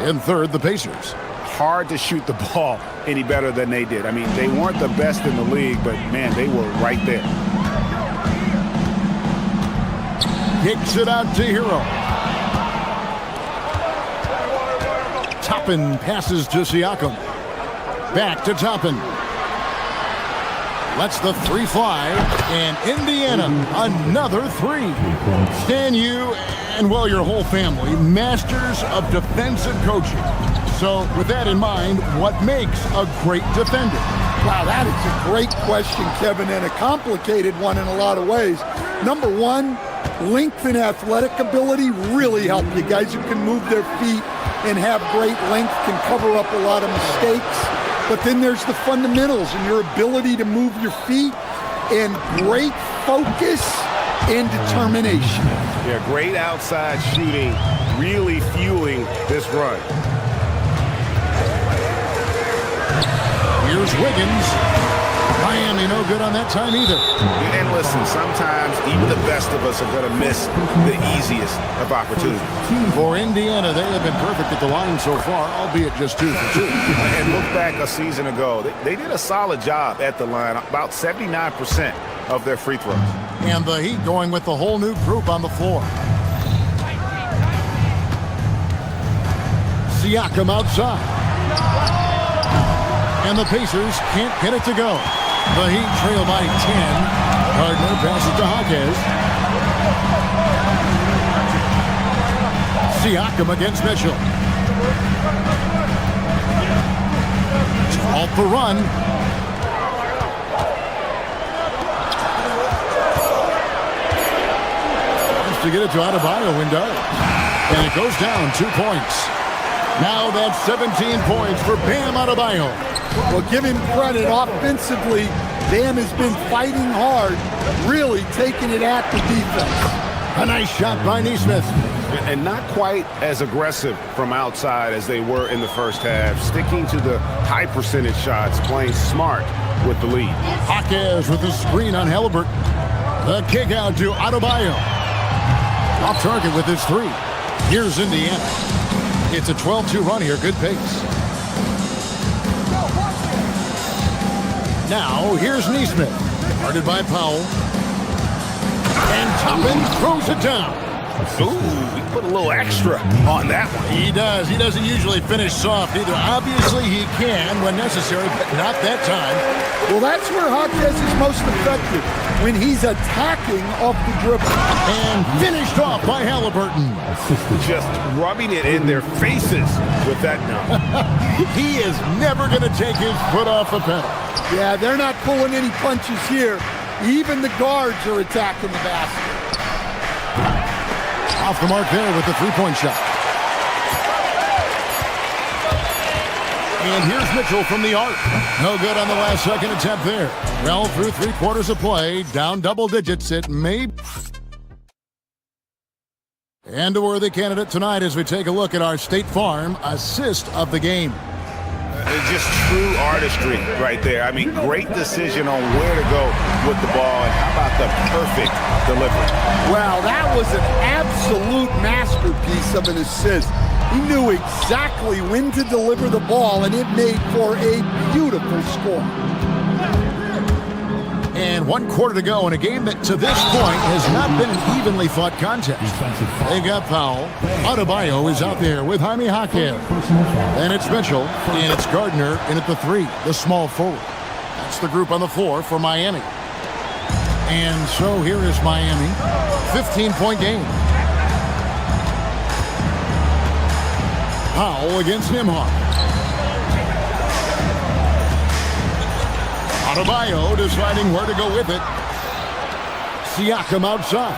In third, the Pacers. Hard to shoot the ball any better than they did. I mean, they weren't the best in the league, but, man, they were right there. Kicks it out to Hero. Toppin passes to Siakam. Back to Toppin. Lets the three fly. And Indiana, another three. Stan, you and, well, your whole family, masters of defensive coaching. So with that in mind, what makes a great defender? Wow, that is a great question, Kevin, and a complicated one in a lot of ways. Number one, length and athletic ability really help you. Guys who can move their feet and have great length can cover up a lot of mistakes. But then there's the fundamentals and your ability to move your feet and great focus and determination. Yeah, great outside shooting, really fueling this run. Here's Wiggins. Miami no good on that time either. And listen, sometimes even the best of us are going to miss the easiest of opportunities. For Indiana, they have been perfect at the line so far, albeit just 2 for 2. And look back a season ago, they did a solid job at the line, about 79% of their free throws. And the Heat going with the whole new group on the floor. Siakam outside. And the Pacers can't get it to go. The Heat trail by 10. Gardner passes to Hawkins. Siakam against Mitchell. Off the run. Wants to get it to Adebayo window. And it goes down 2 points. Now that's 17 points for Bam Adebayo. Well, give him credit. Offensively, Bam has been fighting hard, really taking it at the defense. A nice shot by Nesmith. And not quite as aggressive from outside as they were in the first half. Sticking to the high percentage shots, playing smart with the lead. Hawkins with the screen on Halliburton. The kick out to Adebayo. Off target with his three. Here's Indiana. It's a 12-2 run here. Good pace. Now, here's Nesmith. Guarded by Powell. And Toppin throws it down. Ooh, he put a little extra on that one. He does. He doesn't usually finish soft either. Obviously, he can when necessary, but not that time. Well, that's where Hawkins is most effective, when he's attacking off the dribble. And finished off by Halliburton. Just rubbing it in their faces with that number. He is never going to take his foot off the pedal. Yeah, they're not pulling any punches here. Even the guards are attacking the basket. Off the mark there with the three-point shot. And here's Mitchell from the arc. No good on the last second attempt there. Well, through 3 quarters of play, down double digits, it may. And a worthy candidate tonight as we take a look at our State Farm assist of the game. Just true artistry right there. I mean, great decision on where to go with the ball, and how about the perfect delivery? Wow, that was an absolute masterpiece of an assist. He knew exactly when to deliver the ball, and it made for a beautiful score. And 1 quarter to go in a game that to this point has not been an evenly fought contest. They got Powell. Adebayo is out there with Jaime Jaquez. And it's Mitchell, and it's Gardner in at the 3, the small forward. That's the group on the floor for Miami. And so here is Miami, 15-point game. Powell against Nembhard. Adebayo deciding where to go with it. Siakam outside.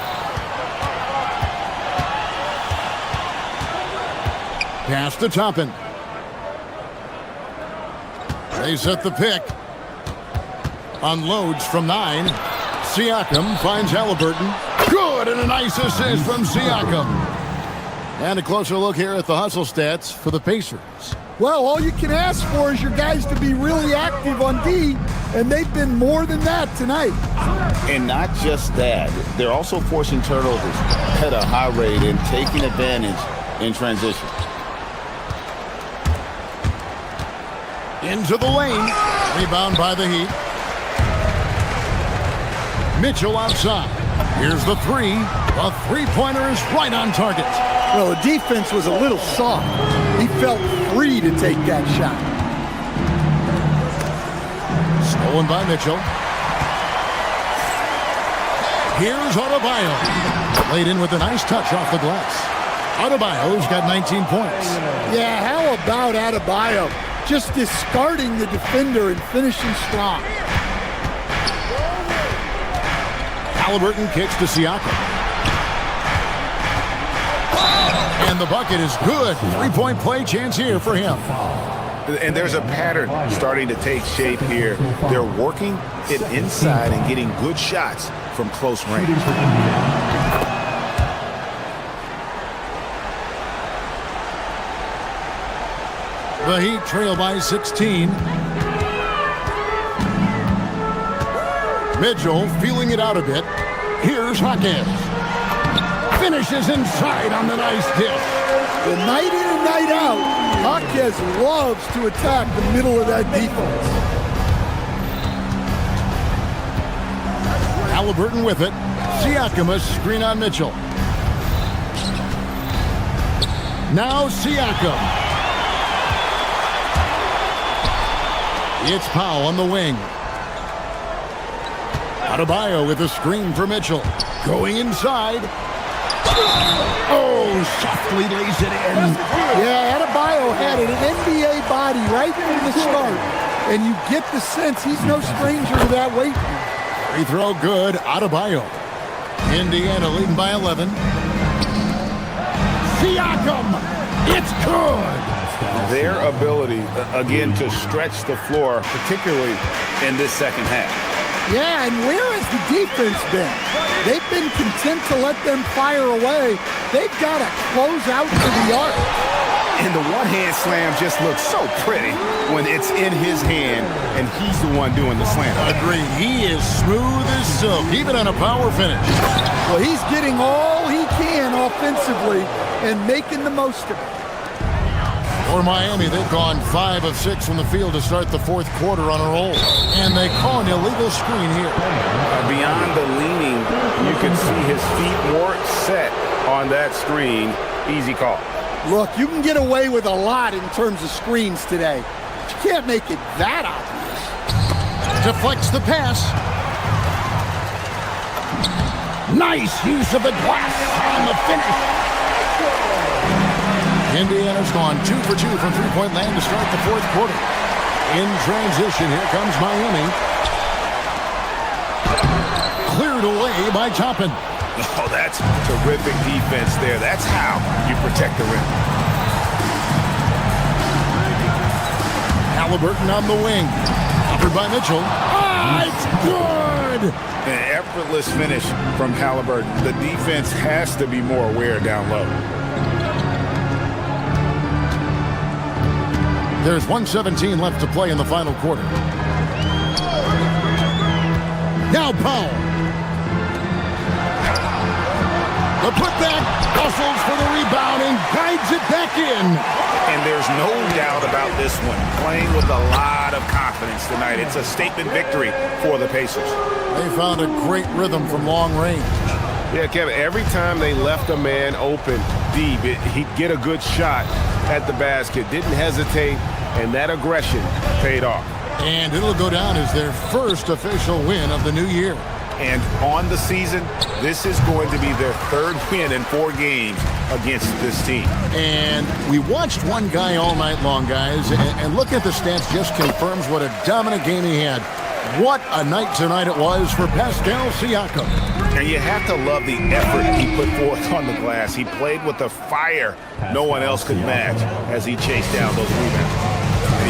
Pass to Toppin. They set the pick. Unloads from 9. Siakam finds Halliburton. Good, and a nice assist from Siakam. And a closer look here at the hustle stats for the Pacers. Well, all you can ask for is your guys to be really active on D, and they've been more than that tonight. And not just that, they're also forcing turnovers at a high rate and taking advantage in transition. Into the lane. Rebound by the Heat. Mitchell outside. Here's the three. The three-pointer is right on target. Well, the defense was a little soft. He felt free to take that shot. Stolen by Mitchell. Here's Adebayo. Laid in with a nice touch off the glass. Adebayo's got 19 points. Yeah, how about Adebayo? Just discarding the defender and finishing strong. Halliburton kicks to Siakam. And the bucket is good. Three-point play chance here for him. And there's a pattern starting to take shape here. They're working it inside and getting good shots from close range. The Heat trail by 16. Mitchell feeling it out a bit. Here's Hawkins. Finishes inside on the nice dish. The night in and night out, Hawkins loves to attack the middle of that defense. Halliburton with it. Siakam a screen on Mitchell. Now Siakam. It's Powell on the wing. Adebayo with a screen for Mitchell. Going inside. Oh, softly lays it in. Yeah, Adebayo had an NBA body right from the start. And you get the sense he's no stranger to that weight. Free throw good. Adebayo. Indiana leading by 11. Siakam. It's good. Their ability, again, to stretch the floor, particularly in this second half. Yeah, and where has the defense been? They've been content to let them fire away. They've got to close out to the arc. And the one-hand slam just looks so pretty when it's in his hand and he's the one doing the slam. Agreed. He is smooth as silk, even on a power finish. Well, he's getting all he can offensively and making the most of it. For Miami, they've gone 5 of 6 from the field to start the fourth quarter on a roll. And they call an illegal screen here. Beyond the leaning, you can see his feet more set on that screen. Easy call. Look, you can get away with a lot in terms of screens today. But you can't make it that obvious. Deflects the pass. Nice use of the glass on the finish. Indiana's gone 2 for 2 from three-point land to start the fourth quarter. In transition, here comes Miami. Cleared away by Toppin. Oh, that's terrific defense there. That's how you protect the rim. Halliburton on the wing. Offered by Mitchell. Ah, it's good! An effortless finish from Halliburton. The defense has to be more aware down low. There's 1:17 left to play in the final quarter. Now Powell. The putback, hustles for the rebound and guides it back in. And there's no doubt about this one. Playing with a lot of confidence tonight. It's a statement victory for the Pacers. They found a great rhythm from long range. Yeah, Kevin, every time they left a man open deep, he'd get a good shot at the basket. Didn't hesitate, and that aggression paid off. And it'll go down as their first official win of the new year. And on the season, this is going to be their third win in 4 games against this team. And we watched one guy all night long, guys, and look at the stats just confirms what a dominant game he had. What a night tonight it was for Pascal Siakam. And you have to love the effort he put forth on the glass. He played with a fire no one else could match as he chased down those rebounds.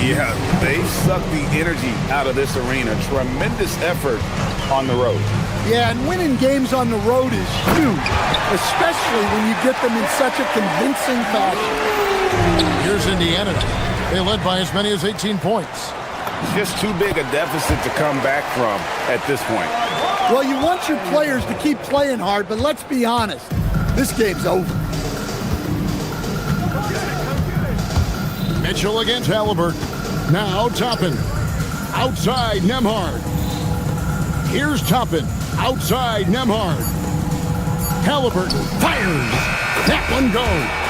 Yeah, they sucked the energy out of this arena. Tremendous effort on the road. Yeah, and winning games on the road is huge, especially when you get them in such a convincing fashion. Here's Indiana. They led by as many as 18 points. Just too big a deficit to come back from at this point. Well, you want your players to keep playing hard, but let's be honest, this game's over. Mitchell against Halliburton. Now Toppin. Outside Nembhard. Here's Toppin. Outside Nembhard. Halliburton fires. That one goes.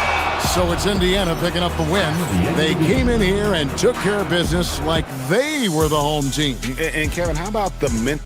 So it's Indiana picking up the win. They came in here and took care of business like they were the home team. And Kevin, how about the mental?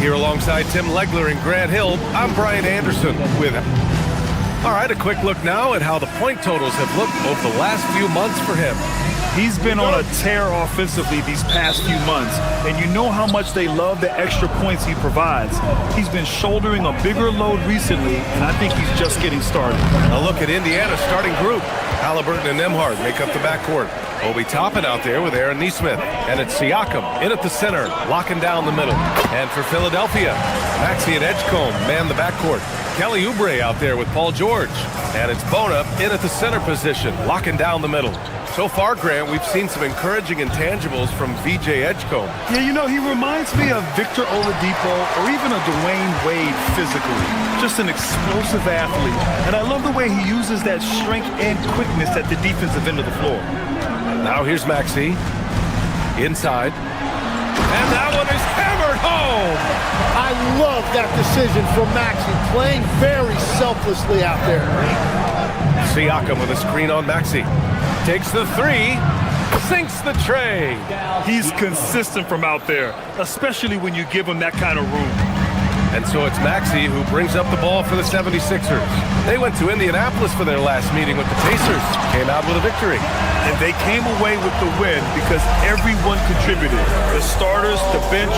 Here alongside Tim Legler and Grant Hill, I'm Brian Anderson with him. All right, a quick look now at how the point totals have looked over the last few months for him. He's been on a tear offensively these past few months, and you know how much they love the extra points he provides. He's been shouldering a bigger load recently, and I think he's just getting started. A look at Indiana's starting group. Halliburton and Nembhard make up the backcourt. Obi Toppin out there with Aaron Nesmith. And it's Siakam in at the center, locking down the middle. And for Philadelphia, Maxey and Edgecombe man the backcourt. Kelly Oubre out there with Paul George. And it's Bona in at the center position, locking down the middle. So far, Grant, we've seen some encouraging intangibles from VJ Edgecombe. Yeah, you know, he reminds me of Victor Oladipo or even a Dwayne Wade physically. Just an explosive athlete. And I love the way he uses that strength and quickness at the defensive end of the floor. Now here's Maxey. Inside. And that one is hammered home. I love that decision from Maxey, playing very selflessly out there. Siakam with a screen on Maxey. Takes the three, sinks the tray. He's consistent from out there, especially when you give him that kind of room. And so it's Maxey who brings up the ball for the 76ers. They went to Indianapolis for their last meeting with the Pacers. Came out with a victory. And they came away with the win because everyone contributed. The starters, the bench,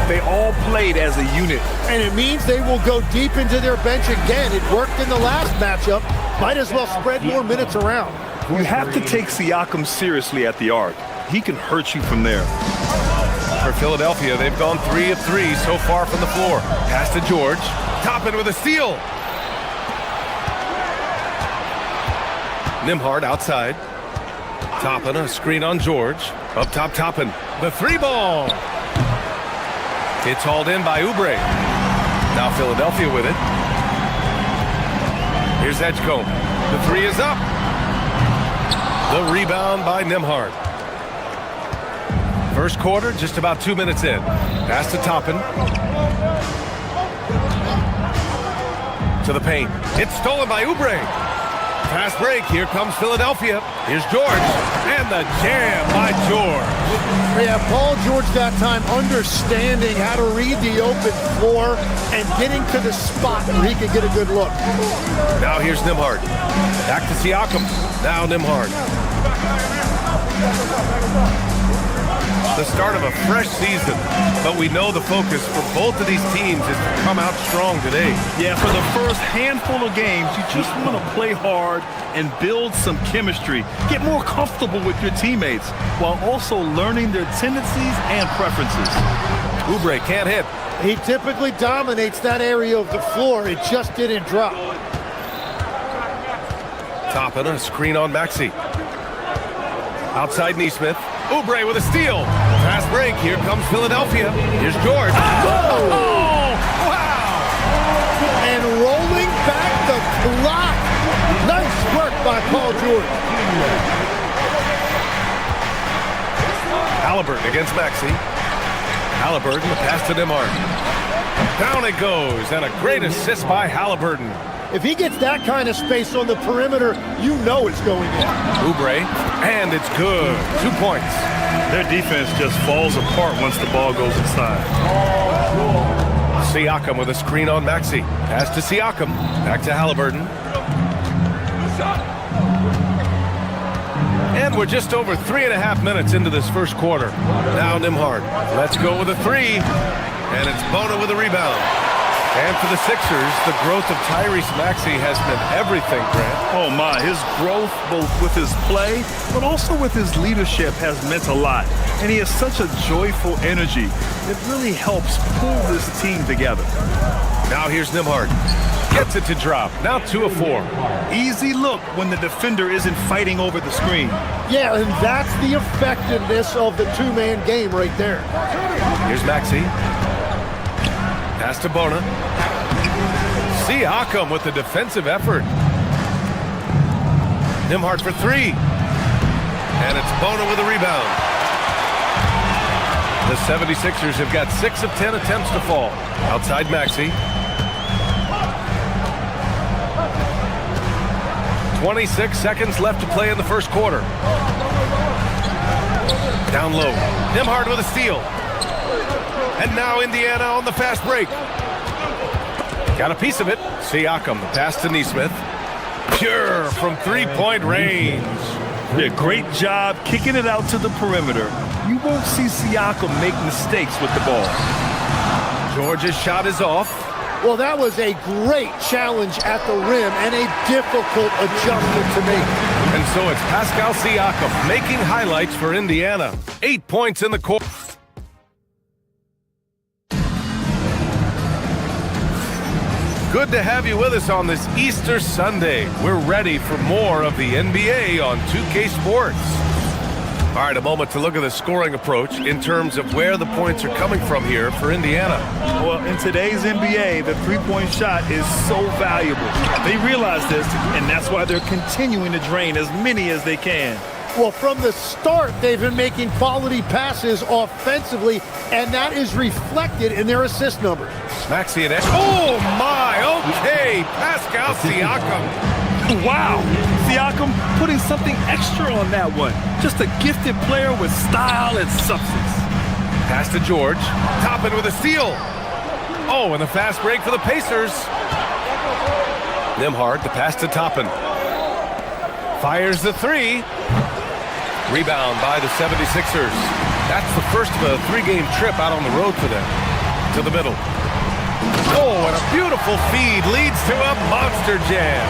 they all played as a unit. And it means they will go deep into their bench again. It worked in the last matchup. Might as well spread more minutes around. You have to take Siakam seriously at the arc. He can hurt you from there. For Philadelphia, they've gone 3 of 3 so far from the floor. Pass to George. Toppin with a steal. Nembhard outside. Toppin, a screen on George. Up top, Toppin. The three ball. It's hauled in by Oubre. Now Philadelphia with it. Here's Edgecombe. The three is up. The rebound by Nembhard. First quarter, just about 2 minutes in. Pass to Toppin. To the paint. It's stolen by Oubre. Fast break. Here comes Philadelphia. Here's George. And the jam by George. Yeah, Paul George that time understanding how to read the open floor and getting to the spot where he could get a good look. Now here's Nembhard. Back to Siakam. Now Nembhard. The start of a fresh season, but we know the focus for both of these teams is to come out strong today. Yeah, for the first handful of games, you just want to play hard and build some chemistry. Get more comfortable with your teammates while also learning their tendencies and preferences. Oubre can't hit. He typically dominates that area of the floor. It just didn't drop. Toppin, a screen on Maxey. Outside Nesmith. Oubre with a steal. Fast break. Here comes Philadelphia. Here's George. Oh! Wow! And rolling back the clock. Nice work by Paul George. Halliburton against Maxey. Halliburton, the pass to Nembhard. Down it goes, and a great assist by Halliburton. If he gets that kind of space on the perimeter, you know it's going in. Oubre, and it's good. 2 points. Their defense just falls apart once the ball goes inside. Siakam with a screen on Maxey. Pass to Siakam. Back to Halliburton. And we're just over 3.5 minutes into this first quarter. Now Nembhard. Let's go with a three. And it's Bona with a rebound. And for the Sixers, the growth of Tyrese Maxey has been everything, Grant. Oh, my. His growth, both with his play, but also with his leadership, has meant a lot. And he has such a joyful energy that really helps pull this team together. Now here's Nembhard. Gets it to drop. Now 2 of 4. Easy look when the defender isn't fighting over the screen. Yeah, and that's the effectiveness of the two-man game right there. Here's Maxey. Pass to Bona. Siakam with the defensive effort. Nembhard for three. And it's Bona with a rebound. The 76ers have got 6 of 10 attempts to fall. Outside Maxey. 26 seconds left to play in the first quarter. Down low. Nembhard with a steal. And now Indiana on the fast break. Got a piece of it. Siakam, the pass to Nesmith. Pure from three-point range. Yeah, great job kicking it out to the perimeter. You won't see Siakam make mistakes with the ball. George's shot is off. Well, that was a great challenge at the rim and a difficult adjustment to make. And so it's Pascal Siakam making highlights for Indiana. 8 points in the quarter. Good to have you with us on this Easter Sunday. We're ready for more of the NBA on 2K Sports. All right, a moment to look at the scoring approach in terms of where the points are coming from here for Indiana. Well, in today's NBA, the three-point shot is so valuable. They realize this, and that's why they're continuing to drain as many as they can. Well, from the start, they've been making quality passes offensively, and that is reflected in their assist numbers. Maxey and oh my, okay, Pascal Siakam. Wow, Siakam putting something extra on that one. Just a gifted player with style and substance. Pass to George, Toppin with a steal. Oh, and a fast break for the Pacers. Nembhard, the pass to Toppin. Fires the three. Rebound by the 76ers. That's the first of a three-game trip out on the road for them. To the middle. Oh, and a beautiful feed leads to a monster jam.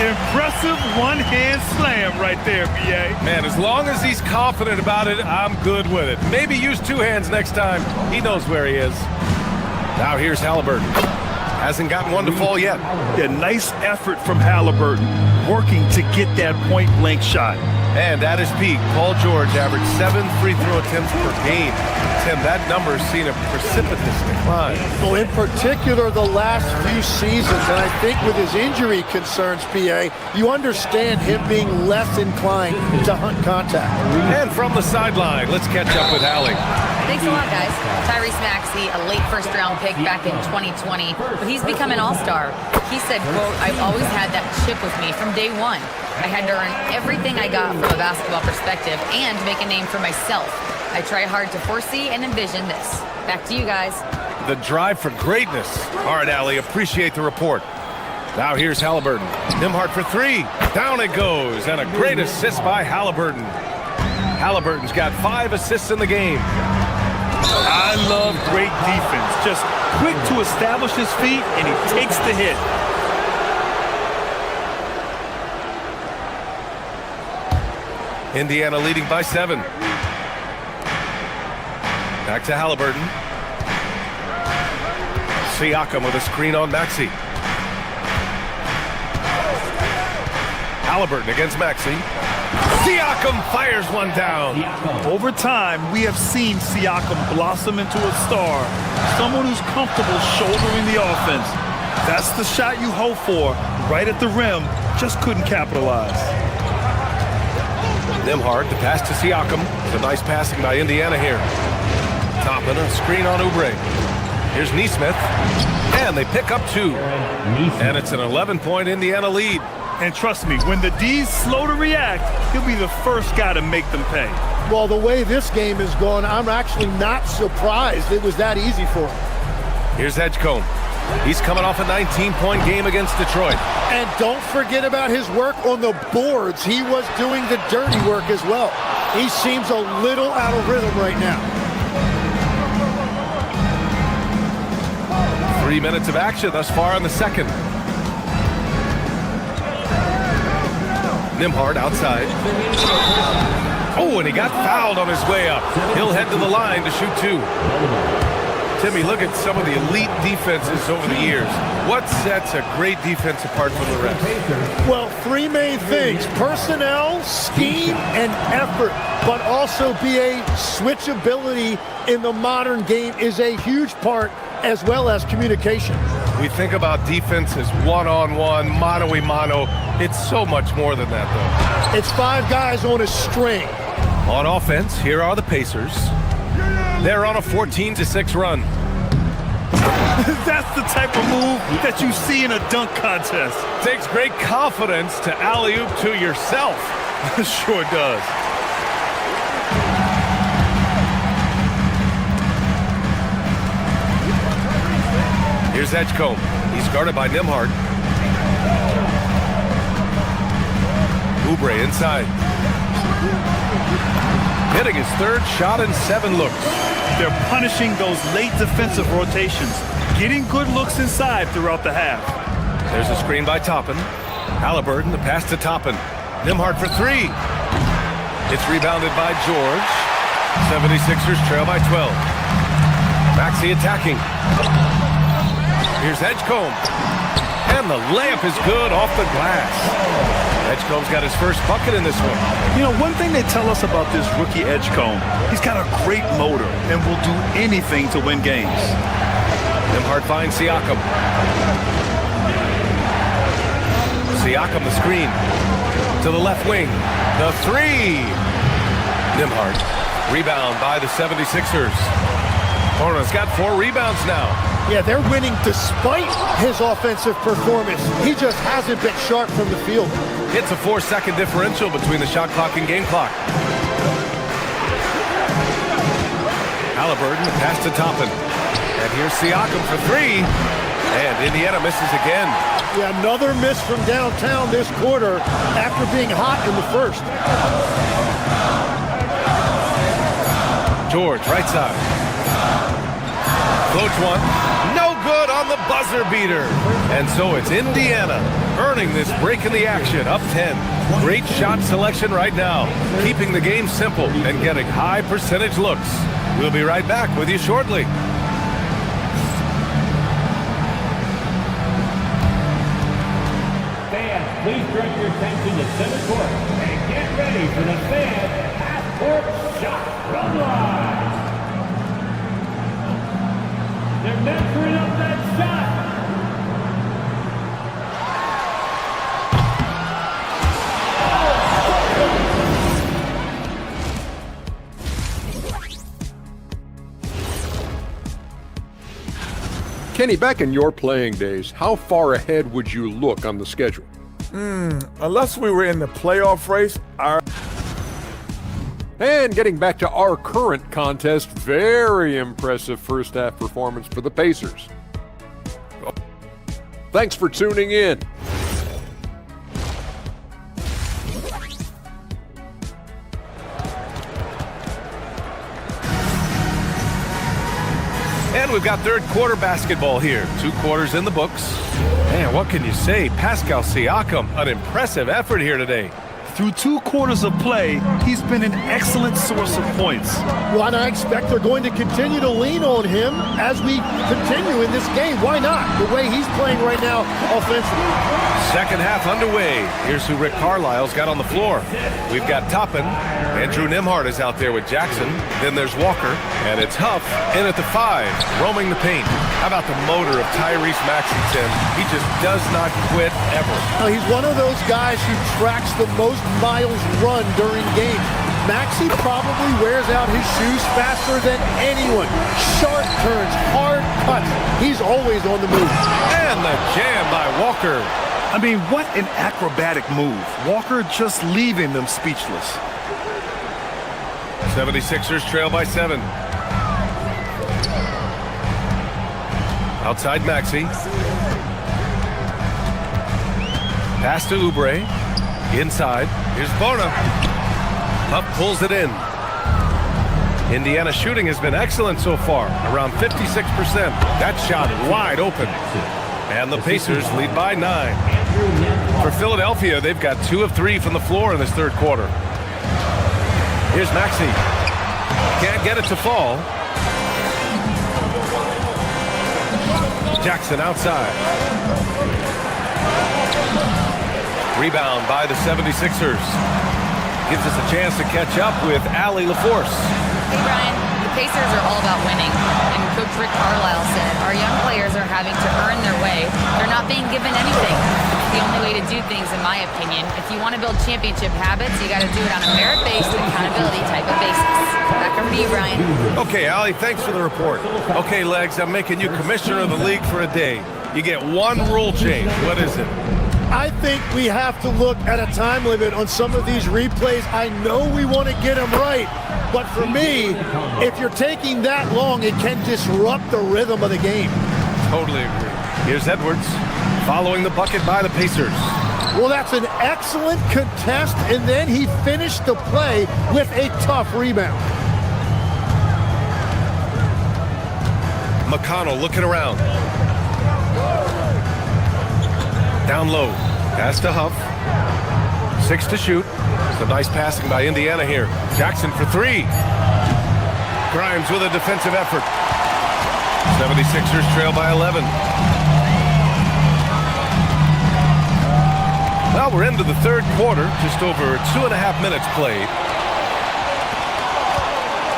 Impressive one-hand slam right there, B.A. Man, as long as he's confident about it, I'm good with it. Maybe use two hands next time. He knows where he is. Now here's Halliburton. Hasn't gotten one to fall yet. Yeah, nice effort from Halliburton, working to get that point-blank shot. And at his peak, Paul George averaged 7 free throw attempts per game. Tim, that number has seen a precipitous decline. Well, in particular, the last few seasons, and I think with his injury concerns, PA, you understand him being less inclined to hunt contact. And from the sideline, let's catch up with Allie. Thanks a lot, guys. Tyrese Maxey, a late first-round pick back in 2020, but he's become an all-star. He said, quote, "I've always had that chip with me from day one. I had to earn everything I got from a basketball perspective and make a name for myself. I try hard to foresee and envision this." Back to you guys. The drive for greatness. All right, Allie, appreciate the report. Now here's Halliburton. Nembhard for three. Down it goes, and a great assist by Halliburton. Halliburton's got 5 assists in the game. I love great defense. Just quick to establish his feet, and he takes the hit. Indiana leading by 7. Back to Halliburton. Siakam with a screen on Maxey. Halliburton against Maxey. Siakam fires one down. Over time, we have seen Siakam blossom into a star. Someone who's comfortable shouldering the offense. That's the shot you hope for. Right at the rim, just couldn't capitalize. Nembhard, the pass to Siakam. It's a nice passing by Indiana here. Toppin, a screen on Oubre. Here's Nesmith. And they pick up 2. And it's an 11-point Indiana lead. And trust me, when the D's slow to react, he'll be the first guy to make them pay. Well, the way this game is going, I'm actually not surprised it was that easy for him. Here's Edgecombe. He's coming off a 19-point game against Detroit. And don't forget about his work on the boards. He was doing the dirty work as well. He seems a little out of rhythm right now. 3 minutes of action thus far in the second. Nembhard outside. Oh, and he got fouled on his way up. He'll head to the line to shoot 2. Timmy, look at some of the elite defenses over the years. What sets a great defense apart from the rest? Well, 3 main things: personnel, scheme, and effort. But also BA, switchability in the modern game is a huge part, as well as communication. We think about defense as one-on-one, mano-a-mano. It's so much more than that, though. It's 5 guys on a string. On offense, here are the Pacers. They're on a 14-6 run. That's the type of move that you see in a dunk contest. Takes great confidence to alley-oop to yourself. Sure does. Here's Edgecombe. He's guarded by Nimhart. Oubre inside. Hitting his third shot in 7 looks. They're punishing those late defensive rotations, getting good looks inside throughout the half. There's a screen by Toppin. Halliburton, the pass to Toppin. Nimhart for 3. It's rebounded by George. 76ers trail by 12. Maxey attacking. Here's Edgecombe. And the layup is good off the glass. Edgecombe's got his first bucket in this one. You know, one thing they tell us about this rookie Edgecombe, he's got a great motor and will do anything to win games. Nimhart finds Siakam. Siakam the screen. To the left wing. The 3. Nimhart. Rebound by the 76ers. Hornets got 4 rebounds now. Yeah, they're winning despite his offensive performance. He just hasn't been sharp from the field. It's a 4-second differential between the shot clock and game clock. Halliburton, pass to Toppin. And here's Siakam for 3. And Indiana misses again. Yeah, another miss from downtown this quarter after being hot in the first. George, right side. Floats one. No good on the buzzer beater. And so it's Indiana earning this break in the action, up 10. Great shot selection right now, keeping the game simple and getting high percentage looks. We'll be right back with you shortly. Fans, please direct your attention to center court and get ready for the fan half-court shot run line. They're measuring up that shot. Kenny, back in your playing days, how far ahead would you look on the schedule? Unless we were in the playoff race, And getting back to our current contest, very impressive first half performance for the Pacers. Thanks for tuning in. And we've got third quarter basketball here. 2 quarters in the books. Man, what can you say? Pascal Siakam, an impressive effort here today. Through 2 quarters of play, he's been an excellent source of points. Well, and I expect they're going to continue to lean on him as we continue in this game. Why not? The way he's playing right now offensively. Second half underway. Here's who Rick Carlisle's got on the floor. We've got Toppin. Andrew Nimhart is out there with Jackson. Then there's Walker. And it's Huff in at the 5, roaming the paint. How about the motor of Tyrese Maxey, Tim? He just does not quit ever. He's one of those guys who tracks the most miles run during games. Maxey probably wears out his shoes faster than anyone. Sharp turns, hard cuts. He's always on the move. And the jam by Walker. I mean, what an acrobatic move. Walker just leaving them speechless. 76ers trail by 7. Outside Maxey. Pass to Oubre. Inside. Here's Bona. Huff pulls it in. Indiana shooting has been excellent so far, around 56%. That shot wide open. And the Pacers lead by 9. For Philadelphia, they've got 2 of 3 from the floor in this third quarter. Here's Maxey. Can't get it to fall. Jackson outside. Rebound by the 76ers. Gives us a chance to catch up with Allie LaForce. Hey, Brian, the Pacers are all about winning. And Coach Rick Carlisle said, our young players are having to earn their way. They're not being given anything. It's the only way to do things, in my opinion. If you want to build championship habits, you got to do it on a merit-based accountability type of basis. Back over to you, Brian. Okay, Allie, thanks for the report. Okay, Legs, I'm making you commissioner of the league for a day. You get 1 rule change. What is it? I think we have to look at a time limit on some of these replays. I know we want to get them right, but for me, if you're taking that long, it can disrupt the rhythm of the game. Totally agree. Here's Edwards following the bucket by the Pacers. Well, that's an excellent contest, and then he finished the play with a tough rebound. McConnell looking around. Down low. Pass to Huff. 6 to shoot. Some nice passing by Indiana here. Jackson for 3. Grimes with a defensive effort. 76ers trail by 11. Well, we're into the third quarter. Just over 2.5 minutes played.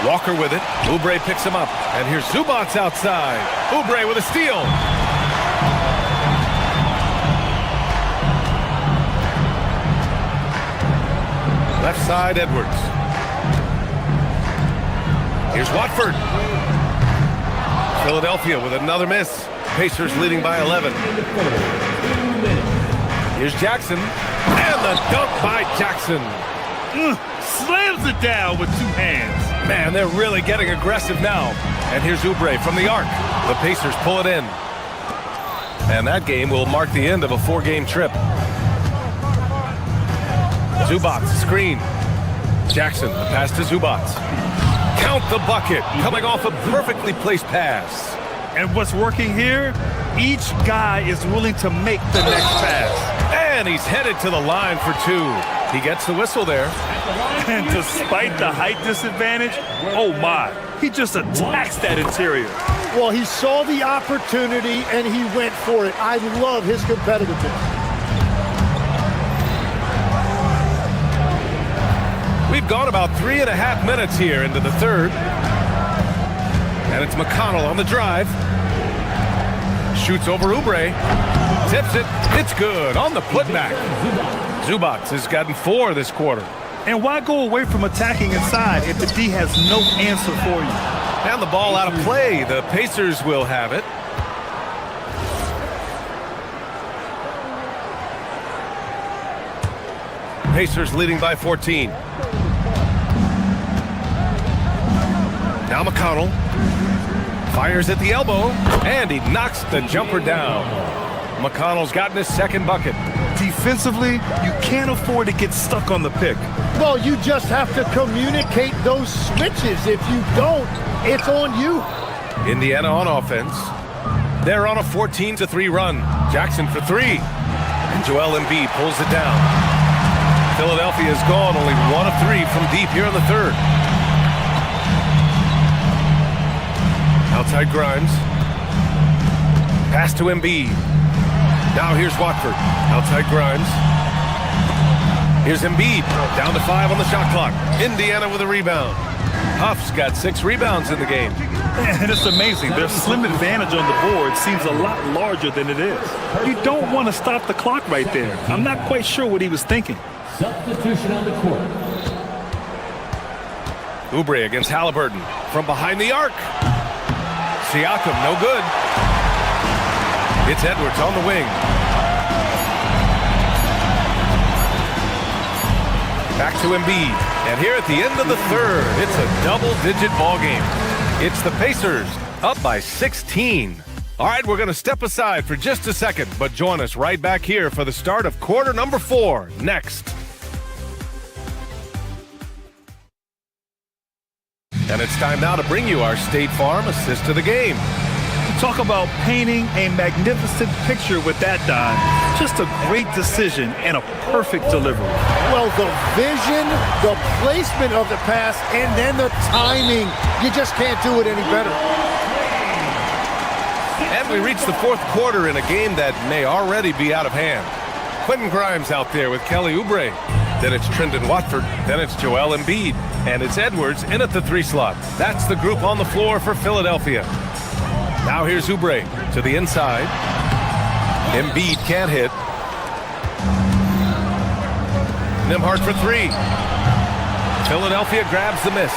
Walker with it. Oubre picks him up. And here's Zubac outside. Oubre with a steal. Left side, Edwards. Here's Watford. Philadelphia with another miss. Pacers leading by 11. Here's Jackson. And the dunk by Jackson. Slams it down with 2 hands. Man, they're really getting aggressive now. And here's Oubre from the arc. The Pacers pull it in. And that game will mark the end of a 4-game trip. Zubac, screen. Jackson, the pass to Zubac. Count the bucket, coming off a perfectly placed pass. And what's working here? Each guy is willing to make the next pass. And he's headed to the line for 2. He gets the whistle there. And despite the height disadvantage, oh my, he just attacks that interior. Well, he saw the opportunity and he went for it. I love his competitiveness. We've gone about 3.5 minutes here into the third. And it's McConnell on the drive. Shoots over Oubre. Tips it. It's good on the putback. Zubac has gotten 4 this quarter. And why go away from attacking inside if the D has no answer for you? And the ball out of play. The Pacers will have it. Pacers leading by 14. Now McConnell fires at the elbow, and he knocks the jumper down. McConnell's gotten his second bucket. Defensively, you can't afford to get stuck on the pick. Well, you just have to communicate those switches. If you don't, it's on you. Indiana on offense. They're on a 14-3 run. Jackson for 3. And Joel Embiid pulls it down. Philadelphia has gone only 1 of 3 from deep here in the third. Outside Grimes. Pass to Embiid. Now here's Watford. Outside Grimes. Here's Embiid. Down to 5 on the shot clock. Indiana with a rebound. Huff's got 6 rebounds in the game. And it's amazing. Their slim advantage on the board seems a lot larger than it is. You don't want to stop the clock right there. I'm not quite sure what he was thinking. Substitution on the court. Oubre against Halliburton. From behind the arc. Siakam, no good. It's Edwards on the wing. Back to Embiid. And here at the end of the third, it's a double-digit ball game. It's the Pacers up by 16. All right, we're going to step aside for just a second, but join us right back here for the start of quarter number 4 next. And it's time now to bring you our State Farm assist to the game. Talk about painting a magnificent picture with that dime. Just a great decision and a perfect delivery. Well, the vision, the placement of the pass, and then the timing. You just can't do it any better. And we reach the fourth quarter in a game that may already be out of hand. Quentin Grimes out there with Kelly Oubre. Then it's Trendon Watford. Then it's Joel Embiid. And it's Edwards in at the 3 slot. That's the group on the floor for Philadelphia. Now here's Oubre to the inside. Embiid can't hit. Nembhard for 3. Philadelphia grabs the miss.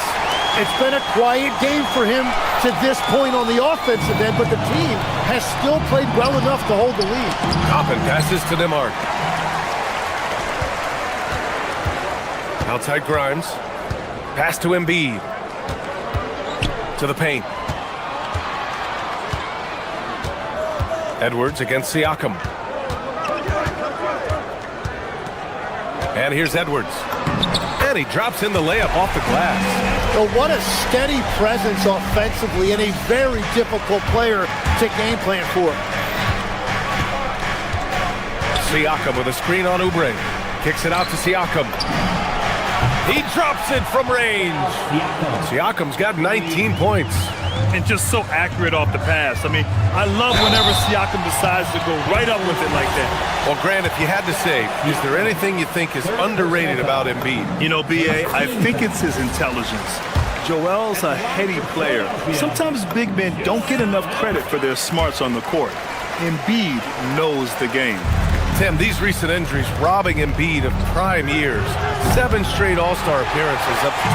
It's been a quiet game for him to this point on the offensive end, but the team has still played well enough to hold the lead. Toppin passes to Nembhard. Outside Grimes. Pass to Embiid. To the paint. Edwards against Siakam. And here's Edwards. And he drops in the layup off the glass. Well, what a steady presence offensively and a very difficult player to game plan for. Siakam with a screen on Oubre. Kicks it out to Siakam. He drops it from range. Siakam's got 19 points. And just so accurate off the pass. I mean, I love whenever Siakam decides to go right up with it like that. Well, Grant, if you had to say, is there anything you think is underrated about Embiid? You know, B.A., I think it's his intelligence. Joel's a heady player. Sometimes big men don't get enough credit for their smarts on the court. Embiid knows the game. Tim, these recent injuries robbing Embiid of prime years. 7 straight All-Star appearances up to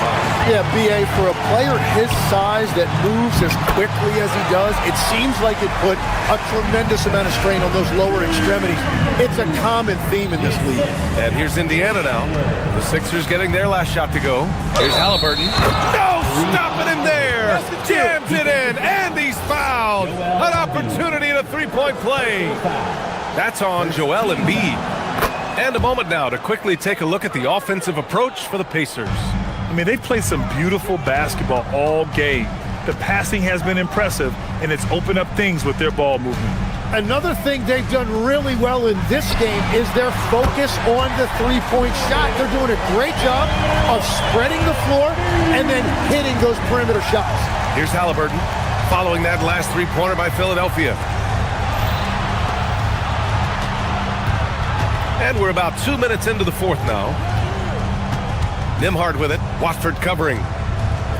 2025. Yeah, B.A., for a player his size that moves as quickly as he does, it seems like it put a tremendous amount of strain on those lower extremities. It's a common theme in this league. And here's Indiana now. The Sixers getting their last shot to go. Here's Halliburton. No, stopping him there. Jams it in, and he's fouled. An opportunity in a three-point play. That's on Joel Embiid. And a moment now to quickly take a look at the offensive approach for the Pacers. I mean, they've played some beautiful basketball all game. The passing has been impressive, and it's opened up things with their ball movement. Another thing they've done really well in this game is their focus on the three-point shot. They're doing a great job of spreading the floor and then hitting those perimeter shots. Here's Halliburton following that last three-pointer by Philadelphia. And we're about 2 minutes into the fourth now. Nembhard with it. Watford covering.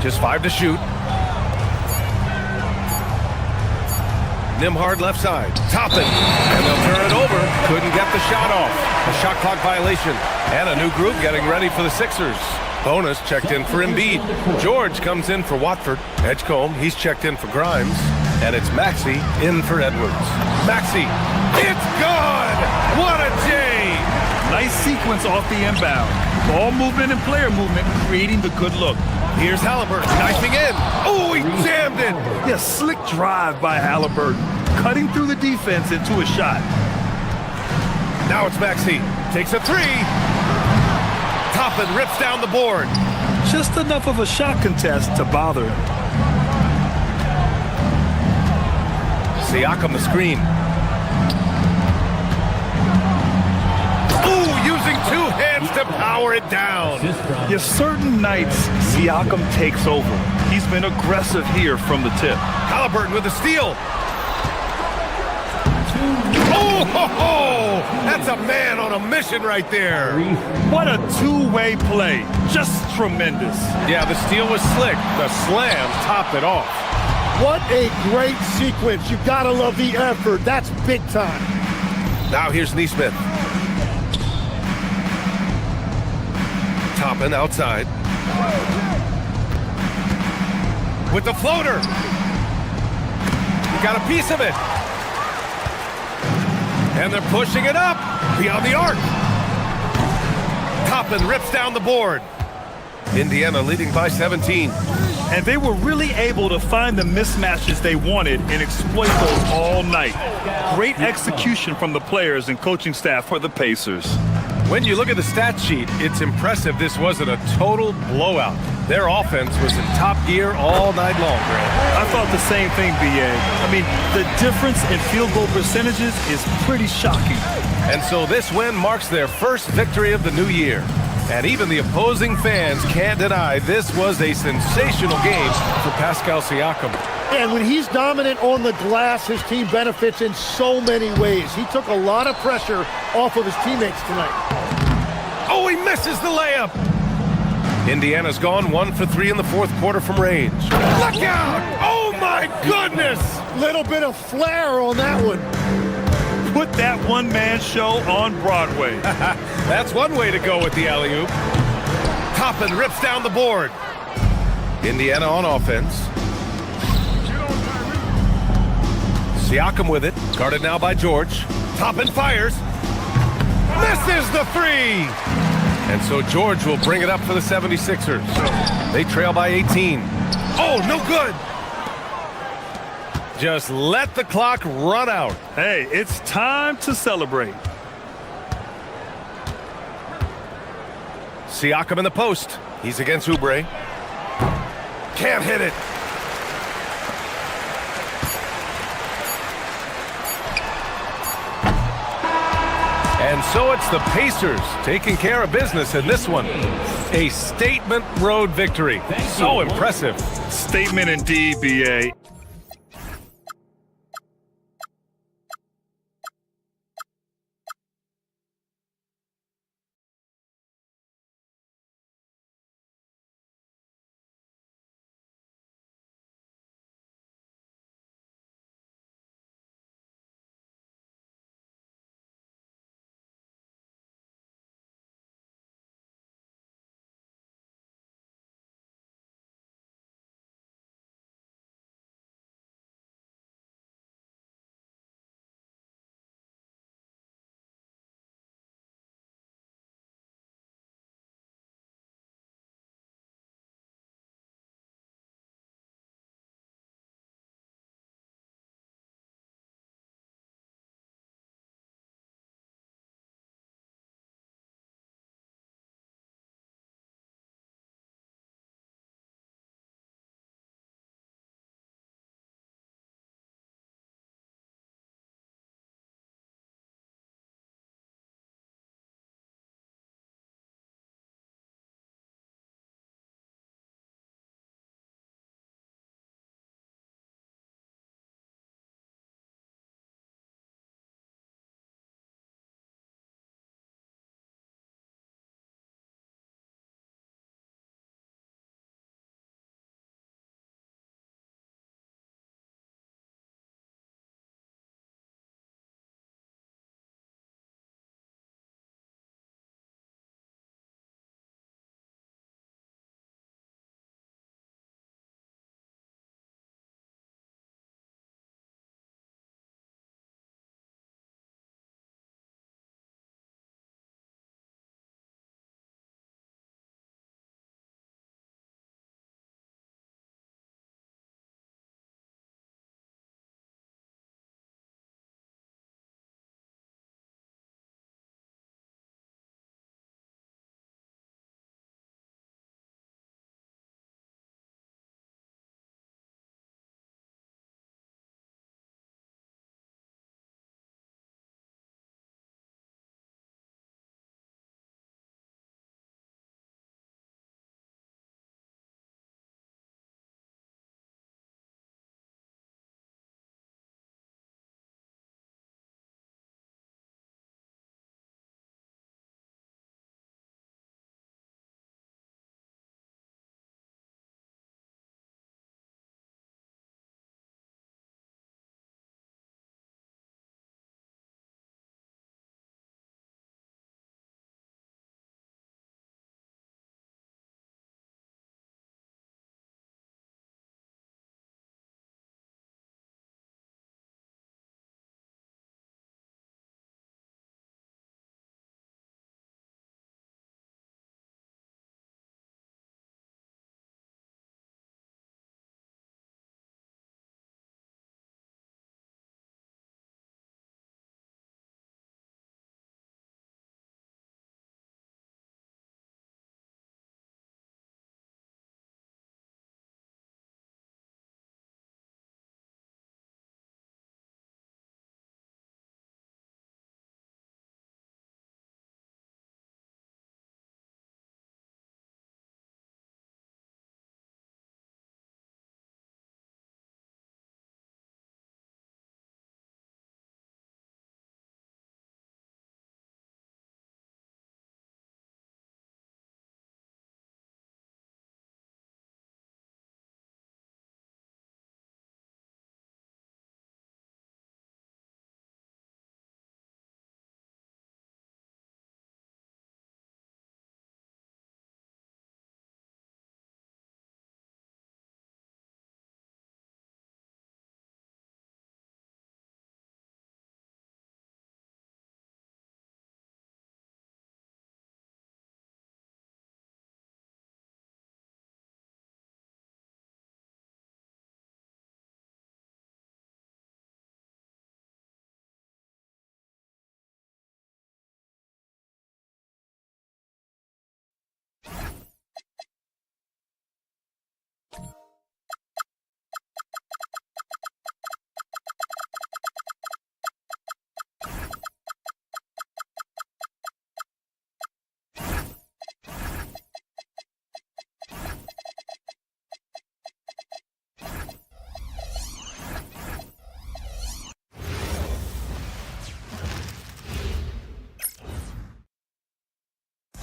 Just 5 to shoot. Nembhard left side. Toppin. And they'll turn it over. Couldn't get the shot off. A shot clock violation. And a new group getting ready for the Sixers. Bonus checked in for Embiid. George comes in for Watford. Edgecombe, he's checked in for Grimes. And it's Maxey in for Edwards. Maxey. It's good! What a day! Nice sequence off the inbound. Ball movement and player movement creating the good look. Here's Halliburton knifing in. Oh, he jammed it. Yeah, slick drive by Halliburton. Cutting through the defense into a shot. Now it's Maxey. Takes a three. Toppin rips down the board. Just enough of a shot contest to bother him. Siakam the screen. Using 2 hands to power it down. Yeah, certain nights, Siakam takes over. He's been aggressive here from the tip. Halliburton with a steal. Oh, ho, ho! That's a man on a mission right there. What a two-way play. Just tremendous. Yeah, the steal was slick. The slam topped it off. What a great sequence. You gotta love the effort. That's big time. Now here's Nesmith. Toppin outside. With the floater. He got a piece of it. And they're pushing it up beyond the arc. Toppin rips down the board. Indiana leading by 17. And they were really able to find the mismatches they wanted and exploit those all night. Great execution from the players and coaching staff for the Pacers. When you look at the stat sheet, it's impressive this wasn't a total blowout. Their offense was in top gear all night long, Grant. I thought the same thing, B.A. I mean, the difference in field goal percentages is pretty shocking. And so this win marks their first victory of the new year. And even the opposing fans can't deny this was a sensational game for Pascal Siakam. And when he's dominant on the glass, his team benefits in so many ways. He took a lot of pressure off of his teammates tonight. Oh, he misses the layup. Indiana's gone 1 for 3 in the fourth quarter from range. Look out! Oh, my goodness! Little bit of flair on that one. Put that one-man show on Broadway. That's one way to go with the alley-oop. Toppin rips down the board. Indiana on offense. Siakam with it. Guarded now by George. Toppin fires. Misses the three. And so George will bring it up for the 76ers. They trail by 18. Oh, no good. Just let the clock run out. Hey, it's time to celebrate. Siakam in the post. He's against Oubre. Can't hit it. And so it's the Pacers taking care of business in this one. A statement road victory. So impressive. Statement indeed, B.A.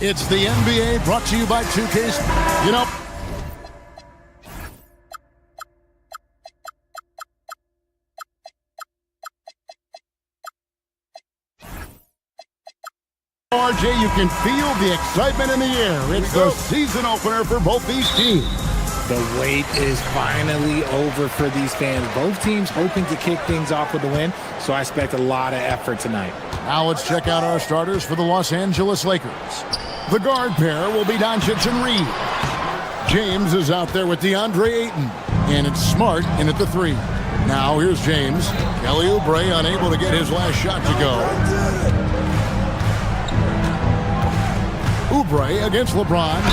It's the NBA brought to you by 2K. You know, RJ, you can feel the excitement in the air. It's the season opener for both these teams. The wait is finally over for these fans. Both teams hoping to kick things off with a win, so I expect a lot of effort tonight. Now let's check out our starters for the Los Angeles Lakers. The guard pair will be Doncic and Reed. James is out there with DeAndre Ayton, and it's Smart in at the 3. Now here's James. Kelly Oubre unable to get his last shot to go. Oubre against LeBron.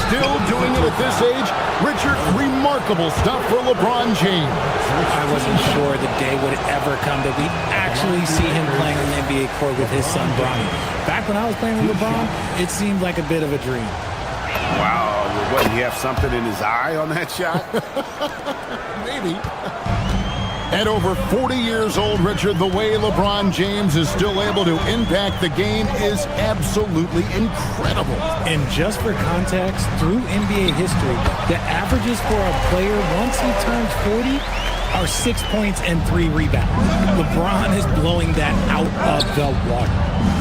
Still doing it at this age. Richard, remarkable stuff for LeBron James. I wasn't sure the day would ever come that we'd actually see him playing on the NBA court with his son, Bronny. Back when I was playing with LeBron, it seemed like a bit of a dream. Wow. What, he have something in his eye on that shot? Maybe. At over 40 years old, Richard, the way LeBron James is still able to impact the game is absolutely incredible. And just for context, through NBA history, the averages for a player once he turns 40 are 6 points and 3 rebounds. LeBron is blowing that out of the water.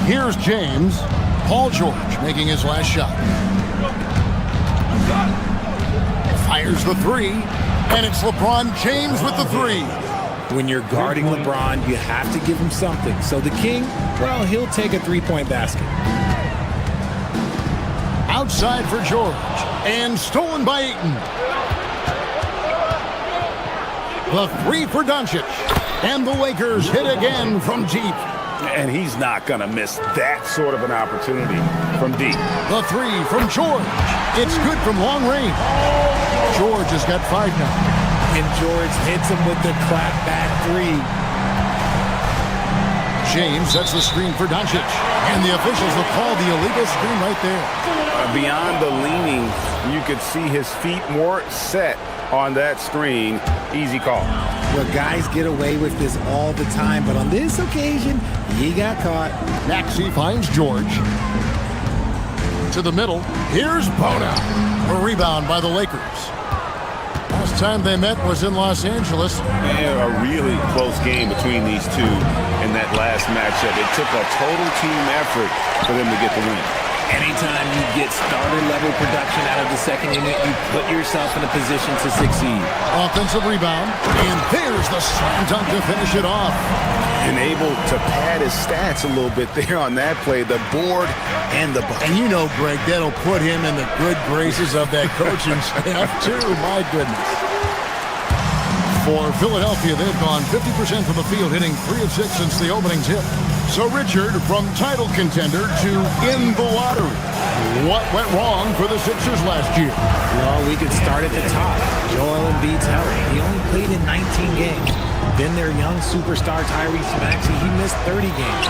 Here's James. Paul George making his last shot. Fires the 3, and it's LeBron James with the 3. When you're guarding LeBron, you have to give him something. So the King, well, he'll take a 3-point basket. Outside for George, and stolen by Ayton. The 3 for Doncic, and the Lakers hit again from deep. And he's not going to miss that sort of an opportunity from deep. The 3 from George. It's good from long range. George has got 5 now. And George hits him with the clap-back 3. James sets the screen for Doncic. And the officials will call the illegal screen right there. Beyond the leaning, you could see his feet more set on that screen. Easy call. Well, guys get away with this all the time, but on this occasion, he got caught. Maxey finds George. To the middle. Here's Bona. A rebound by the Lakers. Last time they met was in Los Angeles. Yeah, a really close game between these two in that last matchup. It took a total team effort for them to get the win. Anytime you get starter-level production out of the second unit, you put yourself in a position to succeed. Offensive rebound, and there's the slam dunk to finish it off. And able to pad his stats a little bit there on that play, the board and the bucket. And you know, Greg, that'll put him in the good graces of that coaching staff, too. My goodness. For Philadelphia, they've gone 50% from the field, hitting 3 of 6 since the opening tip. So, Richard, from title contender to in the lottery, what went wrong for the Sixers last year? Well, we could start at the top. Joel Embiid's health. He only played in 19 games. Then their young superstar Tyrese Maxey, he missed 30 games.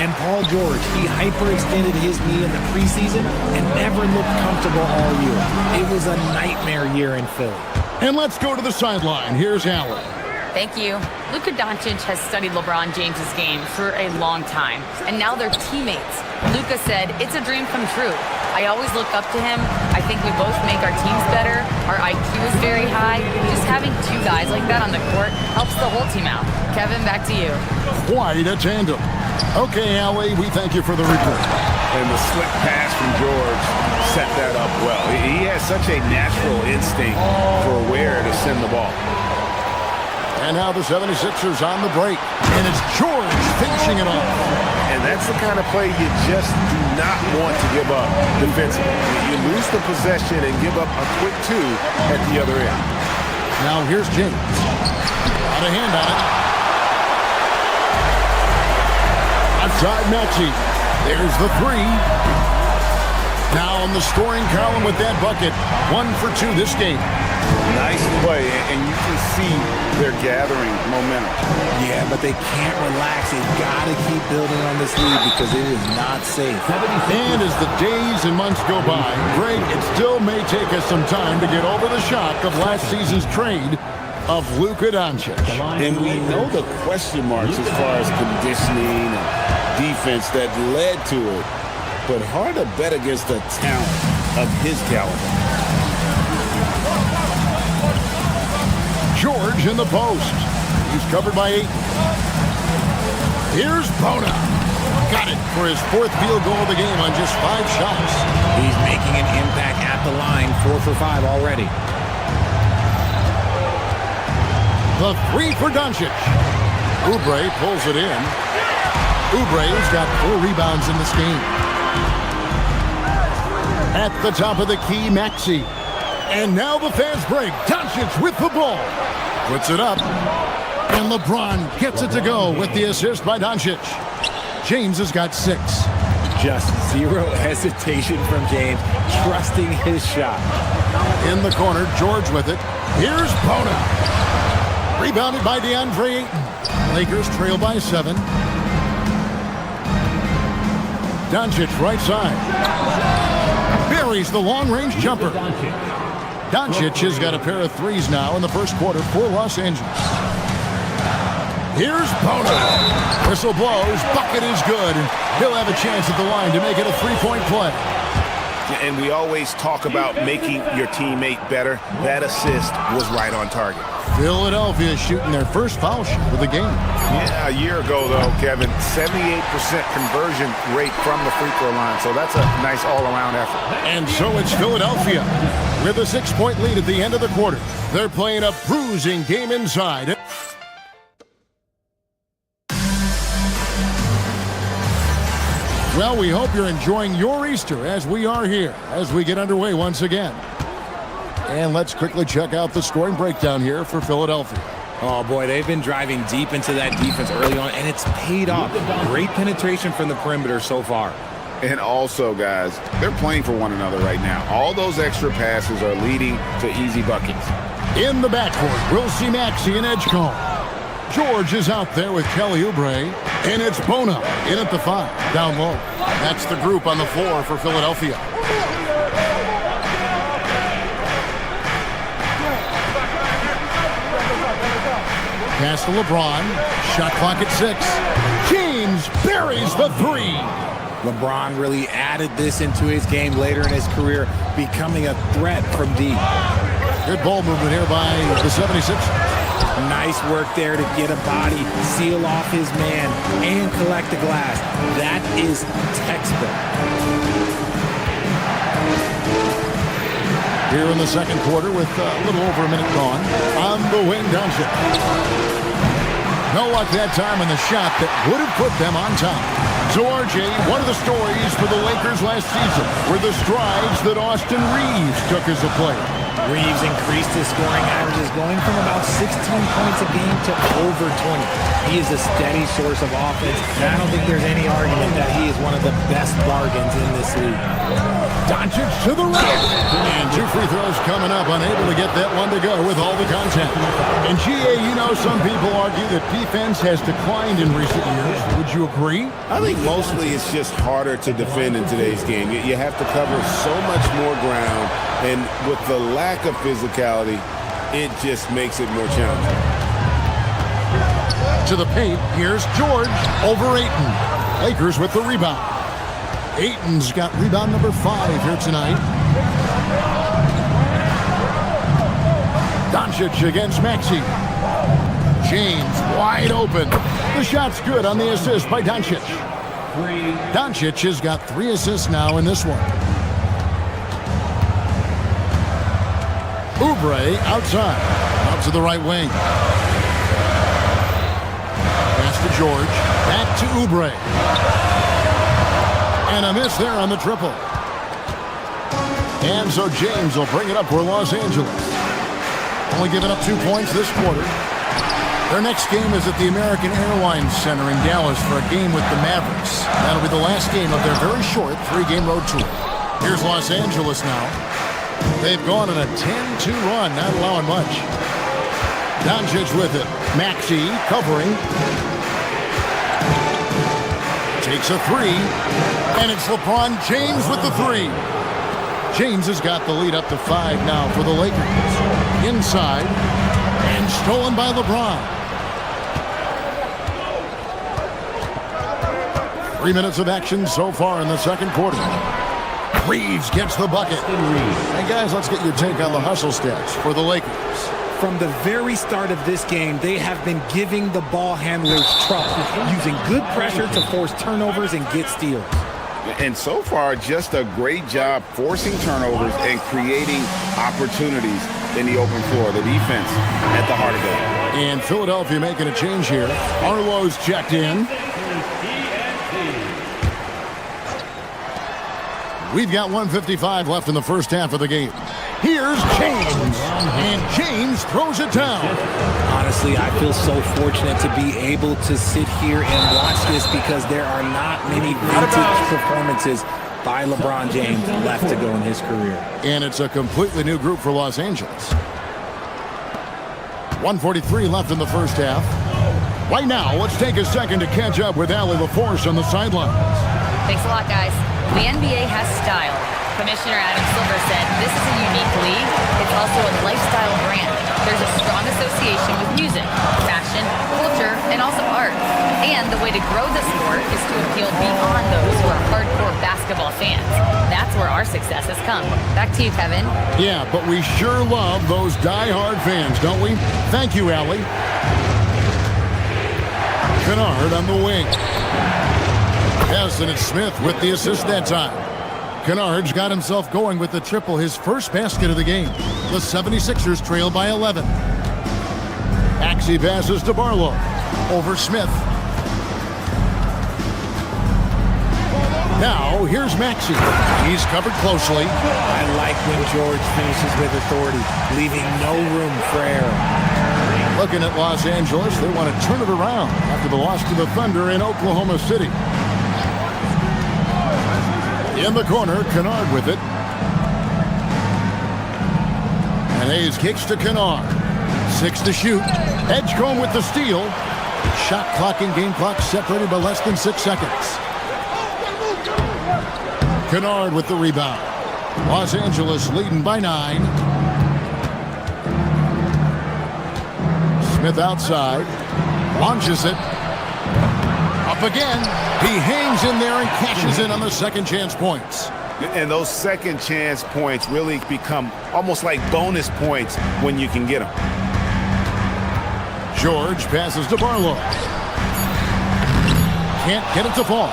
And Paul George, he hyperextended his knee in the preseason and never looked comfortable all year. It was a nightmare year in Philly. And let's go to the sideline. Here's Allen. Thank you. Luka Doncic has studied LeBron James's game for a long time, and now they're teammates. Luka said, "It's a dream come true. I always look up to him. I think we both make our teams better. Our IQ is very high. Just having 2 guys like that on the court helps the whole team out." Kevin, back to you. Quite a tandem. Okay, Allie, we thank you for the report. And the slick pass from George set that up well. He has such a natural instinct for where to send the ball. And now the 76ers on the break. And it's George finishing it off. And that's the kind of play you just do not want to give up defensively. You lose the possession and give up a quick 2 at the other end. Now here's James. Got a hand on it. Outside Maxey. There's the 3. Now on the scoring column with that bucket. 1 for 2 this game. Nice play, and you can see they're gathering momentum. Yeah, but they can't relax. They've got to keep building on this lead because it is not safe. And as the days and months go by, Greg, it still may take us some time to get over the shock of last season's trade of Luka Doncic. And we know the question marks as far as conditioning and defense that led to it. but hard to bet against the talent of his caliber. George in the post. He's covered by 8. Here's Bona. Got it for his 4th field goal of the game on just 5 shots. He's making an impact at the line, 4 for 5 already. The 3 for Doncic. Oubre pulls it in. Oubre's got 4 rebounds in this game. At the top of the key, Maxey. And now the fast break. Doncic with the ball. Puts it up. And LeBron gets it to go with the assist by Doncic. James has got 6. Just zero hesitation from James, trusting his shot. In the corner, George with it. Here's Bona. Rebounded by DeAndre Ayton. Lakers trail by 7. Doncic right side. Buries the long-range jumper. Doncic has got a pair of 3s now in the first quarter for Los Angeles. Here's Bona. Whistle blows. Bucket is good. He'll have a chance at the line to make it a 3-point play. And we always talk about making your teammate better. That assist was right on target. Philadelphia shooting their first foul shot of the game. Yeah, a year ago, though, Kevin, 78% conversion rate from the free throw line. So that's a nice all-around effort. And so it's Philadelphia with a 6-point lead at the end of the quarter. They're playing a bruising game inside. Well, we hope you're enjoying your Easter as we are here, as we get underway once again. And let's quickly check out the scoring breakdown here for Philadelphia. Oh, boy, they've been driving deep into that defense early on, and it's paid off. Great penetration from the perimeter so far. And also, guys, they're playing for one another right now. All those extra passes are leading to easy buckets. In the backcourt, we'll see Maxey and Edgecombe. George is out there with Kelly Oubre, and it's Bona in at the 5, down low. That's the group on the floor for Philadelphia. Pass to LeBron. Shot clock at 6. James buries the 3. LeBron really added this into his game later in his career, becoming a threat from deep. Good ball movement here by the 76ers. Nice work there to get a body, seal off his man, and collect the glass. That is textbook. Here in the second quarter with a little over a minute gone. On the wing, Doncic. No luck that time on the shot that would have put them on top. So, RJ, one of the stories for the Lakers last season were the strides that Austin Reeves took as a player. Reeves increased his scoring averages, going from about 16 points a game to over 20. He is a steady source of offense, and I don't think there's any argument that he is one of the best bargains in this league. Doncic to the right. And 2 free throws coming up, unable to get that one to go with all the contact. And GA, you know, some people argue that defense has declined in recent years. Would you agree? I think mostly it's just harder to defend in today's game. You have to cover so much more ground, and with the lack of physicality, it just makes it more challenging. To the paint, here's George over Ayton. Lakers with the rebound. Ayton's got rebound number 5 here tonight. Doncic against Maxey. James wide open. The shot's good on the assist by Doncic. Doncic has got 3 assists now in this one. Oubre outside. Out to the right wing. Pass to George. Back to Oubre. And a miss there on the triple. And so James will bring it up for Los Angeles. Only giving up 2 points this quarter. Their next game is at the American Airlines Center in Dallas for a game with the Mavericks. That'll be the last game of their very short 3-game road tour. Here's Los Angeles now. They've gone on a 10-2 run, not allowing much. Doncic with it. Maxey covering. Takes a 3. And it's LeBron James with the 3. James has got the lead up to 5 now for the Lakers. Inside. And stolen by LeBron. 3 minutes of action so far in the second quarter. Reeves gets the bucket. And guys, let's get your take on the hustle stats for the Lakers. From the very start of this game, they have been giving the ball handlers trouble, using good pressure to force turnovers and get steals. And so far, just a great job forcing turnovers and creating opportunities in the open floor. The defense at the heart of it. And Philadelphia making a change here. Arlo's checked in. We've got 1:55 left in the first half of the game. Here's James, and James throws it down. Honestly, I feel so fortunate to be able to sit here and watch this because there are not many vintage performances by LeBron James left to go in his career. And it's a completely new group for Los Angeles. 1:43 left in the first half. Right now, let's take a second to catch up with Allie LaForce on the sidelines. Thanks a lot, guys. The NBA has style. Commissioner Adam Silver said this is a unique league. It's also a lifestyle brand. There's a strong association with music, fashion, culture, and also art. And the way to grow the sport is to appeal beyond those who are hardcore basketball fans. That's where our success has come. Back to you, Kevin. Yeah, but we sure love those die-hard fans, don't we? Thank you, Allie. Kennard on the wing. Yes, and it's Smith with the assist that time. Kennard's got himself going with the triple, his first basket of the game. The 76ers trail by 11. Maxey passes to Barlow. Over Smith. Now, here's Maxey. He's covered closely. I like when George finishes with authority, leaving no room for error. Looking at Los Angeles, they want to turn it around after the loss to the Thunder in Oklahoma City. In the corner, Kennard with it. And Hayes kicks to Kennard. 6 to shoot. Edgecombe with the steal. Shot clock and game clock separated by less than 6 seconds. Kennard with the rebound. Los Angeles leading by 9. Smith outside. Launches it. Up again. He hangs in there and cashes in on the second chance points. And those second chance points really become almost like bonus points when you can get them. George passes to Barlow. Can't get it to fall.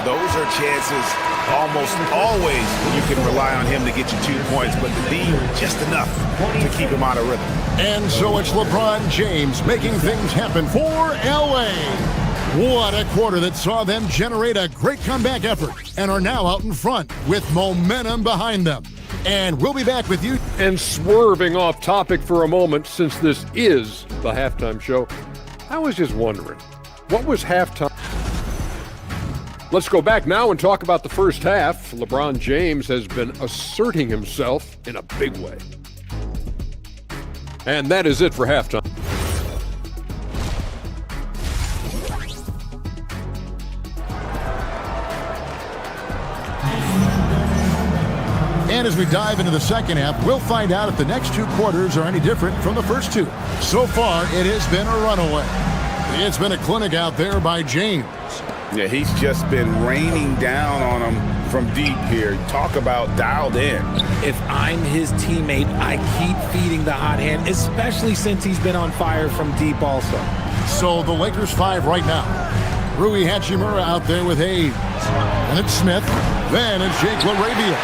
Those are chances almost always you can rely on him to get you 2 points, but the D just enough to keep him out of rhythm. And so it's LeBron James making things happen for LA. What a quarter that saw them generate a great comeback effort and are now out in front with momentum behind them. And we'll be back with you. And swerving off topic for a moment, since this is the halftime show, I was just wondering, what was halftime? Let's go back now and talk about the first half. LeBron James has been asserting himself in a big way. And that is it for halftime. And as we dive into the second half, we'll find out if the next 2 quarters are any different from the first 2. So far, it has been a runaway. It's been a clinic out there by James. Yeah, he's just been raining down on him from deep here. Talk about dialed in. If I'm his teammate, I keep feeding the hot hand, especially since he's been on fire from deep also. So the Lakers 5 right now. Rui Hachimura out there with Hayes. And it's Smith. Then it's Jake LaRavia.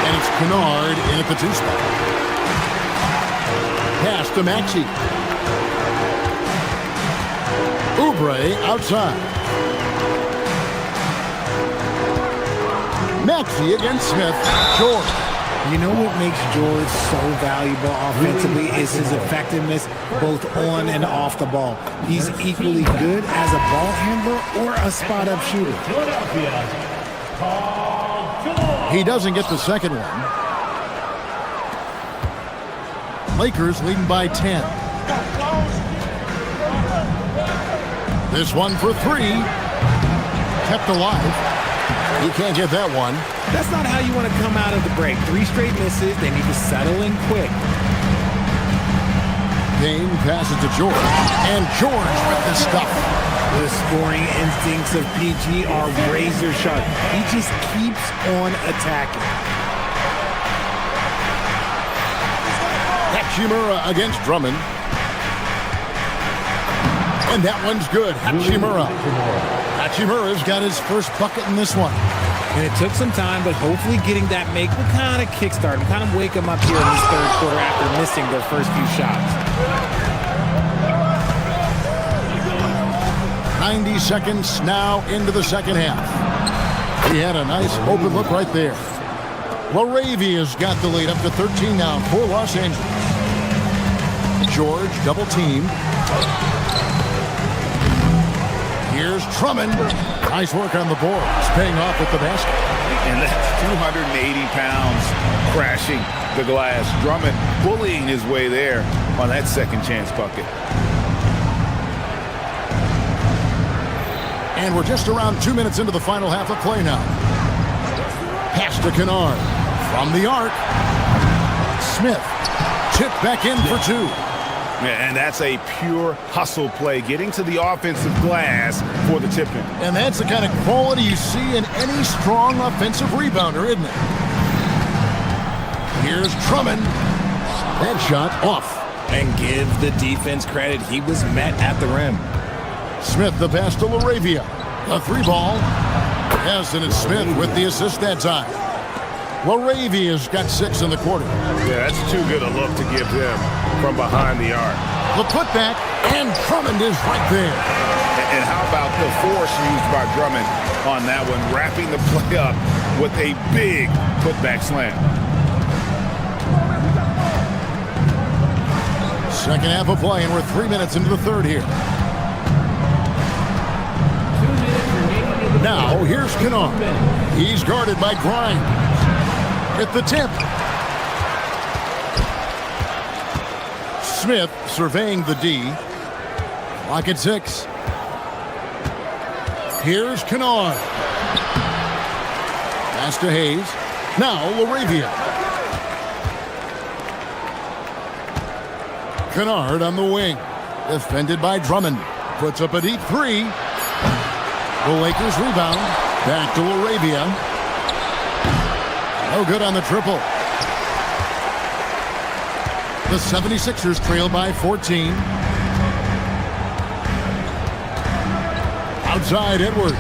And it's Kennard in at the 2 spot. Pass to Maxey. Oubre outside. Maxey against Smith. George. You know what makes George so valuable offensively is his effectiveness both on and off the ball. He's equally good as a ball handler or a spot-up shooter. He doesn't get the second one. Lakers leading by 10. This one for 3. Kept alive. He can't get that one. That's not how you want to come out of the break. 3 straight misses. They need to settle in quick. Kane passes to George. And George with the stuff. The scoring instincts of PG are razor sharp. He just keeps on attacking. Hachimura against Drummond. And that one's good. Hachimura. Hachimura's got his first bucket in this one. And it took some time, but hopefully getting that make will kind of kickstart him, kind of wake him up here in this third quarter after missing their first few shots. 90 seconds now into the second half. He had a nice open look right there. Laravia's got the lead up to 13 now for Los Angeles. George double team. Here's Drummond. Nice work on the boards, paying off with the basket. And that's 280 pounds crashing the glass. Drummond bullying his way there on that second chance bucket. And we're just around 2 minutes into the final half of play now. Pass to Kennard. From the arc. Smith. Tipped back in for two. And that's a pure hustle play, getting to the offensive glass for the tip-in. And that's the kind of quality you see in any strong offensive rebounder, isn't it? Here's Drummond. That shot off. And give the defense credit. He was met at the rim. Smith the pass to Laravia. A three ball. Yes, and it's Smith with the assist that time. Laravia's got 6 in the quarter. Yeah, that's too good a look to give him from behind the arc. The putback, and Drummond is right there. And how about the force used by Drummond on that one, wrapping the play up with a big putback slam. Second half of play, and we're 3 minutes into the third here. Now, here's Kennard. He's guarded by Grimes. At the tip. Smith surveying the D. Clock at 6. Here's Kennard. Pass to Hayes. Now Laravia. Kennard on the wing. Defended by Drummond. Puts up a deep three. The Lakers rebound. Back to Laravia. No good on the triple. The 76ers trail by 14. Outside Edwards.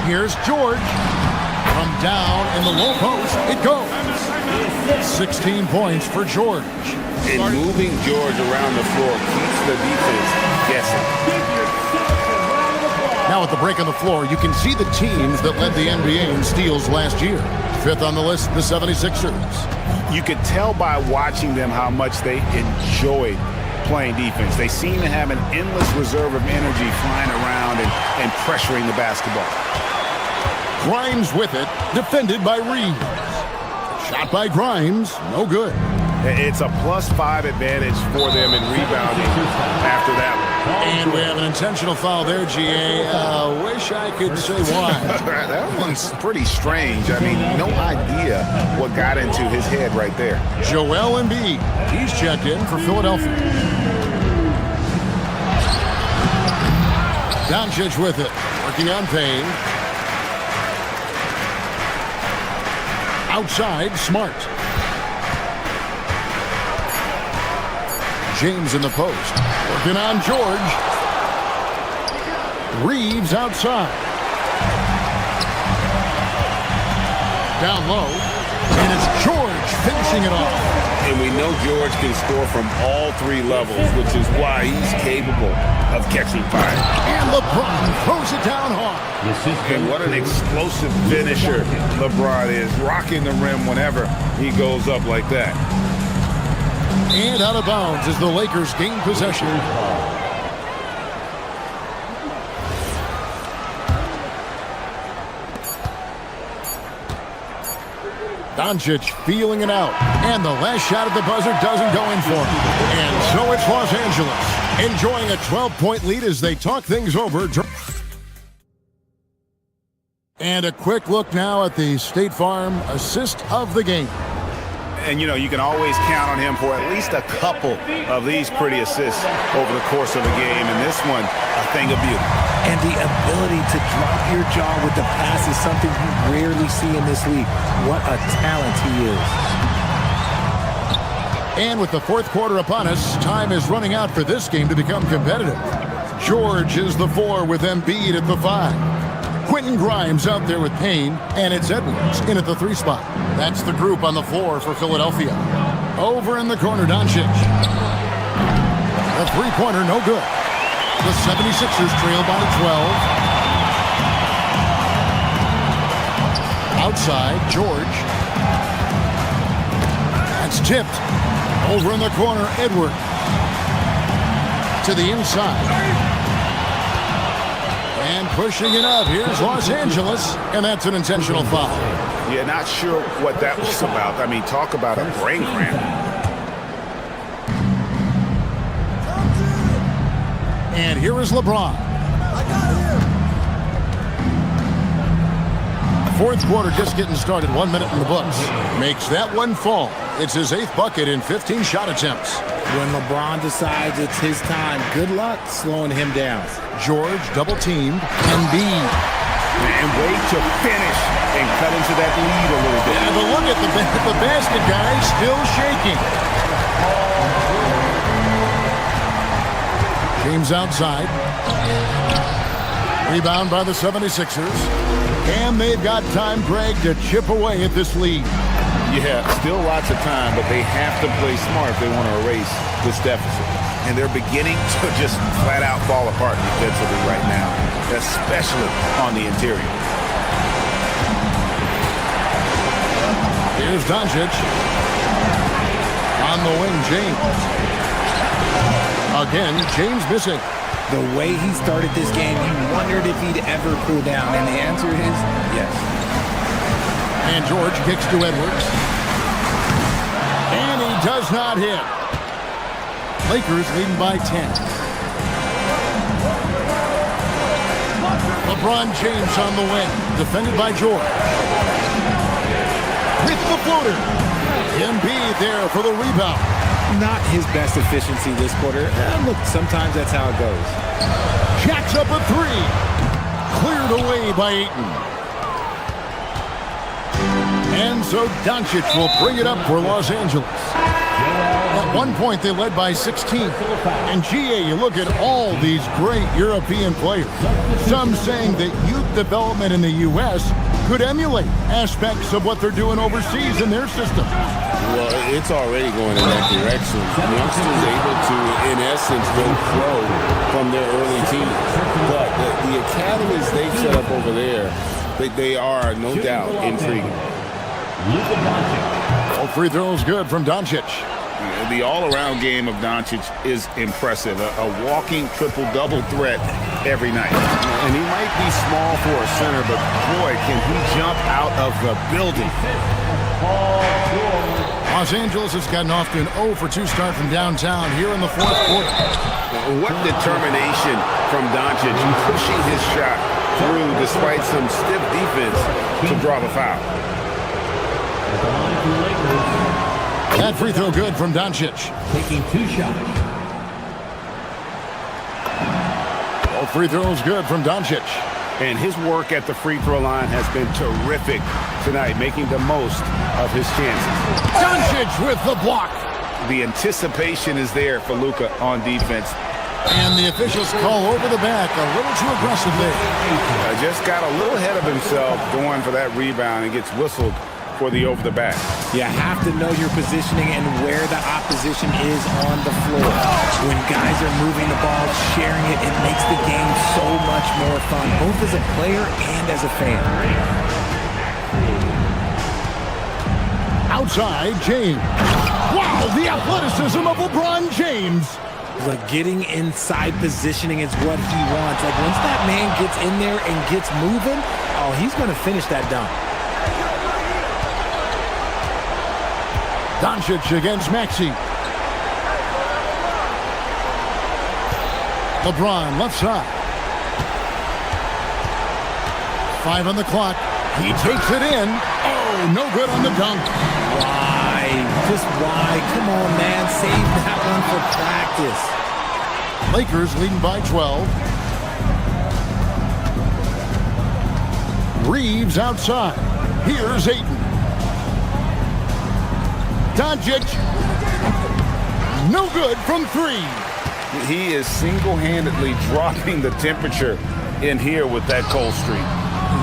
Here's George. From down in the low post, it goes. 16 points for George. And moving George around the floor keeps the defense guessing. Now at the break on the floor, you can see the teams that led the NBA in steals last year. 5th on the list, the 76ers. You could tell by watching them how much they enjoyed playing defense. They seem to have an endless reserve of energy flying around and pressuring the basketball. Grimes with it, defended by Reeves. Shot by Grimes, no good. It's a +5 advantage for them in rebounding after that one. And we have an intentional foul there, GA. Wish I could say why. That one's pretty strange. I mean, no idea what got into his head right there. Joel Embiid, he's checked in for Philadelphia. Doncic with it, working on Payne. Outside, Smart. James in the post. Working on George. Reeves outside. Down low. And it's George finishing it off. And we know George can score from all 3 levels, which is why he's capable of catching fire. And LeBron throws it down hard. And what an explosive finisher LeBron is, rocking the rim whenever he goes up like that. And out of bounds as the Lakers gain possession. Doncic feeling it out. And the last shot at the buzzer doesn't go in for him. And so it's Los Angeles enjoying a 12-point lead as they talk things over. And a quick look now at the State Farm assist of the game. And, you know, you can always count on him for at least a couple of these pretty assists over the course of a game. And this one, a thing of beauty. And the ability to drop your jaw with the pass is something you rarely see in this league. What a talent he is. And with the fourth quarter upon us, time is running out for this game to become competitive. George is the 4 with Embiid at the 5. Quentin Grimes out there with Payne, and it's Edwards in at the 3 spot. That's the group on the floor for Philadelphia. Over in the corner, Doncic. The three-pointer, no good. The 76ers trail by 12. Outside, George. That's tipped. Over in the corner, Edwards. To the inside. And pushing it up. Here's Los Angeles, and that's an intentional foul. Yeah, not sure what that was about. I mean, talk about a brain cramp. And here is LeBron. Fourth quarter just getting started. 1 minute in the books. Makes that one fall. It's his 8th bucket in 15 shot attempts. When LeBron decides it's his time, good luck slowing him down. George double-teamed. Embiid. And wait to finish and cut into that lead a little bit. Yeah, but look at the basket, guys. Still shaking. James outside. Rebound by the 76ers. And they've got time, Greg, to chip away at this lead. Yeah, still lots of time, but they have to play smart if they want to erase this deficit. And they're beginning to just flat out fall apart defensively right now, especially on the interior. Here's Doncic. On the wing, James. Again, James missing. The way he started this game, you wondered if he'd ever cool down, and the answer is yes. And George kicks to Edwards. And he does not hit. Lakers leading by 10. LeBron James on the wing, defended by George. With the floater. Embiid there for the rebound. Not his best efficiency this quarter. Look, sometimes that's how it goes. Jacks up a 3. Cleared away by Ayton. And so Doncic will bring it up for Los Angeles. At one point, they led by 16. And GA, you look at all these great European players. Some saying that youth development in the U.S. could emulate aspects of what they're doing overseas in their system. Well, it's already going in that direction. Youngsters able to, in essence, go pro from their early teens. But the academies they've set up over there, they are, no doubt, intriguing. All free throws good from Doncic. The all-around game of Doncic is impressive. A walking triple-double threat every night. And he might be small for a center, but boy, can he jump out of the building. Los Angeles has gotten off to an 0-for-2 start from downtown here in the fourth quarter. What determination from Doncic, pushing his shot through despite some stiff defense to draw the foul. That free throw good from Doncic. Taking 2 shots. All free throws good from Doncic. And his work at the free throw line has been terrific tonight, making the most of his chances. Doncic with the block. The anticipation is there for Luka on defense. And the officials call over the back a little too aggressive there. Just got a little ahead of himself going for that rebound and gets whistled for the over the back. You have to know your positioning and where the opposition is on the floor. When guys are moving the ball, sharing it, it makes the game so much more fun, both as a player and as a fan. Outside, James. Wow, the athleticism of LeBron James. Look, getting inside positioning is what he wants. Like, once that man gets in there and gets moving, oh, he's going to finish that dunk. Doncic against Maxey. LeBron, left side. 5 on the clock. He takes it in. Oh, no good on the dunk. Why? Just why? Come on, man. Save that one for practice. Lakers leading by 12. Reeves outside. Here's Ayton. Doncic. No good from three. He is single-handedly dropping the temperature in here with that cold streak.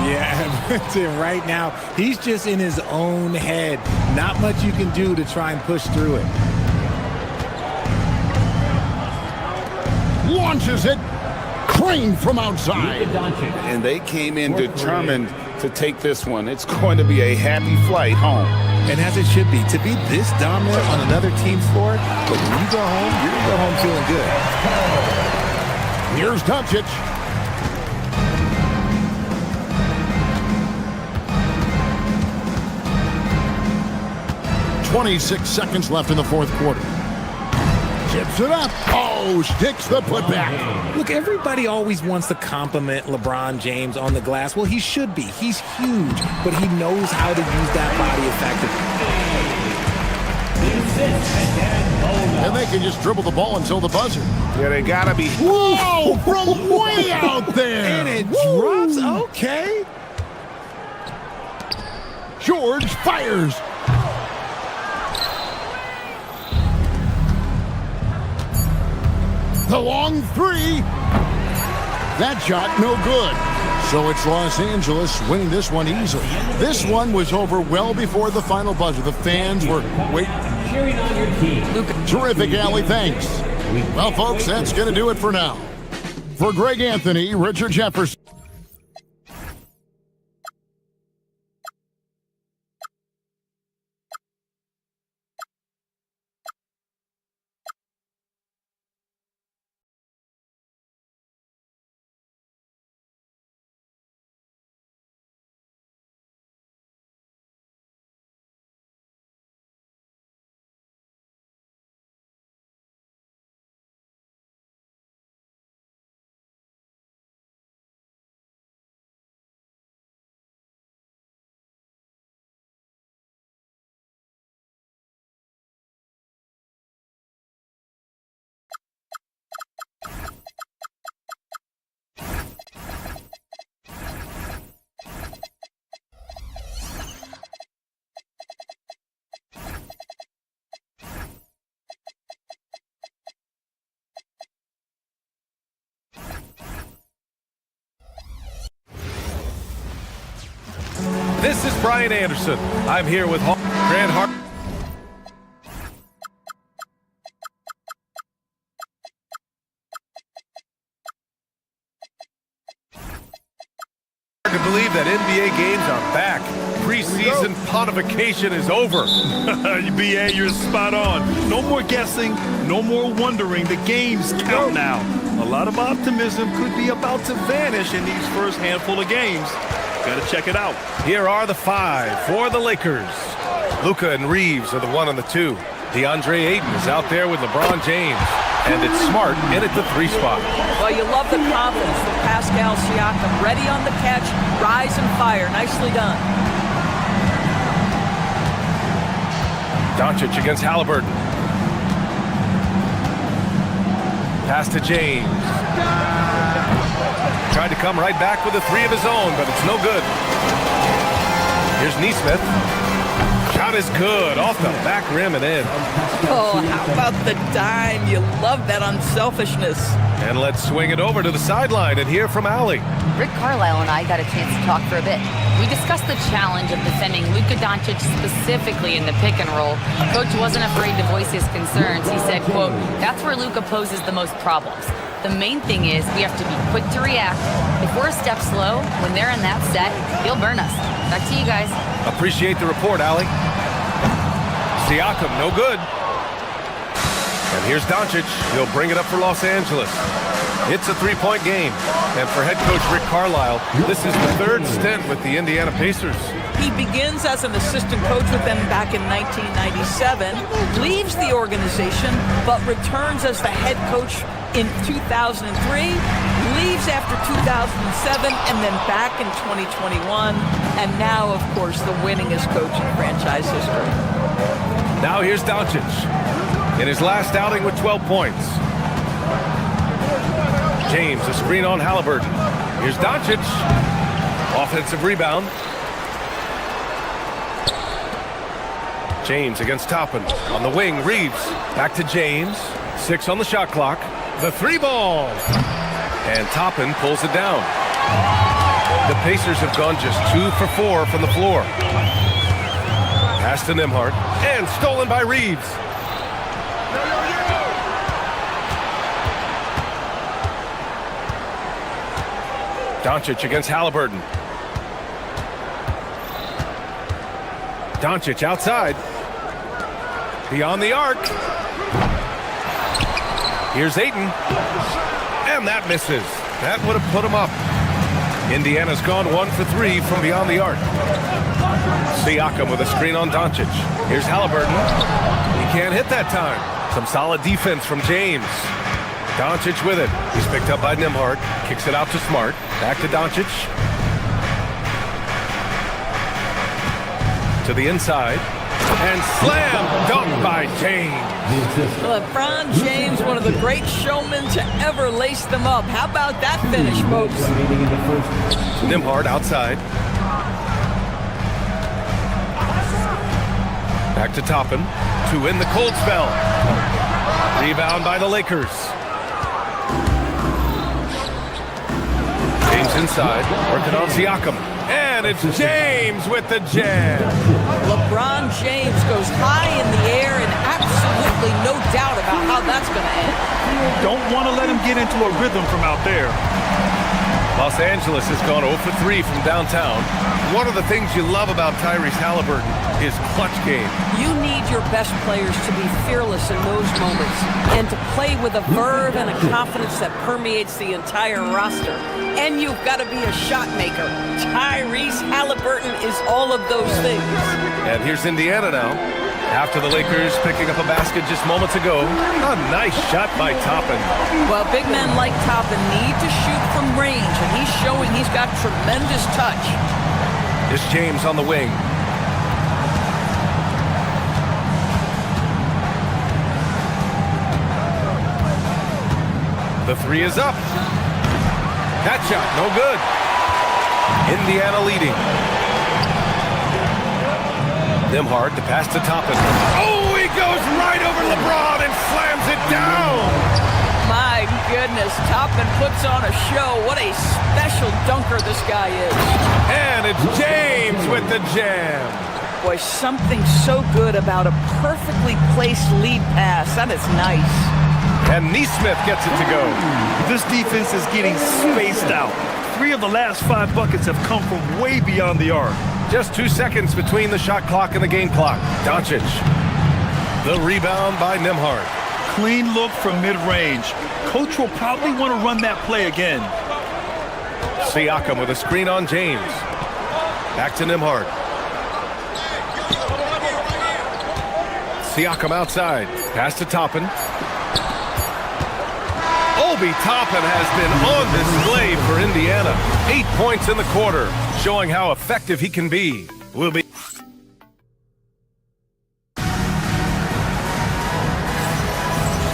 Yeah, right now, he's just in his own head. Not much you can do to try and push through it. Launches it. Crane from outside. And they came in determined to take this one. It's going to be a happy flight home. And as it should be, to be this dominant on another team's floor, but when you go home, you're going to go home feeling good. Here's Doncic. .26 seconds left in the fourth quarter. Chips it up. Oh, sticks the putback. Look, everybody always wants to compliment LeBron James on the glass. Well, he should be. He's huge, but he knows how to use that body effectively. And they can just dribble the ball until the buzzer. Yeah, they gotta be. Whoa, from way out there. And it drops. Okay. George fires. The long three. That shot no good. So it's Los Angeles winning this one easily. This one was over well before the final buzzer. The fans were waiting. Cheering on your team. Terrific, Allie. Thanks. Well, folks, that's going to do it for now. For Greg Anthony, Richard Jefferson. This is Brian Anderson. I'm here with Grant Hart. Hard to believe that NBA games are back. Preseason pontification is over. BA, you're spot on. No more guessing, no more wondering. The games count now. A lot of optimism could be about to vanish in these first handful of games. Gotta check it out. Here are the five for the Lakers. Luka and Reeves are the 1 and the 2. DeAndre Ayton is out there with LeBron James. And it's Smart in at the 3 spot. Well, you love the confidence from Pascal Siakam. Ready on the catch, rise and fire. Nicely done. Doncic against Halliburton. Pass to James. Tried to come right back with a 3 of his own, but it's no good. Here's Nesmith. Shot is good. Off the back rim and in. Oh, how about the dime? You love that unselfishness. And let's swing it over to the sideline and hear from Allie. Rick Carlisle and I got a chance to talk for a bit. We discussed the challenge of defending Luka Doncic specifically in the pick and roll. Coach wasn't afraid to voice his concerns. He said, quote, "That's where Luka poses the most problems. The main thing is we have to be quick to react. If we're a step slow, when they're in that set, he'll burn us." Back to you guys. Appreciate the report, Allie. Siakam, no good. And here's Doncic. He'll bring it up for Los Angeles. It's a 3-point game. And for head coach Rick Carlisle, this is the 3rd stint with the Indiana Pacers. He begins as an assistant coach with them back in 1997, leaves the organization, but returns as the head coach in 2003, leaves after 2007, and then back in 2021, and now, of course, the winningest coach in franchise history. Now here's Doncic in his last outing with 12 points. James, a screen on Halliburton. Here's Doncic. Offensive rebound. James against Toppin. On the wing, Reeves. Back to James. 6 on the shot clock. The 3 ball. And Toppin pulls it down. The Pacers have gone just 2 for 4 from the floor. Pass to Nembhard. And stolen by Reeves. Doncic against Halliburton. Doncic outside. Beyond the arc. Here's Ayton. And that misses. That would have put him up. Indiana's gone 1 for 3 from beyond the arc. Siakam with a screen on Doncic. Here's Halliburton. He can't hit that time. Some solid defense from James. Doncic with it. He's picked up by Nembhard. Kicks it out to Smart. Back to Doncic. To the inside. And slam dunk by James. LeBron James, one of the great showmen to ever lace them up. How about that finish, folks? Nembhard outside. Back to Toppin. To win the cold spell. Rebound by the Lakers. James inside, working on Siakam. And it's James with the jam. LeBron James goes high in the air and absolutely no doubt about how that's going to end. Don't want to let him get into a rhythm from out there. Los Angeles has gone 0 for 3 from downtown. One of the things you love about Tyrese Halliburton is clutch game. You need your best players to be fearless in those moments and to play with a verve and a confidence that permeates the entire roster. And you've got to be a shot maker. Tyrese Halliburton is all of those things. And here's Indiana now. After the Lakers picking up a basket just moments ago. A nice shot by Toppin. Well, big men like Toppin need to shoot from range, and he's showing he's got tremendous touch. It's James on the wing. The 3 is up. That shot, no good. Indiana leading. Nembhard to pass to Toppin. Oh, he goes right over LeBron and slams it down. My goodness, Toppin puts on a show. What a special dunker this guy is. And it's James with the jam. Boy, something so good about a perfectly placed lead pass. That is nice. And Nesmith gets it to go. This defense is getting spaced out. 3 of the last 5 buckets have come from way beyond the arc. Just 2 seconds between the shot clock and the game clock. Doncic. The rebound by Nembhard. Clean look from mid-range. Coach will probably want to run that play again. Siakam with a screen on James. Back to Nembhard. Siakam outside. Pass to Toppin. Obi Toppin has been on display for Indiana. 8 points in the quarter, showing how effective he can be. Will be.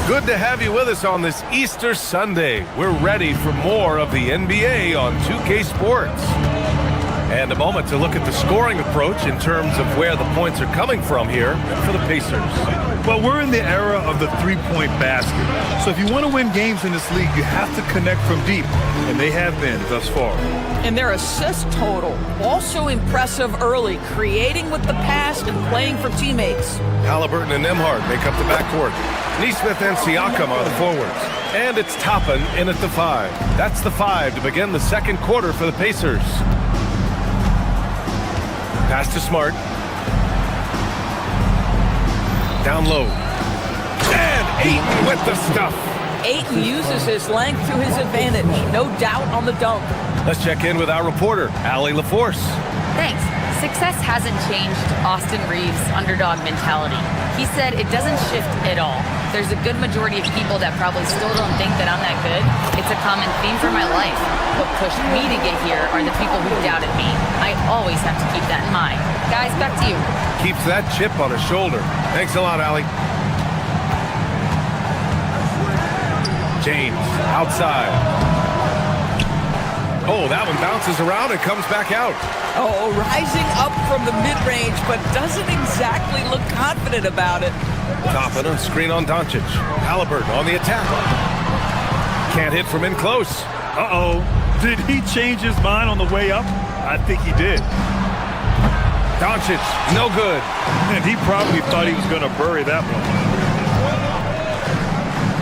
Good to have you with us on this Easter Sunday. We're ready for more of the NBA on 2K Sports. And a moment to look at the scoring approach in terms of where the points are coming from here for the Pacers. Well, we're in the era of the three-point basket. So if you want to win games in this league, you have to connect from deep. And they have been thus far. And their assist total, also impressive early, creating with the pass and playing for teammates. Halliburton and Nembhard make up the backcourt. Nesmith and Siakam are the forwards. And it's Toppin in at the 5. That's the 5 to begin the second quarter for the Pacers. Pass to Smart. Down low. And Ayton with the stuff. Ayton uses his length to his advantage. No doubt on the dunk. Let's check in with our reporter, Allie LaForce. Thanks. Success hasn't changed Austin Reeves' underdog mentality. He said it doesn't shift at all. There's a good majority of people that probably still don't think that I'm that good. It's a common theme for my life. What pushed me to get here are the people who doubted me. I always have to keep that in mind. Guys, back to you. Keeps that chip on his shoulder. Thanks a lot, Allie. James, outside. Oh, that one bounces around and comes back out. Oh, rising up from the mid-range, but doesn't exactly look confident about it. Toppin, a screen on Doncic. Halliburton on the attack. Can't hit from in close. Uh-oh. Did he change his mind on the way up? I think he did. Doncic, no good. And he probably thought he was going to bury that one.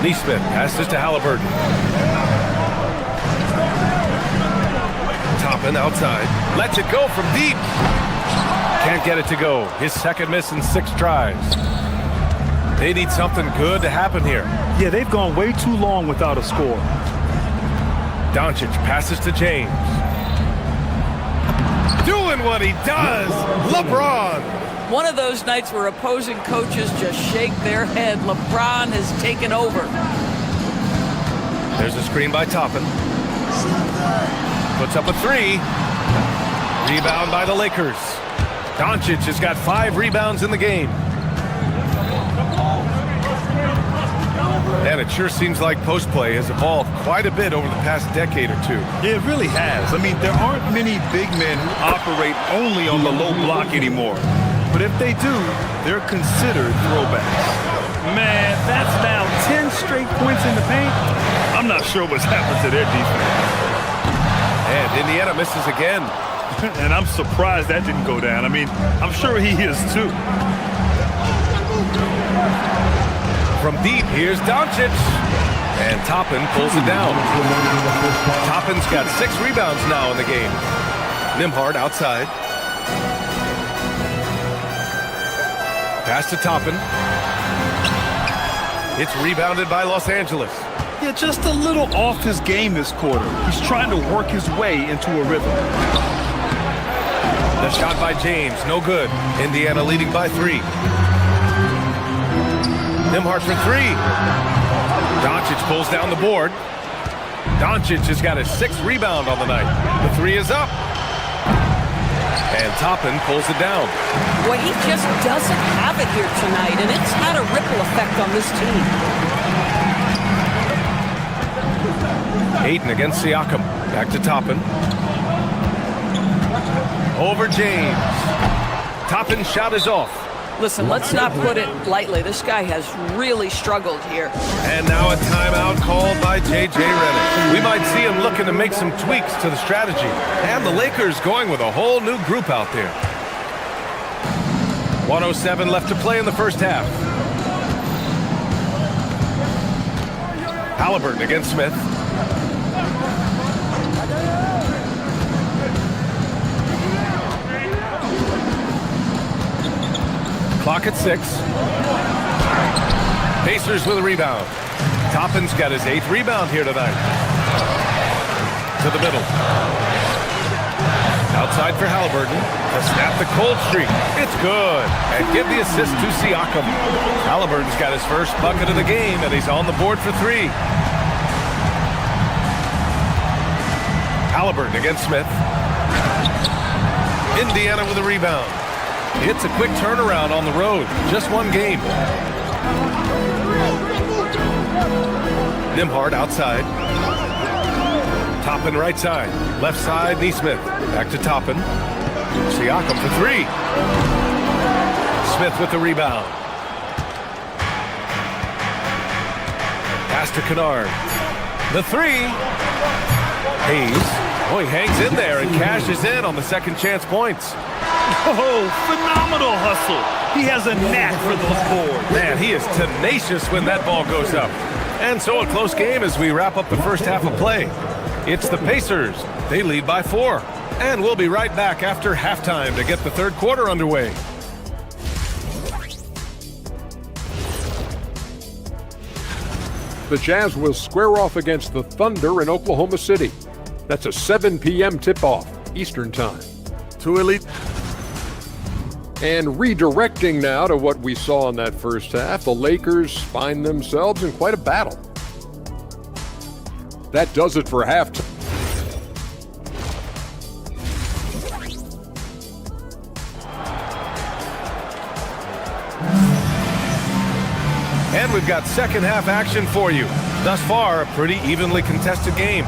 Neesmith passes to Halliburton. Toppin outside. Lets it go from deep. Can't get it to go. His second miss in 6 tries. They need something good to happen here. Yeah, they've gone way too long without a score. Doncic passes to James. Doing what he does, LeBron. One of those nights where opposing coaches just shake their head. LeBron has taken over. There's a screen by Toppin. Puts up a 3. Rebound by the Lakers. Doncic has got 5 rebounds in the game. And it sure seems like post play has evolved quite a bit over the past decade or two. Yeah, it really has. I mean, there aren't many big men who operate only on the low block anymore. But if they do, they're considered throwbacks. Man, that's now 10 straight points in the paint. I'm not sure what's happened to their defense. And Indiana misses again. And I'm surprised that didn't go down. I mean, I'm sure he is too. From deep, here's Doncic. And Toppin pulls it down. Toppin's got 6 rebounds now in the game. Nembhard outside. Pass to Toppin. It's rebounded by Los Angeles. Yeah, just a little off his game this quarter. He's trying to work his way into a rhythm. The shot by James, no good. Indiana leading by 3. Nembhard for 3. Doncic pulls down the board. Doncic has got his 6th rebound on the night. The 3 is up. And Toppin pulls it down. Well, he just doesn't have it here tonight, and it's had a ripple effect on this team. Ayton against Siakam. Back to Toppin. Over James. Toppin's shot is off. Listen, let's not put it lightly. This guy has really struggled here. And now a timeout called by J.J. Redick. We might see him looking to make some tweaks to the strategy. And the Lakers going with a whole new group out there. 1:07 left to play in the first half. Halliburton against Smith. Clock at 6. Pacers with a rebound. Toppin's got his 8th rebound here tonight. To the middle. Outside for Halliburton. To snap the cold streak. It's good. And give the assist to Siakam. Halliburton's got his first bucket of the game, and he's on the board for 3. Halliburton against Smith. Indiana with a rebound. It's a quick turnaround on the road. Just one game. Nembhard outside. Toppin right side. Left side, Neesmith. Back to Toppin. Siakam for 3. Smith with the rebound. Pass to Kennard. The 3. Hayes. Oh, he hangs in there and cashes in on the second chance points. Oh, phenomenal hustle. He has a knack for those boards. Man, he is tenacious when that ball goes up. And so a close game as we wrap up the first half of play. It's the Pacers. They lead by 4. And we'll be right back after halftime to get the third quarter underway. The Jazz will square off against the Thunder in Oklahoma City. That's a 7 p.m. tip-off, Eastern Time. Two elite. And redirecting now to what we saw in that first half, the Lakers find themselves in quite a battle. That does it for halftime. And we've got second half action for you. Thus far, a pretty evenly contested game.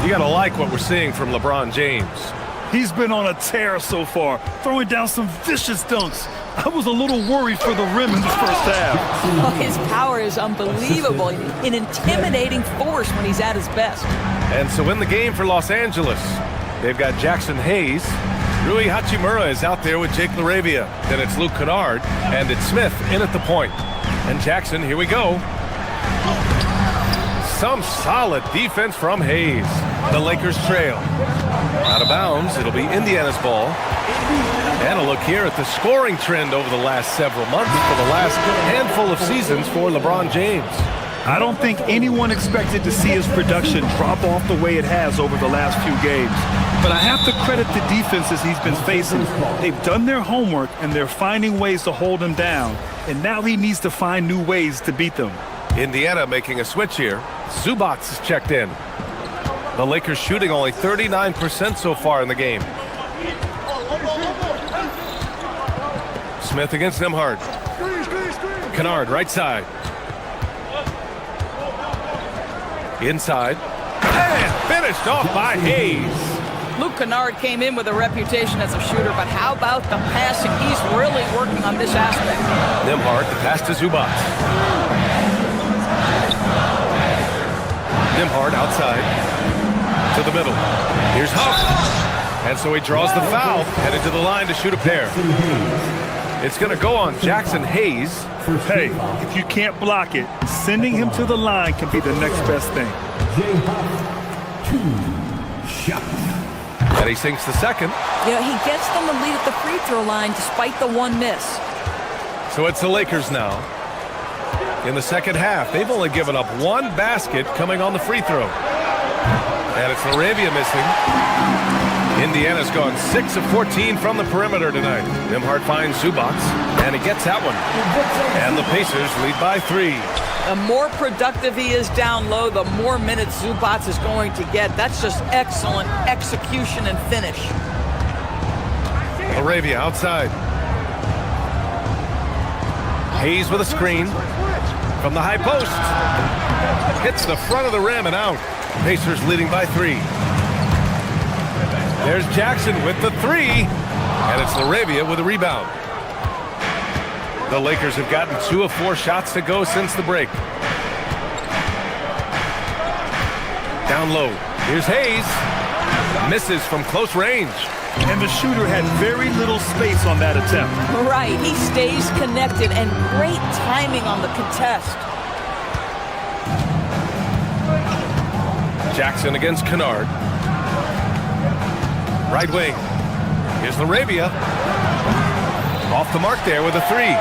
You got to like what we're seeing from LeBron James. He's been on a tear so far, throwing down some vicious dunks. I was a little worried for the rim in the first half. Oh, his power is unbelievable. An intimidating force when he's at his best. And so in the game for Los Angeles, they've got Jackson Hayes. Rui Hachimura is out there with Jake LaRavia. Then it's Luke Kennard, and it's Smith in at the point. And Jackson, here we go. Some solid defense from Hayes. The Lakers trail. Out of bounds, it'll be Indiana's ball. And a look here at the scoring trend over the last several months for the last handful of seasons for LeBron James. I don't think anyone expected to see his production drop off the way it has over the last few games. But I have to credit the defenses he's been facing. They've done their homework, and they're finding ways to hold him down. And now he needs to find new ways to beat them. Indiana making a switch here. Zubac is checked in. The Lakers shooting only 39% so far in the game. Smith against Nembhard. Kennard, right side. Inside. And finished off by Hayes. Luke Kennard came in with a reputation as a shooter, but how about the passing? He's really working on this aspect. Nembhard, the pass to Zubac. Nembhard outside to the middle. Here's Huff. And so he draws the foul, headed to the line to shoot a pair. It's going to go on Jackson Hayes. Hey, if you can't block it, sending him to the line can be the next best thing. And he sinks the second. Yeah, he gets them the lead at the free throw line despite the one miss. So it's the Lakers now. In the second half, they've only given up one basket coming on the free throw. And it's LaRavia missing. Indiana's gone 6 of 14 from the perimeter tonight. Nembhard finds Zubac, and he gets that one. And the Pacers lead by 3. The more productive he is down low, the more minutes Zubac is going to get. That's just excellent execution and finish. LaRavia outside. Hayes with a screen from the high post. Hits the front of the rim and out. Pacers leading by 3. There's Jackson with the 3. And it's LaRavia with a rebound. The Lakers have gotten 2 of 4 shots to go since the break. Down low. Here's Hayes. Misses from close range. And the shooter had very little space on that attempt. Right. He stays connected, and great timing on the contest. Jackson against Kennard. Right wing. Here's LaRavia. Off the mark there with a 3.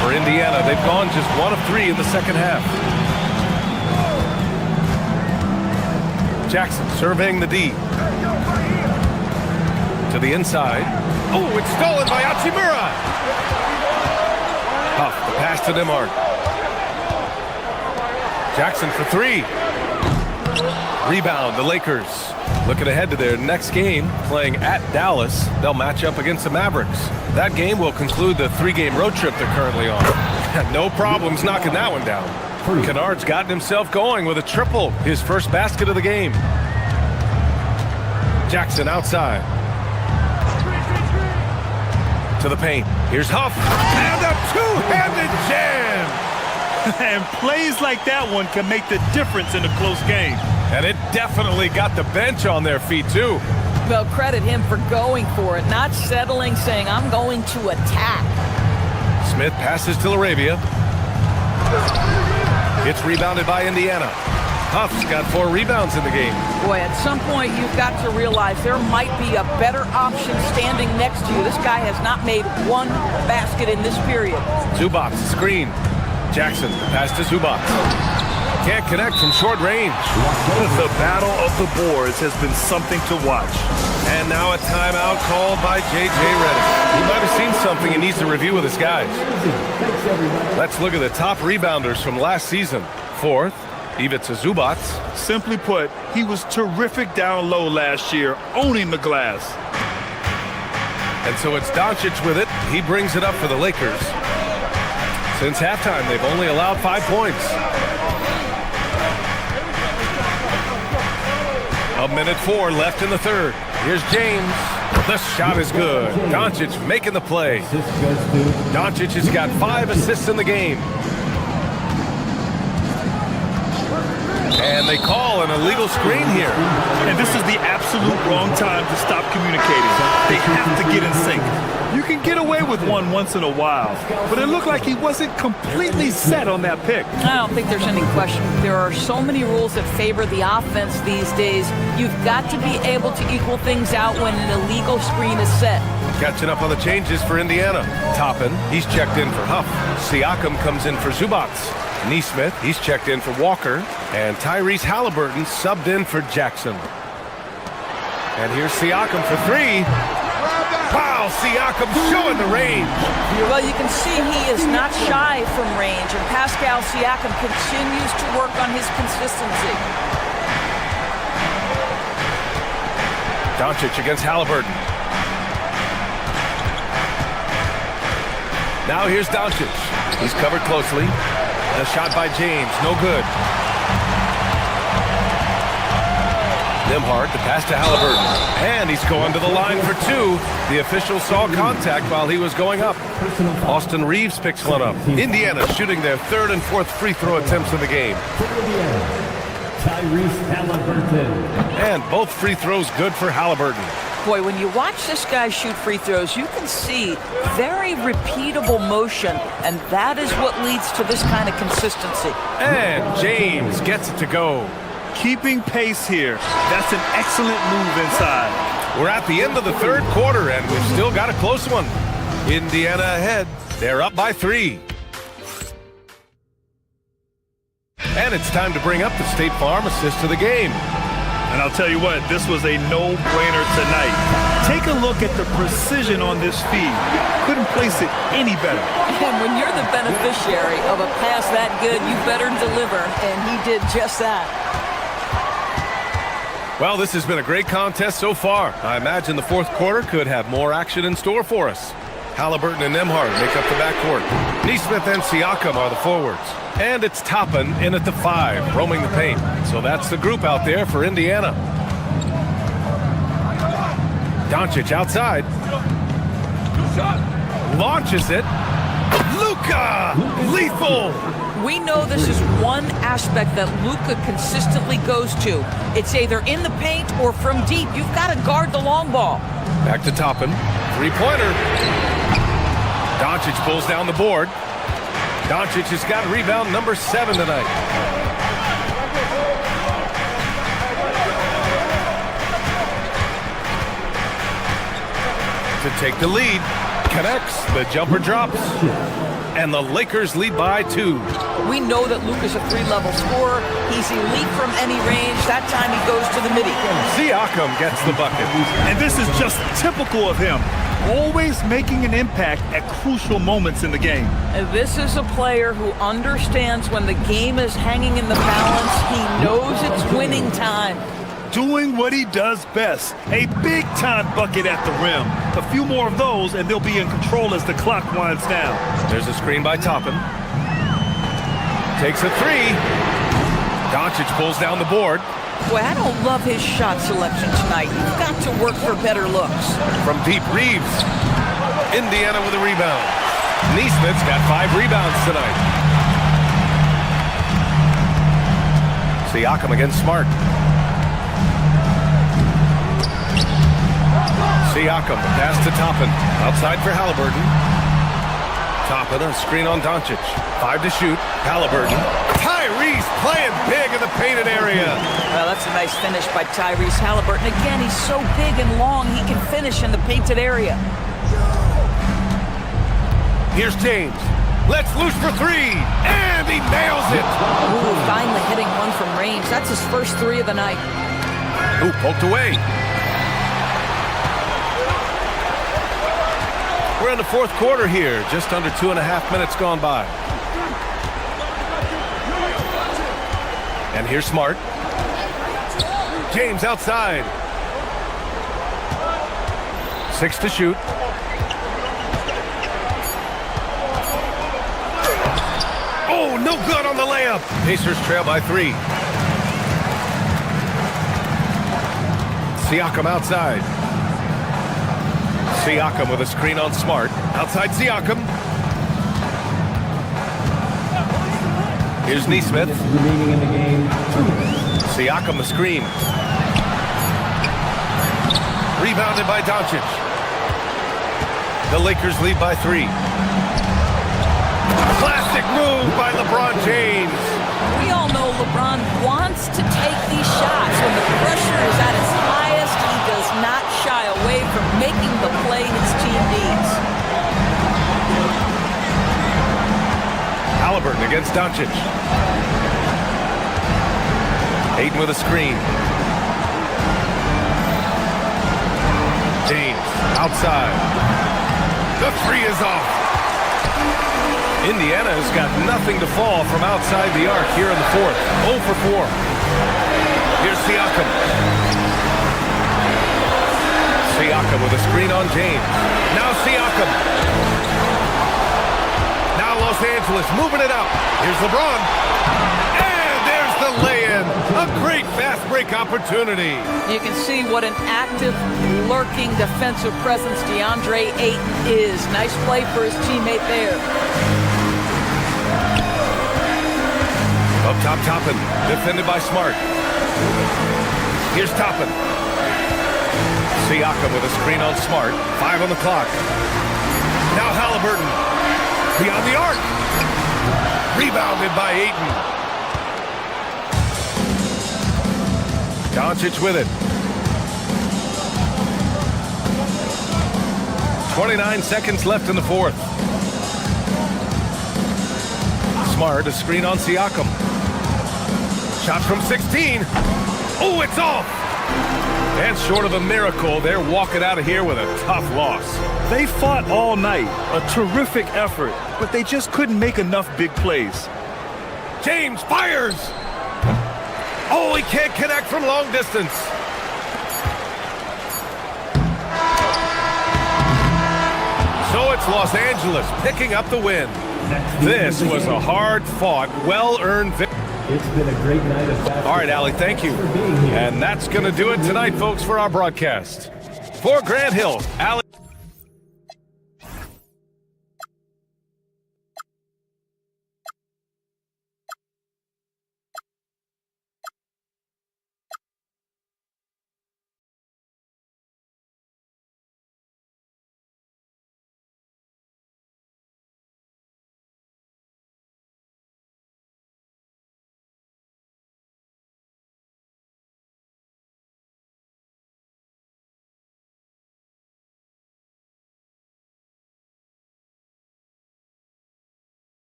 For Indiana, they've gone just 1 of 3 in the second half. Jackson surveying the D. To the inside. Oh, it's stolen by Hachimura. Huff, the pass to Nembhard. Jackson for 3. Rebound, the Lakers. Looking ahead to their next game, playing at Dallas. They'll match up against the Mavericks. That game will conclude the 3-game road trip they're currently on. No problems knocking that one down. Kennard's gotten himself going with a triple, his first basket of the game. Jackson outside. To the paint. Here's Huff. And a two-handed jam. And plays like that one can make the difference in a close game. And it definitely got the bench on their feet, too. Well, credit him for going for it, not settling, saying, I'm going to attack. Smith passes to LaRavia. It's rebounded by Indiana. Huff's got 4 rebounds in the game. Boy, at some point, you've got to realize there might be a better option standing next to you. This guy has not made 1 basket in this period. Zubac, screen. Jackson, pass to Zubac. Can't connect from short range. The battle of the boards has been something to watch. And now a timeout called by J.J. Redick. He might have seen something he needs to review with his guys. Let's look at the top rebounders from last season. 4th, Ivica Zubac. Simply put, he was terrific down low last year, owning the glass. And so it's Doncic with it. He brings it up for the Lakers. Since halftime, they've only allowed 5 points. 1:04 left in the third. Here's James. The shot is good. Doncic making the play. Doncic has got 5 assists in the game. And they call an illegal screen here. And this is the absolute wrong time to stop communicating. They have to get in sync. You can get away with one once in a while, but it looked like he wasn't completely set on that pick. I don't think there's any question. There are so many rules that favor the offense these days. You've got to be able to equal things out when an illegal screen is set. Catching up on the changes for Indiana. Toppin, he's checked in for Huff. Siakam comes in for Zubats. Neesmith, he's checked in for Walker. And Tyrese Halliburton subbed in for Jackson. And here's Siakam for 3. Wow, Siakam showing the range. Well, you can see he is not shy from range, and Pascal Siakam continues to work on his consistency. Doncic against Halliburton. Now here's Doncic. He's covered closely. The shot by James, no good. Nembhard, the pass to Halliburton. And he's going to the line for 2. The official saw contact while he was going up. Austin Reeves picks one up. Indiana shooting their 3rd and 4th free throw attempts in the game. Tyrese Halliburton. And both free throws good for Halliburton. Boy, when you watch this guy shoot free throws, you can see very repeatable motion, and that is what leads to this kind of consistency. And James gets it to go. Keeping pace here. That's an excellent move inside. We're at the end of the 3rd quarter, and we've still got a close one. Indiana ahead. They're up by 3. And it's time to bring up the State Farm assist of the game. And I'll tell you what, this was a no-brainer tonight. Take a look at the precision on this feed. Couldn't place it any better. And when you're the beneficiary of a pass that good, you better deliver, and he did just that. Well, this has been a great contest so far. I imagine the 4th quarter could have more action in store for us. Halliburton and Nembhard make up the backcourt. Neesmith and Siakam are the forwards. And it's Toppin in at the 5, roaming the paint. So that's the group out there for Indiana. Doncic outside. Launches it. Luka! Lethal! We know this is one aspect that Luka consistently goes to. It's either in the paint or from deep. You've got to guard the long ball. Back to Toppin. 3-pointer. Doncic pulls down the board. Doncic has got rebound number 7 tonight. To take the lead. Connects. The jumper drops. And the Lakers lead by 2. We know that Luka's a 3-level scorer. He's elite from any range. That time he goes to the midi. Siakam gets the bucket. And this is just typical of him. Always making an impact at crucial moments in the game. And this is a player who understands when the game is hanging in the balance. He knows it's winning time. Doing what he does best. A big-time bucket at the rim. A few more of those, and they'll be in control as the clock winds down. There's a screen by Toppin. Takes a 3. Doncic pulls down the board. Boy, I don't love his shot selection tonight. You've got to work for better looks. From deep, Reeves. Indiana with a rebound. Neesmith's got 5 rebounds tonight. Siakam against Smart. Siakam, the pass to Toppin. Outside for Halliburton. Toppin, a screen on Doncic. 5 to shoot. Halliburton. Tyrese playing big in the painted area. Well, that's a nice finish by Tyrese Halliburton. Again, he's so big and long, he can finish in the painted area. Here's James. Let's loose for 3. And he nails it. Ooh, finally hitting one from range. That's his first 3 of the night. Ooh, poked away. We're in the 4th quarter here. Just under 2.5 minutes gone by. And here's Smart. James outside. 6 to shoot. Oh, no good on the layup. Pacers trail by 3. Siakam outside. Siakam with a screen on Smart. Outside Siakam. Here's Neesmith. Remaining in the game. Siakam the screen. Rebounded by Doncic. The Lakers lead by 3. Classic move by LeBron James. We all know LeBron wants to take these shots. When the pressure is at its highest, he does not shy away from making the play his team needs. Halliburton against Doncic. Ayton with a screen. James outside. The 3 is off. Indiana has got nothing to fall from outside the arc here in the 4th. 0 for 4. Here's Siakam. Siakam with a screen on James. Now Siakam. Now Los Angeles moving it up. Here's LeBron. And there's the lay-in. A great fast break opportunity. You can see what an active, lurking defensive presence DeAndre Ayton is. Nice play for his teammate there. Up top, Toppin, defended by Smart. Here's Toppin. Siakam with a screen on Smart. 5 on the clock. Now Halliburton. Beyond the arc. Rebounded by Ayton. Doncic with it. 29 seconds left in the 4th. Smart, a screen on Siakam. Shot from 16. Oh, it's off! And short of a miracle, they're walking out of here with a tough loss. They fought all night, a terrific effort, but they just couldn't make enough big plays. James fires! Oh, he can't connect from long distance. So it's Los Angeles picking up the win. This was a hard-fought, well-earned victory. It's been a great night of basketball. All right, Allie, thank you. And that's going to do it tonight, folks, for our broadcast. For Grant Hill, Allie.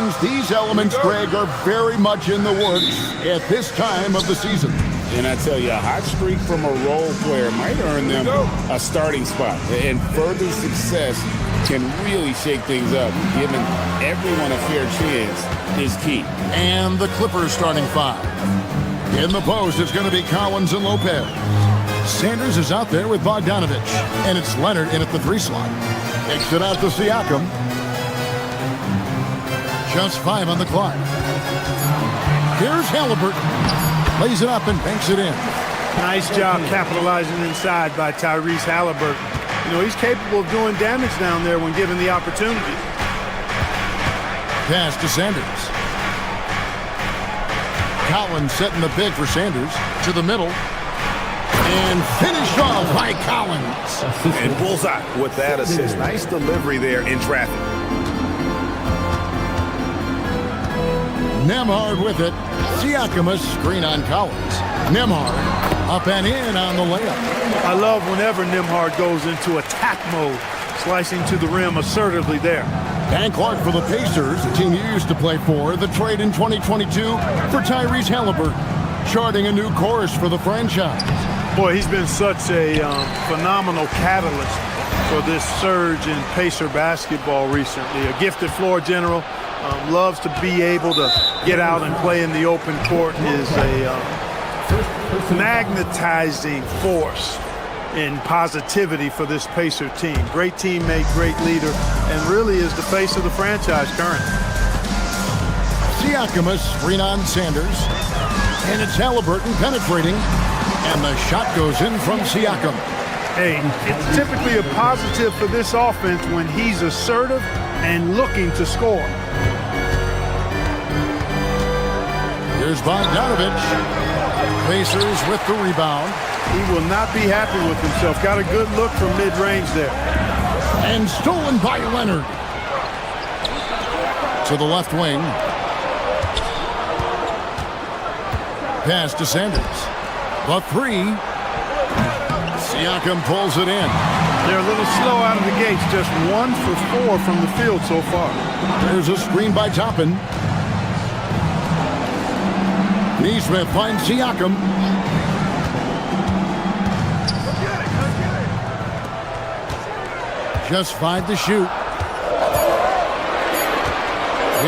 fans, these elements, Greg, are very much in the works at this time of the season. And I tell you, a hot streak from a role player might earn them a starting spot. And further success can really shake things up. Giving everyone a fair chance is key. And the Clippers starting five. In the post, it's going to be Collins and Lopez. Sanders is out there with Bogdanovich. And it's Leonard in at the 3 slot. Kicks it out to Siakam. Just 5 on the clock. Here's Halliburton. Lays it up and banks it in. Nice job capitalizing inside by Tyrese Halliburton. You know, he's capable of doing damage down there when given the opportunity. Pass to Sanders. Collins setting the big for Sanders. To the middle. And finished off by Collins. And bullseye with that assist. Nice delivery there in traffic. Nembhard with it. Siakam a screen on Collins. Nembhard up and in on the layup. I love whenever Nembhard goes into attack mode, slicing to the rim assertively there. Dan Clark for the Pacers, the team you used to play for. The trade in 2022 for Tyrese Halliburton, charting a new course for the franchise. Boy, he's been such a phenomenal catalyst for this surge in Pacer basketball recently. A gifted floor general. Loves to be able to get out and play in the open court. Is a magnetizing force in positivity for this Pacer team. Great teammate, great leader, and really is the face of the franchise currently. Siakam a screen on Sanders. And it's Halliburton penetrating. And the shot goes in from Siakam. Hey, it's typically a positive for this offense when he's assertive and looking to score. Here's Bogdanovich. Pacers with the rebound. He will not be happy with himself. Got a good look from mid-range there. And stolen by Leonard. To the left wing. Pass to Sanders. The 3. Siakam pulls it in. They're a little slow out of the gates. Just 1 for 4 from the field so far. There's a screen by Toppin. Neesmith finds Siakam. Just 5 to shoot.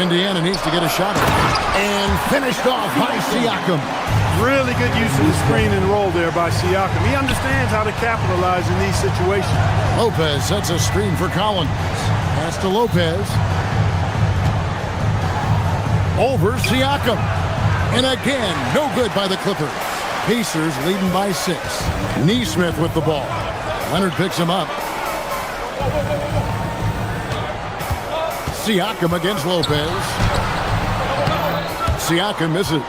Indiana needs to get a shot and finished off by Siakam. Really good use of the screen and roll there by Siakam. He understands how to capitalize in these situations. Lopez sets a screen for Collins. Pass to Lopez. Over Siakam. And again, no good by the Clippers. Pacers leading by 6. Neesmith with the ball. Leonard picks him up. Siakam against Lopez. Siakam misses.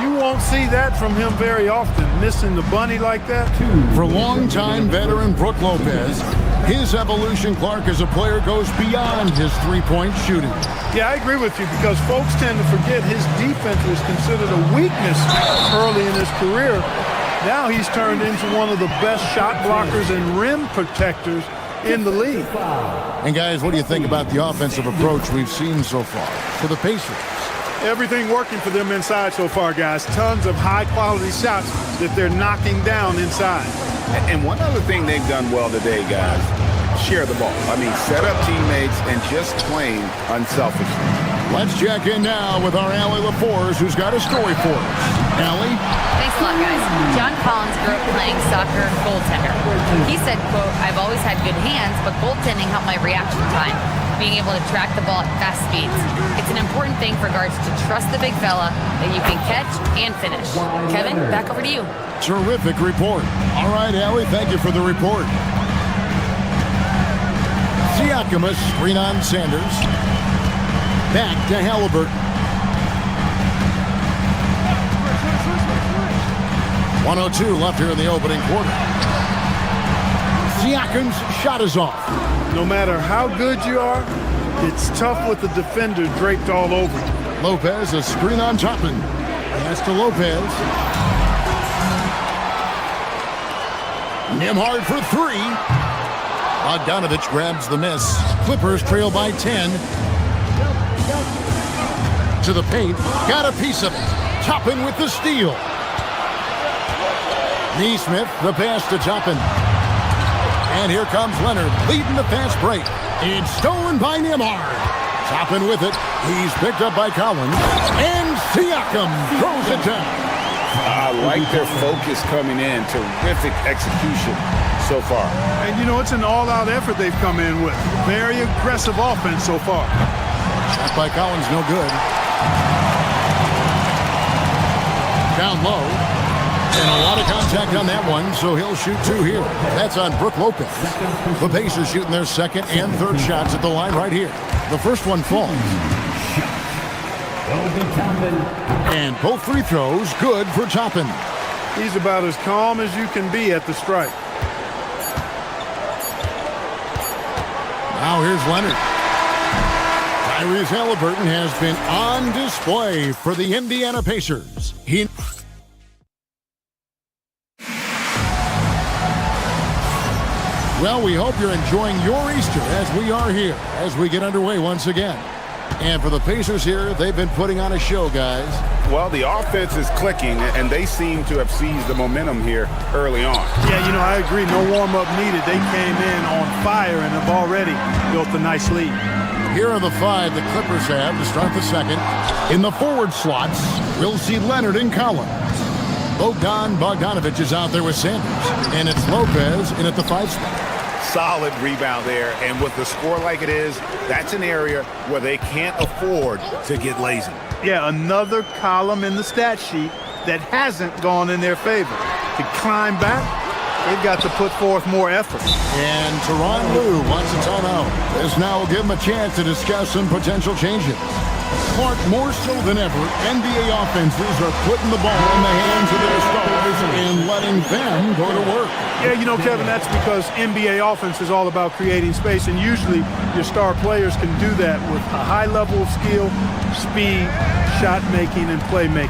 You won't see that from him very often, missing the bunny like that. For longtime veteran Brook Lopez, his evolution, Clark, as a player goes beyond his three-point shooting. Yeah, I agree with you because folks tend to forget his defense was considered a weakness early in his career. Now he's turned into one of the best shot blockers and rim protectors in the league. And guys, what do you think about the offensive approach we've seen so far for the Pacers? Everything working for them inside so far, guys. Tons of high-quality shots that they're knocking down inside. And one other thing they've done well today, guys, share the ball. I mean, set up teammates and just plain unselfishly. Let's check in now with our Allie LaForce, who's got a story for us. Allie? Thanks a lot, guys. John Collins grew up playing soccer goaltender. He said, quote, "I've always had good hands, but goaltending helped my reaction time, being able to track the ball at fast speeds. It's an important thing for guards to trust the big fella that you can catch and finish." Kevin, back over to you. Terrific report. All right, Allie, thank you for the report. Siakam, a screen on Sanders. Back to Halliburton. 1:02 left here in the opening quarter. Siakam's shot is off. No matter how good you are, it's tough with the defender draped all over you. Lopez, a screen on Toppin. Pass to Lopez. Nembhard for 3. Bogdanovich grabs the miss. Clippers trail by 10. into the paint. Got a piece of it. Toppin with the steal. Neesmith, the pass to Toppin. And here comes Leonard, leading the fast break. It's stolen by Nembhard. Toppin with it. He's picked up by Collins. And Siakam throws it down. I like their focus coming in. Terrific execution so far. And, you know, it's an all-out effort they've come in with. Very aggressive offense so far. Shot by Collins, no good. Down low. And a lot of contact on that one, so he'll shoot 2 here. That's on Brook Lopez. The Pacers shooting their second and third shots at the line right here. The first one falls. And both free throws good for Toppin. He's about as calm as you can be at the strike. Now here's Leonard. Tyrese Halliburton has been on display for the Indiana Pacers. Well, we hope you're enjoying your Easter as we are here, as we get underway once again. And for the Pacers here, they've been putting on a show, guys. Well, the offense is clicking, and they seem to have seized the momentum here early on. Yeah, you know, I agree. No warm-up needed. They came in on fire and have already built a nice lead. Here are the 5 the Clippers have to start the second. In the forward slots, we'll see Leonard and Collins. Bogdanovich is out there with Sanders. And it's Lopez in at the 5 spot. Solid rebound there, and with the score like it is, that's an area where they can't afford to get lazy. Yeah, another column in the stat sheet that hasn't gone in their favor. To climb back, they've got to put forth more effort. And Tyronn Lue wants a timeout. This now will give him a chance to discuss some potential changes. Clark, more so than ever, NBA offenses are putting the ball in the hands of their stars and letting them go to work. Yeah, you know, Kevin, that's because NBA offense is all about creating space, and usually your star players can do that with a high level of skill, speed, shot making, and playmaking.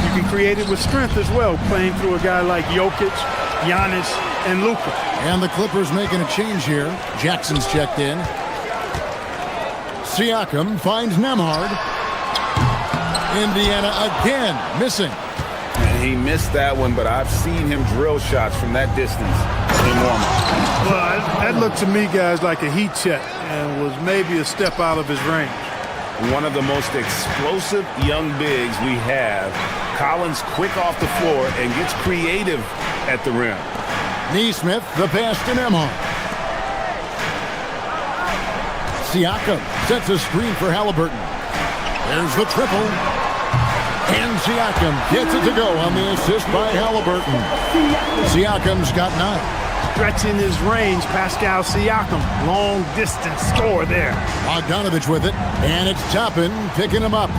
You can create it with strength as well, playing through a guy like Jokic, Giannis, and Luka. And the Clippers making a change here. Jackson's checked in. Siakam finds Nembhard. Indiana again missing. He missed that one, but I've seen him drill shots from that distance in warm-up. Well, that looked to me, guys, like a heat check and was maybe a step out of his range. One of the most explosive young bigs we have. Collins quick off the floor and gets creative at the rim. Neesmith, the pass to Nembhard. Siakam sets a screen for Halliburton. There's the triple. And Siakam gets it to go on the assist by Halliburton. Siakam's got 9. Stretching his range, Pascal Siakam. Long distance score there. Bogdanovich with it. And it's Toppin picking him up.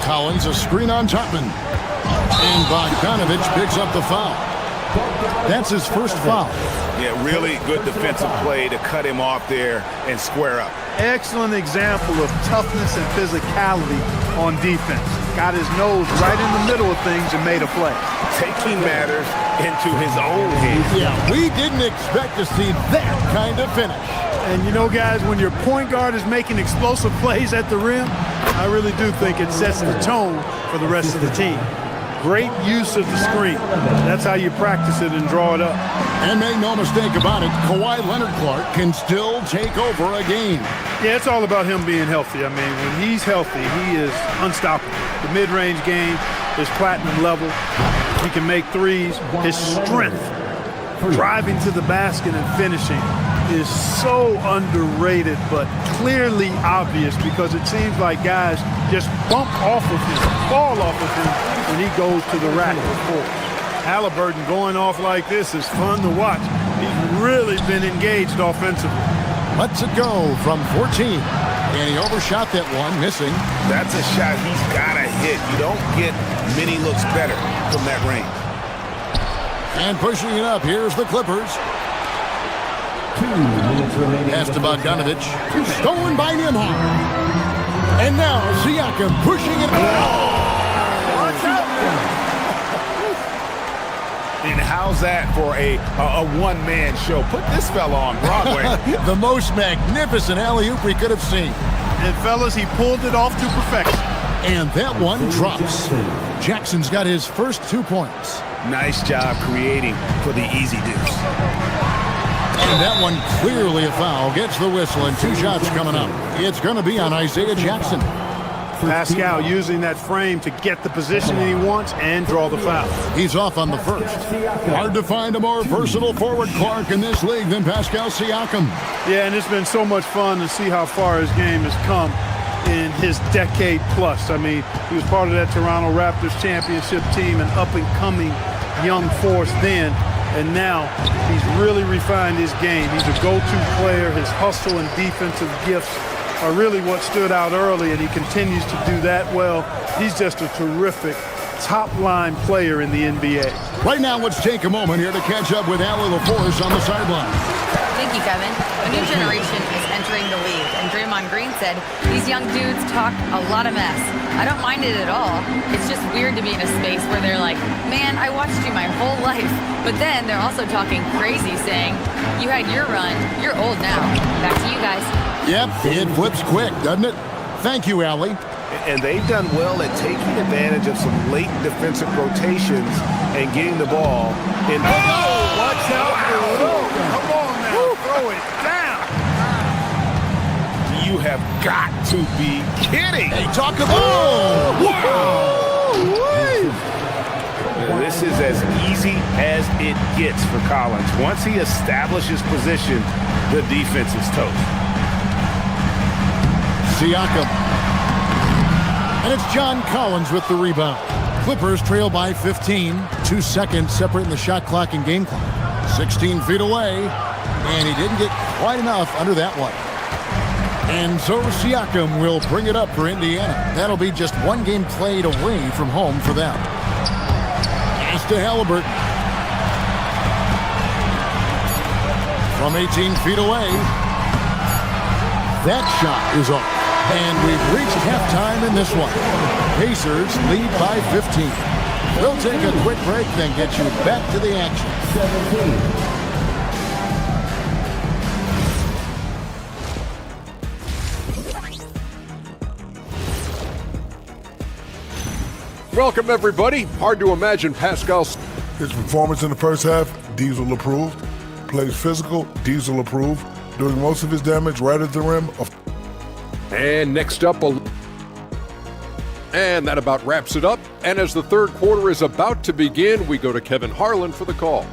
Collins a screen on Toppin. And Bogdanovich picks up the foul. That's his first foul. Yeah, really good defensive play to cut him off there and square up. Excellent example of toughness and physicality on defense. Got his nose right in the middle of things and made a play. Taking matters into his own hands. Yeah, we didn't expect to see that kind of finish. And you know, guys, when your point guard is making explosive plays at the rim, I really do think it sets the tone for the rest of the team. Great use of the screen. That's how you practice it and draw it up. And make no mistake about it, Kawhi Leonard-Clark can still take over a game. Yeah, it's all about him being healthy. I mean, when he's healthy, he is unstoppable. The mid-range game is platinum level. He can make threes. His strength, driving to the basket and finishing, is so underrated, but clearly obvious because it seems like guys just bump off of him, fall off of him when he goes to the rack before. Halliburton going off like this is fun to watch. He's really been engaged offensively. Lets it go from 14. And he overshot that one, missing. That's a shot he's got to hit. You don't get many looks better from that range. And pushing it up, here's the Clippers. 2 minutes remaining. Pass to Bogdanovich. Stolen by Nembhard. And now Siakam pushing it. And how's that for a one-man show? Put this fella on Broadway. The most magnificent alley-oop we could have seen. And fellas, he pulled it off to perfection. And that one drops. Jackson's got his first 2 points. Nice job creating for the easy deuce. And that one clearly a foul. Gets the whistle and 2 shots coming up. It's going to be on Isaiah Jackson. Pascal using that frame to get the position that he wants and draw the foul. He's off on the first. Hard to find a more versatile forward, Clark, in this league than Pascal Siakam. Yeah, and it's been so much fun to see how far his game has come in his decade plus. I mean, he was part of that Toronto Raptors championship team, an up-and-coming young force then, and now he's really refined his game. He's a go-to player. His hustle and defensive gifts are really what stood out early, and he continues to do that well. He's just a terrific top-line player in the NBA. Right now, let's take a moment here to catch up with Allie LaForce on the sideline. Thank you, Kevin. A new generation is entering the league, and Draymond Green said these young dudes talk a lot of mess. I don't mind it at all. It's just weird to be in a space where they're like, man, I watched you my whole life. But then they're also talking crazy, saying, you had your run, you're old now. Back to you guys. Yep, it flips quick, doesn't it? Thank you, Allie. And they've done well at taking advantage of some late defensive rotations and getting the ball in. Oh, watch out. Come on now, throw it down. You have got to be kidding. Hey, talk about... Oh, wow. This is as easy as it gets for Collins. Once he establishes position, the defense is toast. Siakam. And it's John Collins with the rebound. Clippers trail by 15. 2 seconds separating the shot clock and game clock. 16 feet away. And he didn't get quite enough under that one. And so Siakam will bring it up for Indiana. That'll be just 1 game played away from home for them. Pass to Halliburton. From 18 feet away. That shot is off. And we've reached halftime in this one. Pacers lead by 15. We'll take a quick break, then get you back to the action. 17. Welcome, everybody. Hard to imagine Pascal's. His performance in the first half, Diesel approved. Plays physical, Diesel approved. Doing most of his damage right at the rim. And next up, and that about wraps it up. And as the third quarter is about to begin, we go to Kevin Harlan for the call.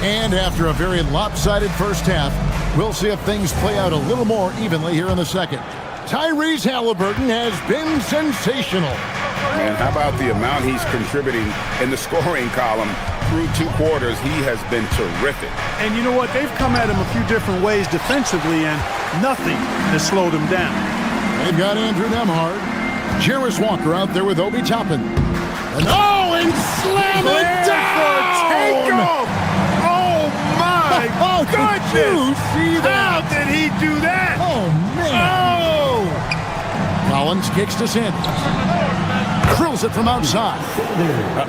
And after a very lopsided first half, we'll see if things play out a little more evenly here in the second. Tyrese Halliburton has been sensational. And how about the amount he's contributing in the scoring column through 2 quarters? He has been terrific. And you know what? They've come at him a few different ways defensively, and nothing has slowed him down. They've got Andrew Nembhard. Jarris Walker out there with Obi Toppin. And and slam it down! Take off! Oh, my goodness! Did you see that? How did he do that? Oh, man. Oh! Collins kicks to Sanders. Drills it from outside.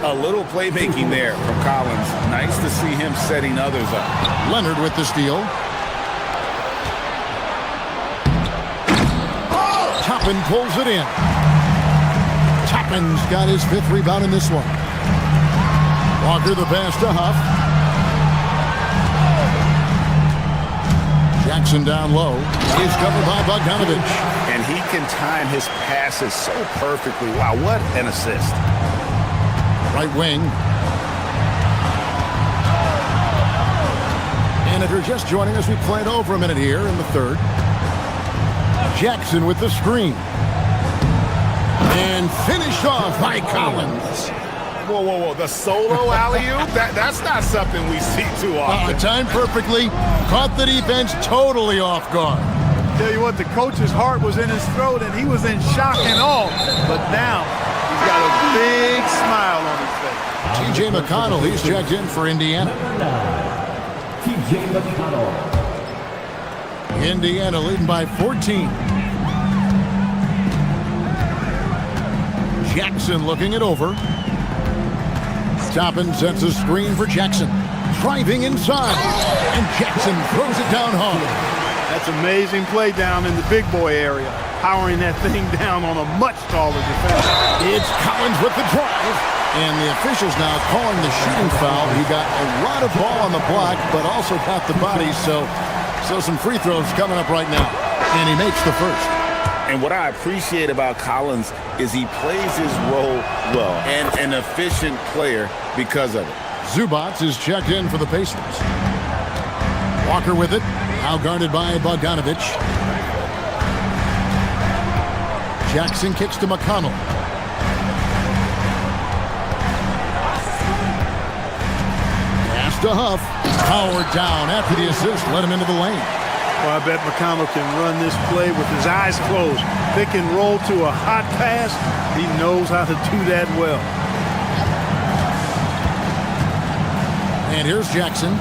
A little playmaking there from Collins. Nice to see him setting others up. Leonard with the steal. Toppin pulls it in. Toppin's got his 5th rebound in this one. Walker the pass to Huff. Jackson down low. He's covered by Bogdanovich. And he can time his passes so perfectly. Wow, what an assist. Right wing. And if you're just joining us, we played over a minute here in the third. Jackson with the screen. And finished off by Collins. Whoa, whoa, whoa. The solo alley-oop? That's not something we see too often. Timed perfectly. Caught the defense totally off guard. Tell you what, the coach's heart was in his throat, and he was in shock and awe. But now, he's got a big smile on his face. T.J. McConnell, he's checked in for Indiana. T.J. McConnell. Indiana leading by 14. Jackson looking it over. Toppin sets a screen for Jackson. Driving inside. And Jackson throws it down hard. That's amazing play down in the big boy area. Powering that thing down on a much taller defender. It's Collins with the drive. And the officials now calling the shooting foul. He got a lot of ball on the block, but also got the body. So some free throws coming up right now. And he makes the first. And what I appreciate about Collins is he plays his role well and an efficient player because of it. Zubac is checked in for the Pacers. Walker with it. Now guarded by Bogdanovich. Jackson kicks to McConnell. Pass to Huff. Howard down after the assist. Let him into the lane. Well, I bet McConnell can run this play with his eyes closed. Pick and roll to a hot pass. He knows how to do that well. And here's Jackson.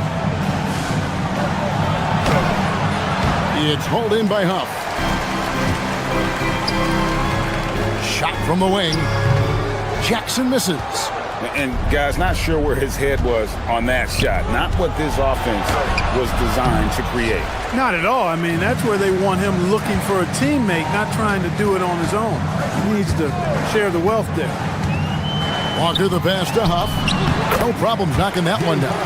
It's hauled in by Huff. Shot from the wing. Jackson misses. And guys, not sure where his head was on that shot. Not what this offense was designed to create. Not at all. I mean, that's where they want him looking for a teammate, not trying to do it on his own. He needs to share the wealth there. Walker the pass to Huff. No problems knocking that one down.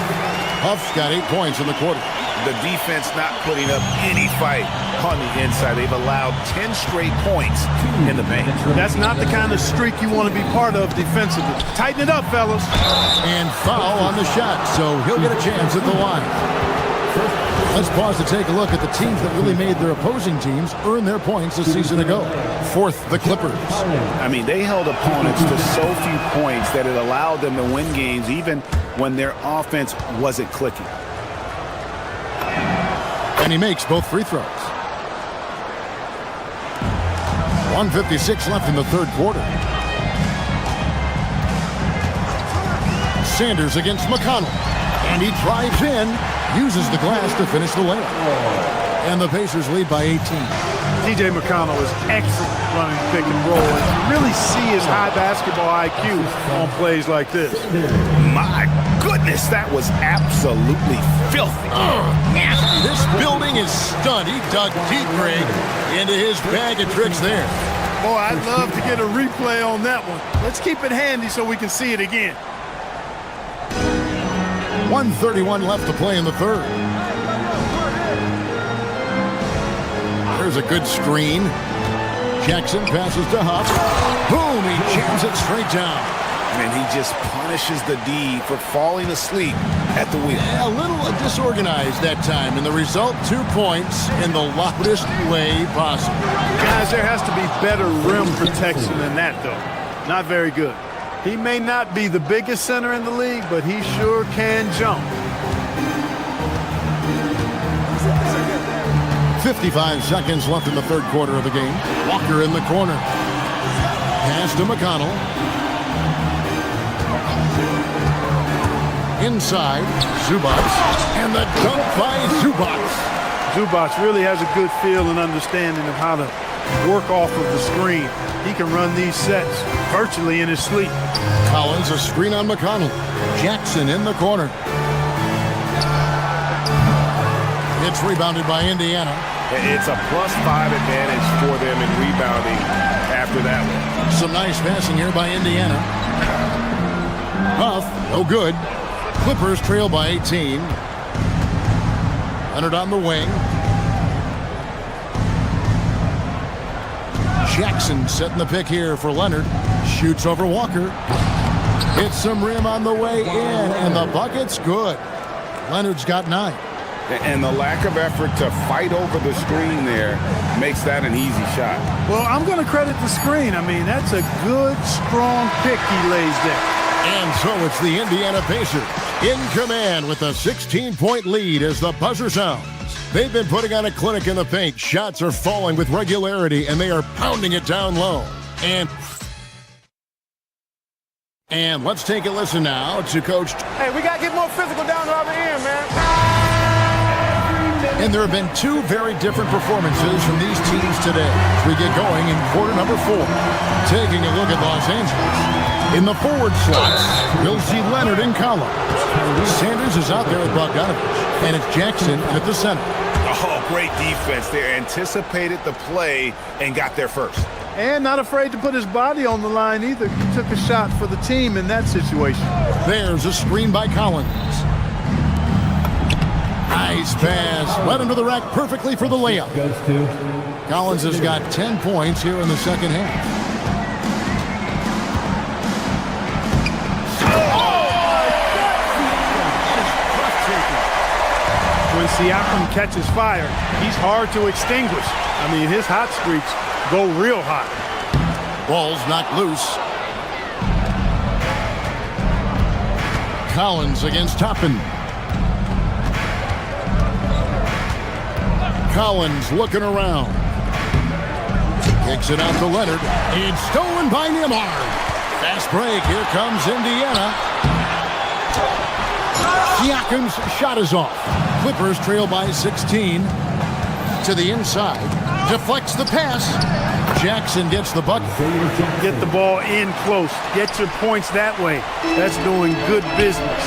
Huff's got 8 points in the quarter. The defense not putting up any fight on the inside. They've allowed 10 straight points in the paint. That's not the kind of streak you want to be part of defensively. Tighten it up, fellas. And foul on the shot, so he'll get a chance at the line. Let's pause to take a look at the teams that really made their opposing teams earn their points a season ago. Fourth, the Clippers. I mean, they held opponents to so few points that it allowed them to win games even when their offense wasn't clicking. And he makes both free throws. 1:56 left in the third quarter. Sanders against McConnell. And he drives in, uses the glass to finish the layup. And the Pacers lead by 18. TJ McConnell is excellent running pick and roll. And you really see his high basketball IQ on plays like this. My goodness, that was absolutely filthy. This building is stunned. He dug deep, Greg, into his bag of tricks there. Boy, I'd love to get a replay on that one. Let's keep it handy so we can see it again. 1:31 left to play in the third. There's a good screen. Jackson passes to Huff. Boom, he jams it straight down. And he just punishes the D for falling asleep at the wheel. Yeah, a little disorganized that time, and the result, 2 points in the loudest way possible. Guys, there has to be better rim protection than that, though. Not very good. He may not be the biggest center in the league, but he sure can jump. 55 seconds left in the third quarter of the game. Walker in the corner. Pass to McConnell. Inside, Zubac. And the dunk by Zubac. Zubac really has a good feel and understanding of how to work off of the screen. He can run these sets virtually in his sleep. Collins, a screen on McConnell. Jackson in the corner. It's rebounded by Indiana. It's a +5 advantage for them in rebounding after that one. Some nice passing here by Indiana. Huff, no good. Clippers trail by 18. Leonard on the wing. Jackson setting the pick here for Leonard. Shoots over Walker. Hits some rim on the way in, and the bucket's good. Leonard's got 9. And the lack of effort to fight over the screen there makes that an easy shot. Well, I'm going to credit the screen. I mean, that's a good, strong pick he lays there. And so it's the Indiana Pacers in command with a 16-point lead as the buzzer sounds. They've been putting on a clinic in the paint. Shots are falling with regularity, and they are pounding it down low. And let's take a listen now to Coach. Hey, we got to get more physical down the other end, man. And there have been two very different performances from these teams today. As we get going in quarter number 4. Taking a look at Los Angeles. In the forward slots, we'll see Leonard and Collins. Sanders is out there with Bogdanovich. And it's Jackson at the center. Oh, great defense. They anticipated the play and got there first. And not afraid to put his body on the line either. He took a shot for the team in that situation. There's a screen by Collins. Nice pass. Led into the rack perfectly for the layup. Collins has got 10 points here in the second half. When Siakam catches fire, he's hard to extinguish. I mean, his hot streaks go real hot. Ball's knocked loose. Collins against Toppin. Collins looking around. Kicks it out to Leonard. It's stolen by Nembhard. Fast break. Here comes Indiana. Siakam's shot is off. Clippers trail by 16. To the inside. Deflects the pass. Jackson gets the bucket. Get the ball in close. Get your points that way. That's doing good business.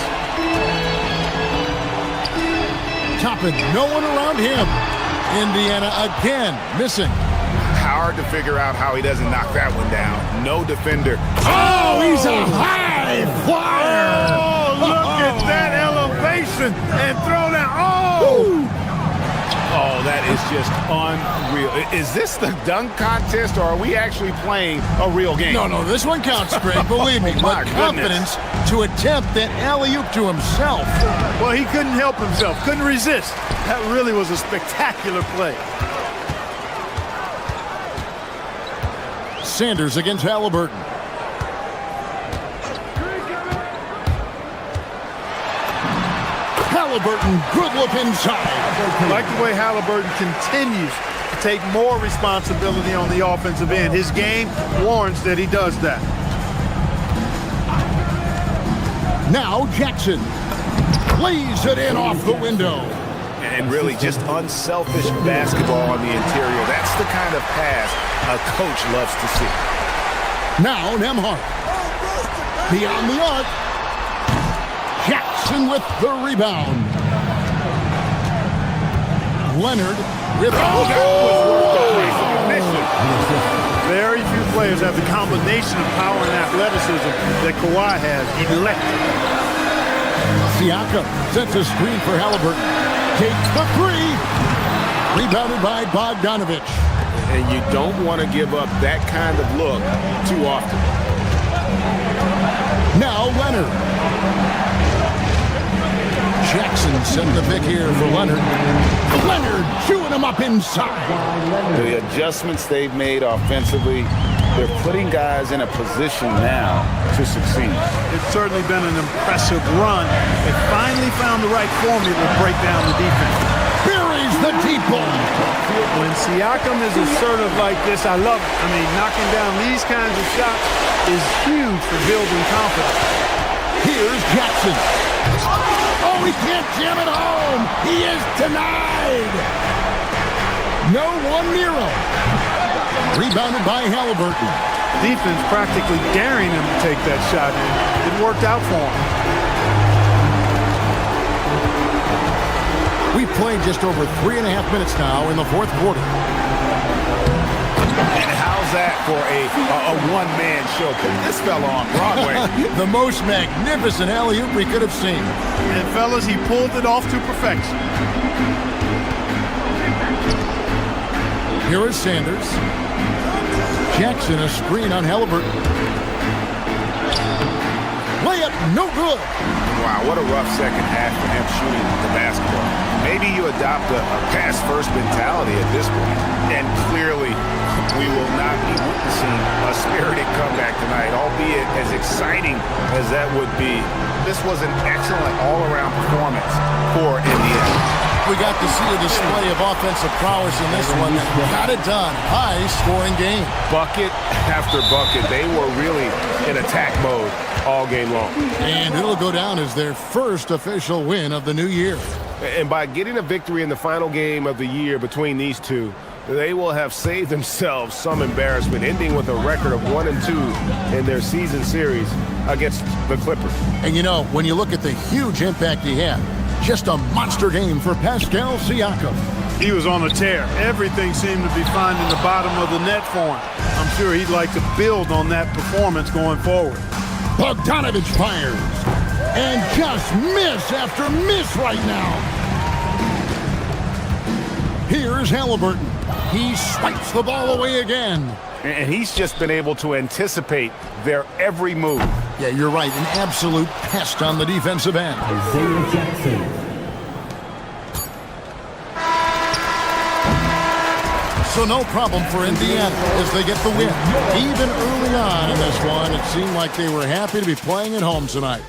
Toppin, no one around him. Indiana again missing. Hard to figure out how he doesn't knock that one down. No defender. Oh, he's a high flyer. Oh, look at that elevation and throw down. Oh! Oh, that is just unreal. Is this the dunk contest, or are we actually playing a real game? No, this one counts, Greg. Believe me. My With confidence to attempt that alley-oop to himself. Well, he couldn't help himself. Couldn't resist. That really was a spectacular play. Sanders against Halliburton. Halliburton, good look inside. I like the way Halliburton continues to take more responsibility on the offensive end. His game warrants that he does that. Now Jackson lays it in off the window. And really just unselfish basketball on the interior. That's the kind of pass a coach loves to see. Now Nembhard. Beyond the arc. Jackson with the rebound. Leonard with Very few players have the combination of power and athleticism that Kawhi has. Electric. Siakam sets a screen for Halliburton. Takes the three. Rebounded by Bogdanovich. And you don't want to give up that kind of look too often. Now Leonard. Jackson setting the pick here for Leonard. Leonard chewing him up inside. The adjustments they've made offensively, they're putting guys in a position now to succeed. It's certainly been an impressive run. They finally found the right formula to break down the defense. Buries the deep ball. When Siakam is assertive like this, I love it. I mean, knocking down these kinds of shots is huge for building confidence. Here's Jackson. Oh, he can't jam it home. He is denied. No one near him. Rebounded by Halliburton. Defense practically daring him to take that shot. It worked out for him. We've played just over 3.5 minutes now in the fourth quarter. And how's that for a one-man show? This fella on Broadway. The most magnificent alley-oop we could have seen. And fellas, he pulled it off to perfection. Here is Sanders. Jackson, a screen on Halliburton. Layup, no good. Wow, what a rough second half for him shooting the basketball. Maybe you adopt a pass-first mentality at this point. And clearly, we will not be witnessing a spirited comeback tonight, albeit as exciting as that would be. This was an excellent all-around performance for Indiana. we got to see a display of offensive prowess in this one. Got it done. High-scoring game. Bucket after bucket. They were really in attack mode all game long. And it'll go down as their first official win of the new year. And by getting a victory in the final game of the year between these two, they will have saved themselves some embarrassment, ending with a record of 1-2 in their season series against the Clippers. And you know, when you look at the huge impact he had, just a monster game for Pascal Siakam. He was on a tear. Everything seemed to be finding the bottom of the net for him. I'm sure he'd like to build on that performance going forward. Bogdanovich fires. And just miss after miss right now. Here's Halliburton. He swipes the ball away again. And he's just been able to anticipate their every move. Yeah, you're right. An absolute pest on the defensive end. Isaiah Jackson. So no problem for Indiana as they get the win. Even early on in this one, it seemed like they were happy to be playing at home tonight.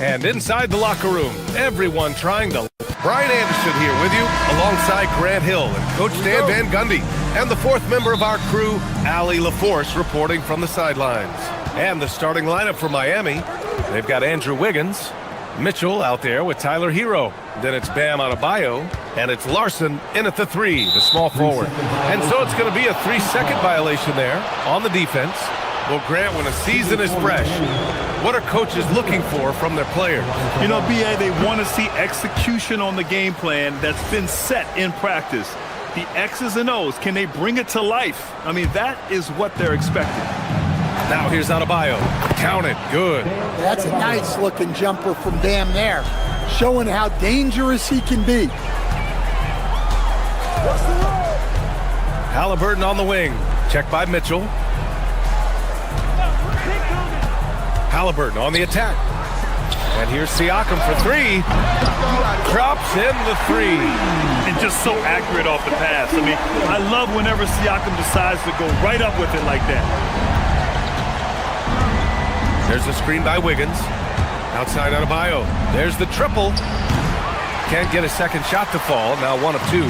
And inside the locker room, everyone trying to... Brian Anderson here with you, alongside Grant Hill and Coach Dan Van Gundy, and the fourth member of our crew, Allie LaForce, reporting from the sidelines. And the starting lineup for Miami, they've got Andrew Wiggins, Mitchell out there with Tyler Hero. Then it's Bam Adebayo, and it's Larson in at the 3, the small forward. And so it's going to be a 3-second violation there on the defense. Well, Grant, when a season is fresh, what are coaches looking for from their players? You know, B.A., they want to see execution on the game plan that's been set in practice. The X's and O's, can they bring it to life? I mean, that is what they're expecting. Now here's Adebayo. Count it. Good. That's a nice-looking jumper from Bam there, showing how dangerous he can be. Halliburton on the wing. Check by Mitchell. Halliburton on the attack. And here's Siakam for 3. Drops in the 3. And just so accurate off the pass. I mean, I love whenever Siakam decides to go right up with it like that. There's a screen by Wiggins. Outside Adebayo. There's the triple. Can't get a second shot to fall. Now 1 of 2.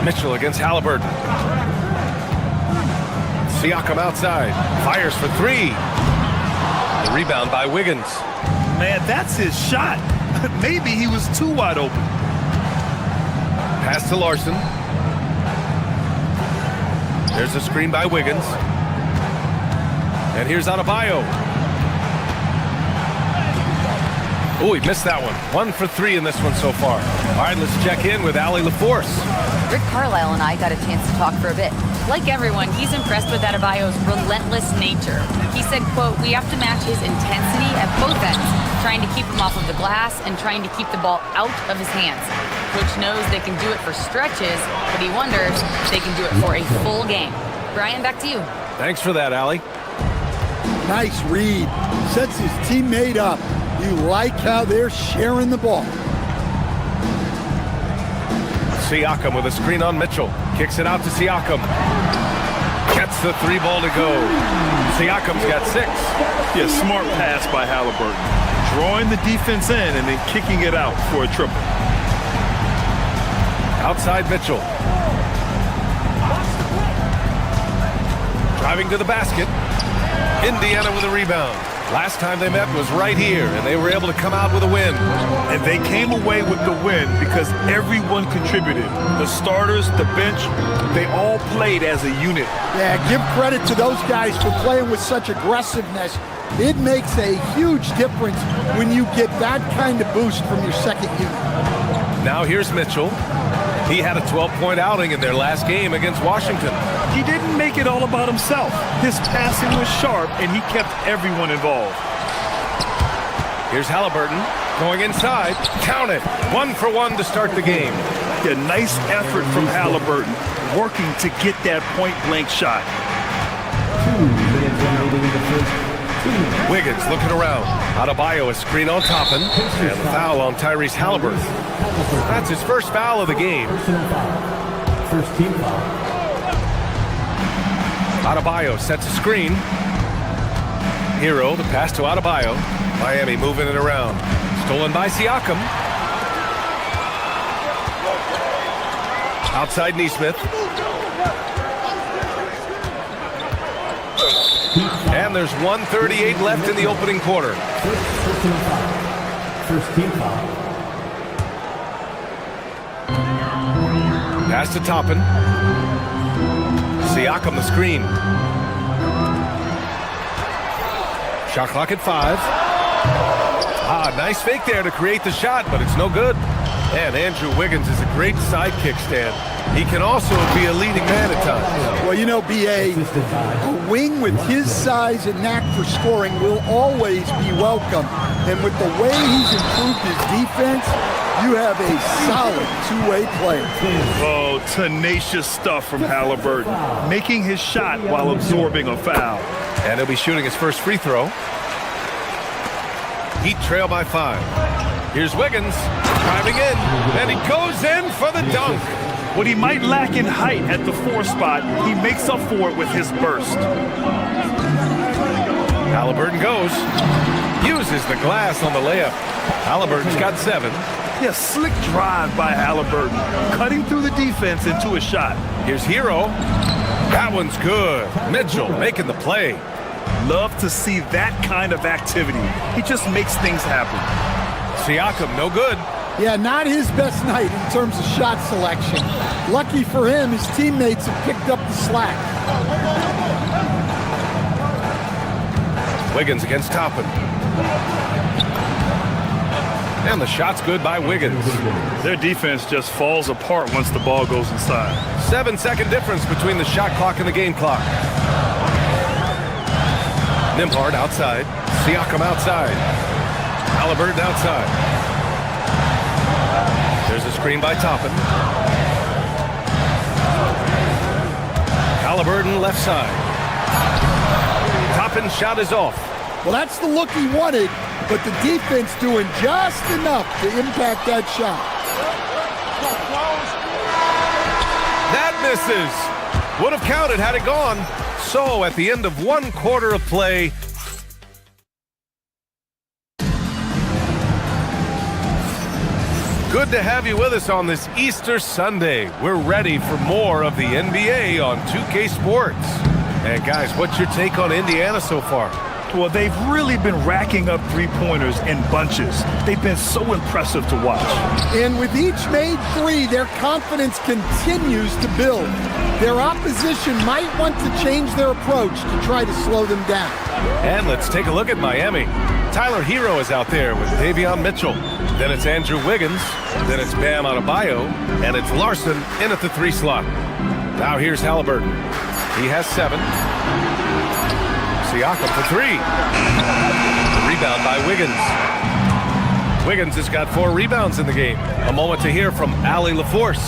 Mitchell against Halliburton. Siakam outside. Fires for 3. The rebound by Wiggins. Man, that's his shot. Maybe he was too wide open. Pass to Larson. There's a screen by Wiggins. And here's Adebayo. Oh, he missed that one. 1 for 3 in this one so far. All right, let's check in with Allie LaForce. Rick Carlisle and I got a chance to talk for a bit. Like everyone, he's impressed with Adebayo's relentless nature. He said, quote, "We have to match his intensity at both ends, trying to keep him off of the glass and trying to keep the ball out of his hands. Coach knows they can do it for stretches, but he wonders if they can do it for a full game." Brian, back to you. Thanks for that, Allie. Nice read. Sets his teammate up. You like how they're sharing the ball. Siakam with a screen on Mitchell. Kicks it out to Siakam. Gets the 3 ball to go. Siakam's got 6. Yeah, smart pass by Halliburton. Drawing the defense in and then kicking it out for a triple. Outside Mitchell. Driving to the basket. Indiana with a rebound. Last time they met was right here, and they were able to come out with a win. And they came away with the win because everyone contributed. The starters, the bench, they all played as a unit. Yeah, give credit to those guys for playing with such aggressiveness. It makes a huge difference when you get that kind of boost from your second unit. Now here's Mitchell. He had a 12-point outing in their last game against Washington. He didn't make it all about himself. His passing was sharp, and he kept everyone involved. Here's Halliburton going inside. Count it. 1 for 1 to start the game. A nice effort from Halliburton, working to get that point-blank shot. 2 minutes remaining in the first. Wiggins looking around. Adebayo a screen on Toppin. And the foul on Tyrese Halliburton. That's his first foul of the game. First team foul. Adebayo sets a screen. Hero, the pass to Adebayo. Miami moving it around. Stolen by Siakam. Outside Nesmith. And there's 1:38 left in the opening quarter. First team foul. Pass to Toppin. Siakam the screen. Shot clock at 5. Nice fake there to create the shot, but it's no good. And Andrew Wiggins is a great sidekick, Stan. He can also be a leading man at times. Well, you know, B.A., a wing with his size and knack for scoring will always be welcome. And with the way he's improved his defense, you have a solid two-way player. Oh, tenacious stuff from Halliburton, making his shot while absorbing a foul. And he'll be shooting his first free throw. Heat trail by 5. Here's Wiggins driving in, and he goes in for the dunk. What he might lack in height at the 4 spot, he makes up for it with his burst. Halliburton goes. Uses the glass on the layup. Halliburton's got 7. Yeah, slick drive by Halliburton, cutting through the defense into a shot. Here's Hero. That one's good. Mitchell making the play. Love to see that kind of activity. He just makes things happen. Siakam, no good. Yeah, not his best night in terms of shot selection. Lucky for him, his teammates have picked up the slack. Wiggins against Toppin. And the shot's good by Wiggins. Their defense just falls apart once the ball goes inside. 7-second difference between the shot clock and the game clock. Nembhard outside. Siakam outside. Halliburton outside. There's a screen by Toppin. Halliburton left side. Toppin's shot is off. Well, that's the look he wanted, but the defense doing just enough to impact that shot. That misses. Would have counted had it gone. So at the end of 1 quarter of play, good to have you with us on this Easter Sunday. We're ready for more of the NBA on 2K Sports. And guys, what's your take on Indiana so far? Well, they've really been racking up three-pointers in bunches. They've been so impressive to watch. And with each made 3, their confidence continues to build. Their opposition might want to change their approach to try to slow them down. And let's take a look at Miami. Tyler Hero is out there with Davion Mitchell. Then it's Andrew Wiggins. Then it's Bam Adebayo. And it's Larson in at the 3 slot. Now here's Halliburton. He has 7. Siakam for 3. The rebound by Wiggins. Wiggins has got 4 rebounds in the game. A moment to hear from Allie LaForce.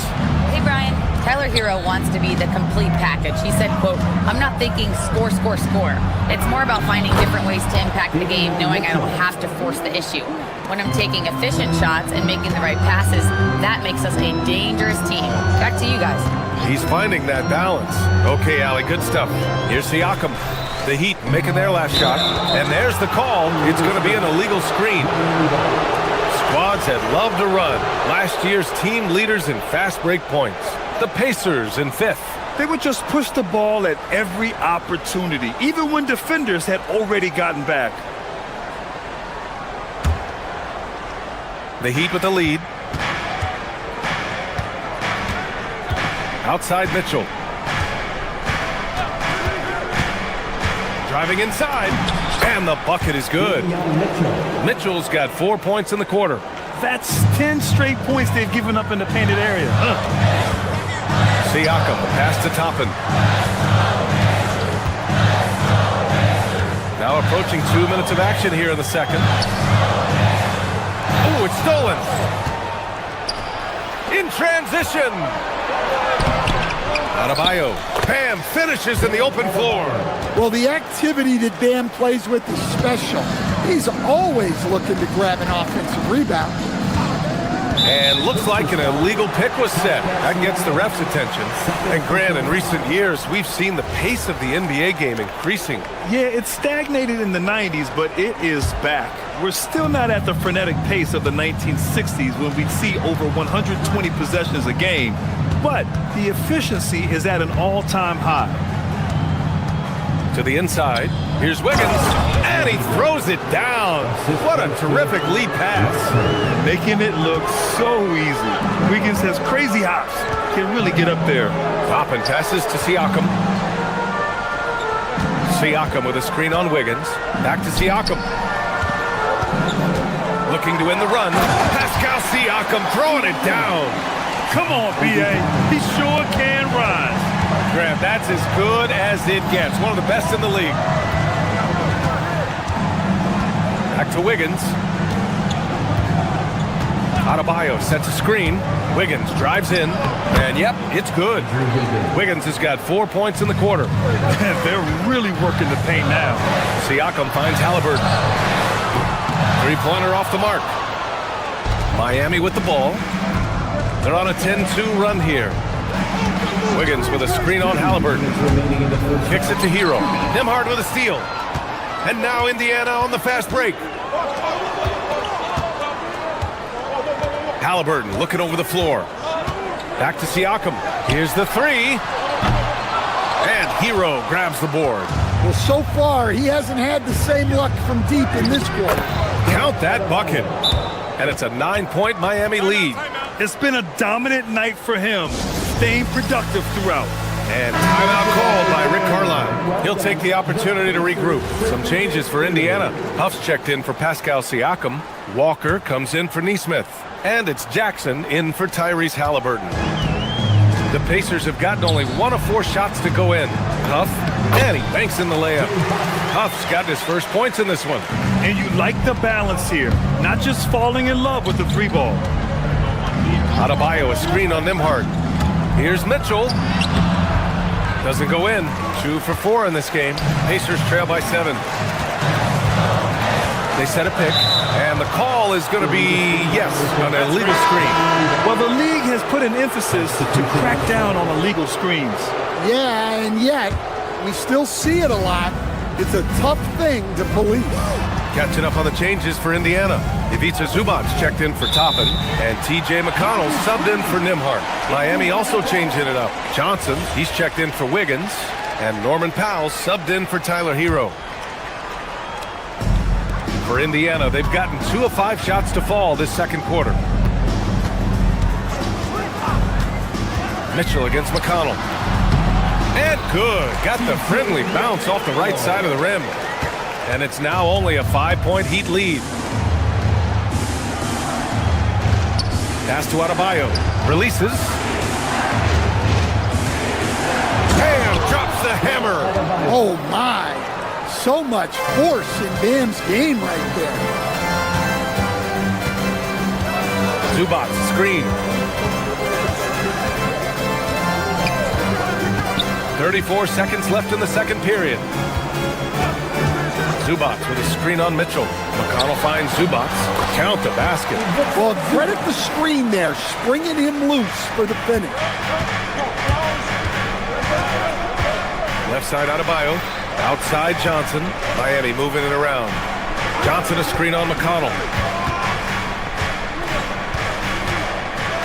Hey, Brian. Tyler Hero wants to be the complete package. He said, quote, "I'm not thinking score, score, score. It's more about finding different ways to impact the game, knowing I don't have to force the issue. When I'm taking efficient shots and making the right passes, that makes us a dangerous team." Back to you guys. He's finding that balance. Okay, Allie, good stuff. Here's Siakam. The Heat making their last shot. And there's the call. It's going to be an illegal screen. Squads that love to run. Last year's team leaders in fast break points. The Pacers in 5th. They would just push the ball at every opportunity, even when defenders had already gotten back. The Heat with the lead. Outside Mitchell. Driving inside. And the bucket is good. Mitchell's got 4 points in the quarter. That's 10 straight points they've given up in the painted area. Siakam, pass to Toppin. Now approaching 2 minutes of action here in the second. Oh, it's stolen. In transition. Adebayo. Bam finishes in the open floor. Well, the activity that Bam plays with is special. He's always looking to grab an offensive rebound. And looks like an illegal pick was set. That gets the ref's attention. And Grant, in recent years, we've seen the pace of the NBA game increasing. Yeah, it stagnated in the 90s, but it is back. We're still not at the frenetic pace of the 1960s when we'd see over 120 possessions a game, but the efficiency is at an all-time high. To the inside, here's Wiggins, and he throws it down. What a terrific lead pass. Making it look so easy. Wiggins has crazy hops, can really get up there. Toppin passes to Siakam. Siakam with a screen on Wiggins. Back to Siakam. Looking to win the run. Pascal Siakam throwing it down. Come on, B.A. He sure can rise. Graham, that's as good as it gets. One of the best in the league. Back to Wiggins. Adebayo sets a screen. Wiggins drives in. And yep, it's good. Wiggins has got 4 points in the quarter. They're really working the paint now. Siakam finds Halliburton. Three-pointer off the mark. Miami with the ball. They're on a 10-2 run here. Wiggins with a screen on Halliburton. Kicks it to Hero. Nembhard with a steal. And now Indiana on the fast break. Halliburton looking over the floor. Back to Siakam. Here's the three. And Hero grabs the board. Well, so far, he hasn't had the same luck from deep in this quarter. Count that bucket. And it's a 9-point Miami lead. It's been a dominant night for him, staying productive throughout. And timeout called by Rick Carlisle. He'll take the opportunity to regroup. Some changes for Indiana. Huff's checked in for Pascal Siakam. Walker comes in for Nesmith. And it's Jackson in for Tyrese Halliburton. The Pacers have gotten only 1 of 4 shots to go in. Huff, and he banks in the layup. Huff's got his first points in this one. And you like the balance here, not just falling in love with the three ball. Adebayo, a screen on Nembhard. Here's Mitchell. Doesn't go in. 2 for 4 in this game. Pacers trail by 7. They set a pick, and the call is going to be, yes, an illegal screen. Well, the league has put an emphasis to crack down on illegal screens. Yeah, and yet, we still see it a lot. It's a tough thing to police. Catching up on the changes for Indiana. Ivica Zubac checked in for Toppin, and T.J. McConnell subbed in for Nembhard. Miami also changing it up. Johnson, he's checked in for Wiggins, and Norman Powell subbed in for Tyler Hero. For Indiana, they've gotten 2 of 5 shots to fall this second quarter. Mitchell against McConnell. And good. Got the friendly bounce off the right side of the rim. And it's now only a 5-point Heat lead. Pass to Adebayo. Releases. Bam! Drops the hammer. Oh, my. So much force in Bam's game right there. Zubac, screen. 34 seconds left in the second period. Zubac with a screen on Mitchell. McConnell finds Zubac. Count the basket. Well, credit the screen there, springing him loose for the finish. Left side Adebayo. Outside Johnson. Miami moving it around. Johnson a screen on McConnell.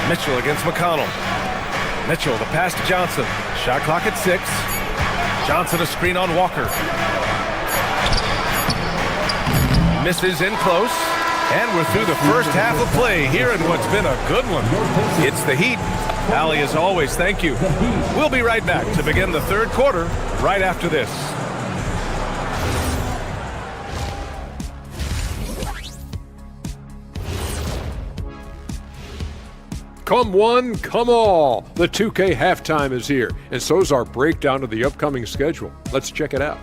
Mitchell against McConnell. Mitchell the pass to Johnson. Shot clock at 6. Johnson a screen on Walker. Misses in close. And we're through the first half of play here in what's been a good one. It's the Heat. Allie, as always, thank you. We'll be right back to begin the third quarter right after this. Come one, come all. The 2K halftime is here, and so's our breakdown of the upcoming schedule. Let's check it out.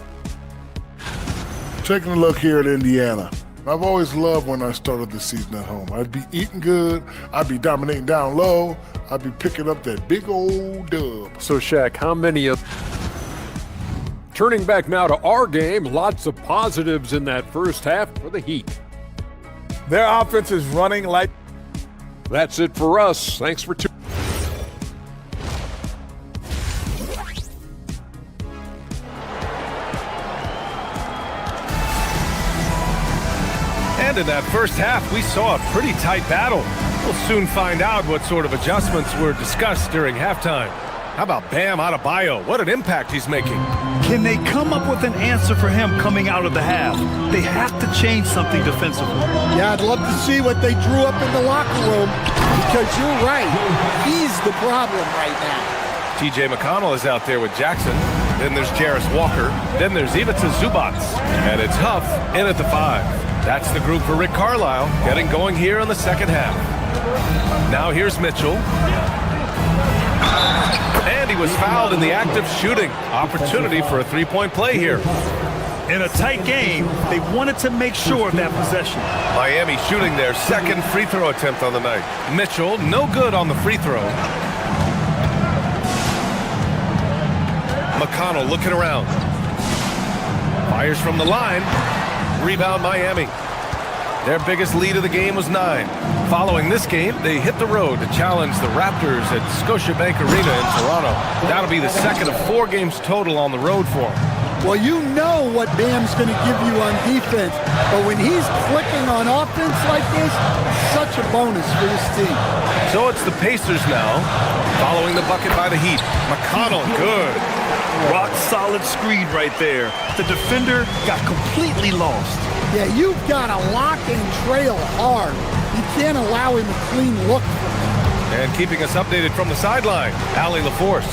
Taking a look here at Indiana. I've always loved when I started the season at home. I'd be eating good, I'd be dominating down low, I'd be picking up that big old dub. So, Shaq, how many of... Turning back now to our game, lots of positives in that first half for the Heat. Their offense is running like... That's it for us. Thanks for tuning. And in that first half, we saw a pretty tight battle. We'll soon find out what sort of adjustments were discussed during halftime. How about Bam Adebayo? What an impact he's making. Can they come up with an answer for him coming out of the half? They have to change something defensively. Yeah, I'd love to see what they drew up in the locker room, because you're right. He's the problem right now. T.J. McConnell is out there with Jackson. Then there's Jarris Walker. Then there's Ivica Zubac. And it's Huff in at the 5. That's the group for Rick Carlisle, getting going here in the second half. Now here's Mitchell. And he was fouled in the act of shooting. Opportunity for a three-point play here. In a tight game, they wanted to make sure of that possession. Miami shooting their second free throw attempt on the night. Mitchell, no good on the free throw. McConnell looking around. Fires from the line. Rebound Miami. Their biggest lead of the game was 9. Following this game, they hit the road to challenge the Raptors at Scotiabank Arena in Toronto. That'll be the second of 4 games total on the road for them. Well, you know what Bam's going to give you on defense, but when he's clicking on offense like this, such a bonus for this team. So it's the Pacers now, following the bucket by the Heat. McConnell, good. Rock solid screen right there. The defender got completely lost. Yeah, you've got to lock and trail hard. You can't allow him a clean look. And keeping us updated from the sideline, Allie LaForce.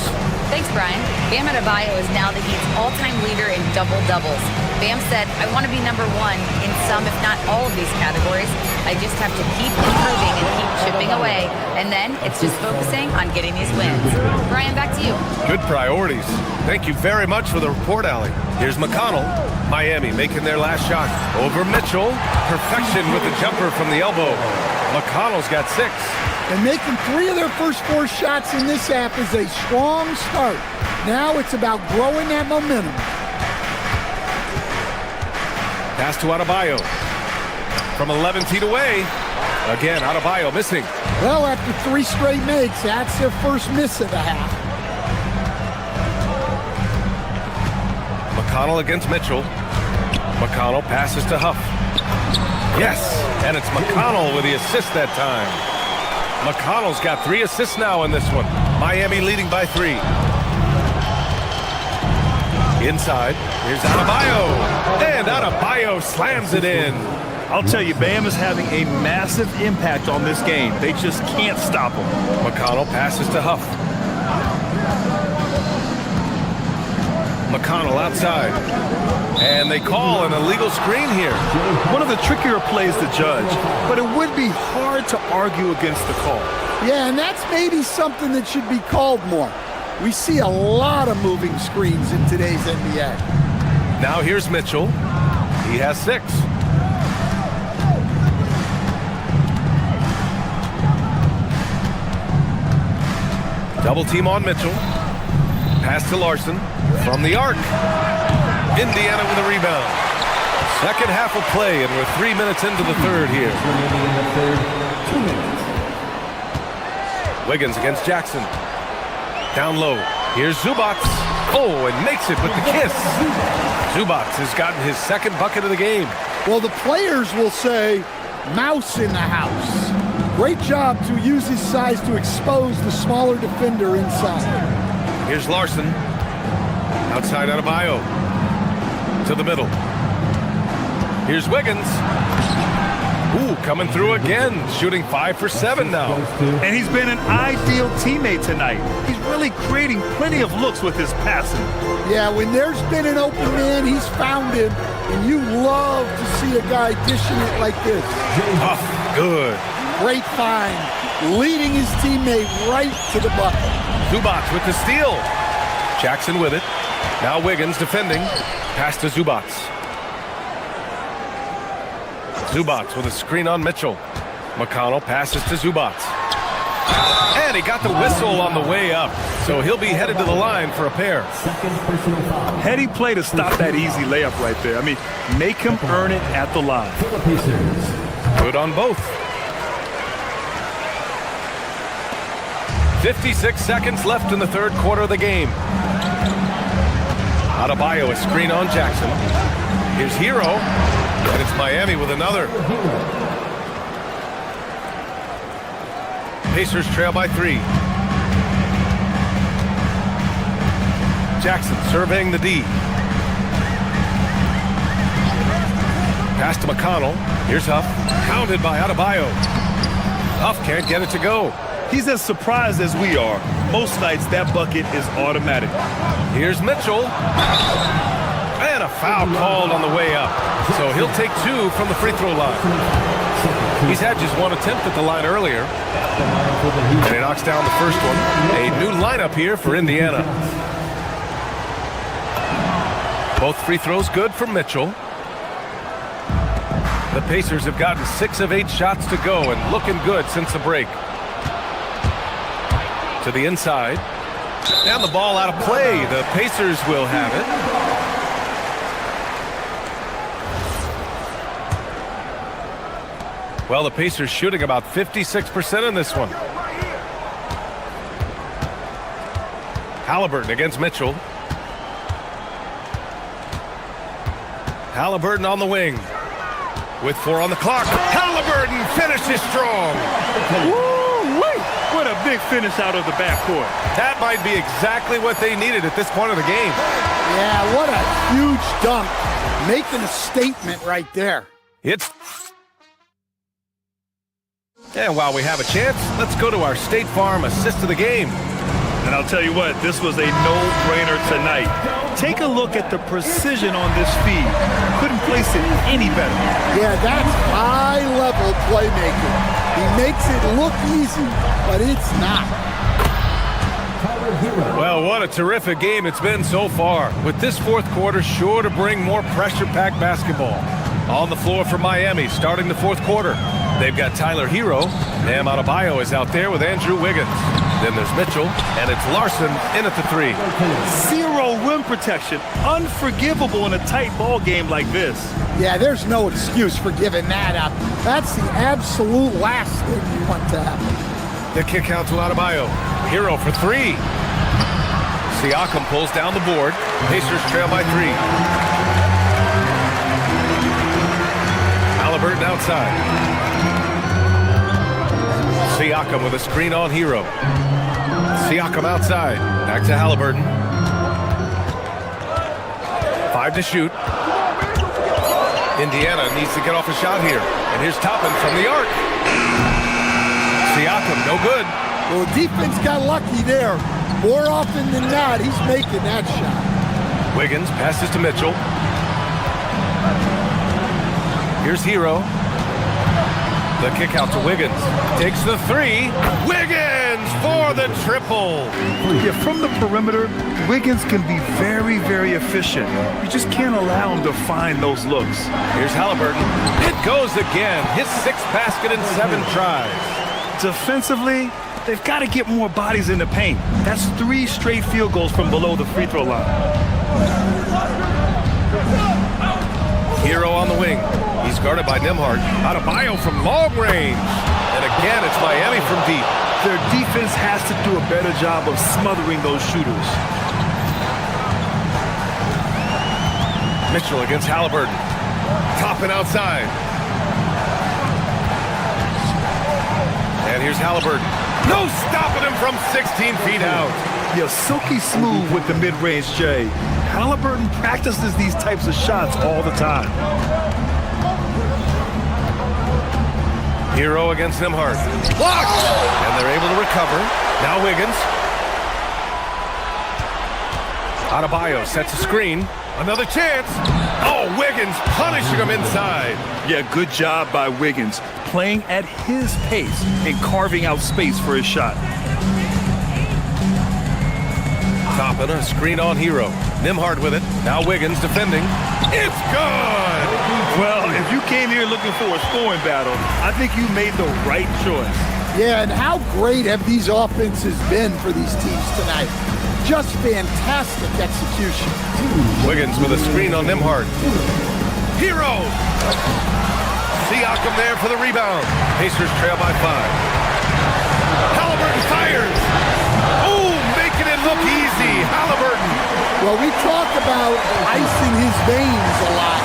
Thanks, Brian. Bam Adebayo is now the Heat's all-time leader in double-doubles. Bam said, I want to be number one in some, if not all of these categories. I just have to keep improving and keep chipping away. And then it's just focusing on getting these wins. Brian, back to you. Good priorities. Thank you very much for the report, Allie. Here's McConnell. Miami making their last shot. Over Mitchell. Perfection with the jumper from the elbow. McConnell's got 6. And making 3 of their first 4 shots in this half is a strong start. Now it's about growing that momentum. Pass to Adebayo. From 11 feet away. Again, Adebayo missing. Well, after 3 straight makes, that's their first miss of the half. McConnell against Mitchell. McConnell passes to Huff. Yes, and it's McConnell with the assist that time. McConnell's got 3 assists now in this one. Miami leading by 3. Inside, here's Adebayo. And Adebayo slams it in. I'll tell you, Bam is having a massive impact on this game. They just can't stop him. McConnell passes to Huff. McConnell outside. And they call an illegal screen here. One of the trickier plays to judge, but it would be hard to argue against the call. Yeah, and that's maybe something that should be called more. We see a lot of moving screens in today's NBA. Now here's Mitchell. He has 6. Double team on Mitchell. Pass to Larson from the arc. Indiana with a rebound. Second half of play, and we're 3 minutes into the third here. Wiggins against Jackson. Down low. Here's Zubac. Oh, and makes it with the kiss. Zubac has gotten his 2nd bucket of the game. Well, the players will say, mouse in the house. Great job to use his size to expose the smaller defender inside. Here's Larson. Outside Adebayo. To the middle. Here's Wiggins. Ooh, coming through again. Shooting 5 for 7 now. And he's been an ideal teammate tonight. He's really creating plenty of looks with his passing. Yeah, when there's been an open man, he's found him. And you love to see a guy dishing it like this. Tough, good. Great find. Leading his teammate right to the bucket. Zubac with the steal. Jackson with it. Now Wiggins defending. Pass to Zubac. Zubac with a screen on Mitchell. McConnell passes to Zubac. And he got the whistle on the way up. So he'll be headed to the line for a pair. Heady play to stop that easy layup right there. I mean, make him earn it at the line. Good on both. 56 seconds left in the third quarter of the game. Adebayo, a screen on Jackson. Here's Hero, and it's Miami with another. Pacers trail by 3. Jackson surveying the D. Pass to McConnell. Here's Huff, pounded by Adebayo. Huff can't get it to go. He's as surprised as we are. Most nights, that bucket is automatic. Here's Mitchell. And a foul called on the way up. So he'll take 2 from the free throw line. He's had just 1 attempt at the line earlier. And he knocks down the first one. A new lineup here for Indiana. Both free throws good for Mitchell. The Pacers have gotten 6 of 8 shots to go and looking good since the break. To the inside. And the ball out of play. The Pacers will have it. Well, the Pacers shooting about 56% in this one. Halliburton against Mitchell. Halliburton on the wing. With 4 on the clock, Halliburton finishes strong. Woo-wee! What a big finish out of the backcourt. That might be exactly what they needed at this point of the game. Yeah, what a huge dunk. Making a statement right there. And while we have a chance, let's go to our State Farm assist of the game. And I'll tell you what, this was a no-brainer tonight. Take a look at the precision on this feed. Couldn't place it any better. Yeah, that's high-level playmaking. He makes it look easy, but it's not. Well, what a terrific game it's been so far, with this fourth quarter sure to bring more pressure-packed basketball. On the floor for Miami, starting the fourth quarter, they've got Tyler Hero. Bam Adebayo is out there with Andrew Wiggins. Then there's Mitchell, and it's Larson in at the 3. Zero rim protection. Unforgivable in a tight ball game like this. Yeah, there's no excuse for giving that up. That's the absolute last thing you want to happen. The kick out to Adebayo. Hero for 3. Siakam pulls down the board. Pacers trail by 3. Halliburton outside. Siakam with a screen on Hero. Siakam outside. Back to Halliburton. 5 to shoot. Indiana needs to get off a shot here. And here's Toppin from the arc. Siakam, no good. Well, defense got lucky there. More often than not, he's making that shot. Wiggins passes to Mitchell. Here's Hero. The kick out to Wiggins. Takes the 3. Wiggins for the triple. Yeah, from the perimeter, Wiggins can be very, very efficient. You just can't allow him to find those looks. Here's Halliburton. It goes again. His 6th basket in 7 tries. Defensively, they've got to get more bodies in the paint. That's 3 straight field goals from below the free throw line. Hero on the wing. He's guarded by Nembhard. Adebayo from long range. And again, it's Miami from deep. Their defense has to do a better job of smothering those shooters. Mitchell against Halliburton. Toppin outside. And here's Halliburton. No stopping him from 16 feet out. Yeah, silky smooth with the mid-range, Jay. Halliburton practices these types of shots all the time. Hero against Nembhard. Blocked! And they're able to recover. Now Wiggins. Adebayo sets a screen. Another chance. Oh, Wiggins punishing him inside. Yeah, good job by Wiggins. Playing at his pace and carving out space for his shot. Toppin, a screen on Hero. Nembhard with it. Now Wiggins defending. It's good! Well, if you came here looking for a scoring battle, I think you made the right choice. Yeah, and how great have these offenses been for these teams tonight? Just fantastic execution. Wiggins with a screen on Nembhard. Hero! Siakam there for the rebound. Pacers trail by 5. Halliburton fires! Oh, making it look easy. Halliburton. Well, we talk about icing his veins a lot,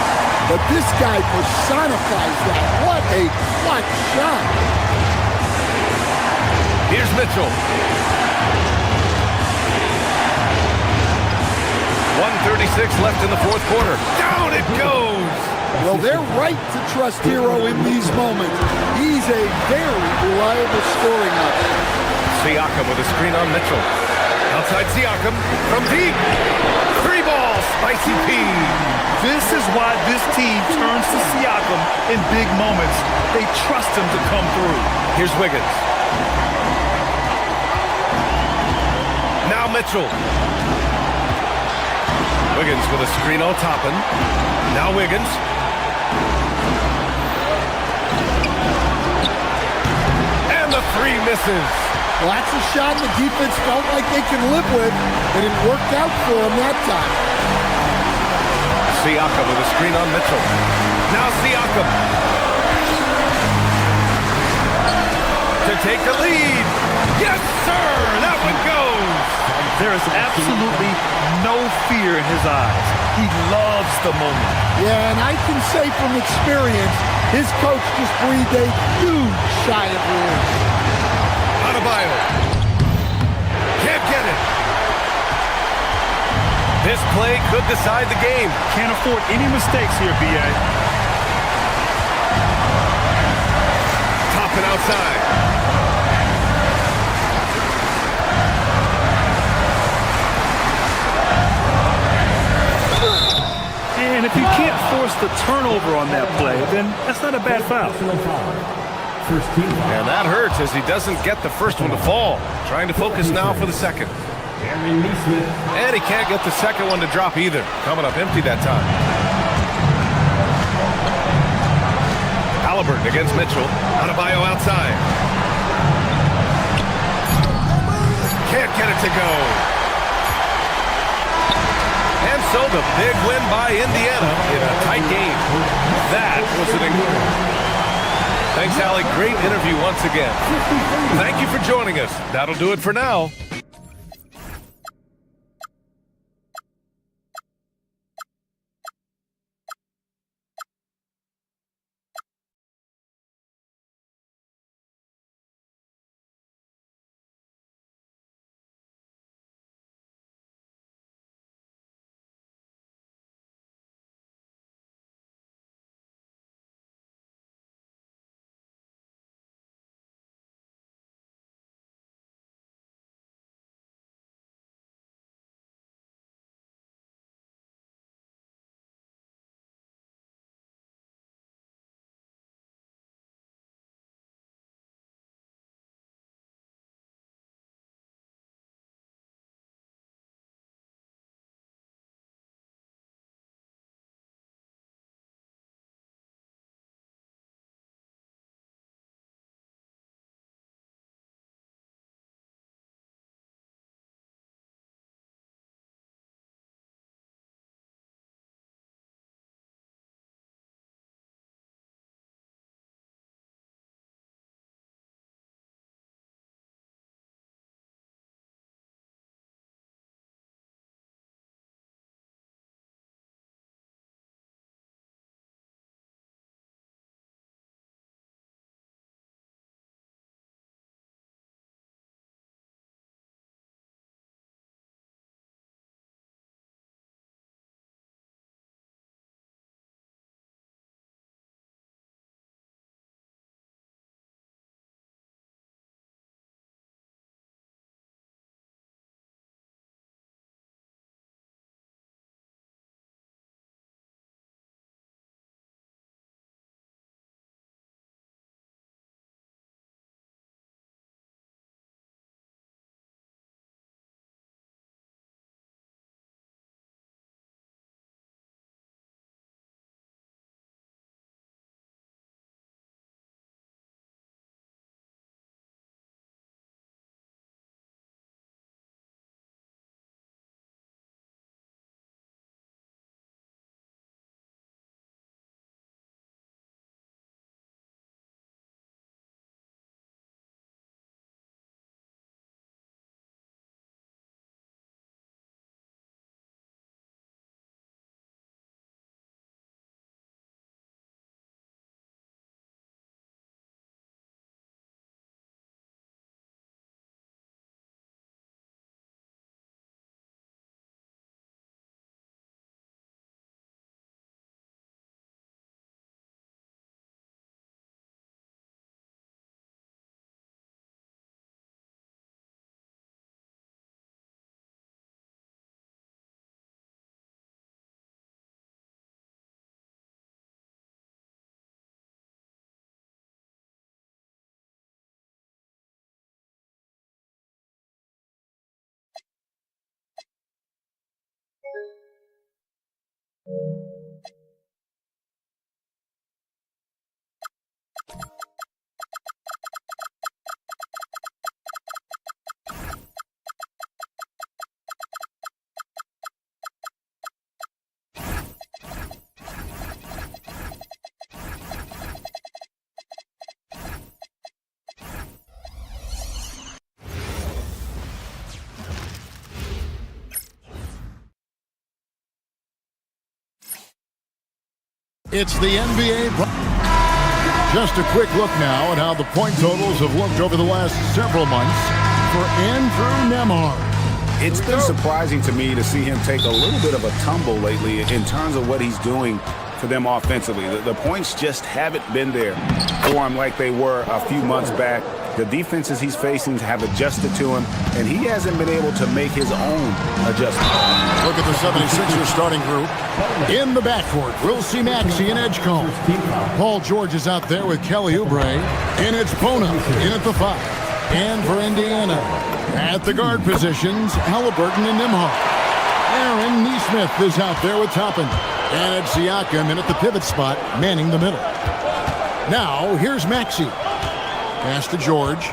but this guy personifies that. What a clutch shot. Here's Mitchell. 1:36 left in the fourth quarter. Down it goes. Well, they're right to trust Hero in these moments. He's a very reliable scoring option. Siakam with a screen on Mitchell. Outside Siakam from deep. 3 ball, Spicy P. This is why this team turns to Siakam in big moments. They trust him to come through. Here's Wiggins. Now Mitchell. Wiggins with a screen on Toppin. Now Wiggins. And the 3 misses. Well, that's a shot the defense felt like they can live with, and it worked out for them that time. Siakam with a screen on Mitchell. Now Siakam. To take the lead. Yes, sir! That one goes! There is absolutely no fear in his eyes. He loves the moment. Yeah, and I can say from experience, his coach just breathed a huge sigh of relief. Adebayo. Can't get it. This play could decide the game. Can't afford any mistakes here, B.A. Topping outside. And if you can't force the turnover on that play, then that's not a bad foul. And that hurts as he doesn't get the first one to fall. Trying to focus now for the second. And he can't get the second one to drop either. Coming up empty that time. Halliburton against Mitchell. Adebayo outside. Can't get it to go. And so the big win by Indiana in a tight game. That was an incredible. Thanks, Allie. Great interview once again. Thank you for joining us. That'll do it for now. It's the NBA. Just a quick look now at how the point totals have looked over the last several months for Andrew Nembhard. It's been surprising to me to see him take a little bit of a tumble lately in terms of what he's doing for them offensively. The points just haven't been there for him like they were a few months back. The defenses he's facing have adjusted to him, and he hasn't been able to make his own adjustment. Look at the 76ers starting group. In the backcourt, we'll see Maxey and Edgecombe. Paul George is out there with Kelly Oubre. And it's Bona in at the 5. And for Indiana, at the guard positions, Halliburton and Nembhard. Aaron Nesmith is out there with Toppin. And it's Siakam in at the pivot spot, manning the middle. Now, here's Maxey. Pass to George.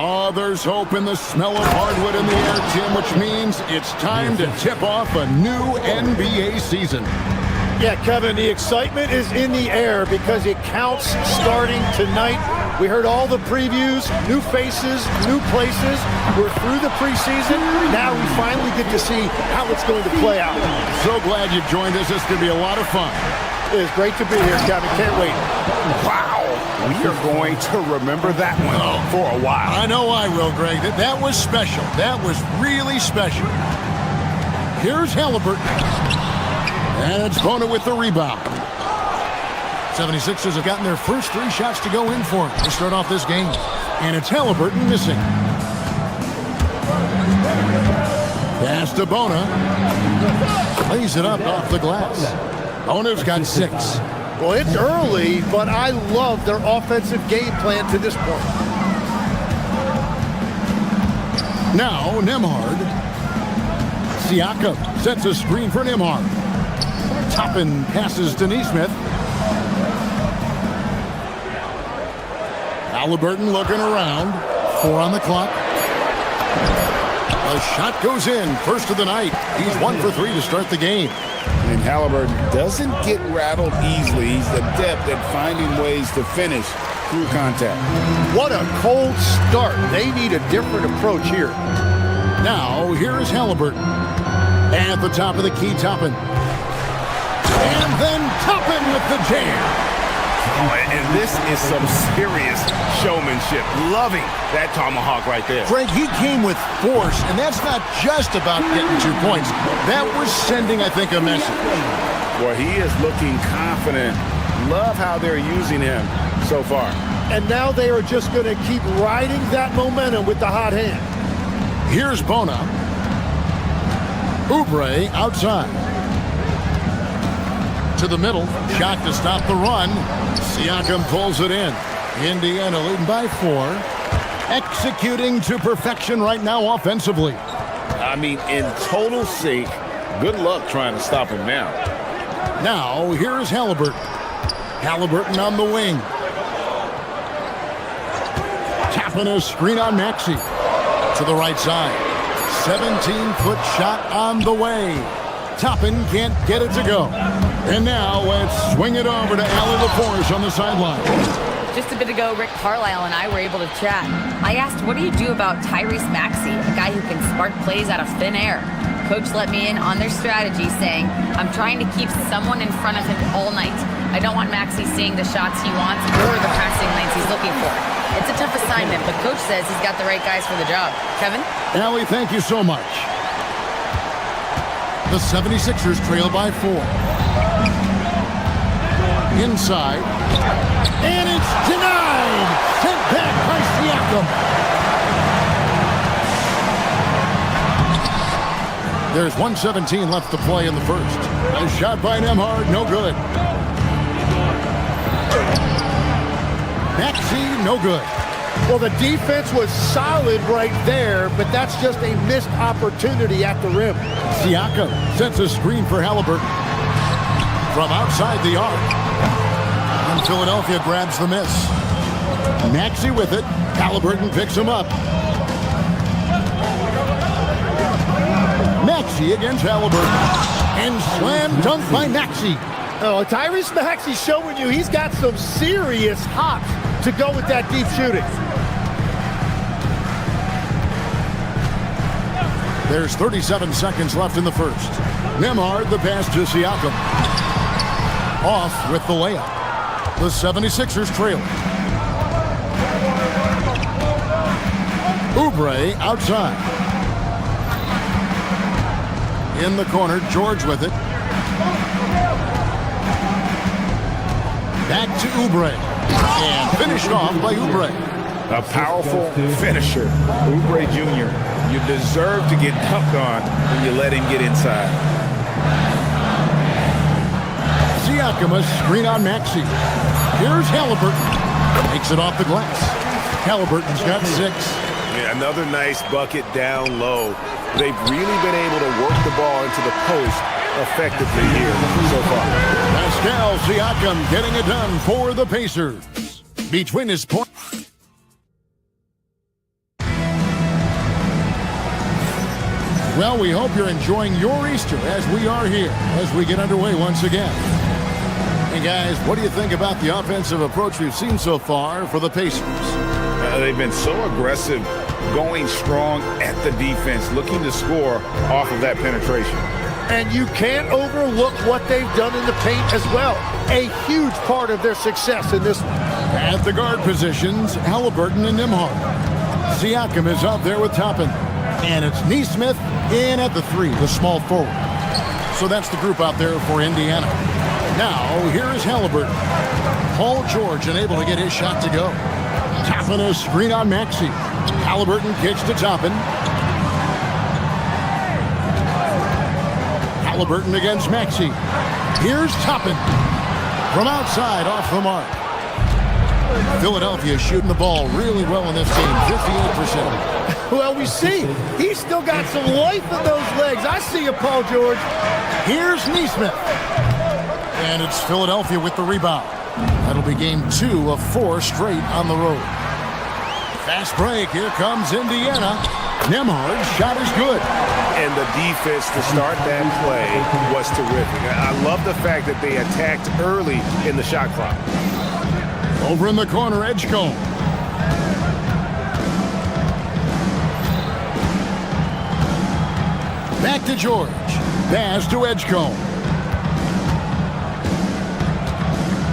Oh, there's hope in the smell of hardwood in the air, Tim, which means it's time to tip off a new NBA season. Yeah, Kevin, the excitement is in the air because it counts starting tonight. We heard all the previews, new faces, new places. We're through the preseason. Now we finally get to see how it's going to play out. So glad you joined us. This could be a lot of fun. It is great to be here, Kevin. Can't wait. Wow. We are going to remember that one for a while. I know I will, Greg. That was special. That was really special. Here's Halliburton. And it's Bona with the rebound. 76ers have gotten their first 3 shots to go in for him to start off this game. And it's Halliburton missing. Pass to Bona. Lays it up off the glass. Bona's got 6. Well, it's early, but I love their offensive game plan to this point. Now, Nembhard. Siakam sets a screen for Nembhard. Toppin passes to Nesmith. Halliburton looking around. 4 on the clock. The shot goes in. First of the night. He's 1 for 3 to start the game. And Halliburton doesn't get rattled easily. He's adept at finding ways to finish through contact. What a cold start. They need a different approach here. Now, here is Halliburton. And at the top of the key, Toppin. And then Toppin with the jam. Oh, and this is some serious showmanship. Loving that tomahawk right there. Greg, he came with force, and that's not just about getting 2 points. That was sending, I think, a message. Well, he is looking confident. Love how they're using him so far. And now they are just going to keep riding that momentum with the hot hand. Here's Bona. Oubre outside. To the middle. Shot to stop the run. Siakam pulls it in. Indiana leading by 4. Executing to perfection right now offensively. I mean, in total sync. Good luck trying to stop him now. Now, here's Halliburton. Halliburton on the wing. Tapping a screen on Maxey. To the right side. 17-foot shot on the way. Toppin can't get it to go. And now let's swing it over to Allie LaForce on the sideline. Just a bit ago, Rick Carlisle and I were able to chat. I asked, what do you do about Tyrese Maxey, a guy who can spark plays out of thin air? Coach let me in on their strategy, saying, I'm trying to keep someone in front of him all night. I don't want Maxey seeing the shots he wants or the passing lanes he's looking for. It's a tough assignment, but Coach says he's got the right guys for the job. Kevin? Allie, thank you so much. The 76ers trail by 4. Inside. And it's denied! Sent back by Siakam. There's 1:17 left to play in the first. A shot by Nembhard, no good. Maxey, no good. Well, the defense was solid right there, but that's just a missed opportunity at the rim. Siakam sets a screen for Halliburton. From outside the arc. And Philadelphia grabs the miss. Maxey with it. Halliburton picks him up. Maxey against Halliburton. And slam dunk by Maxey. Oh, Tyrese Maxey showing you he's got some serious hops to go with that deep shooting. There's 37 seconds left in the first. Nembhard, the pass to Siakam. Off with the layup. The 76ers trail. Oubre outside. In the corner, George with it. Back to Oubre. And finished off by Oubre. A powerful finisher, Oubre Jr. You deserve to get dunked on when you let him get inside. Siakam, a screen on Maxey. Here's Halliburton. Makes it off the glass. Halliburton's got 6. Yeah, another nice bucket down low. They've really been able to work the ball into the post effectively here so far. Pascal Siakam getting it done for the Pacers. Between his point. Well, we hope you're enjoying your Easter as we are here, as we get underway once again. Hey, guys, what do you think about the offensive approach we've seen so far for the Pacers? They've been so aggressive, going strong at the defense, looking to score off of that penetration. And you can't overlook what they've done in the paint as well. A huge part of their success in this one. At the guard positions, Halliburton and Nembhard. Siakam is out there with Toppin. And it's Nesmith in at the 3, the small forward. So that's the group out there for Indiana. Now, here is Halliburton. Paul George unable to get his shot to go. Toppin a screen on Maxey. Halliburton kicks to Toppin. Halliburton against Maxey. Here's Toppin. From outside, off the mark. Philadelphia shooting the ball really well in this game, 58%. Well, we see he's still got some life in those legs. I see you, Paul George. Here's Nesmith. And it's Philadelphia with the rebound. That'll be game 2 of 4 straight on the road. Fast break. Here comes Indiana. Nembhard's shot is good. And the defense to start that play was terrific. I love the fact that they attacked early in the shot clock. Over in the corner, Edgecombe. Back to George. Pass to Edgecombe.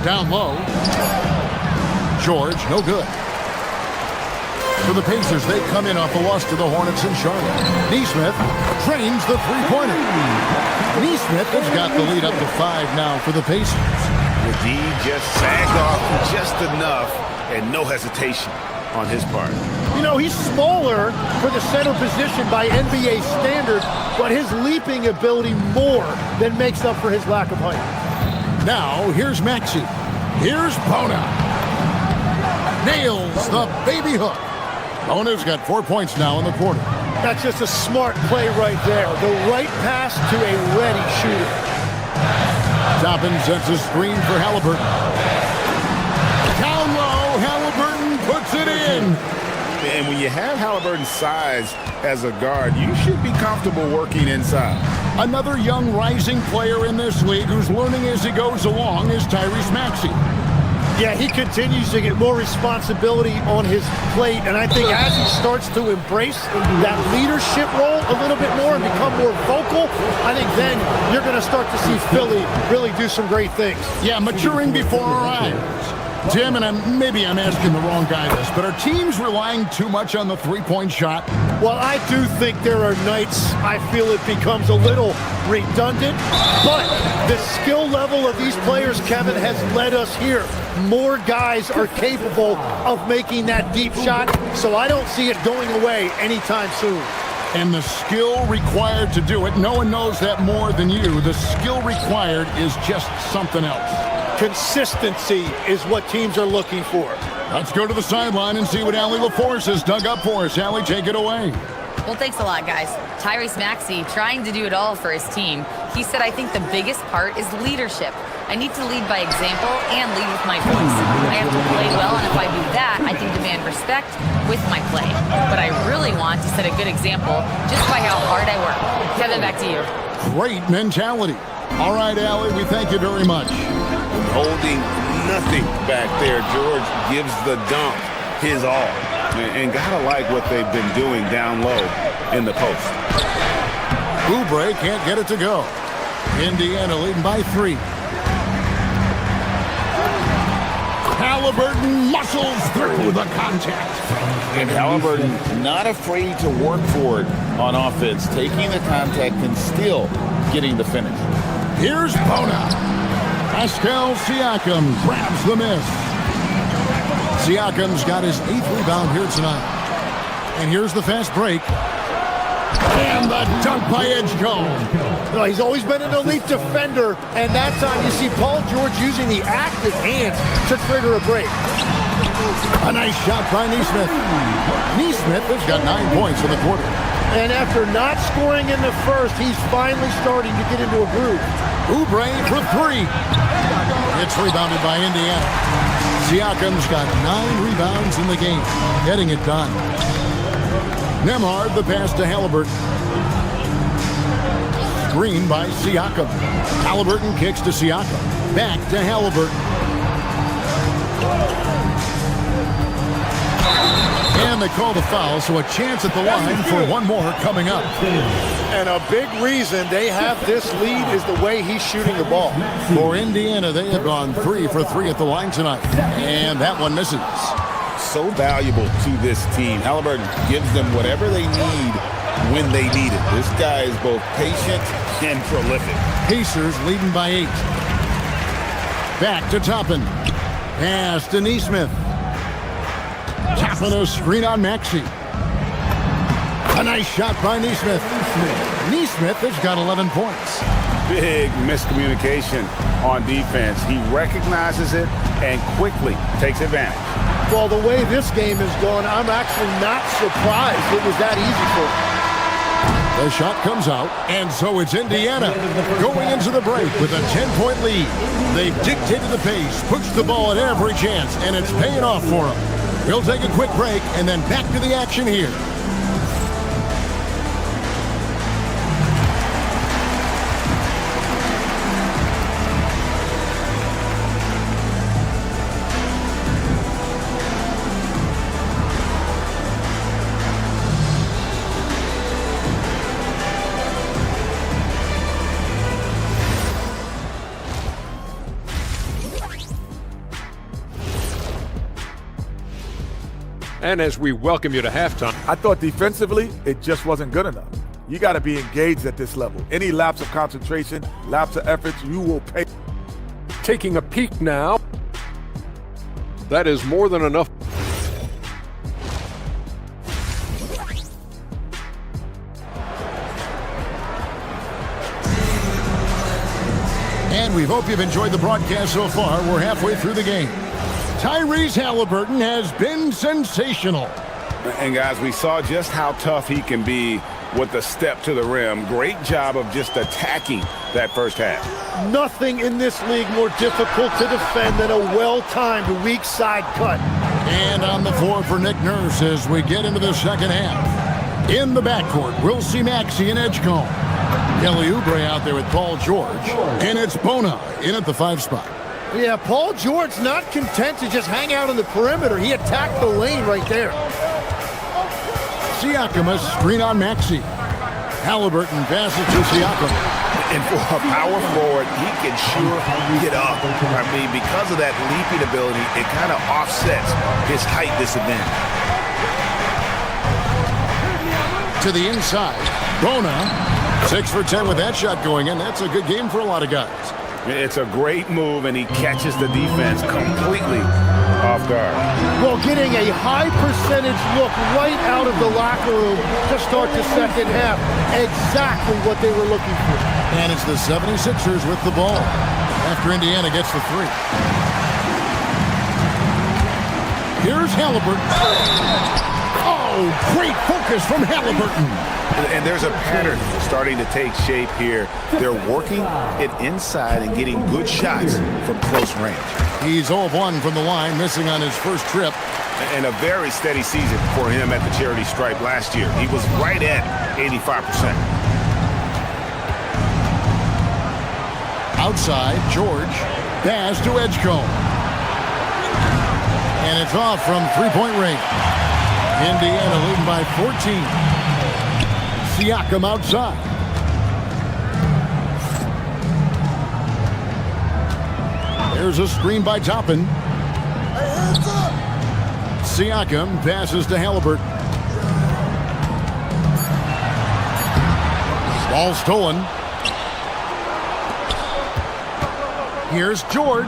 Down low. George, no good. For the Pacers, they come in off a loss to the Hornets in Charlotte. Nesmith trains the three-pointer. Nesmith has got the lead up to 5 now for the Pacers. The D just sagged off just enough and no hesitation on his part. You know, he's smaller for the center position by NBA standards, but his leaping ability more than makes up for his lack of height. Now, here's Maxey. Here's Bona. Nails the baby hook. Bona's got 4 points now in the quarter. That's just a smart play right there. The right pass to a ready shooter. Toppin sets a screen for Halliburton. Down low, Halliburton puts it in. And when you have Halliburton's size as a guard, you should be comfortable working inside. Another young rising player in this league who's learning as he goes along is Tyrese Maxey. Yeah, he continues to get more responsibility on his plate, and I think as he starts to embrace that leadership role a little bit more and become more vocal, I think then you're going to start to see Philly really do some great things. Yeah, maturing before our eyes. Tim, and maybe I'm asking the wrong guy this, but are teams relying too much on the three-point shot? Well, I do think there are nights I feel it becomes a little redundant, but the skill level of these players, Kevin, has led us here. More guys are capable of making that deep shot, so I don't see it going away anytime soon. And the skill required to do it, no one knows that more than you. The skill required is just something else. Consistency is what teams are looking for. Let's go to the sideline and see what Allie LaForce has dug up for us. Allie, take it away. Well, thanks a lot, guys. Tyrese Maxey trying to do it all for his team. He said, I think the biggest part is leadership. I need to lead by example and lead with my voice. I have to play well, and if I do that, I can demand respect with my play. But I really want to set a good example just by how hard I work. Kevin, back to you. Great mentality. All right, Allie, we thank you very much. Holding nothing back there, George gives the dunk his all. And gotta like what they've been doing down low in the post. Oubre can't get it to go. Indiana leading by 3. Halliburton muscles through the contact. And Halliburton not afraid to work for it on offense, taking the contact and still getting the finish. Here's Bona. Pascal Siakam grabs the miss. Siakam's got his 8th rebound here tonight. And here's the fast break. And the dunk by Edgecombe. No, he's always been an elite defender, and that time you see Paul George using the active hands to trigger a break. A nice shot by Nesmith. Nesmith has got 9 points in the quarter. And after not scoring in the first, he's finally starting to get into a groove. Oubre for 3. It's rebounded by Indiana. Siakam's got 9 rebounds in the game, getting it done. Nembhard the pass to Halliburton. Screen by Siakam. Halliburton kicks to Siakam. Back to Halliburton. And they call the foul, so a chance at the line for one more coming up. And a big reason they have this lead is the way he's shooting the ball. For Indiana, they have gone 3 for 3 at the line tonight. And that one misses. So valuable to this team. Halliburton gives them whatever they need when they need it. This guy is both patient and prolific. Pacers leading by 8. Back to Toppin. Pass to Nesmith. Toppin a screen on Maxey. A nice shot by Nesmith. Nesmith has got 11 points. Big miscommunication on defense. He recognizes it and quickly takes advantage. Well, the way this game is going, I'm actually not surprised it was that easy for him. The shot comes out, and so it's Indiana going into the break with a 10-point lead. They've dictated the pace, pushed the ball at every chance, and it's paying off for them. We'll take a quick break and then back to the action here. And as we welcome you to halftime. I thought defensively, it just wasn't good enough. You got to be engaged at this level. Any lapse of concentration, lapse of effort, you will pay. Taking a peek now. That is more than enough. And we hope you've enjoyed the broadcast so far. We're halfway through the game. Tyrese Halliburton has been sensational. And guys, we saw just how tough he can be with the step to the rim. Great job of just attacking that first half. Nothing in this league more difficult to defend than a well-timed weak side cut. And on the floor for Nick Nurse as we get into the second half. In the backcourt, we'll see Maxey and Edgecombe. Kelly Oubre out there with Paul George. And it's Bona in at the 5 spot. Yeah, Paul George not content to just hang out on the perimeter. He attacked the lane right there. Siakam a screen on Maxey. Halliburton passes to Siakam. And for a power forward, he can sure get up. I mean, because of that leaping ability, it kind of offsets his height disadvantage. To the inside, Bona, 6 for 10 with that shot going in. That's a good game for a lot of guys. It's a great move, and he catches the defense completely off guard. Well, getting a high percentage look right out of the locker room to start the second half. Exactly what they were looking for. And it's the 76ers with the ball after Indiana gets the 3. Here's Halliburton. Oh, great focus from Halliburton. And there's a pattern starting to take shape here. They're working it inside and getting good shots from close range. He's 0-1 from the line, missing on his first trip. And a very steady season for him at the charity stripe last year. He was right at 85%. Outside, George. Pass to Edgecombe. And it's off from three-point range. Indiana leading by 14. Siakam outside. There's a screen by Toppin. Siakam passes to Halliburton. Ball stolen. Here's George.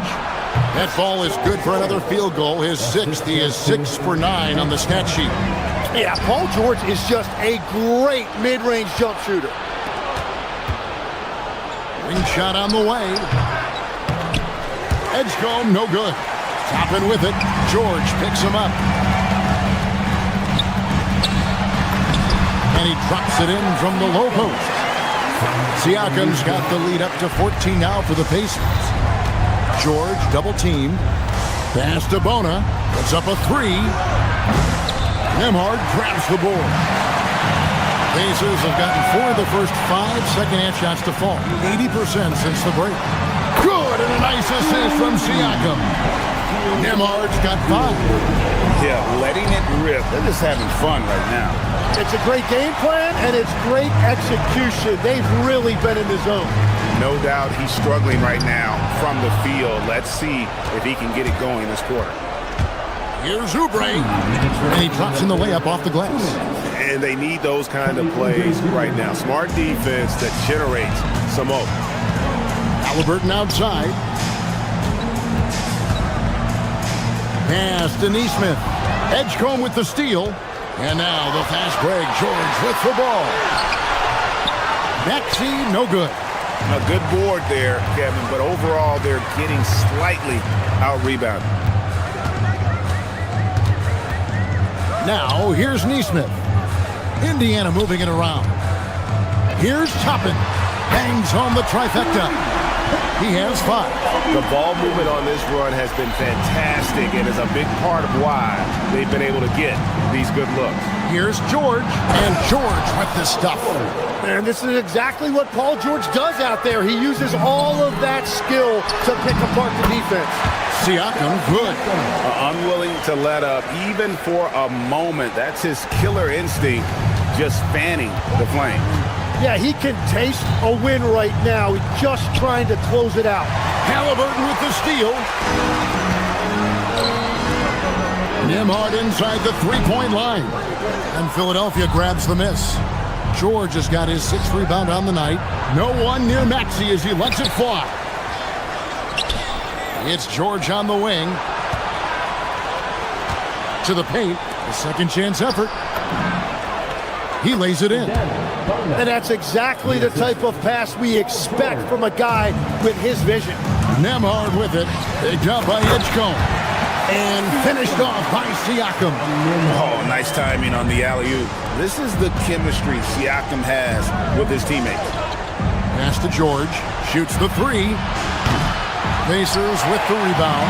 That ball is good for another field goal. His sixth. He is 6 for 9 on the stat sheet. Yeah, Paul George is just a great mid-range jump shooter. Ring shot on the way. Edgecombe, no good. Toppin with it. George picks him up. And he drops it in from the low post. Siakam's got the lead up to 14 now for the Pacers. George double team. Pass to Bona. Puts up a 3. Nembhard grabs the board. Pacers have gotten 4 of the first 5 second-half shots to fall. 80% since the break. Good, and a nice assist from Siakam. Nembhard's got 5. Yeah, letting it rip. They're just having fun right now. It's a great game plan, and it's great execution. They've really been in the zone. No doubt he's struggling right now from the field. Let's see if he can get it going this quarter. Here's Oubre. And he drops in the layup off the glass. And they need those kind of plays right now. Smart defense that generates some hope. Halliburton outside. Pass to Nesmith. Edgecombe with the steal. And now the fast break. George with the ball. Maxey, no good. A good board there, Kevin, but overall they're getting slightly out-rebounded. Now, here's Nesmith. Indiana moving it around. Here's Toppin. Bangs home the trifecta. He has 5. The ball movement on this run has been fantastic and is a big part of why they've been able to get these good looks. Here's George, and George with the stuff. And this is exactly what Paul George does out there. He uses all of that skill to pick apart the defense. Siakam, good. Unwilling to let up, even for a moment. That's his killer instinct, just fanning the flame. Yeah, he can taste a win right now. He's just trying to close it out. Halliburton with the steal. Nembhard inside the three-point line. And Philadelphia grabs the miss. George has got his 6th rebound on the night. No one near Maxey as he lets it fly. It's George on the wing. To the paint. A second chance effort. He lays it in. And that's exactly the type of pass we expect from a guy with his vision. Nembhard with it. Picked up by Edgecombe. And finished off by Siakam. Oh, nice timing on the alley-oop. This is the chemistry Siakam has with his teammates. Pass to George. Shoots the 3. Pacers with the rebound.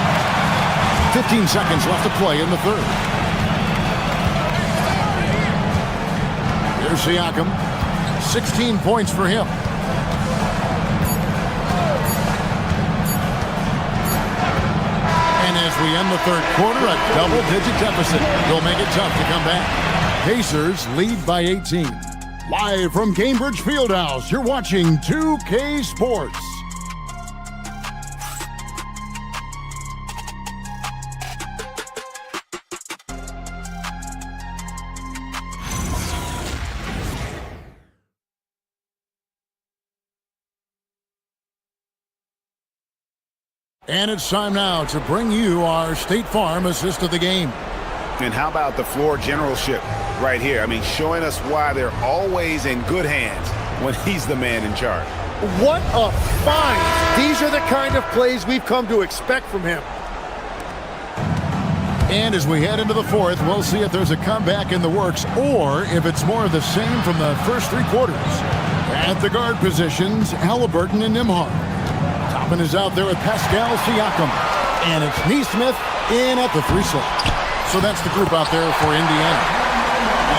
15 seconds left to play in the third. Here's Siakam. 16 points for him. And as we end the third quarter, a double-digit deficit will make it tough to come back. Pacers lead by 18. Live from Cambridge Fieldhouse, you're watching 2K Sports. And it's time now to bring you our State Farm assist of the game. And how about the floor generalship right here? I mean, showing us why they're always in good hands when he's the man in charge. What a find. These are the kind of plays we've come to expect from him. And as we head into the fourth, we'll see if there's a comeback in the works or if it's more of the same from the first 3 quarters. At the guard positions, Halliburton and Nembhard. Toppin is out there with Pascal Siakam. And it's Nesmith in at the 3 slot. So that's the group out there for Indiana.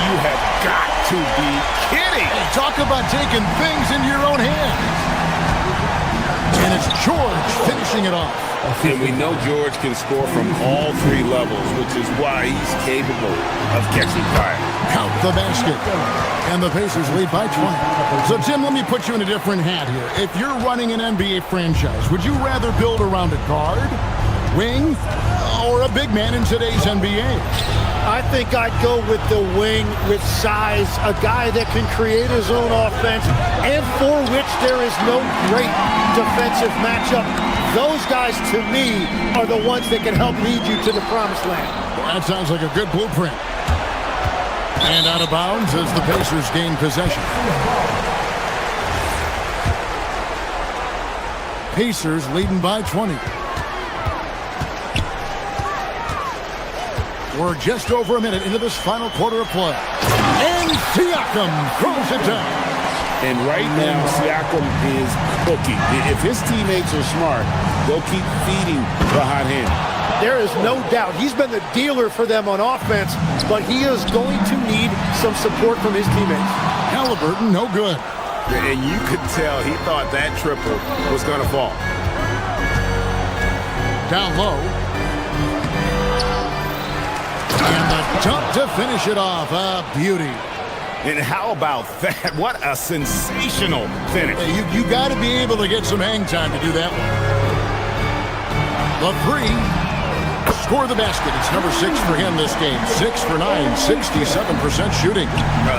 You have got to be kidding. Hey, talk about taking things into your own hands. And it's George finishing it off. And we know George can score from all three levels, which is why he's capable of catching fire. Count the basket. And the Pacers lead by 20. So, Tim, let me put you in a different hat here. If you're running an NBA franchise, would you rather build around a guard, wing, or a big man in today's NBA? I think I'd go with the wing with size, a guy that can create his own offense and for which there is no great defensive matchup. Those guys, to me, are the ones that can help lead you to the promised land. Well, that sounds like a good blueprint. And out of bounds as the Pacers gain possession. Pacers leading by 20. We're just over a minute into this final quarter of play. And Siakam throws it down. And right now, Siakam is cooking. If his teammates are smart, they'll keep feeding the hot hand. There is no doubt. He's been the dealer for them on offense, but he is going to need some support from his teammates. Halliburton, no good. And you could tell he thought that triple was going to fall. Down low. And the dunk to finish it off. A beauty. And how about that? What a sensational finish. You got to be able to get some hang time to do that one. The three. Score the basket. It's number 6 for him this game. 6 for 9, 67% shooting.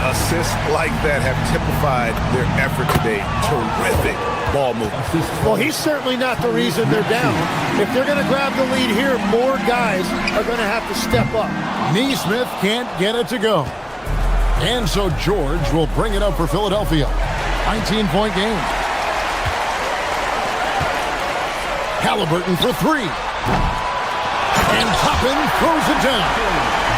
Assists like that have typified their effort today. Terrific ball movement. Well, he's certainly not the reason they're down. If they're going to grab the lead here, more guys are going to have to step up. Neesmith can't get it to go. And so George will bring it up for Philadelphia. 19-point game. Halliburton for 3. And Toppin throws it down.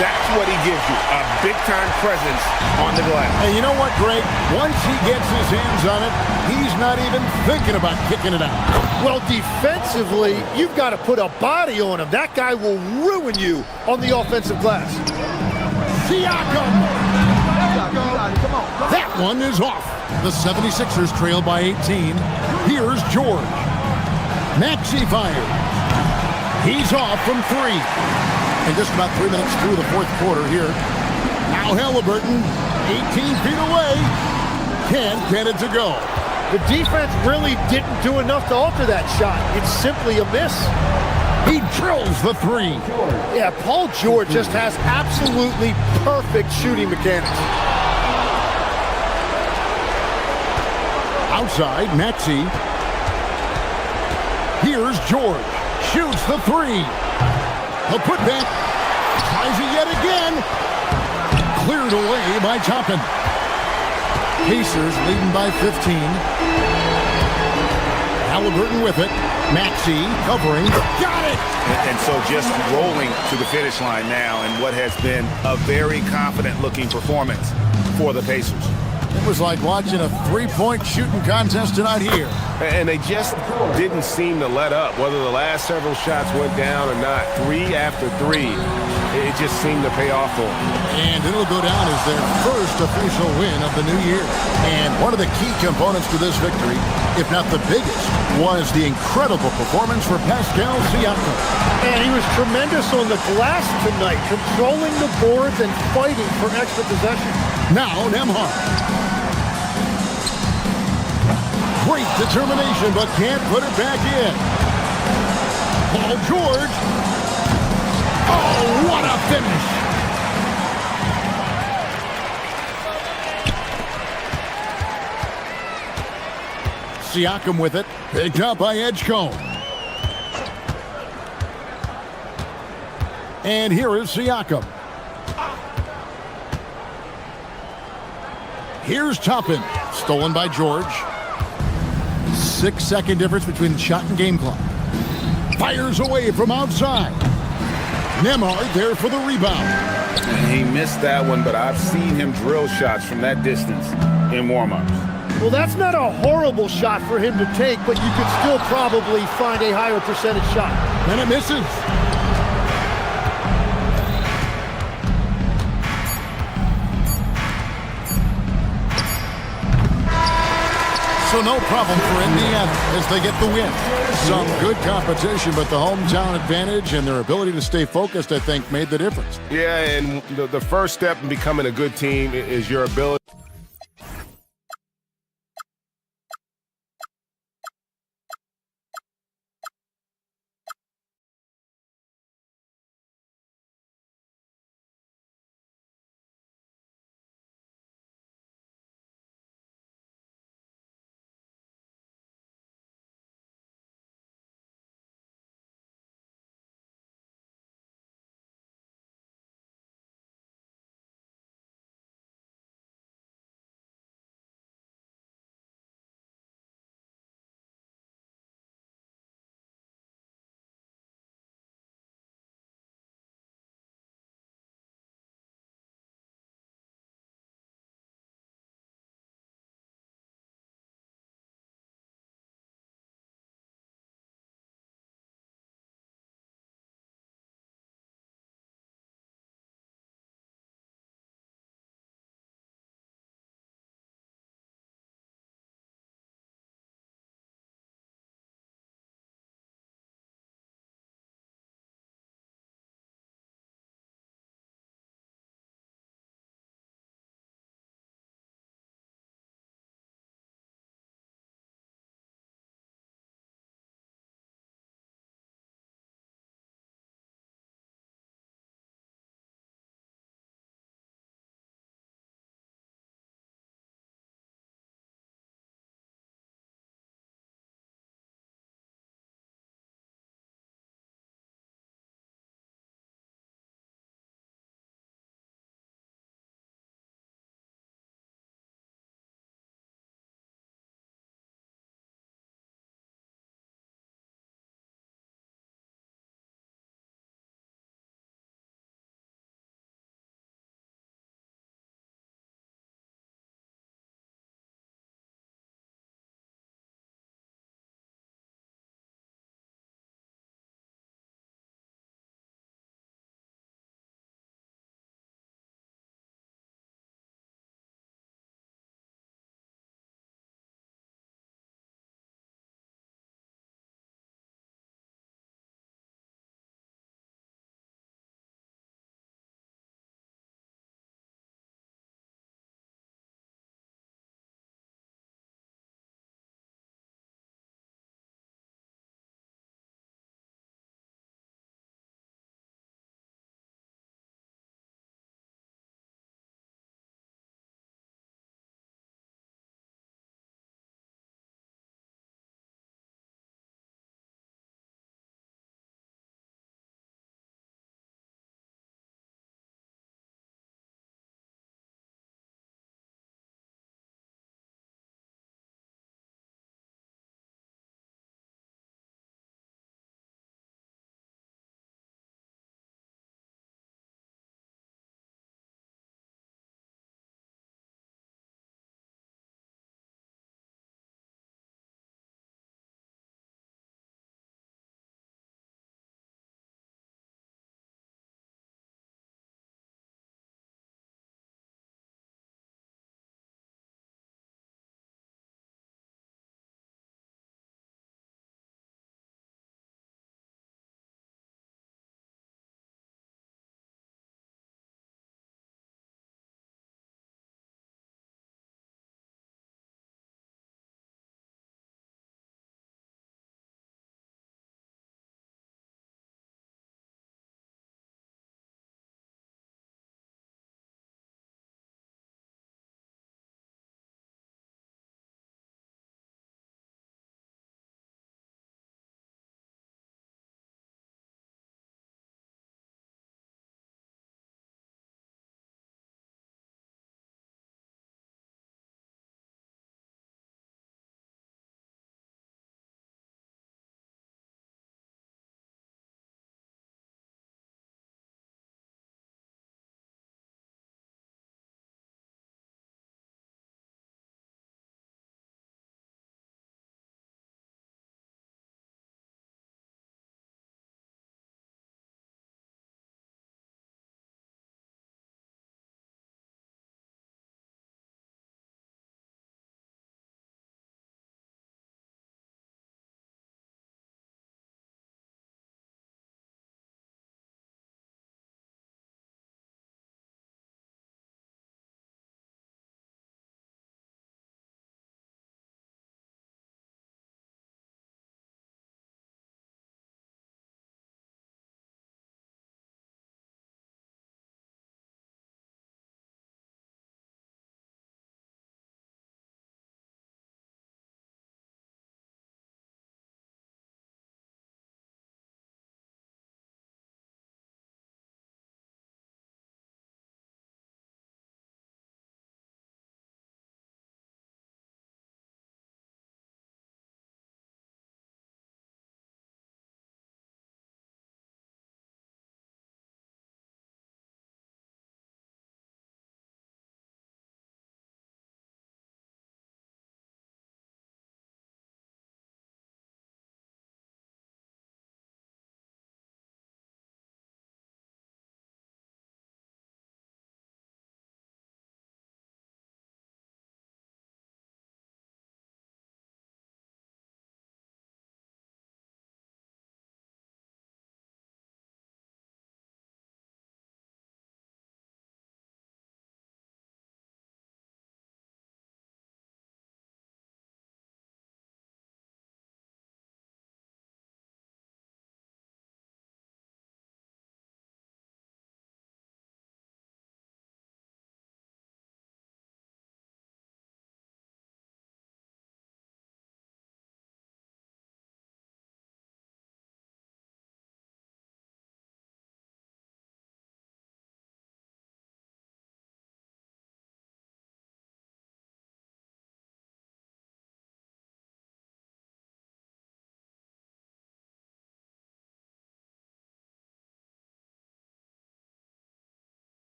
That's what he gives you, a big-time presence on the glass. And you know what, Greg? Once he gets his hands on it, he's not even thinking about kicking it out. Well, defensively, you've got to put a body on him. That guy will ruin you on the offensive glass. Siakam! That one is off. The 76ers trail by 18. Here's George. Maxey fired. He's off from 3. And just about 3 minutes through the fourth quarter here. Now Halliburton, 18 feet away. Can't get it to go. The defense really didn't do enough to alter that shot. It's simply a miss. He drills the 3. Yeah, Paul George just has absolutely perfect shooting mechanics. Outside, Maxey. Here's George. Shoots the 3. The putback. Tries it yet again. Cleared away by Toppin. Pacers leading by 15. Halliburton with it. Maxey covering. Got it! And so just rolling to the finish line now in what has been a very confident-looking performance for the Pacers. It was like watching a three-point shooting contest tonight here. And they just didn't seem to let up, whether the last several shots went down or not. 3 after 3, it just seemed to pay off for them. And it'll go down as their first official win of the new year. And one of the key components to this victory, if not the biggest, was the incredible performance for Pascal Siakam. And he was tremendous on the glass tonight, controlling the boards and fighting for extra possession. Now Nembhard. Great determination, but can't put it back in. Paul George. Oh, what a finish. Siakam with it. Picked up by Edgecombe. And here is Siakam. Here's Toppin. Stolen by George. 6-second difference between the shot and game clock. Fires away from outside. Nembhard there for the rebound. And he missed that one, but I've seen him drill shots from that distance in warm-ups. Well, that's not a horrible shot for him to take, but you could still probably find a higher percentage shot. And it misses. So no problem for Indiana as they get the win. Some good competition, but the hometown advantage and their ability to stay focused, I think, made the difference. Yeah, and the first step in becoming a good team is your ability